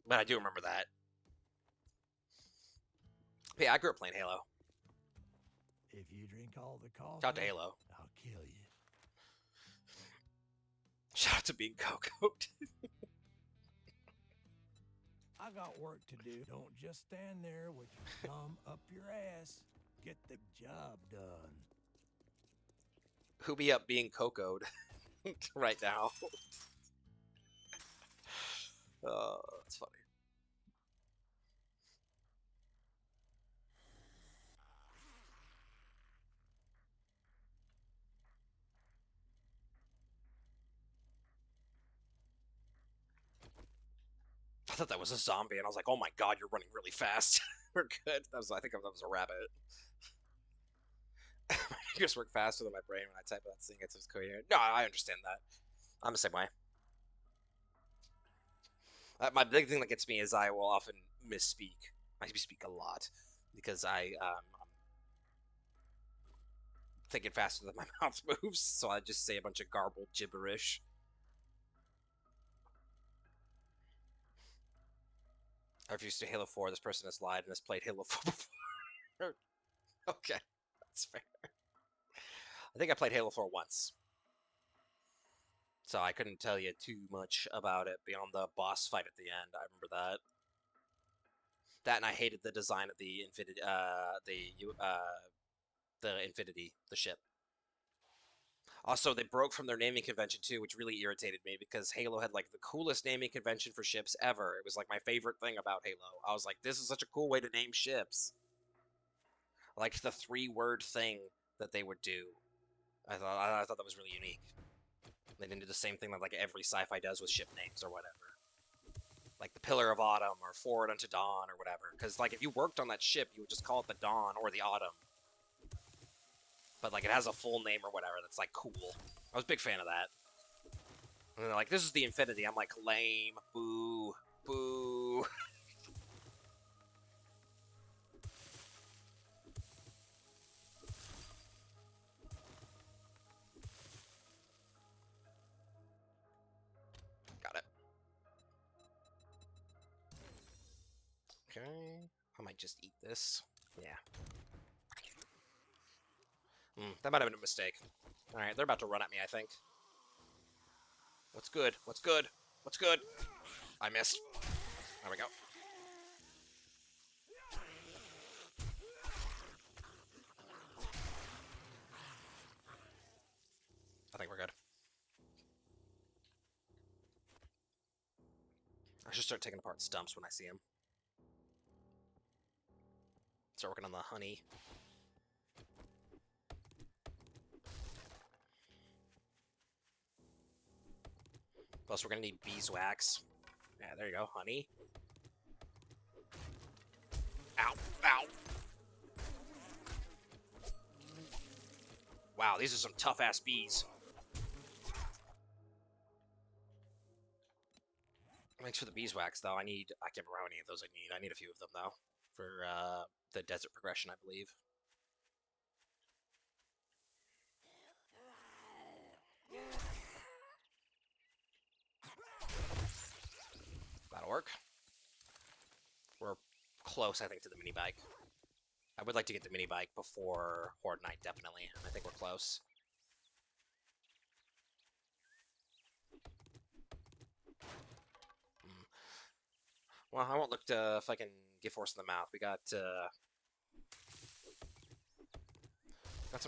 but I do remember that. But yeah, I grew up playing Halo. If you drink all the Shout out to coffee, Halo. I'll kill you. Shout out to being cocoed. I got work to do. Don't just stand there with your thumb up your ass. Get the job done. Who be up being cocoed right now? That's funny. I thought that was a zombie, and I was like, "Oh my god, you're running really fast." We're good. I think that was a rabbit. You just work faster than my brain when I type that thing. It's coherent. No, I understand that. I'm the same way. My big thing that gets me is I will often misspeak. I misspeak a lot because I'm thinking faster than my mouth moves, so I just say a bunch of garbled gibberish. I refuse to Halo 4. This person has lied and has played Halo 4 before. Okay, that's fair. I think I played Halo 4 once, so I couldn't tell you too much about it beyond the boss fight at the end. I remember that. That, and I hated the design of the Infinity, the ship. Also, they broke from their naming convention too, which really irritated me because Halo had like the coolest naming convention for ships ever. It was like my favorite thing about Halo. I was like, this is such a cool way to name ships. I liked the 3-word thing that they would do. I thought that was really unique. They didn't do the same thing that like every sci-fi does with ship names or whatever. Like the Pillar of Autumn or Forward Unto Dawn or whatever. Because like if you worked on that ship, you would just call it the Dawn or the Autumn. But like it has a full name or whatever that's like cool. I was a big fan of that. And they're like, this is the Infinity. I'm like, lame, boo, boo. Got it. Okay. I might just eat this. Yeah. That might have been a mistake. Alright, they're about to run at me, I think. What's good? What's good? What's good? I missed. There we go. I think we're good. I should start taking apart stumps when I see them. Start working on the honey. Plus, we're gonna need beeswax. Yeah, there you go, honey. Ow, ow. Wow, these are some tough-ass bees. Thanks for the beeswax, though. I can't remember how many of those I need. I need a few of them, though, for the desert progression, I believe. That'll work. We're close, I think, to the mini bike. I would like to get the mini bike before Horde Night, definitely. I think we're close. Well, I won't look to fucking get force in the mouth. We got some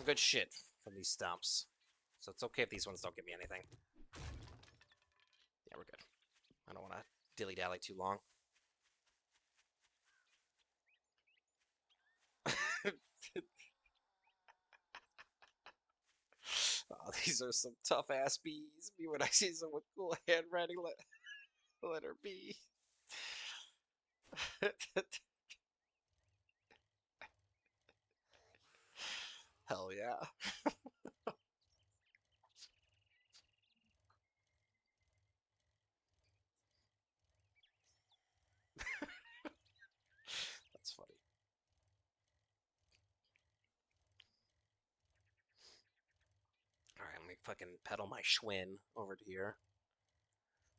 good shit from these stumps. So it's okay if these ones don't give me anything. Yeah, we're good. I don't want to dilly-dally too long. Oh, these are some tough-ass Bs. Me when I see someone with cool handwriting, letter B. Hell yeah. That's funny. Alright, let me fucking pedal my Schwinn over to here.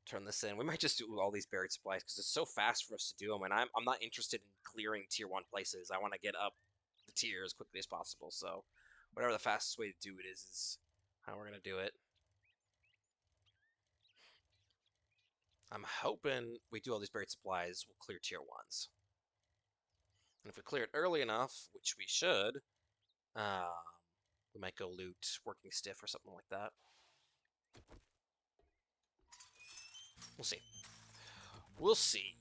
Turn this in. We might just do all these buried supplies because it's so fast for us to do them, and I'm not interested in clearing tier 1 places. I want to get up the tier as quickly as possible, so whatever the fastest way to do it is how we're going to do it. I'm hoping we do all these buried supplies, we'll clear tier 1s. And if we clear it early enough, which we should, we might go loot Working Stiff or something like that. We'll see. We'll see.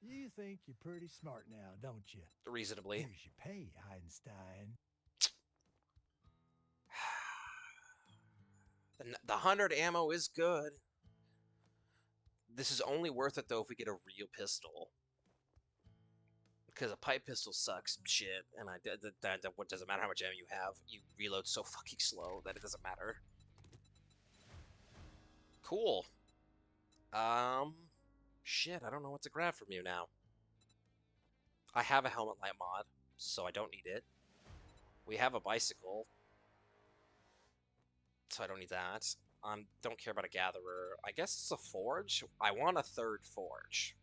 You think you're pretty smart now, don't you? Reasonably. Here's your pay, Einstein. The 100 ammo is good. This is only worth it, though, if we get a real pistol. Because a pipe pistol sucks shit, and what doesn't matter how much ammo you have. You reload so fucking slow that it doesn't matter. Cool. Shit, I don't know what to grab from you now. I have a helmet light mod, so I don't need it. We have a bicycle, so I don't need that. Don't care about a gatherer. I guess it's a forge. I want a 3rd forge.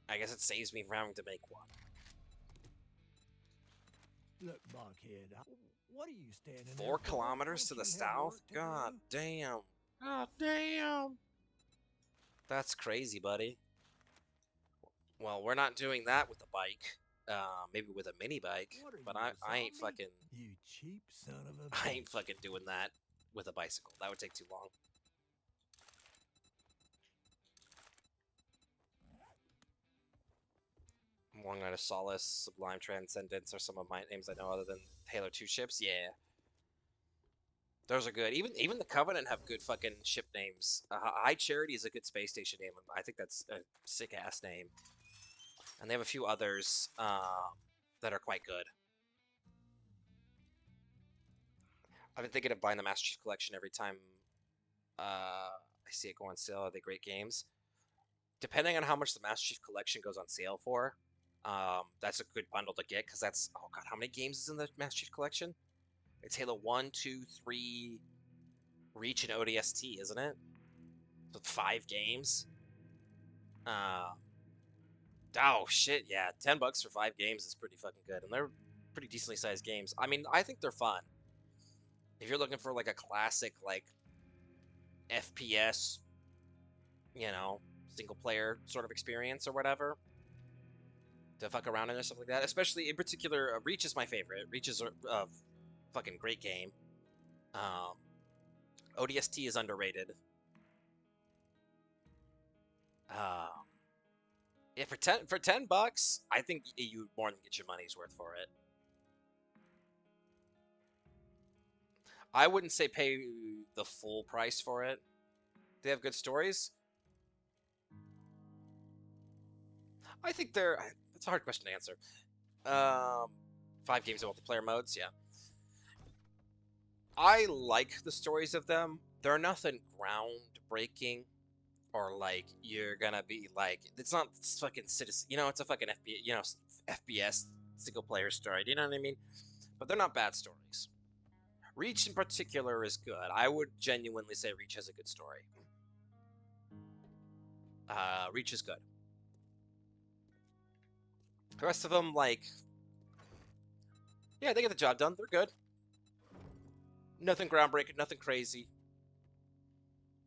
I guess it saves me from having to make one. Look, Buckhead, what are you standing 4 kilometers to the south? God damn. God damn. That's crazy, buddy. Well, we're not doing that with a bike. Maybe with a mini bike, but I ain't fucking. You cheap son of a bitch. I ain't fucking doing that with a bicycle. That would take too long. Long Night of Solace, Sublime Transcendence are some of my names I know other than Halo 2 ships. Yeah. Those are good. Even the Covenant have good fucking ship names. High Charity is a good space station name. I think that's a sick-ass name. And they have a few others that are quite good. I've been thinking of buying the Master Chief Collection every time I see it go on sale. Are they great games? Depending on how much the Master Chief Collection goes on sale for, that's a good bundle to get, because that's... Oh god, how many games is in the Master Chief Collection? It's Halo 1, 2, 3, Reach, and ODST, isn't it? So 5 games. Oh shit, yeah. $10 for 5 games is pretty fucking good, and they're pretty decently sized games. I mean, I think they're fun. If you're looking for like a classic like FPS, you know, single player sort of experience or whatever, to fuck around in or stuff like that. Especially in particular, Reach is my favorite. Reach is a fucking great game. ODST is underrated. Yeah, for $10, I think you more than get your money's worth for it. I wouldn't say pay the full price for it. They have good stories. I think they're... It's a hard question to answer. 5 games of multiplayer modes, yeah. I like the stories of them. They're nothing groundbreaking, or like you're gonna be like, it's not fucking Citizen, you know, it's a fucking FPS single player story. Do you know what I mean? But they're not bad stories. Reach in particular is good. I would genuinely say Reach has a good story. Reach is good. The rest of them, like, yeah, they get the job done. They're good. Nothing groundbreaking, nothing crazy.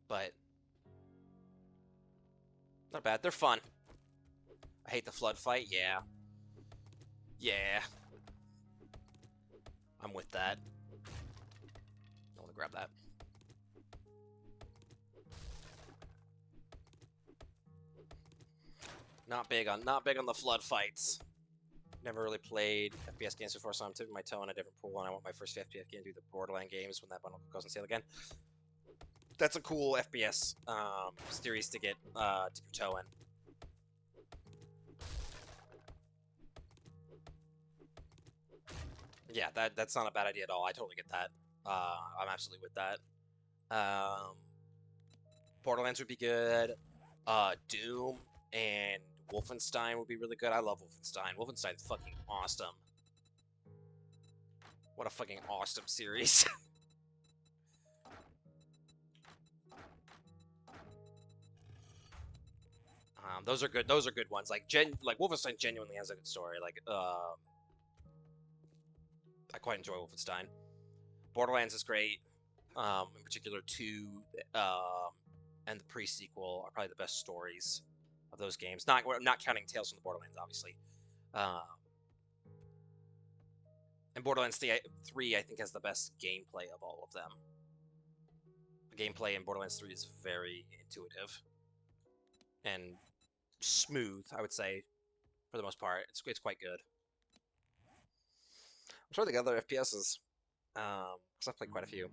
But not bad. They're fun. I hate the flood fight. Yeah. Yeah. I'm with that. grab that. Not big on the flood fights. Never really played FPS games before, so I'm tipping my toe in a different pool, and I want my first FPS game to do the Borderlands games when that bundle goes on sale again. That's a cool FPS series to get dip your toe in. Yeah, that's not a bad idea at all. I totally get that. I'm absolutely with that. Borderlands would be good. Doom and Wolfenstein would be really good. I love Wolfenstein. Wolfenstein's fucking awesome. What a fucking awesome series. Those are good. Those are good ones. Like Wolfenstein genuinely has a good story. Like I quite enjoy Wolfenstein. Borderlands is great. In particular, 2 and the pre-sequel are probably the best stories of those games. Not counting Tales from the Borderlands, obviously. And Borderlands 3, I think, has the best gameplay of all of them. The gameplay in Borderlands 3 is very intuitive and smooth, I would say, for the most part. It's quite good. I'm trying to think of other FPSs, because I've played quite a few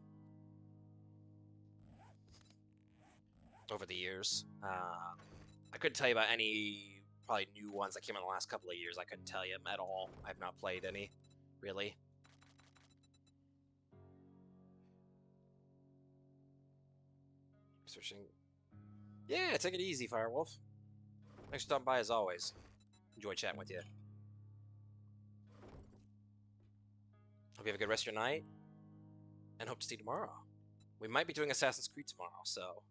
over the years. I couldn't tell you about any probably new ones that came in the last couple of years. I couldn't tell you them at all. I've not played any, really. Searching. Yeah, take it easy, Firewolf. Thanks for stopping by as always. Enjoy chatting with you. Hope you have a good rest of your night, and hope to see you tomorrow. We might be doing Assassin's Creed tomorrow, so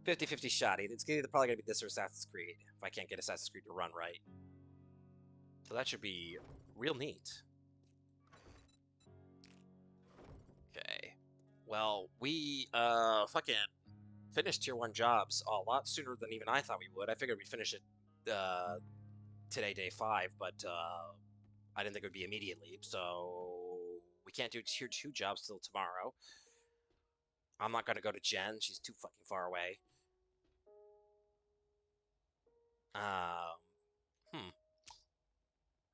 50-50 shot. It's probably gonna be this or Assassin's Creed if I can't get Assassin's Creed to run right. So that should be real neat. Okay. Well, we fucking finished Tier 1 jobs a lot sooner than even I thought we would. I figured we'd finish it today, day 5, but I didn't think it would be immediately, so we can't do Tier 2 jobs till tomorrow. I'm not gonna go to Jen, she's too fucking far away. I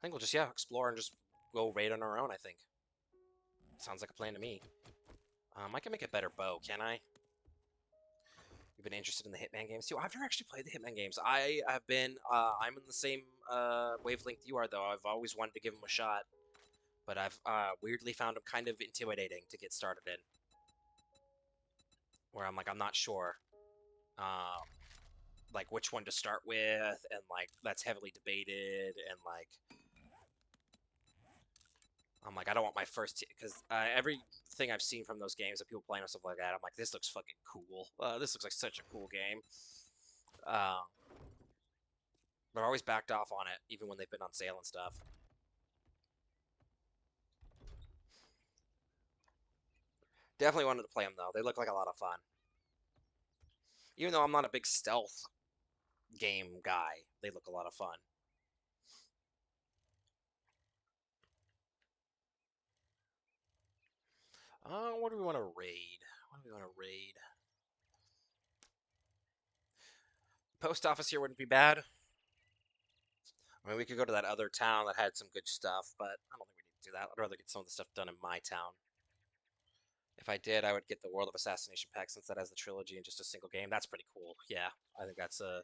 think we'll just, explore and just go raid on our own, I think. Sounds like a plan to me. I can make a better bow, can I? You've been interested in the Hitman games too? I've never actually played the Hitman games. I have been, I'm in the same wavelength you are, though. I've always wanted to give them a shot. But I've weirdly found them kind of intimidating to get started in. Where I'm like, I'm not sure. Like, which one to start with, and, like, that's heavily debated, and, like... I'm like, I don't want my first... Because everything I've seen from those games of people playing and stuff like that, I'm like, this looks fucking cool. This looks like such a cool game. But I've always backed off on it, even when they've been on sale and stuff. Definitely wanted to play them, though. They look like a lot of fun. Even though I'm not a big stealth game guy, they look a lot of fun. What do we want to raid? What do we want to raid? Post office here wouldn't be bad. I mean, we could go to that other town that had some good stuff, but I don't think we need to do that. I'd rather get some of the stuff done in my town. If I did, I would get the World of Assassination pack since that has the trilogy in just a single game. That's pretty cool. Yeah, I think that's a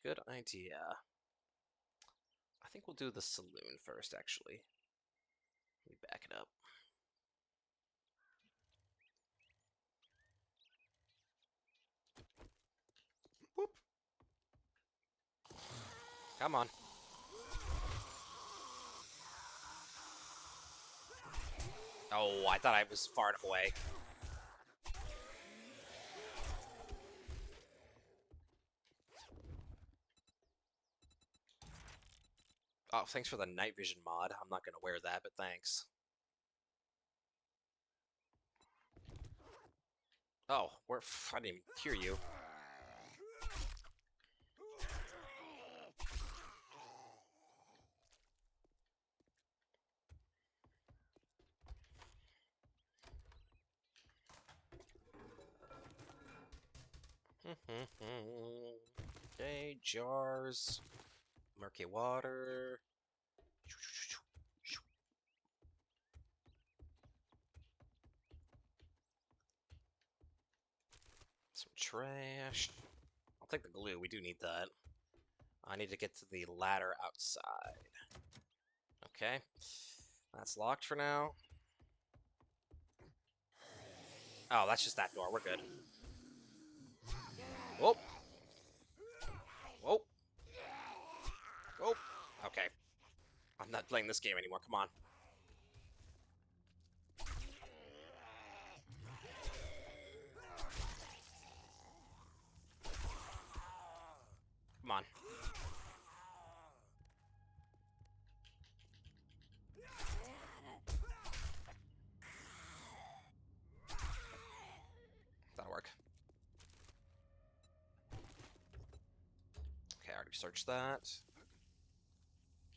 good idea. I think we'll do the saloon first, actually. Let me back it up. Whoop. Come on. Oh, I thought I was far enough away. Oh, thanks for the night vision mod. I'm not going to wear that, but thanks. Oh, I didn't even hear you. Okay, jars. Murky water. Some trash. I'll take the glue. We do need that. I need to get to the ladder outside. Okay. That's locked for now. Oh, that's just that door. We're good. Whoa. Whoa. Whoa. Okay. I'm not playing this game anymore. Come on. Come on. That'll work. Okay, I already searched that.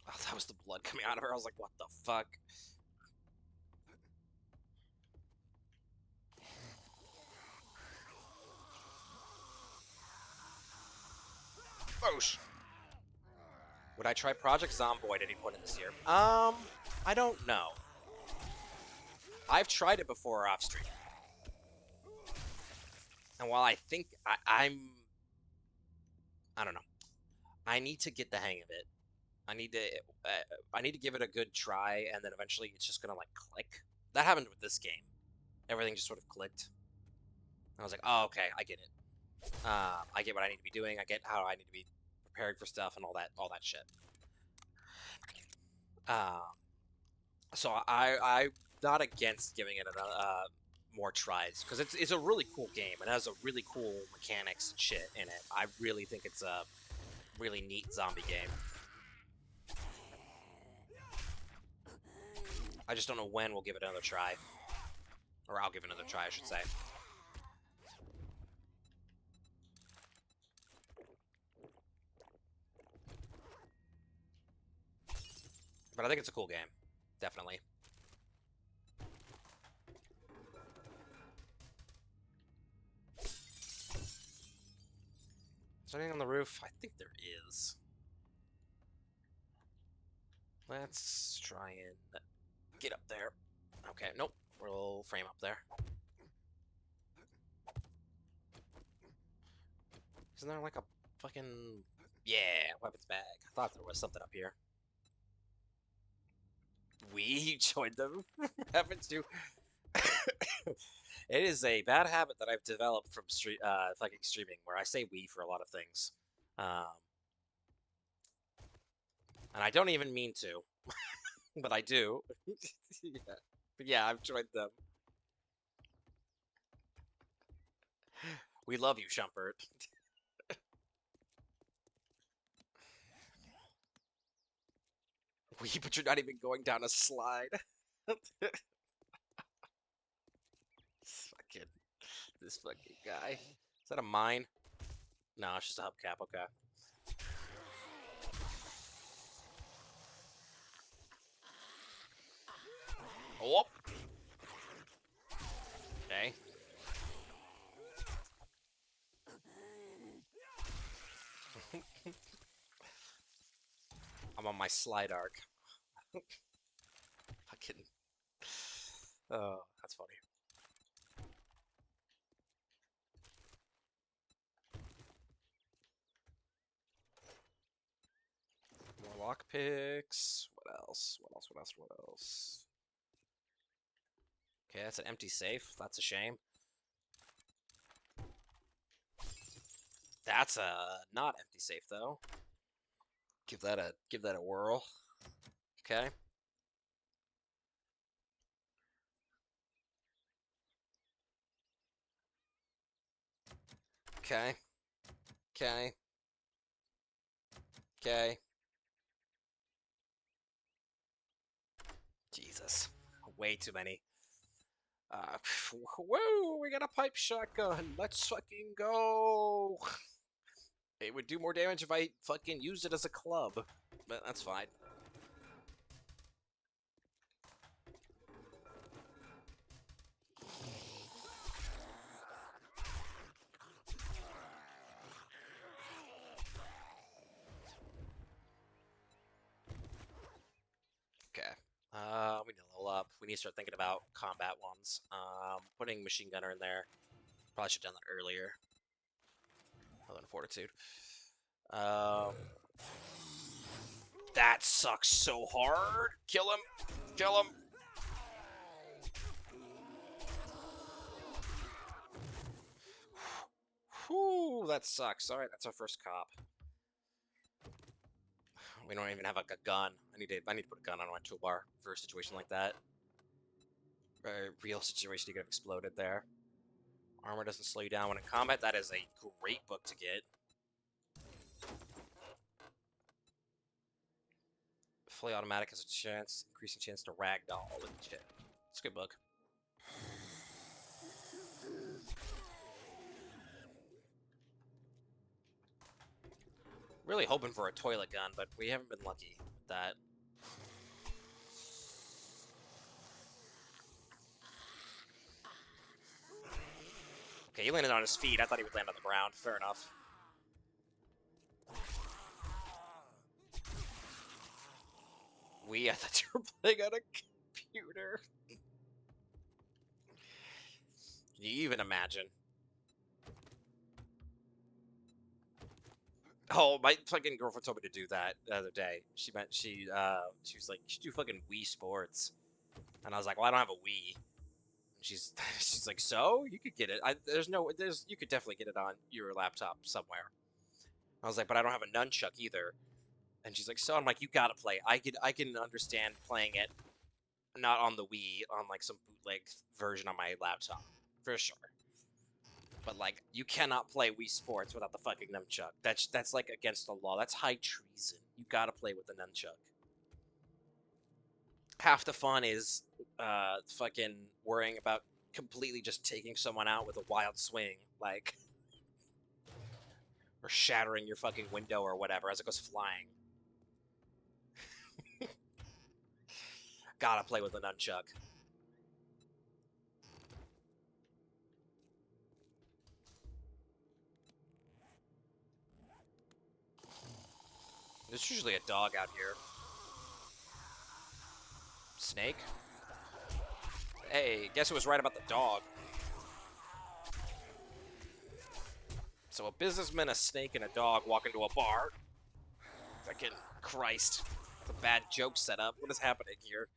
Oh, that was the blood coming out of her. I was like, what the fuck? Boosh! Would I try Project Zomboid at any point in this year? I don't know. I've tried it before off stream. And while I think I don't know. I need to get the hang of it. I need to give it a good try, and then eventually it's just gonna like click. That happened with this game. Everything just sort of clicked. I was like, oh, okay, I get it. I get what I need to be doing. I get how I need to be prepared for stuff and all that shit. So I'm not against giving it more tries, because it's a really cool game and it has a really cool mechanics and shit in it. I really think it's a really neat zombie game. I just don't know when we'll give it another try. Or I'll give it another try, I should say. But I think it's a cool game. Definitely. Is there anything on the roof? I think there is. Let's try and get up there. Okay, nope. We'll frame up there. Isn't there like a fucking... Yeah, weapons bag. I thought there was something up here. We joined them. Happens to. It is a bad habit that I've developed from fucking streaming, where I say we for a lot of things. And I don't even mean to. But I do. Yeah. But yeah, I've joined them. We love you, Shumpert. But you're not even going down a slide. This fucking guy. Is that a mine? No, it's just a hubcap. Okay. Oh. Okay. I'm on my slide arc. Fucking. Oh, that's funny. More lockpicks. What else? What else? What else? What else? Okay, that's an empty safe. That's a shame. That's a not empty safe though. Give that a whirl. Okay. Okay. Okay. Okay. Jesus. Way too many. Whoa, we got a pipe shotgun. Let's fucking go. It would do more damage if I fucking used it as a club, but that's fine. need to start thinking about combat ones. Putting machine gunner in there. Probably should have done that earlier. Other than fortitude. That sucks so hard. Kill him. Kill him. Whew, that sucks. Alright, that's our first cop. We don't even have like a gun. I need to put a gun on my toolbar for a situation like that. A real situation you could have exploded there. Armor doesn't slow you down when in combat. That is a great book to get. Fully automatic has a chance, increasing chance to ragdoll. Holy shit. It's a good book. Really hoping for a toilet gun, but we haven't been lucky with that. Okay, he landed on his feet. I thought he would land on the ground. Fair enough. I thought you were playing on a computer. Can you even imagine? Oh, my fucking girlfriend told me to do that the other day. She was like, you should do fucking Wii Sports. And I was like, well, I don't have a Wii. She's like, so you could get it. You could definitely get it on your laptop somewhere. I was like, but I don't have a nunchuck either. And she's like, so I'm like, you gotta play. I can understand playing it, not on the Wii, on like some bootleg version on my laptop, for sure. But like, you cannot play Wii Sports without the fucking nunchuck. That's like against the law. That's high treason. You gotta play with the nunchuck. Half the fun is fucking worrying about completely just taking someone out with a wild swing, like, or shattering your fucking window or whatever as it goes flying. Gotta play with a nunchuck. There's usually a dog out here. Snake? Hey, guess who was right about the dog? So a businessman, a snake, and a dog walk into a bar. Fucking Christ. It's a bad joke setup. What is happening here?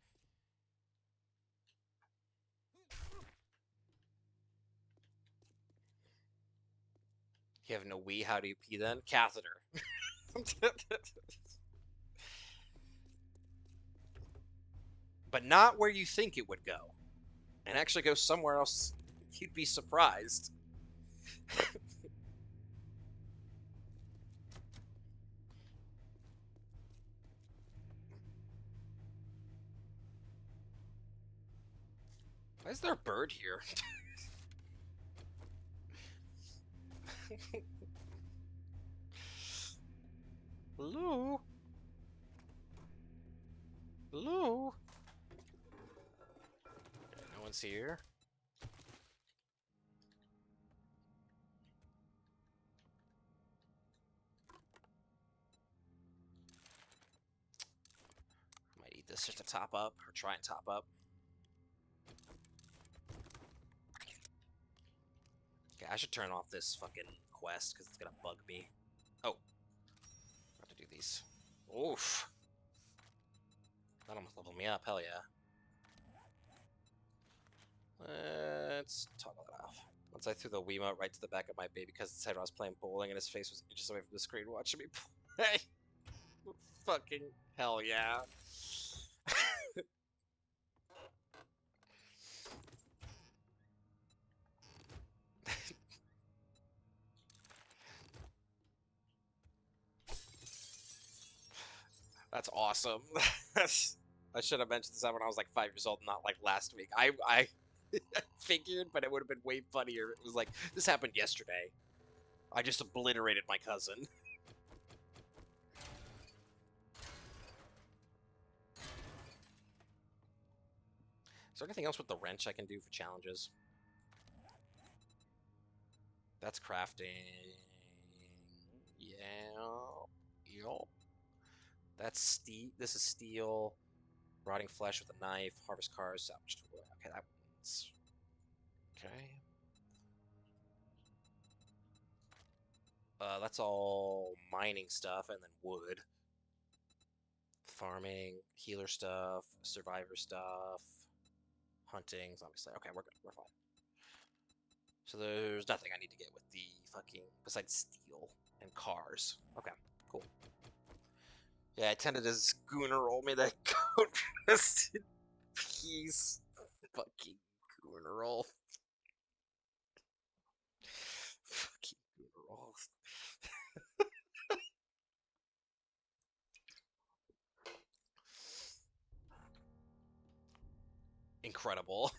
You have no Wii, how do you pee then? Catheter. But not where you think it would go. And actually go somewhere else. You'd be surprised. Why is there a bird here? Hello? Hello? No one's here. Might eat this just to top up, or try and top up. Okay, I should turn off this fucking quest, because it's gonna bug me. Oh. I have to do these. Oof. That almost leveled me up, hell yeah. Let's toggle it off. Once I threw the Wiimote right to the back of my baby cousin's head when I was playing bowling and his face was just away from the screen watching me play. Fucking hell yeah. That's awesome. I should have mentioned this when I was like 5 years old, not like last week. I figured, but it would have been way funnier. It was like, this happened yesterday. I just obliterated my cousin. Is there anything else with the wrench I can do for challenges? That's crafting. Yeah. Yep. That's steel. This is steel. Rotting flesh with a knife, harvest cars, salvage tool. Okay, that one's okay. That's all mining stuff and then wood. Farming, healer stuff, survivor stuff, hunting, zombie slayer. Okay, we're good. We're fine. So there's nothing I need to get with the fucking besides steel and cars. Okay, cool. Yeah, I tended to schooner roll me that goat crested piece. Fucking schooner roll. Fucking schooner roll. Incredible.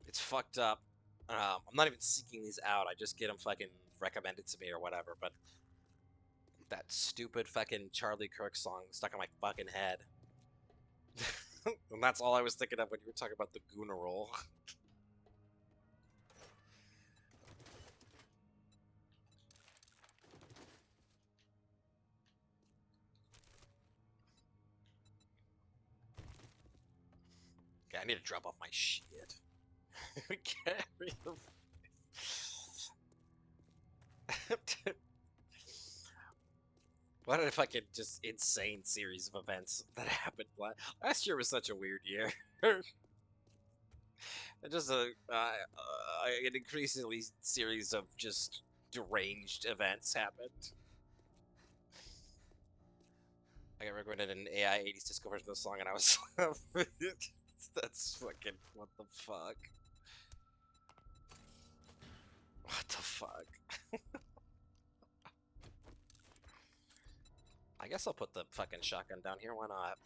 It's fucked up. I'm not even seeking these out. I just get them fucking recommended to me or whatever. But that stupid fucking Charlie Kirk song stuck in my fucking head. And that's all I was thinking of when you were talking about the Gooner roll. Okay, I need to drop off my shit. Carry the... What a fucking just insane series of events that happened. Last year was such a weird year. Just an increasingly series of just deranged events happened. I got recommended an AI 80s disco version of the song, and I was that's fucking what the fuck. What the fuck? I guess I'll put the fucking shotgun down here. Why not?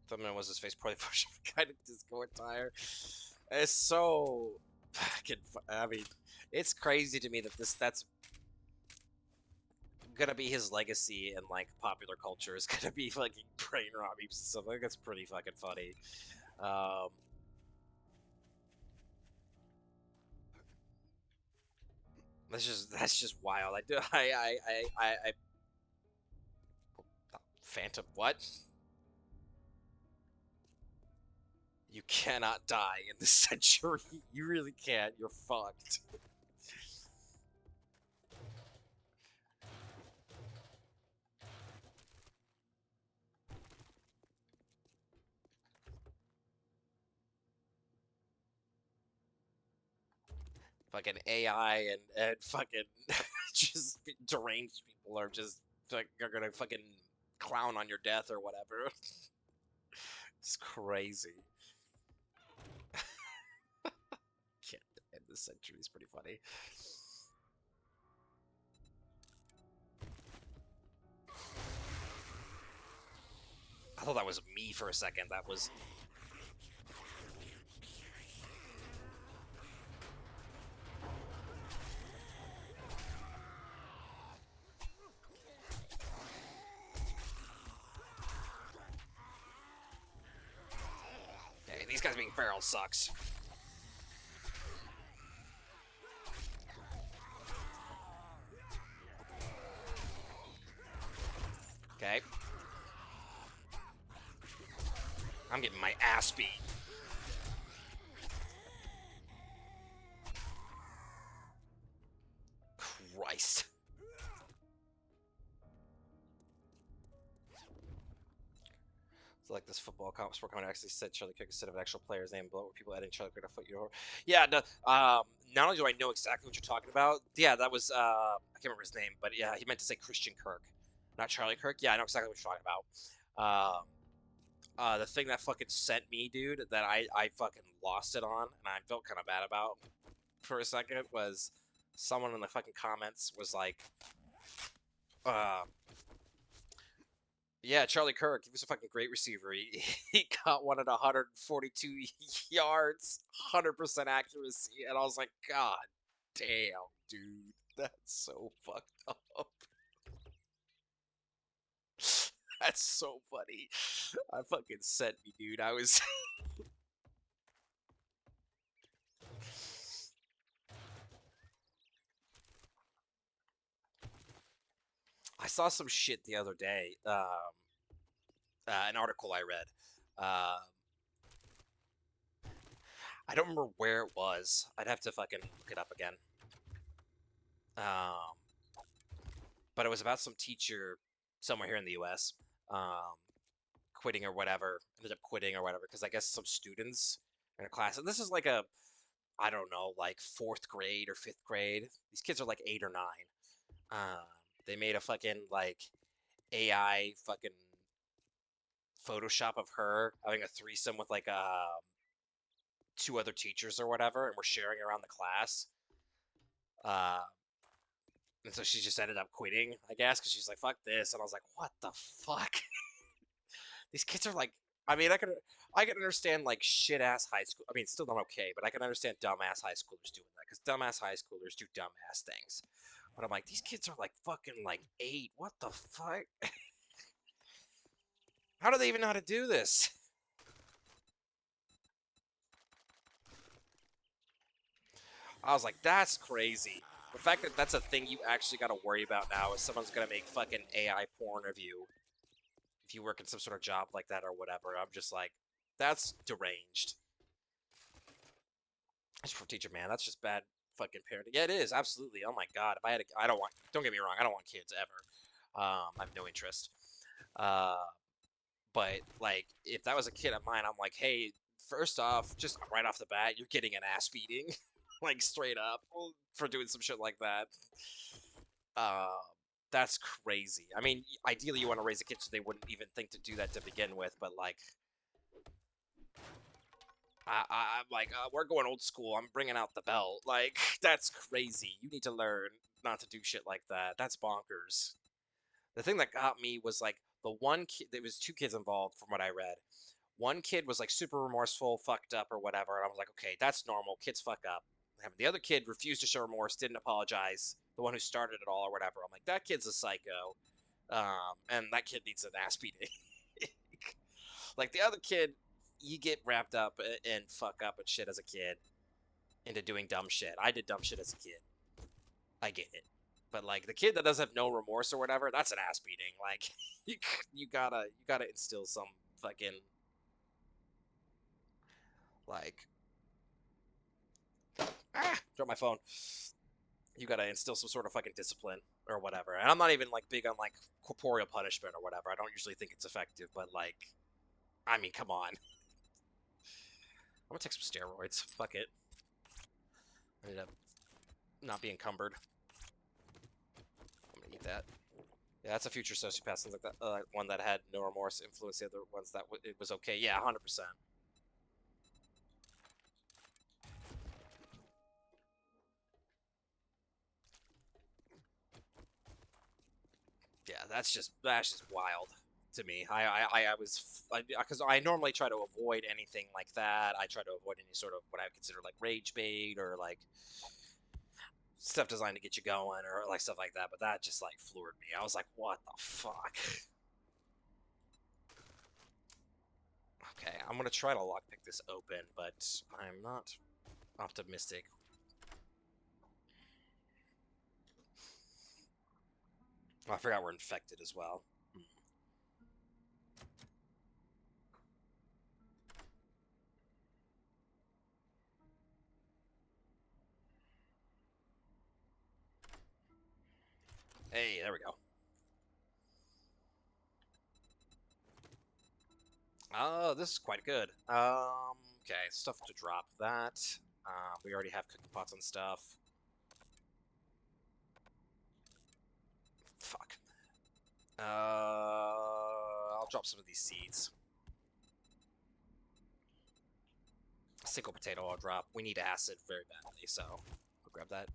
Thumbnail was his face poorly pushed kind of disco attire. It's so fucking. I mean, it's crazy to me that that's gonna be his legacy in like popular culture is gonna be fucking brain robbing stuff. I think that's pretty fucking funny. That's just wild. I Phantom what? You cannot die in this century. You really can't. You're fucked. Fucking AI and fucking just deranged people are just like are gonna fucking clown on your death or whatever. It's crazy. Can't end this century is pretty funny. I thought that was me for a second. That was. Hey, these guys being feral sucks. Okay. I'm getting my ass beat. Christ. So like this sport comment actually said Charlie Kirk instead of an actual player's name, but people adding Charlie Kirk to foot your. Yeah, no, not only do I know exactly what you're talking about, yeah, that was I can't remember his name, but yeah, he meant to say Christian Kirk, not Charlie Kirk. Yeah, I know exactly what you're talking about. The thing that fucking sent me, dude, that I fucking lost it on, and I felt kind of bad about for a second was someone in the fucking comments was like, yeah, Charlie Kirk, he was a fucking great receiver. He got one at 142 yards, 100% accuracy, and I was like, God damn, dude. That's so fucked up. That's so funny. I fucking sent me, dude. I was. I saw some shit the other day. An article I read. I don't remember where it was. I'd have to fucking look it up again. Um, but it was about some teacher somewhere here in the U.S. Um, quitting or whatever. Ended up quitting or whatever because I guess some students in a class, and this is like a, I don't know, like fourth grade or fifth grade. These kids are like 8 or 9. Um, they made a fucking like AI fucking Photoshop of her having a threesome with like 2 other teachers or whatever, and we're sharing around the class. Uh, and so she just ended up quitting, I guess, because she's like, "Fuck this," and I was like, "What the fuck?" These kids are like, I mean, I can understand like shit ass high school. I mean, still not okay, but I can understand dumbass high schoolers doing that because dumbass high schoolers do dumbass things. But I'm like, these kids are like fucking like 8. What the fuck? How do they even know how to do this? I was like, that's crazy. The fact that that's a thing you actually got to worry about now is someone's gonna make fucking AI porn of you if you work in some sort of job like that or whatever. I'm just like, that's deranged. That's for teacher, man. That's just bad fucking parenting. Yeah, it is absolutely. Oh my god, if I had, I don't want. Don't get me wrong. I don't want kids ever. I have no interest. Uh, but like, if that was a kid of mine, I'm like, hey, first off, just right off the bat, you're getting an ass beating, like straight up for doing some shit like that. Uh, that's crazy. I mean, ideally, you want to raise a kid so they wouldn't even think to do that to begin with. But like, I'm like, we're going old school. I'm bringing out the belt. Like, that's crazy. You need to learn not to do shit like that. That's bonkers. The thing that got me was like the one kid. There was 2 kids involved, from what I read. One kid was like super remorseful, fucked up, or whatever. And I was like, okay, that's normal. Kids fuck up. And the other kid refused to show remorse, didn't apologize. The one who started it all, or whatever. I'm like, that kid's a psycho. And that kid needs an ass beating. Like the other kid, you get wrapped up and fuck up and shit as a kid into doing dumb shit. I did dumb shit as a kid. I get it. But like the kid that doesn't have no remorse or whatever, that's an ass beating. Like you, you gotta instill some fucking like drop my phone. You gotta instill some sort of fucking discipline or whatever. And I'm not even like big on like corporeal punishment or whatever. I don't usually think it's effective, but like, I mean, come on. I'm gonna take some steroids. Fuck it. I ended up not being encumbered. I'm gonna eat that. Yeah, that's a future sociopath. Sounds like that one that had no remorse influenced the other ones that it was okay. Yeah, 100%. Yeah, that's just wild to me. I was because I normally try to avoid anything like that. I try to avoid any sort of what I would consider like rage bait or like stuff designed to get you going or like stuff like that. But that just like floored me. I was like, what the fuck? Okay, I'm gonna try to lockpick this open, but I'm not optimistic. Oh, I forgot we're infected as well. Hmm. Hey, there we go. Oh, this is quite good. Okay, stuff to drop that. We already have cooking pots and stuff. Fuck. I'll drop some of these seeds. A single potato I'll drop. We need acid very badly, so I'll grab that.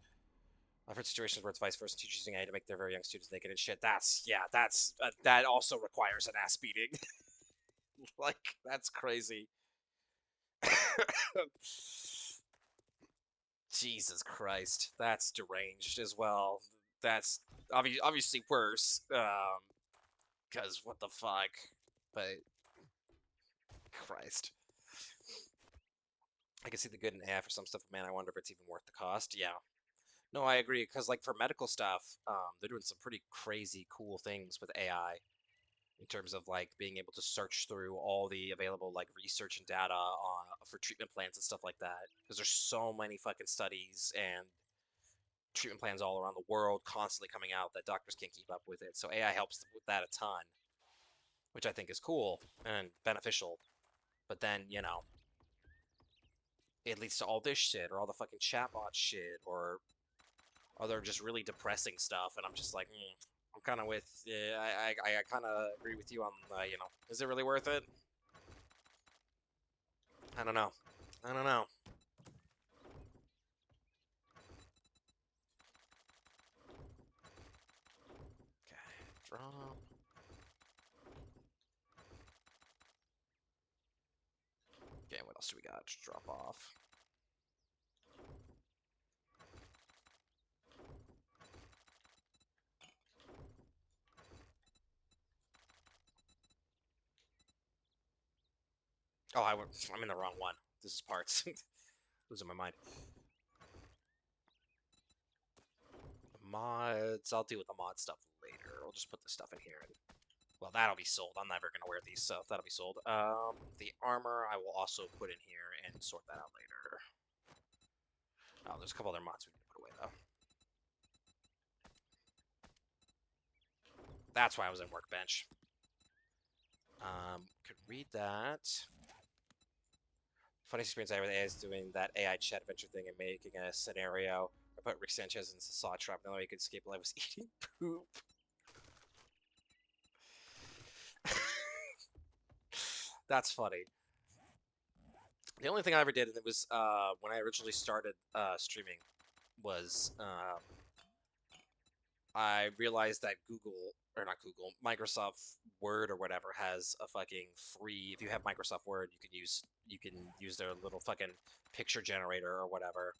I've heard situations where it's vice versa. Teachers using AI to make their very young students naked and shit. That also requires an ass beating. Like, that's crazy. Jesus Christ, that's deranged as well. That's obviously worse. Because what the fuck? But Christ, I can see the good in AI for some stuff. But man, I wonder if it's even worth the cost. Yeah. No, I agree. Because like for medical stuff, they're doing some pretty crazy cool things with AI in terms of like being able to search through all the available like research and data on for treatment plans and stuff like that. Because there's so many fucking studies and treatment plans all around the world constantly coming out that doctors can't keep up with it. So AI helps with that a ton, which I think is cool and beneficial. But then, it leads to all this shit or all the fucking chatbot shit or other just really depressing stuff. And I'm just like, I'm kind of with, I kind of agree with you on, is it really worth it? I don't know. I don't know. Okay, drop. Okay, what else do we got to drop off? Oh, I'm in the wrong one. This is parts. Losing my mind. Mods. I'll deal with the mod stuff later. We'll just put the stuff in here. And, well, that'll be sold. I'm never going to wear these, so that'll be sold. The armor I will also put in here and sort that out later. Oh, there's a couple other mods we need to put away, though. That's why I was in Workbench. Could read that. Funniest experience I ever had is doing that AI chat adventure thing and making a scenario. I put Rick Sanchez in a saw trap. The only way he could escape alive was eating poop. That's funny. The only thing I ever did, and it was when I originally started streaming, was I realized that Google, or not Google, Microsoft Word or whatever has a fucking free. If you have Microsoft Word, you can use their little fucking picture generator or whatever,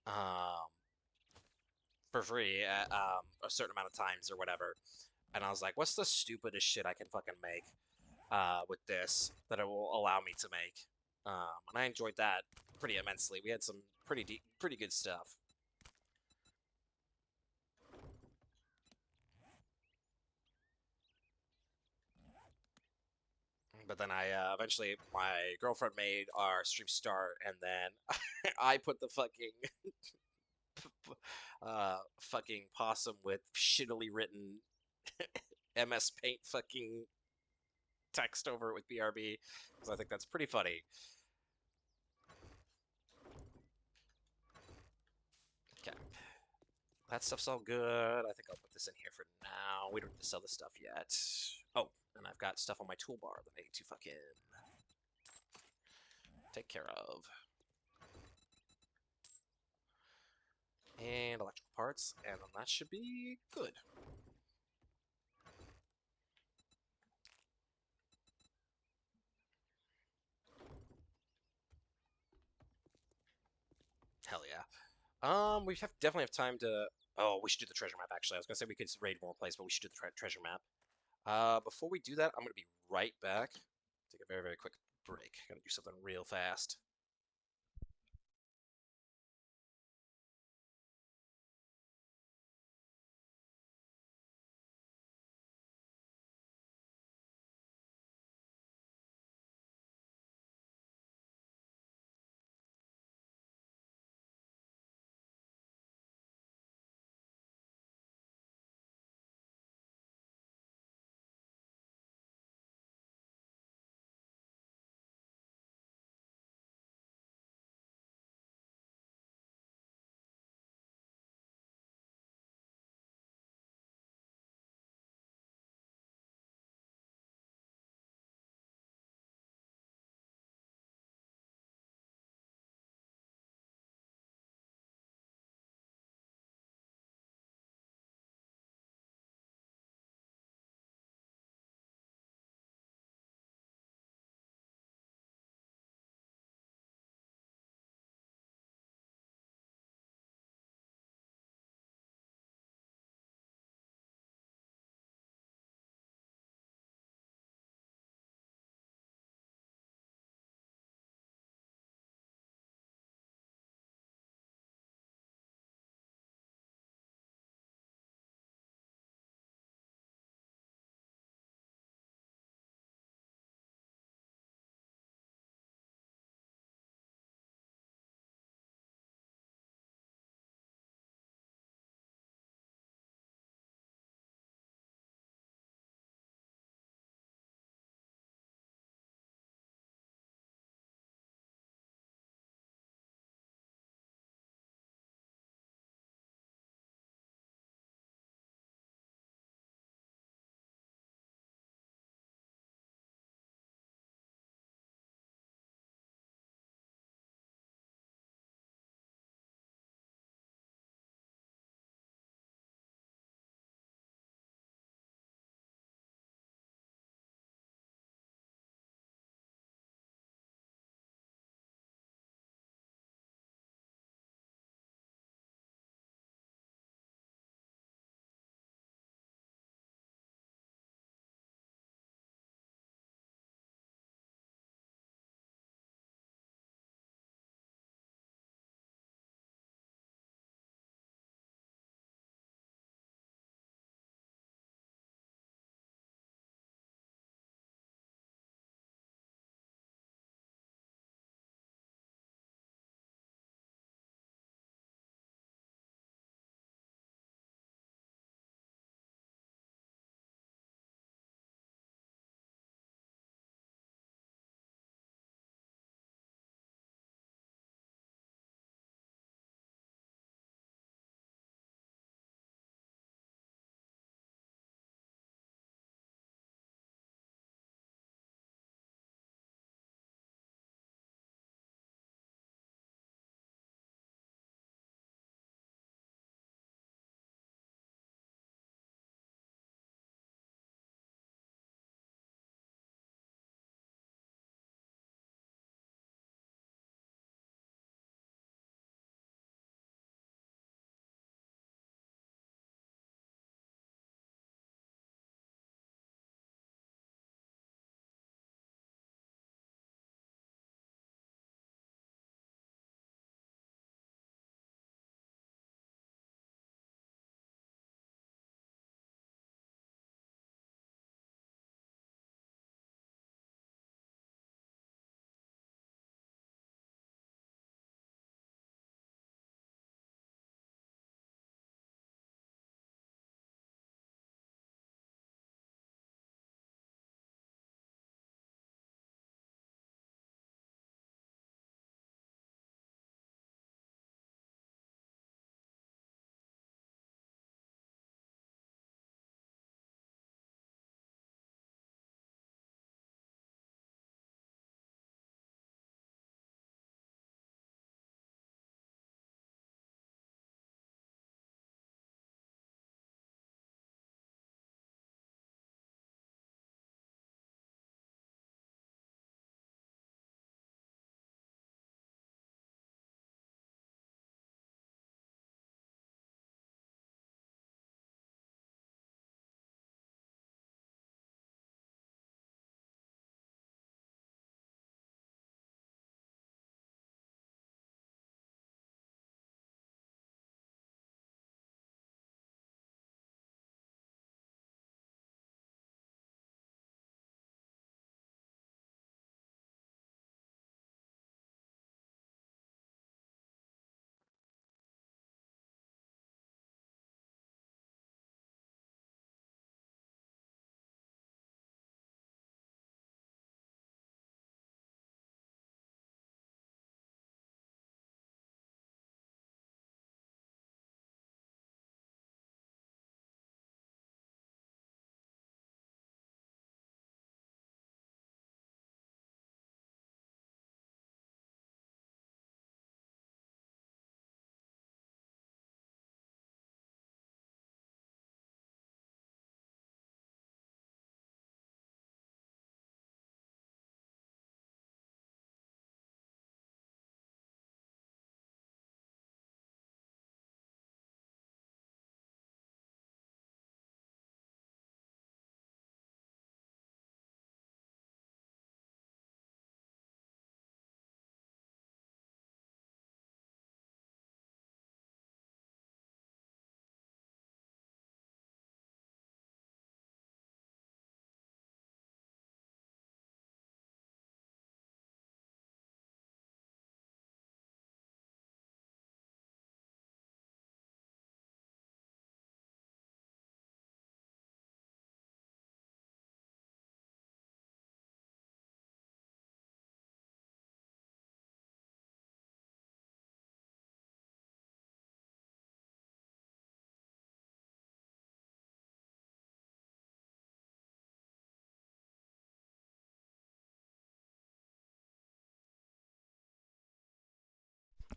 um, for free at a certain amount of times or whatever. And I was like, what's the stupidest shit I can fucking make with this that it will allow me to make? And I enjoyed that pretty immensely. We had some pretty good stuff. But then eventually my girlfriend made our stream start, and then I put the fucking possum with shittily written MS Paint fucking text over it with BRB because I think that's pretty funny. Okay, that stuff's all good. I think I'll put this in here for now. We don't need to sell this stuff yet. Oh, and I've got stuff on my toolbar that I need to fucking take care of. And electrical parts, and then that should be good. Hell yeah. We definitely have time to. Oh, we should do the treasure map. Actually, I was gonna say we could raid more places, but we should do the treasure map. Before we do that, I'm gonna be right back. Take a very quick break. Gonna do something real fast.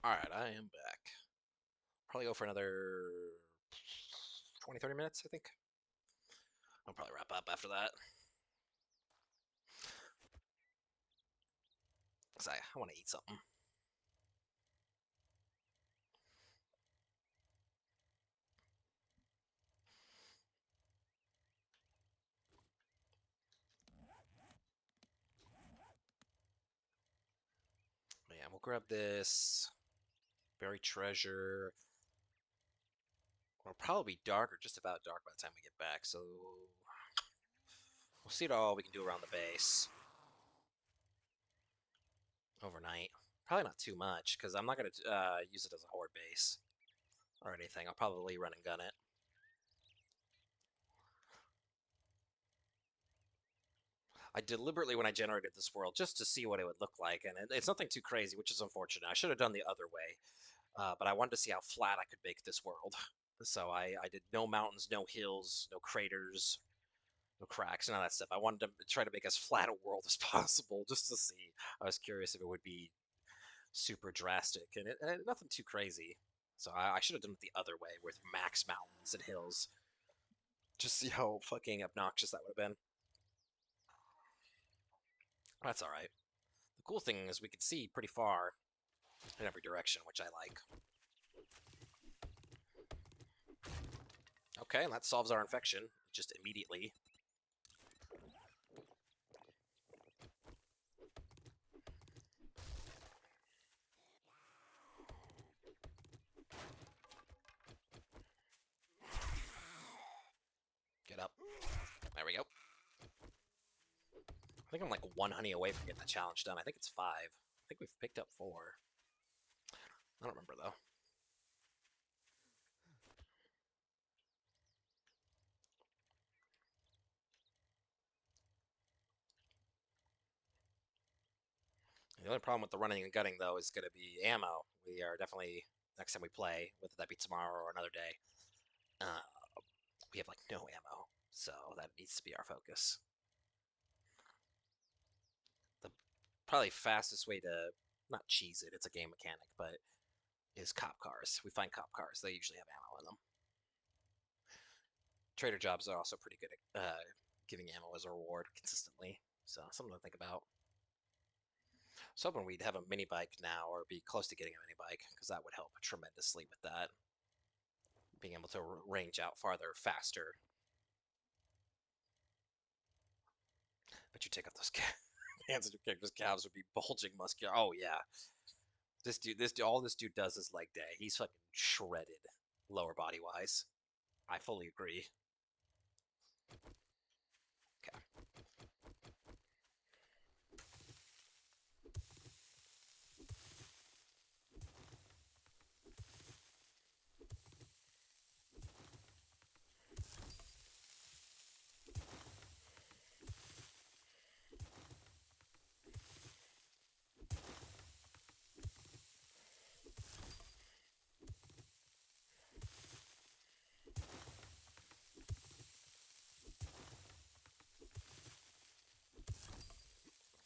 Alright, I am back. Probably go for another 20, 30 minutes, I think. I'll probably wrap up after that. Because I want to eat something. Yeah, we'll grab this. Buried treasure. It'll probably be dark or just about dark by the time we get back, so we'll see what all we can do around the base overnight. Probably not too much, because I'm not going to use it as a horde base or anything. I'll probably run and gun it. I deliberately, when I generated this world, just to see what it would look like, and it's nothing too crazy, which is unfortunate. I should have done the other way, but I wanted to see how flat I could make this world. So I did no mountains, no hills, no craters, no cracks, none of that stuff. I wanted to try to make as flat a world as possible, just to see. I was curious if it would be super drastic, and nothing too crazy. So I should have done it the other way, with max mountains and hills. Just see how fucking obnoxious that would have been. That's all right. The cool thing is we can see pretty far in every direction, which I like. Okay, and that solves our infection just immediately. Get up. There we go. I think I'm like one honey away from getting the challenge done. I think it's 5. I think we've picked up 4. I don't remember though. The only problem with the running and gunning though is going to be ammo. We are definitely, next time we play, whether that be tomorrow or another day, uh, we have like no ammo. So that needs to be our focus. The probably fastest way to, not cheese it, it's a game mechanic, but is cop cars. We find cop cars. They usually have ammo in them. Trader jobs are also pretty good at giving ammo as a reward consistently. So something to think about. I was hoping we'd have a mini bike now, or be close to getting a mini bike, because that would help tremendously with that. Being able to range out farther faster. But you take off those hands of your character's calves would be bulging muscular. Oh yeah, all this dude does is leg day. He's fucking shredded, lower body wise. I fully agree. Okay.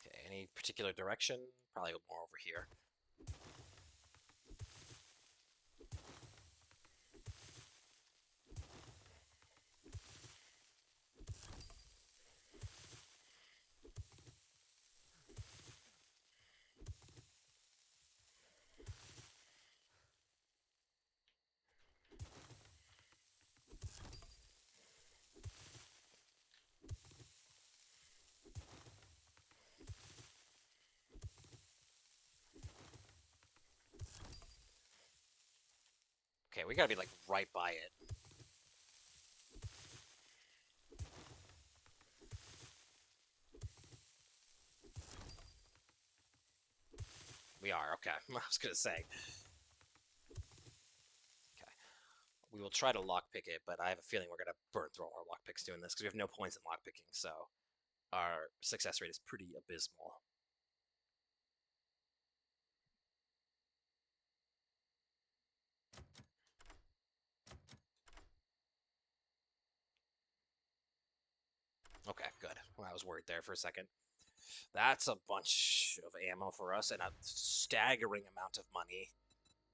Okay. Any particular direction? Probably more over here. Okay, we gotta be like right by it. We are, okay. I was gonna say. Okay. We will try to lockpick it, but I have a feeling we're gonna burn through all our lockpicks doing this, because we have no points in lockpicking, so our success rate is pretty abysmal. Okay, good. Well, I was worried there for a second. That's a bunch of ammo for us and a staggering amount of money.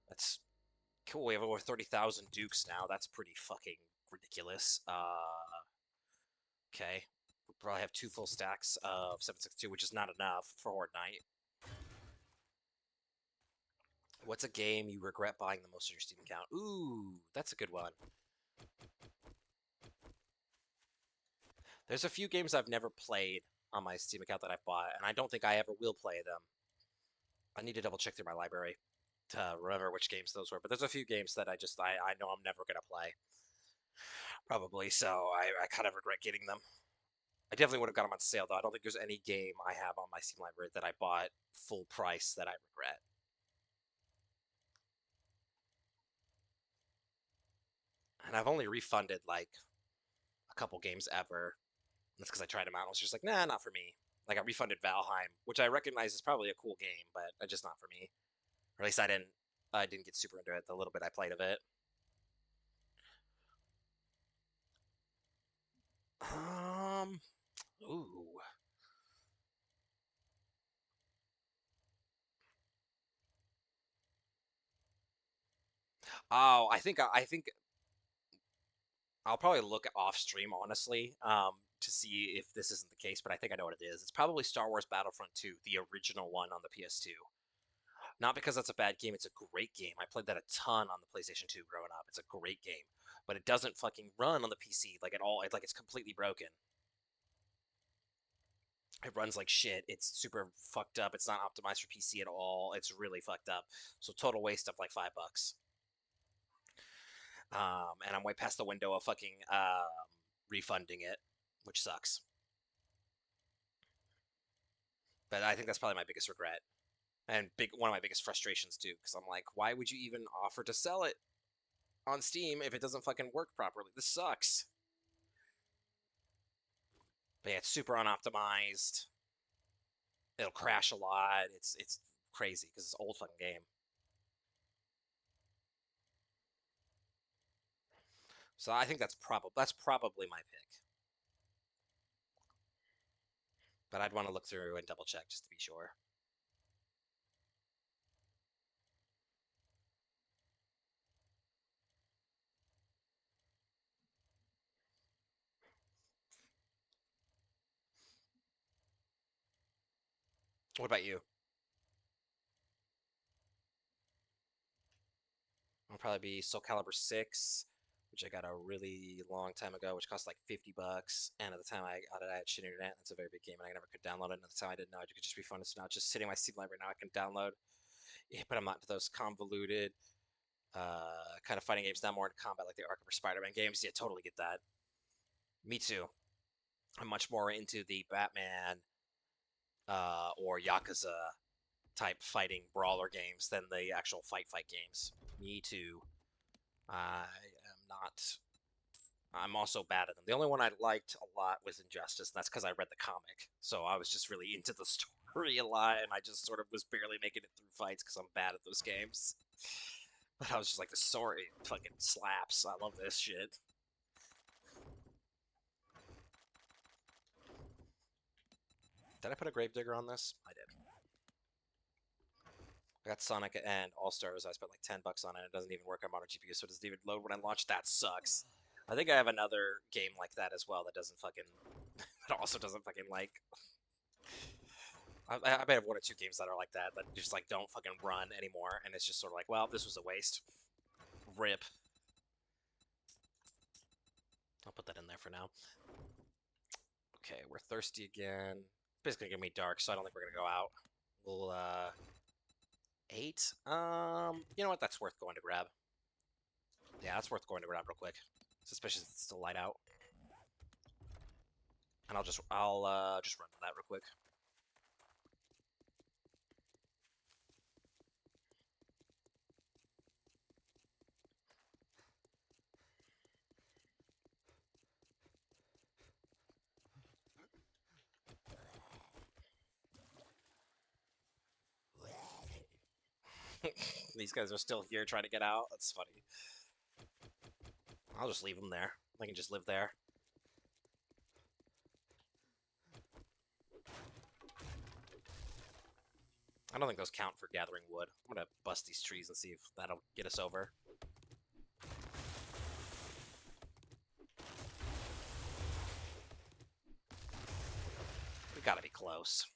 That's cool. We have over 30,000 Dukes now. That's pretty fucking ridiculous. Okay. We probably have 2 full stacks of 762, which is not enough for Horde Night. What's a game you regret buying the most on your Steam account? Ooh, that's a good one. There's a few games I've never played on my Steam account that I've bought, and I don't think I ever will play them. I need to double check through my library to remember which games those were, but there's a few games that I know I'm never gonna play. Probably, so I kind of regret getting them. I definitely would have got them on sale, though. I don't think there's any game I have on my Steam library that I bought full price that I regret. And I've only refunded like a couple games ever. That's because I tried them out and was just like, nah, not for me. Like I refunded Valheim, which I recognize is probably a cool game, but just not for me. Or at least I didn't get super into it the little bit I played of it. Um, ooh. Oh, I think I'll probably look off stream honestly, to see if this isn't the case, but I think I know what it is. It's probably Star Wars Battlefront 2, the original one on the PS2. Not because that's a bad game, it's a great game. I played that a ton on the PlayStation 2 growing up. It's a great game, but it doesn't fucking run on the PC like at all. It's completely broken. It runs like shit. It's super fucked up. It's not optimized for PC at all. It's really fucked up. So total waste of like $5. And I'm way past the window of fucking refunding it, which sucks. But I think that's probably my biggest regret and one of my biggest frustrations too, because I'm like, why would you even offer to sell it on Steam if it doesn't fucking work properly? This sucks. But yeah, it's super unoptimized. It'll crash a lot. It's crazy because it's an old fucking game. So I think that's probably my pick. But I'd want to look through and double check just to be sure. What about you? It'll probably be Soul Calibur 6, which I got a really long time ago, which cost like $50. And at the time I got it, I had shit internet. That's a very big game, and I never could download it. And at the time I didn't know it could just be fun. So now it's just sitting in my Steam library. Now I can download. Yeah, but I'm not into those convoluted kind of fighting games. Now more into combat, like the Arkham or Spider-Man games. Yeah, totally get that. Me too. I'm much more into the Batman or Yakuza type fighting brawler games than the actual fight games. Me too. I am not. I'm also bad at them. The only one I liked a lot was Injustice, and that's because I read the comic. So I was just really into the story a lot, and I just sort of was barely making it through fights because I'm bad at those games. But I was just like, the story fucking slaps. I love this shit. Did I put a Gravedigger on this? I did. I got Sonic and All Stars. I spent like $10 on it. It doesn't even work on modern GPU, so it doesn't even load when I launch. That sucks. I think I have another game like that as well that doesn't fucking. That also doesn't fucking like. I bet I have 1 or 2 games that are like that just like don't fucking run anymore, and it's just sort of like, well, this was a waste. Rip. I'll put that in there for now. Okay, we're thirsty again. It's basically gonna be dark, so I don't think we're gonna go out. We'll 8. You know what? That's worth going to grab. Yeah, that's worth going to grab real quick, especially since it's still light out. And I'll just run to that real quick. These guys are still here trying to get out. That's funny. I'll just leave them there. They can just live there. I don't think those count for gathering wood. I'm gonna bust these trees and see if that'll get us over. We gotta be close.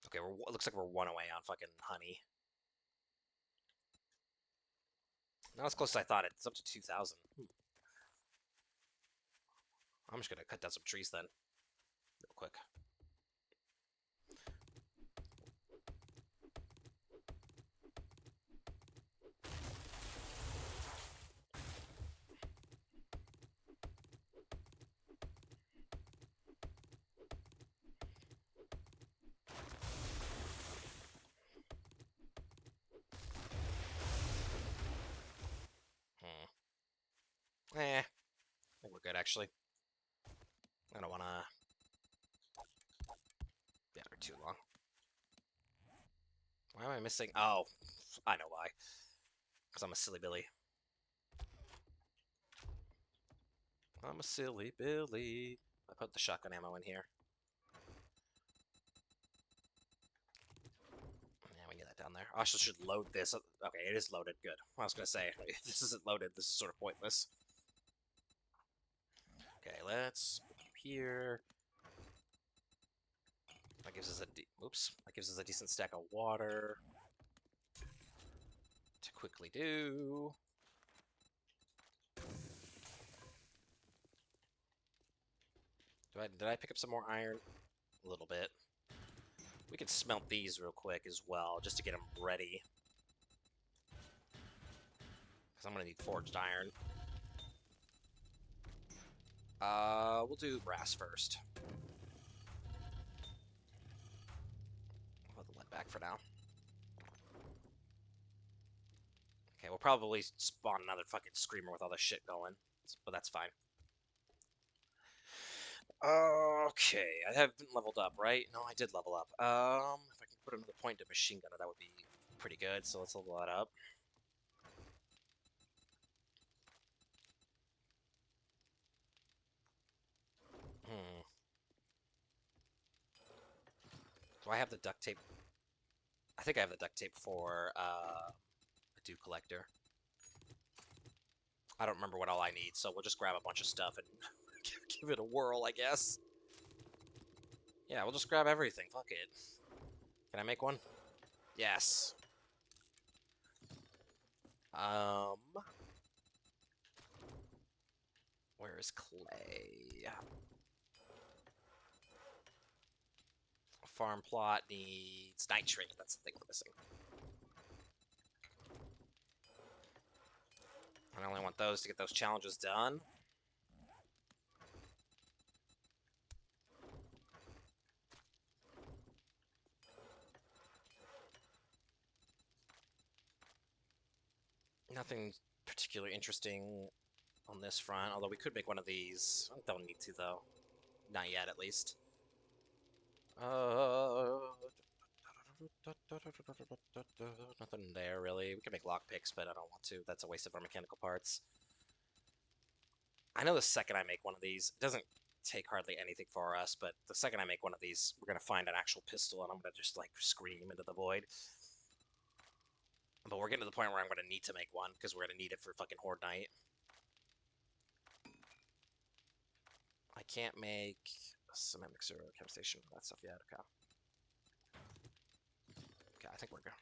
Okay, it looks like we're one away on fucking honey. Not as close as I thought. It's up to 2,000. I'm just gonna cut down some trees then, real quick. I think we're good actually. I don't wanna gather too long. Why am I missing? Oh, I know why. Because I'm a silly Billy. I'm a silly Billy. I put the shotgun ammo in here. Yeah, we can get that down there. I also should load this. Okay, it is loaded. Good. I was gonna say, if this isn't loaded, this is sort of pointless. Okay, let's put it here. That gives us a oops. That gives us a decent stack of water to quickly do. Did I pick up some more iron? A little bit. We could smelt these real quick as well, just to get them ready. Because I'm gonna need forged iron. We'll do brass first. I'll put the lead back for now. Okay, we'll probably spawn another fucking screamer with all this shit going, but that's fine. Okay, I haven't leveled up, right? No, I did level up. If I can put another point to machine gunner, that would be pretty good, so let's level that up. Do I have the duct tape? I think I have the duct tape for a dew collector. I don't remember what all I need, so we'll just grab a bunch of stuff and give it a whirl, I guess. Yeah, we'll just grab everything. Fuck it. Can I make one? Yes. Where is clay? Farm plot needs nitrate. That's the thing we're missing. I only want those to get those challenges done. Nothing particularly interesting on this front, although we could make one of these. I don't need to, though. Not yet, at least. Nothing there, really. We can make lockpicks, but I don't want to. That's a waste of our mechanical parts. I know the second I make one of these, it doesn't take hardly anything for us, but the second I make one of these, we're going to find an actual pistol, and I'm going to just, like, scream into the void. But we're getting to the point where I'm going to need to make one, because we're going to need it for fucking Horde Night. I can't make a cement mixer, chem station, that stuff yet. Okay. Okay, I think we're good.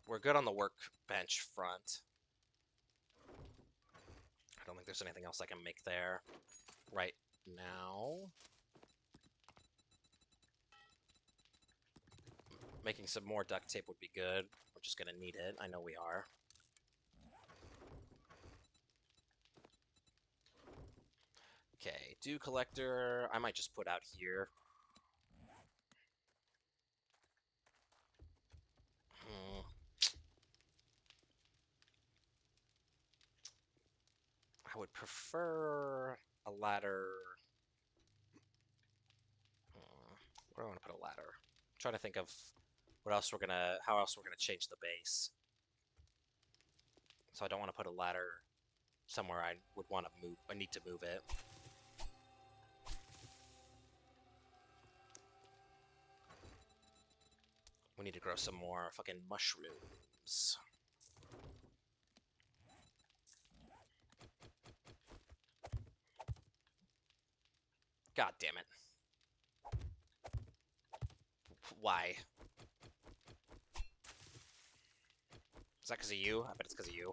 We're good on the workbench front. I don't think there's anything else I can make there right now. Making some more duct tape would be good. We're just gonna need it. I know we are. Okay, dew collector. I might just put out here. I would prefer a ladder. Where do I want to put a ladder? I'm trying to think of what else we're gonna, how else we're gonna change the base. So I don't want to put a ladder somewhere I would want to move. I need to move it. We need to grow some more fucking mushrooms. God damn it. Why? Is that because of you? I bet it's because of you.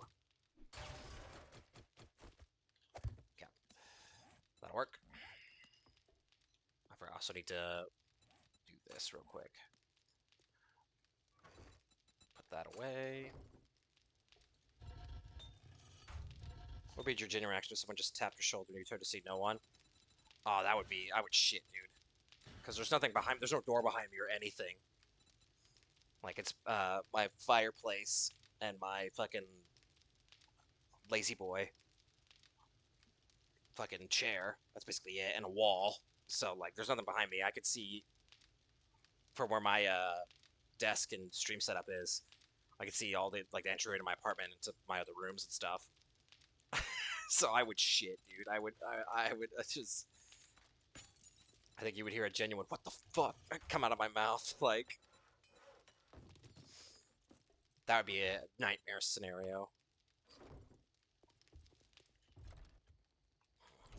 Okay. That'll work. I also need to do this real quick. Put that away. What would be your genuine reaction if someone just tapped your shoulder and you turn to see no one? Oh, that would be... I would shit, dude. Because there's nothing behind... There's no door behind me or anything. Like, it's my fireplace and my fucking lazy boy fucking chair. That's basically it. And a wall. So, like, there's nothing behind me. I could see from where my desk and stream setup is. I could see all the, like, the entryway to my apartment and to my other rooms and stuff. So I would shit, dude. I would just... I think you would hear a genuine, what the fuck, come out of my mouth. Like, that would be a nightmare scenario.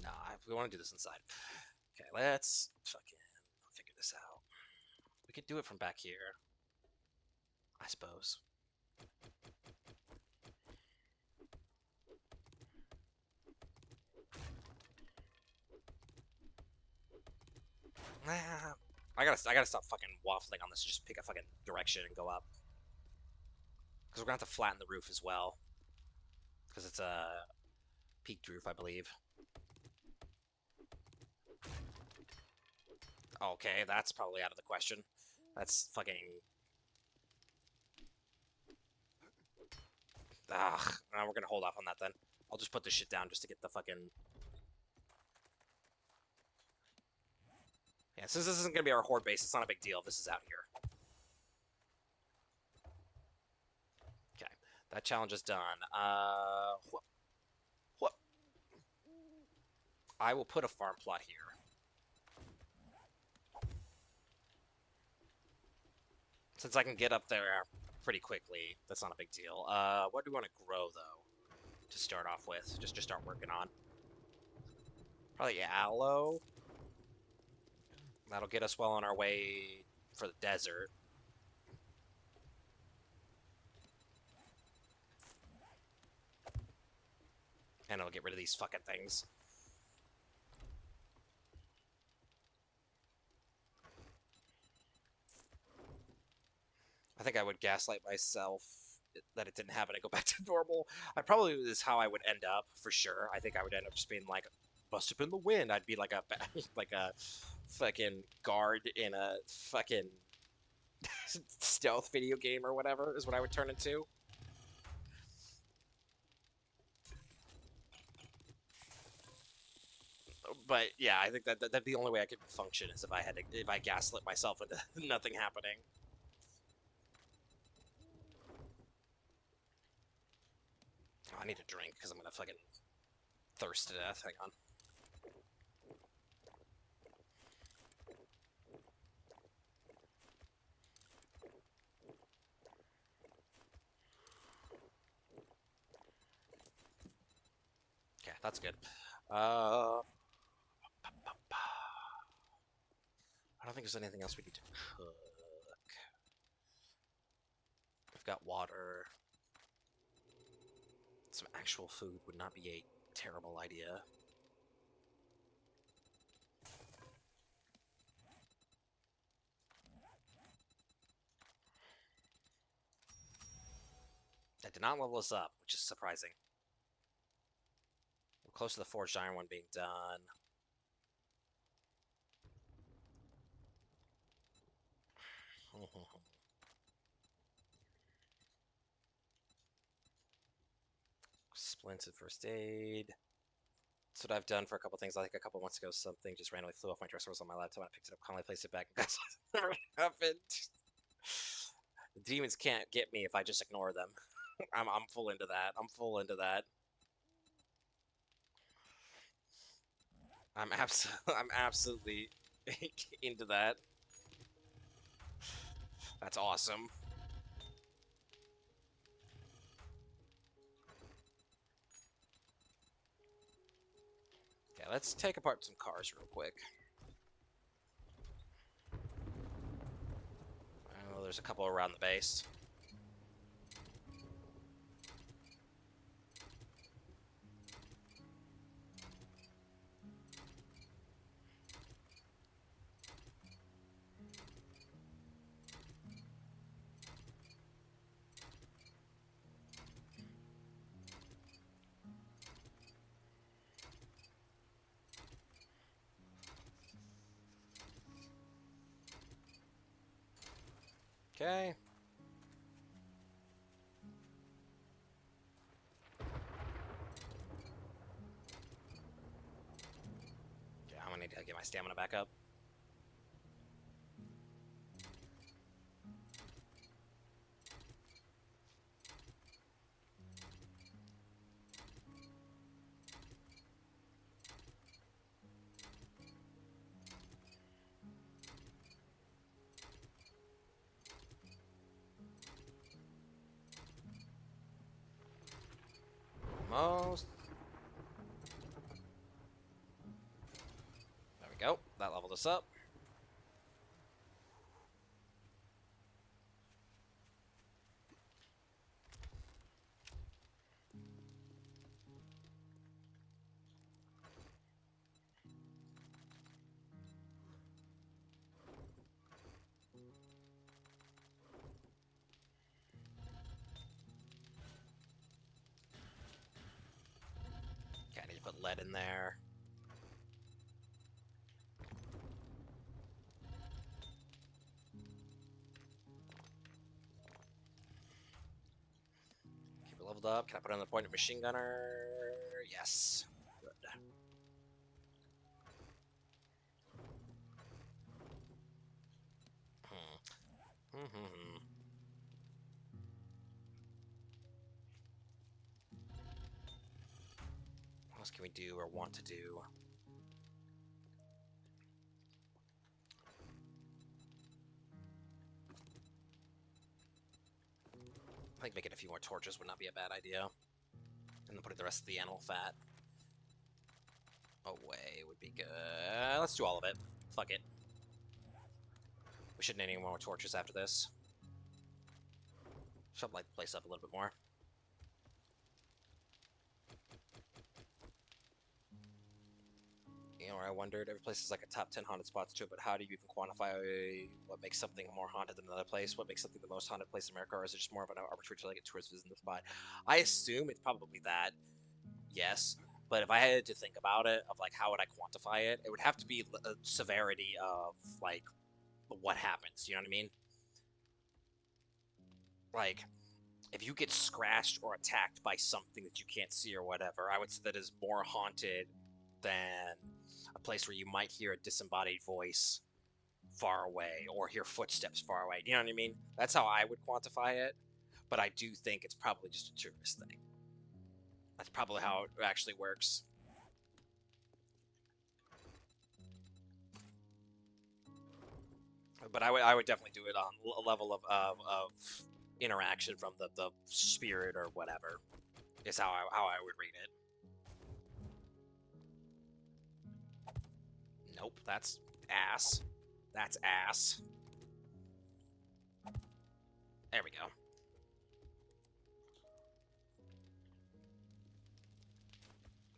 Nah, we want to do this inside. Okay, let's fucking figure this out. We could do it from back here, I suppose. Nah, I gotta stop fucking waffling on this. Just pick a fucking direction and go up. Because we're gonna have to flatten the roof as well. Because it's a peaked roof, I believe. Okay, that's probably out of the question. That's fucking... Ugh, we're gonna hold off on that then. I'll just put this shit down just to get the fucking... Yeah, since this isn't gonna be our horde base, it's not a big deal if this is out here. Okay, that challenge is done. What? I will put a farm plot here. Since I can get up there pretty quickly, that's not a big deal. What do we want to grow, though, to start off with? Just start working on. Probably aloe. That'll get us well on our way for the desert. And it'll get rid of these fucking things. I think I would gaslight myself that it didn't happen and go back to normal. I probably is how I would end up, for sure. I think I would end up just being like, must have been the wind. I'd be like a like a fucking guard in a fucking stealth video game or whatever is what I would turn into. But yeah, I think that'd be the only way I could function is if I gaslit myself into nothing happening. Oh, I need a drink because I'm gonna fucking thirst to death. Hang on. Okay, that's good. I don't think there's anything else we need to cook. We've got water. Some actual food would not be a terrible idea. That did not level us up, which is surprising. We're close to the Forged Iron one being done. Splinted first aid. That's what I've done for a couple things. I think a couple months ago, something just randomly flew off my dresser, was on my laptop, and I picked it up, calmly placed it back, and that's what never happened. The demons can't get me if I just ignore them. I'm full into that. I'm full into that. I'm absolutely into that. That's awesome. Okay, let's take apart some cars real quick. Oh, there's a couple around the base. Okay. Okay, I'm gonna need to get my stamina back up. Almost. There we go. That leveled us up. Okay, I need to put lead in there. Keep it leveled up. Can I put on the point of machine gunner? Yes. Good. What else can we do or want to do? I think making a few more torches would not be a bad idea. And then putting the rest of the animal fat away would be good. Let's do all of it. Fuck it. We shouldn't need any more torches after this. Should light the place up a little bit more. You know, where I wondered, every place is like a top 10 haunted spots too, but how do you even quantify what makes something more haunted than another place? What makes something the most haunted place in America, or is it just more of an arbitrary to like a tourist visiting the spot? I assume it's probably that, yes. But if I had to think about it, of like how would I quantify it, it would have to be the severity of like what happens. You know what I mean? Like, if you get scratched or attacked by something that you can't see or whatever, I would say that is more haunted than a place where you might hear a disembodied voice far away or hear footsteps far away. You know what I mean? That's how I would quantify it. But I do think it's probably just a tourist thing. That's probably how it actually works. But I would definitely do it on a level of interaction from the spirit or whatever. Is how I would read it. Nope, that's ass. That's ass. There we go.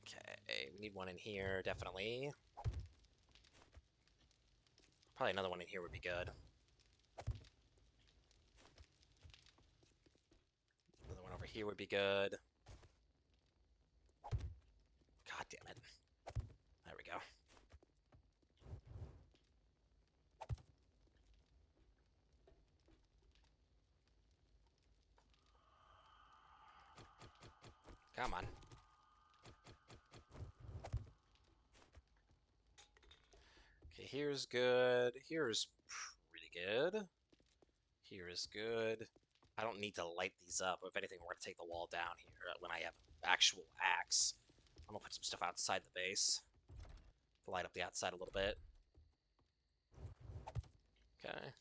Okay, we need one in here, definitely. Probably another one in here would be good. Another one over here would be good. God damn it. There we go. Come on. Okay, here's good. Here's pretty good. Here is good. I don't need to light these up. If anything, we're going to take the wall down here when I have actual axe. I'm going to put some stuff outside the base. Light up the outside a little bit. Okay.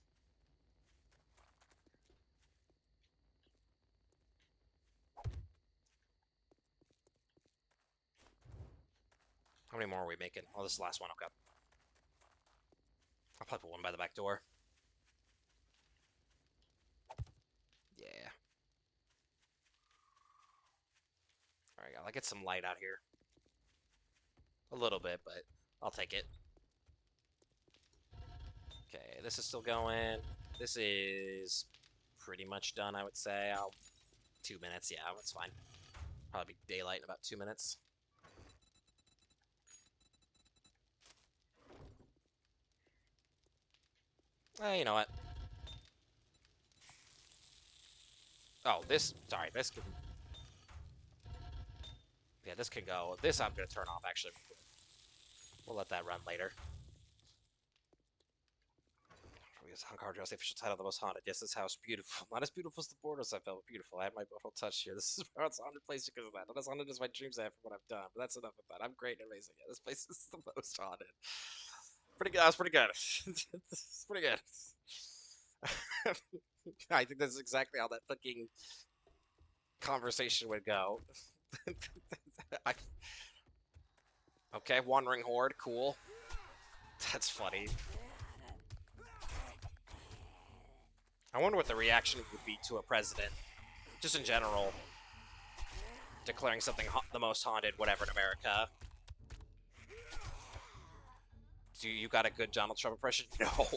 How many more are we making? Oh, this is the last one. Okay. I'll probably put one by the back door. Yeah. Alright, gotta get some light out here. A little bit, but I'll take it. Okay, this is still going. This is pretty much done, I would say. 2 minutes, yeah, that's fine. Probably be daylight in about 2 minutes. You know what? Oh, sorry, this can... Yeah, this can go. This I'm gonna turn off, actually. We'll let that run later. Hangar Dress, the official title of the most haunted. Yes, this house beautiful. Not as beautiful as the borders I felt, beautiful. I had my butthole touch here. This is where it's haunted place because of that. Not as haunted as my dreams I have from what I've done. But that's enough of that. I'm great and amazing. Yeah, this place is the most haunted. Pretty good. That was pretty good. It's pretty good. I think that's exactly how that fucking conversation would go. Okay, Wandering Horde, cool. That's funny. I wonder what the reaction would be to a president, just in general, declaring something the most haunted, whatever, in America. Do you got a good Donald Trump impression? No,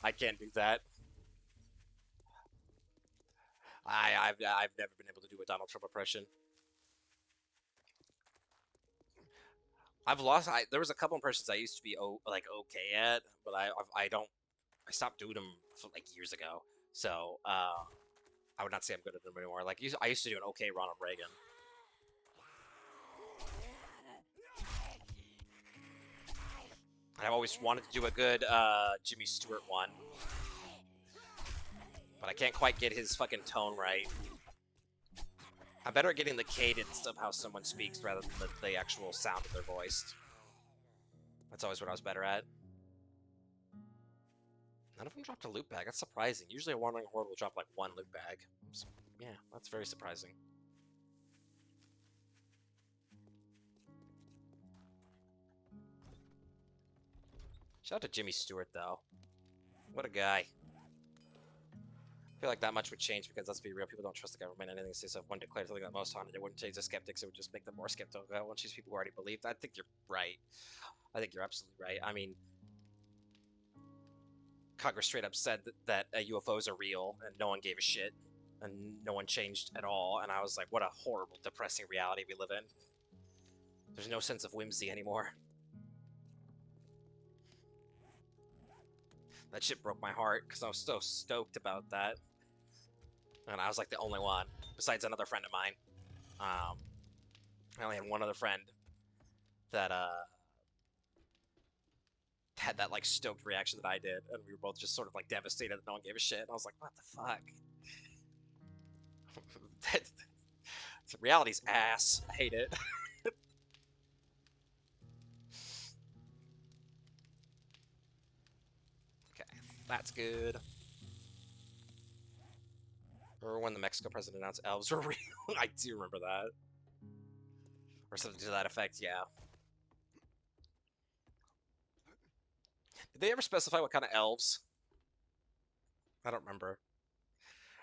I can't do that. I've never been able to do a Donald Trump impression. I've lost. There was a couple impressions I used to be like okay at, but I don't. I stopped doing them for like years ago. So I would not say I'm good at them anymore. Like I used to do an okay Ronald Reagan. And I've always wanted to do a good Jimmy Stewart one, but I can't quite get his fucking tone right. I'm better at getting the cadence of how someone speaks rather than the actual sound of their voice. That's always what I was better at. None of them dropped a loot bag. That's surprising. Usually a Wandering Horde will drop like one loot bag. So, yeah, that's very surprising. Shout out to Jimmy Stewart, though. What a guy. I feel like that much would change because, let's be real, people don't trust the government. Anything they say, so if one declared something that most haunted, it wouldn't change the skeptics, it would just make them more skeptical. It won't change people who already believed. I think you're right. I think you're absolutely right. I mean, Congress straight up said that UFOs are real, and no one gave a shit, and no one changed at all, and I was like, what a horrible, depressing reality we live in. There's no sense of whimsy anymore. That shit broke my heart, because I was so stoked about that. And I was like the only one, besides another friend of mine. I only had one other friend that had that like stoked reaction that I did, and we were both just sort of like devastated that no one gave a shit. And I was like, what the fuck? Reality's ass. I hate it. Okay, that's good. Remember when the Mexico president announced elves were real? I do remember that. Or something to that effect, yeah. Did they ever specify what kind of elves? I don't remember.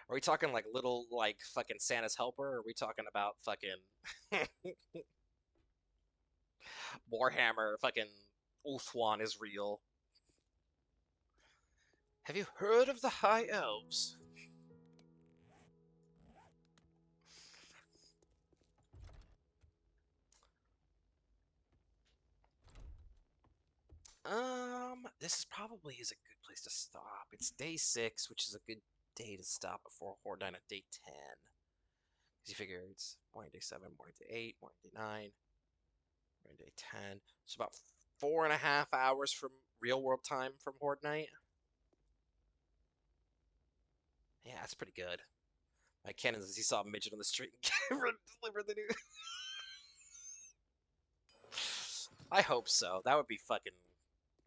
Are we talking like little, like, fucking Santa's helper? Or are we talking about fucking Warhammer, fucking Ulthuan is real? Have you heard of the High Elves? This is probably is a good place to stop. It's day 6, which is a good day to stop before Horde 9 at day 10. Because you figure it's morning day 7, morning day 8, morning day 9, morning day 10. It's about 4.5 hours from real world time from Horde Night. Yeah, that's pretty good. My canon says he saw a midget on the street and delivered the news. I hope so. That would be fucking.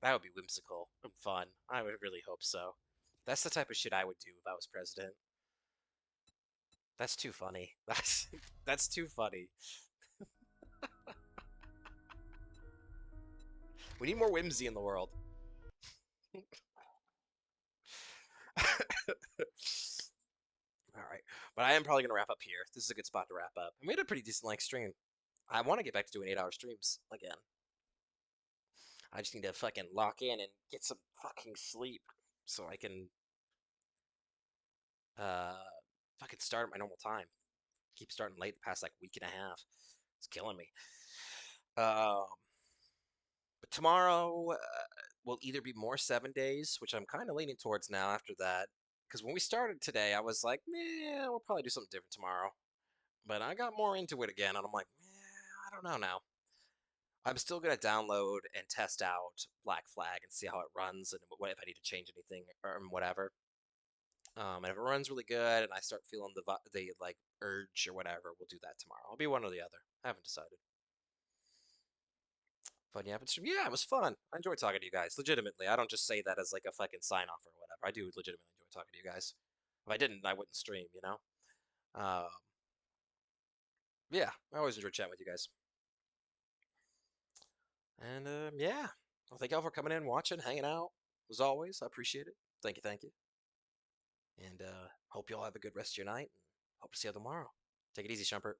That would be whimsical and fun. I would really hope so. That's the type of shit I would do if I was president. That's too funny. That's too funny. We need more whimsy in the world. All right, but I am probably gonna wrap up here. This is a good spot to wrap up. And we had a pretty decent length stream. I want to get back to doing 8-hour streams again. I just need to fucking lock in and get some fucking sleep so I can uh fucking start at my normal time. Keep starting late the past like week and a half. It's killing me. Um, but tomorrow will either be more 7 days, which I'm kind of leaning towards now after that. Because when we started today, I was like, man, we'll probably do something different tomorrow. But I got more into it again, and I'm like, man, I don't know now. I'm still gonna download and test out Black Flag and see how it runs and what if I need to change anything or whatever. And if it runs really good and I start feeling the like urge or whatever, we'll do that tomorrow. I'll be one or the other. I haven't decided. But yeah, it was fun. I enjoyed talking to you guys. Legitimately, I don't just say that as like a fucking sign off or whatever. I do legitimately enjoy talking to you guys. If I didn't, I wouldn't stream. Um, yeah, I always enjoy chatting with you guys. And yeah, well, thank y'all for coming in, watching, hanging out. As always, I appreciate it. Thank you, thank you. And hope y'all have a good rest of your night. And hope to see you tomorrow. Take it easy, Shumpert.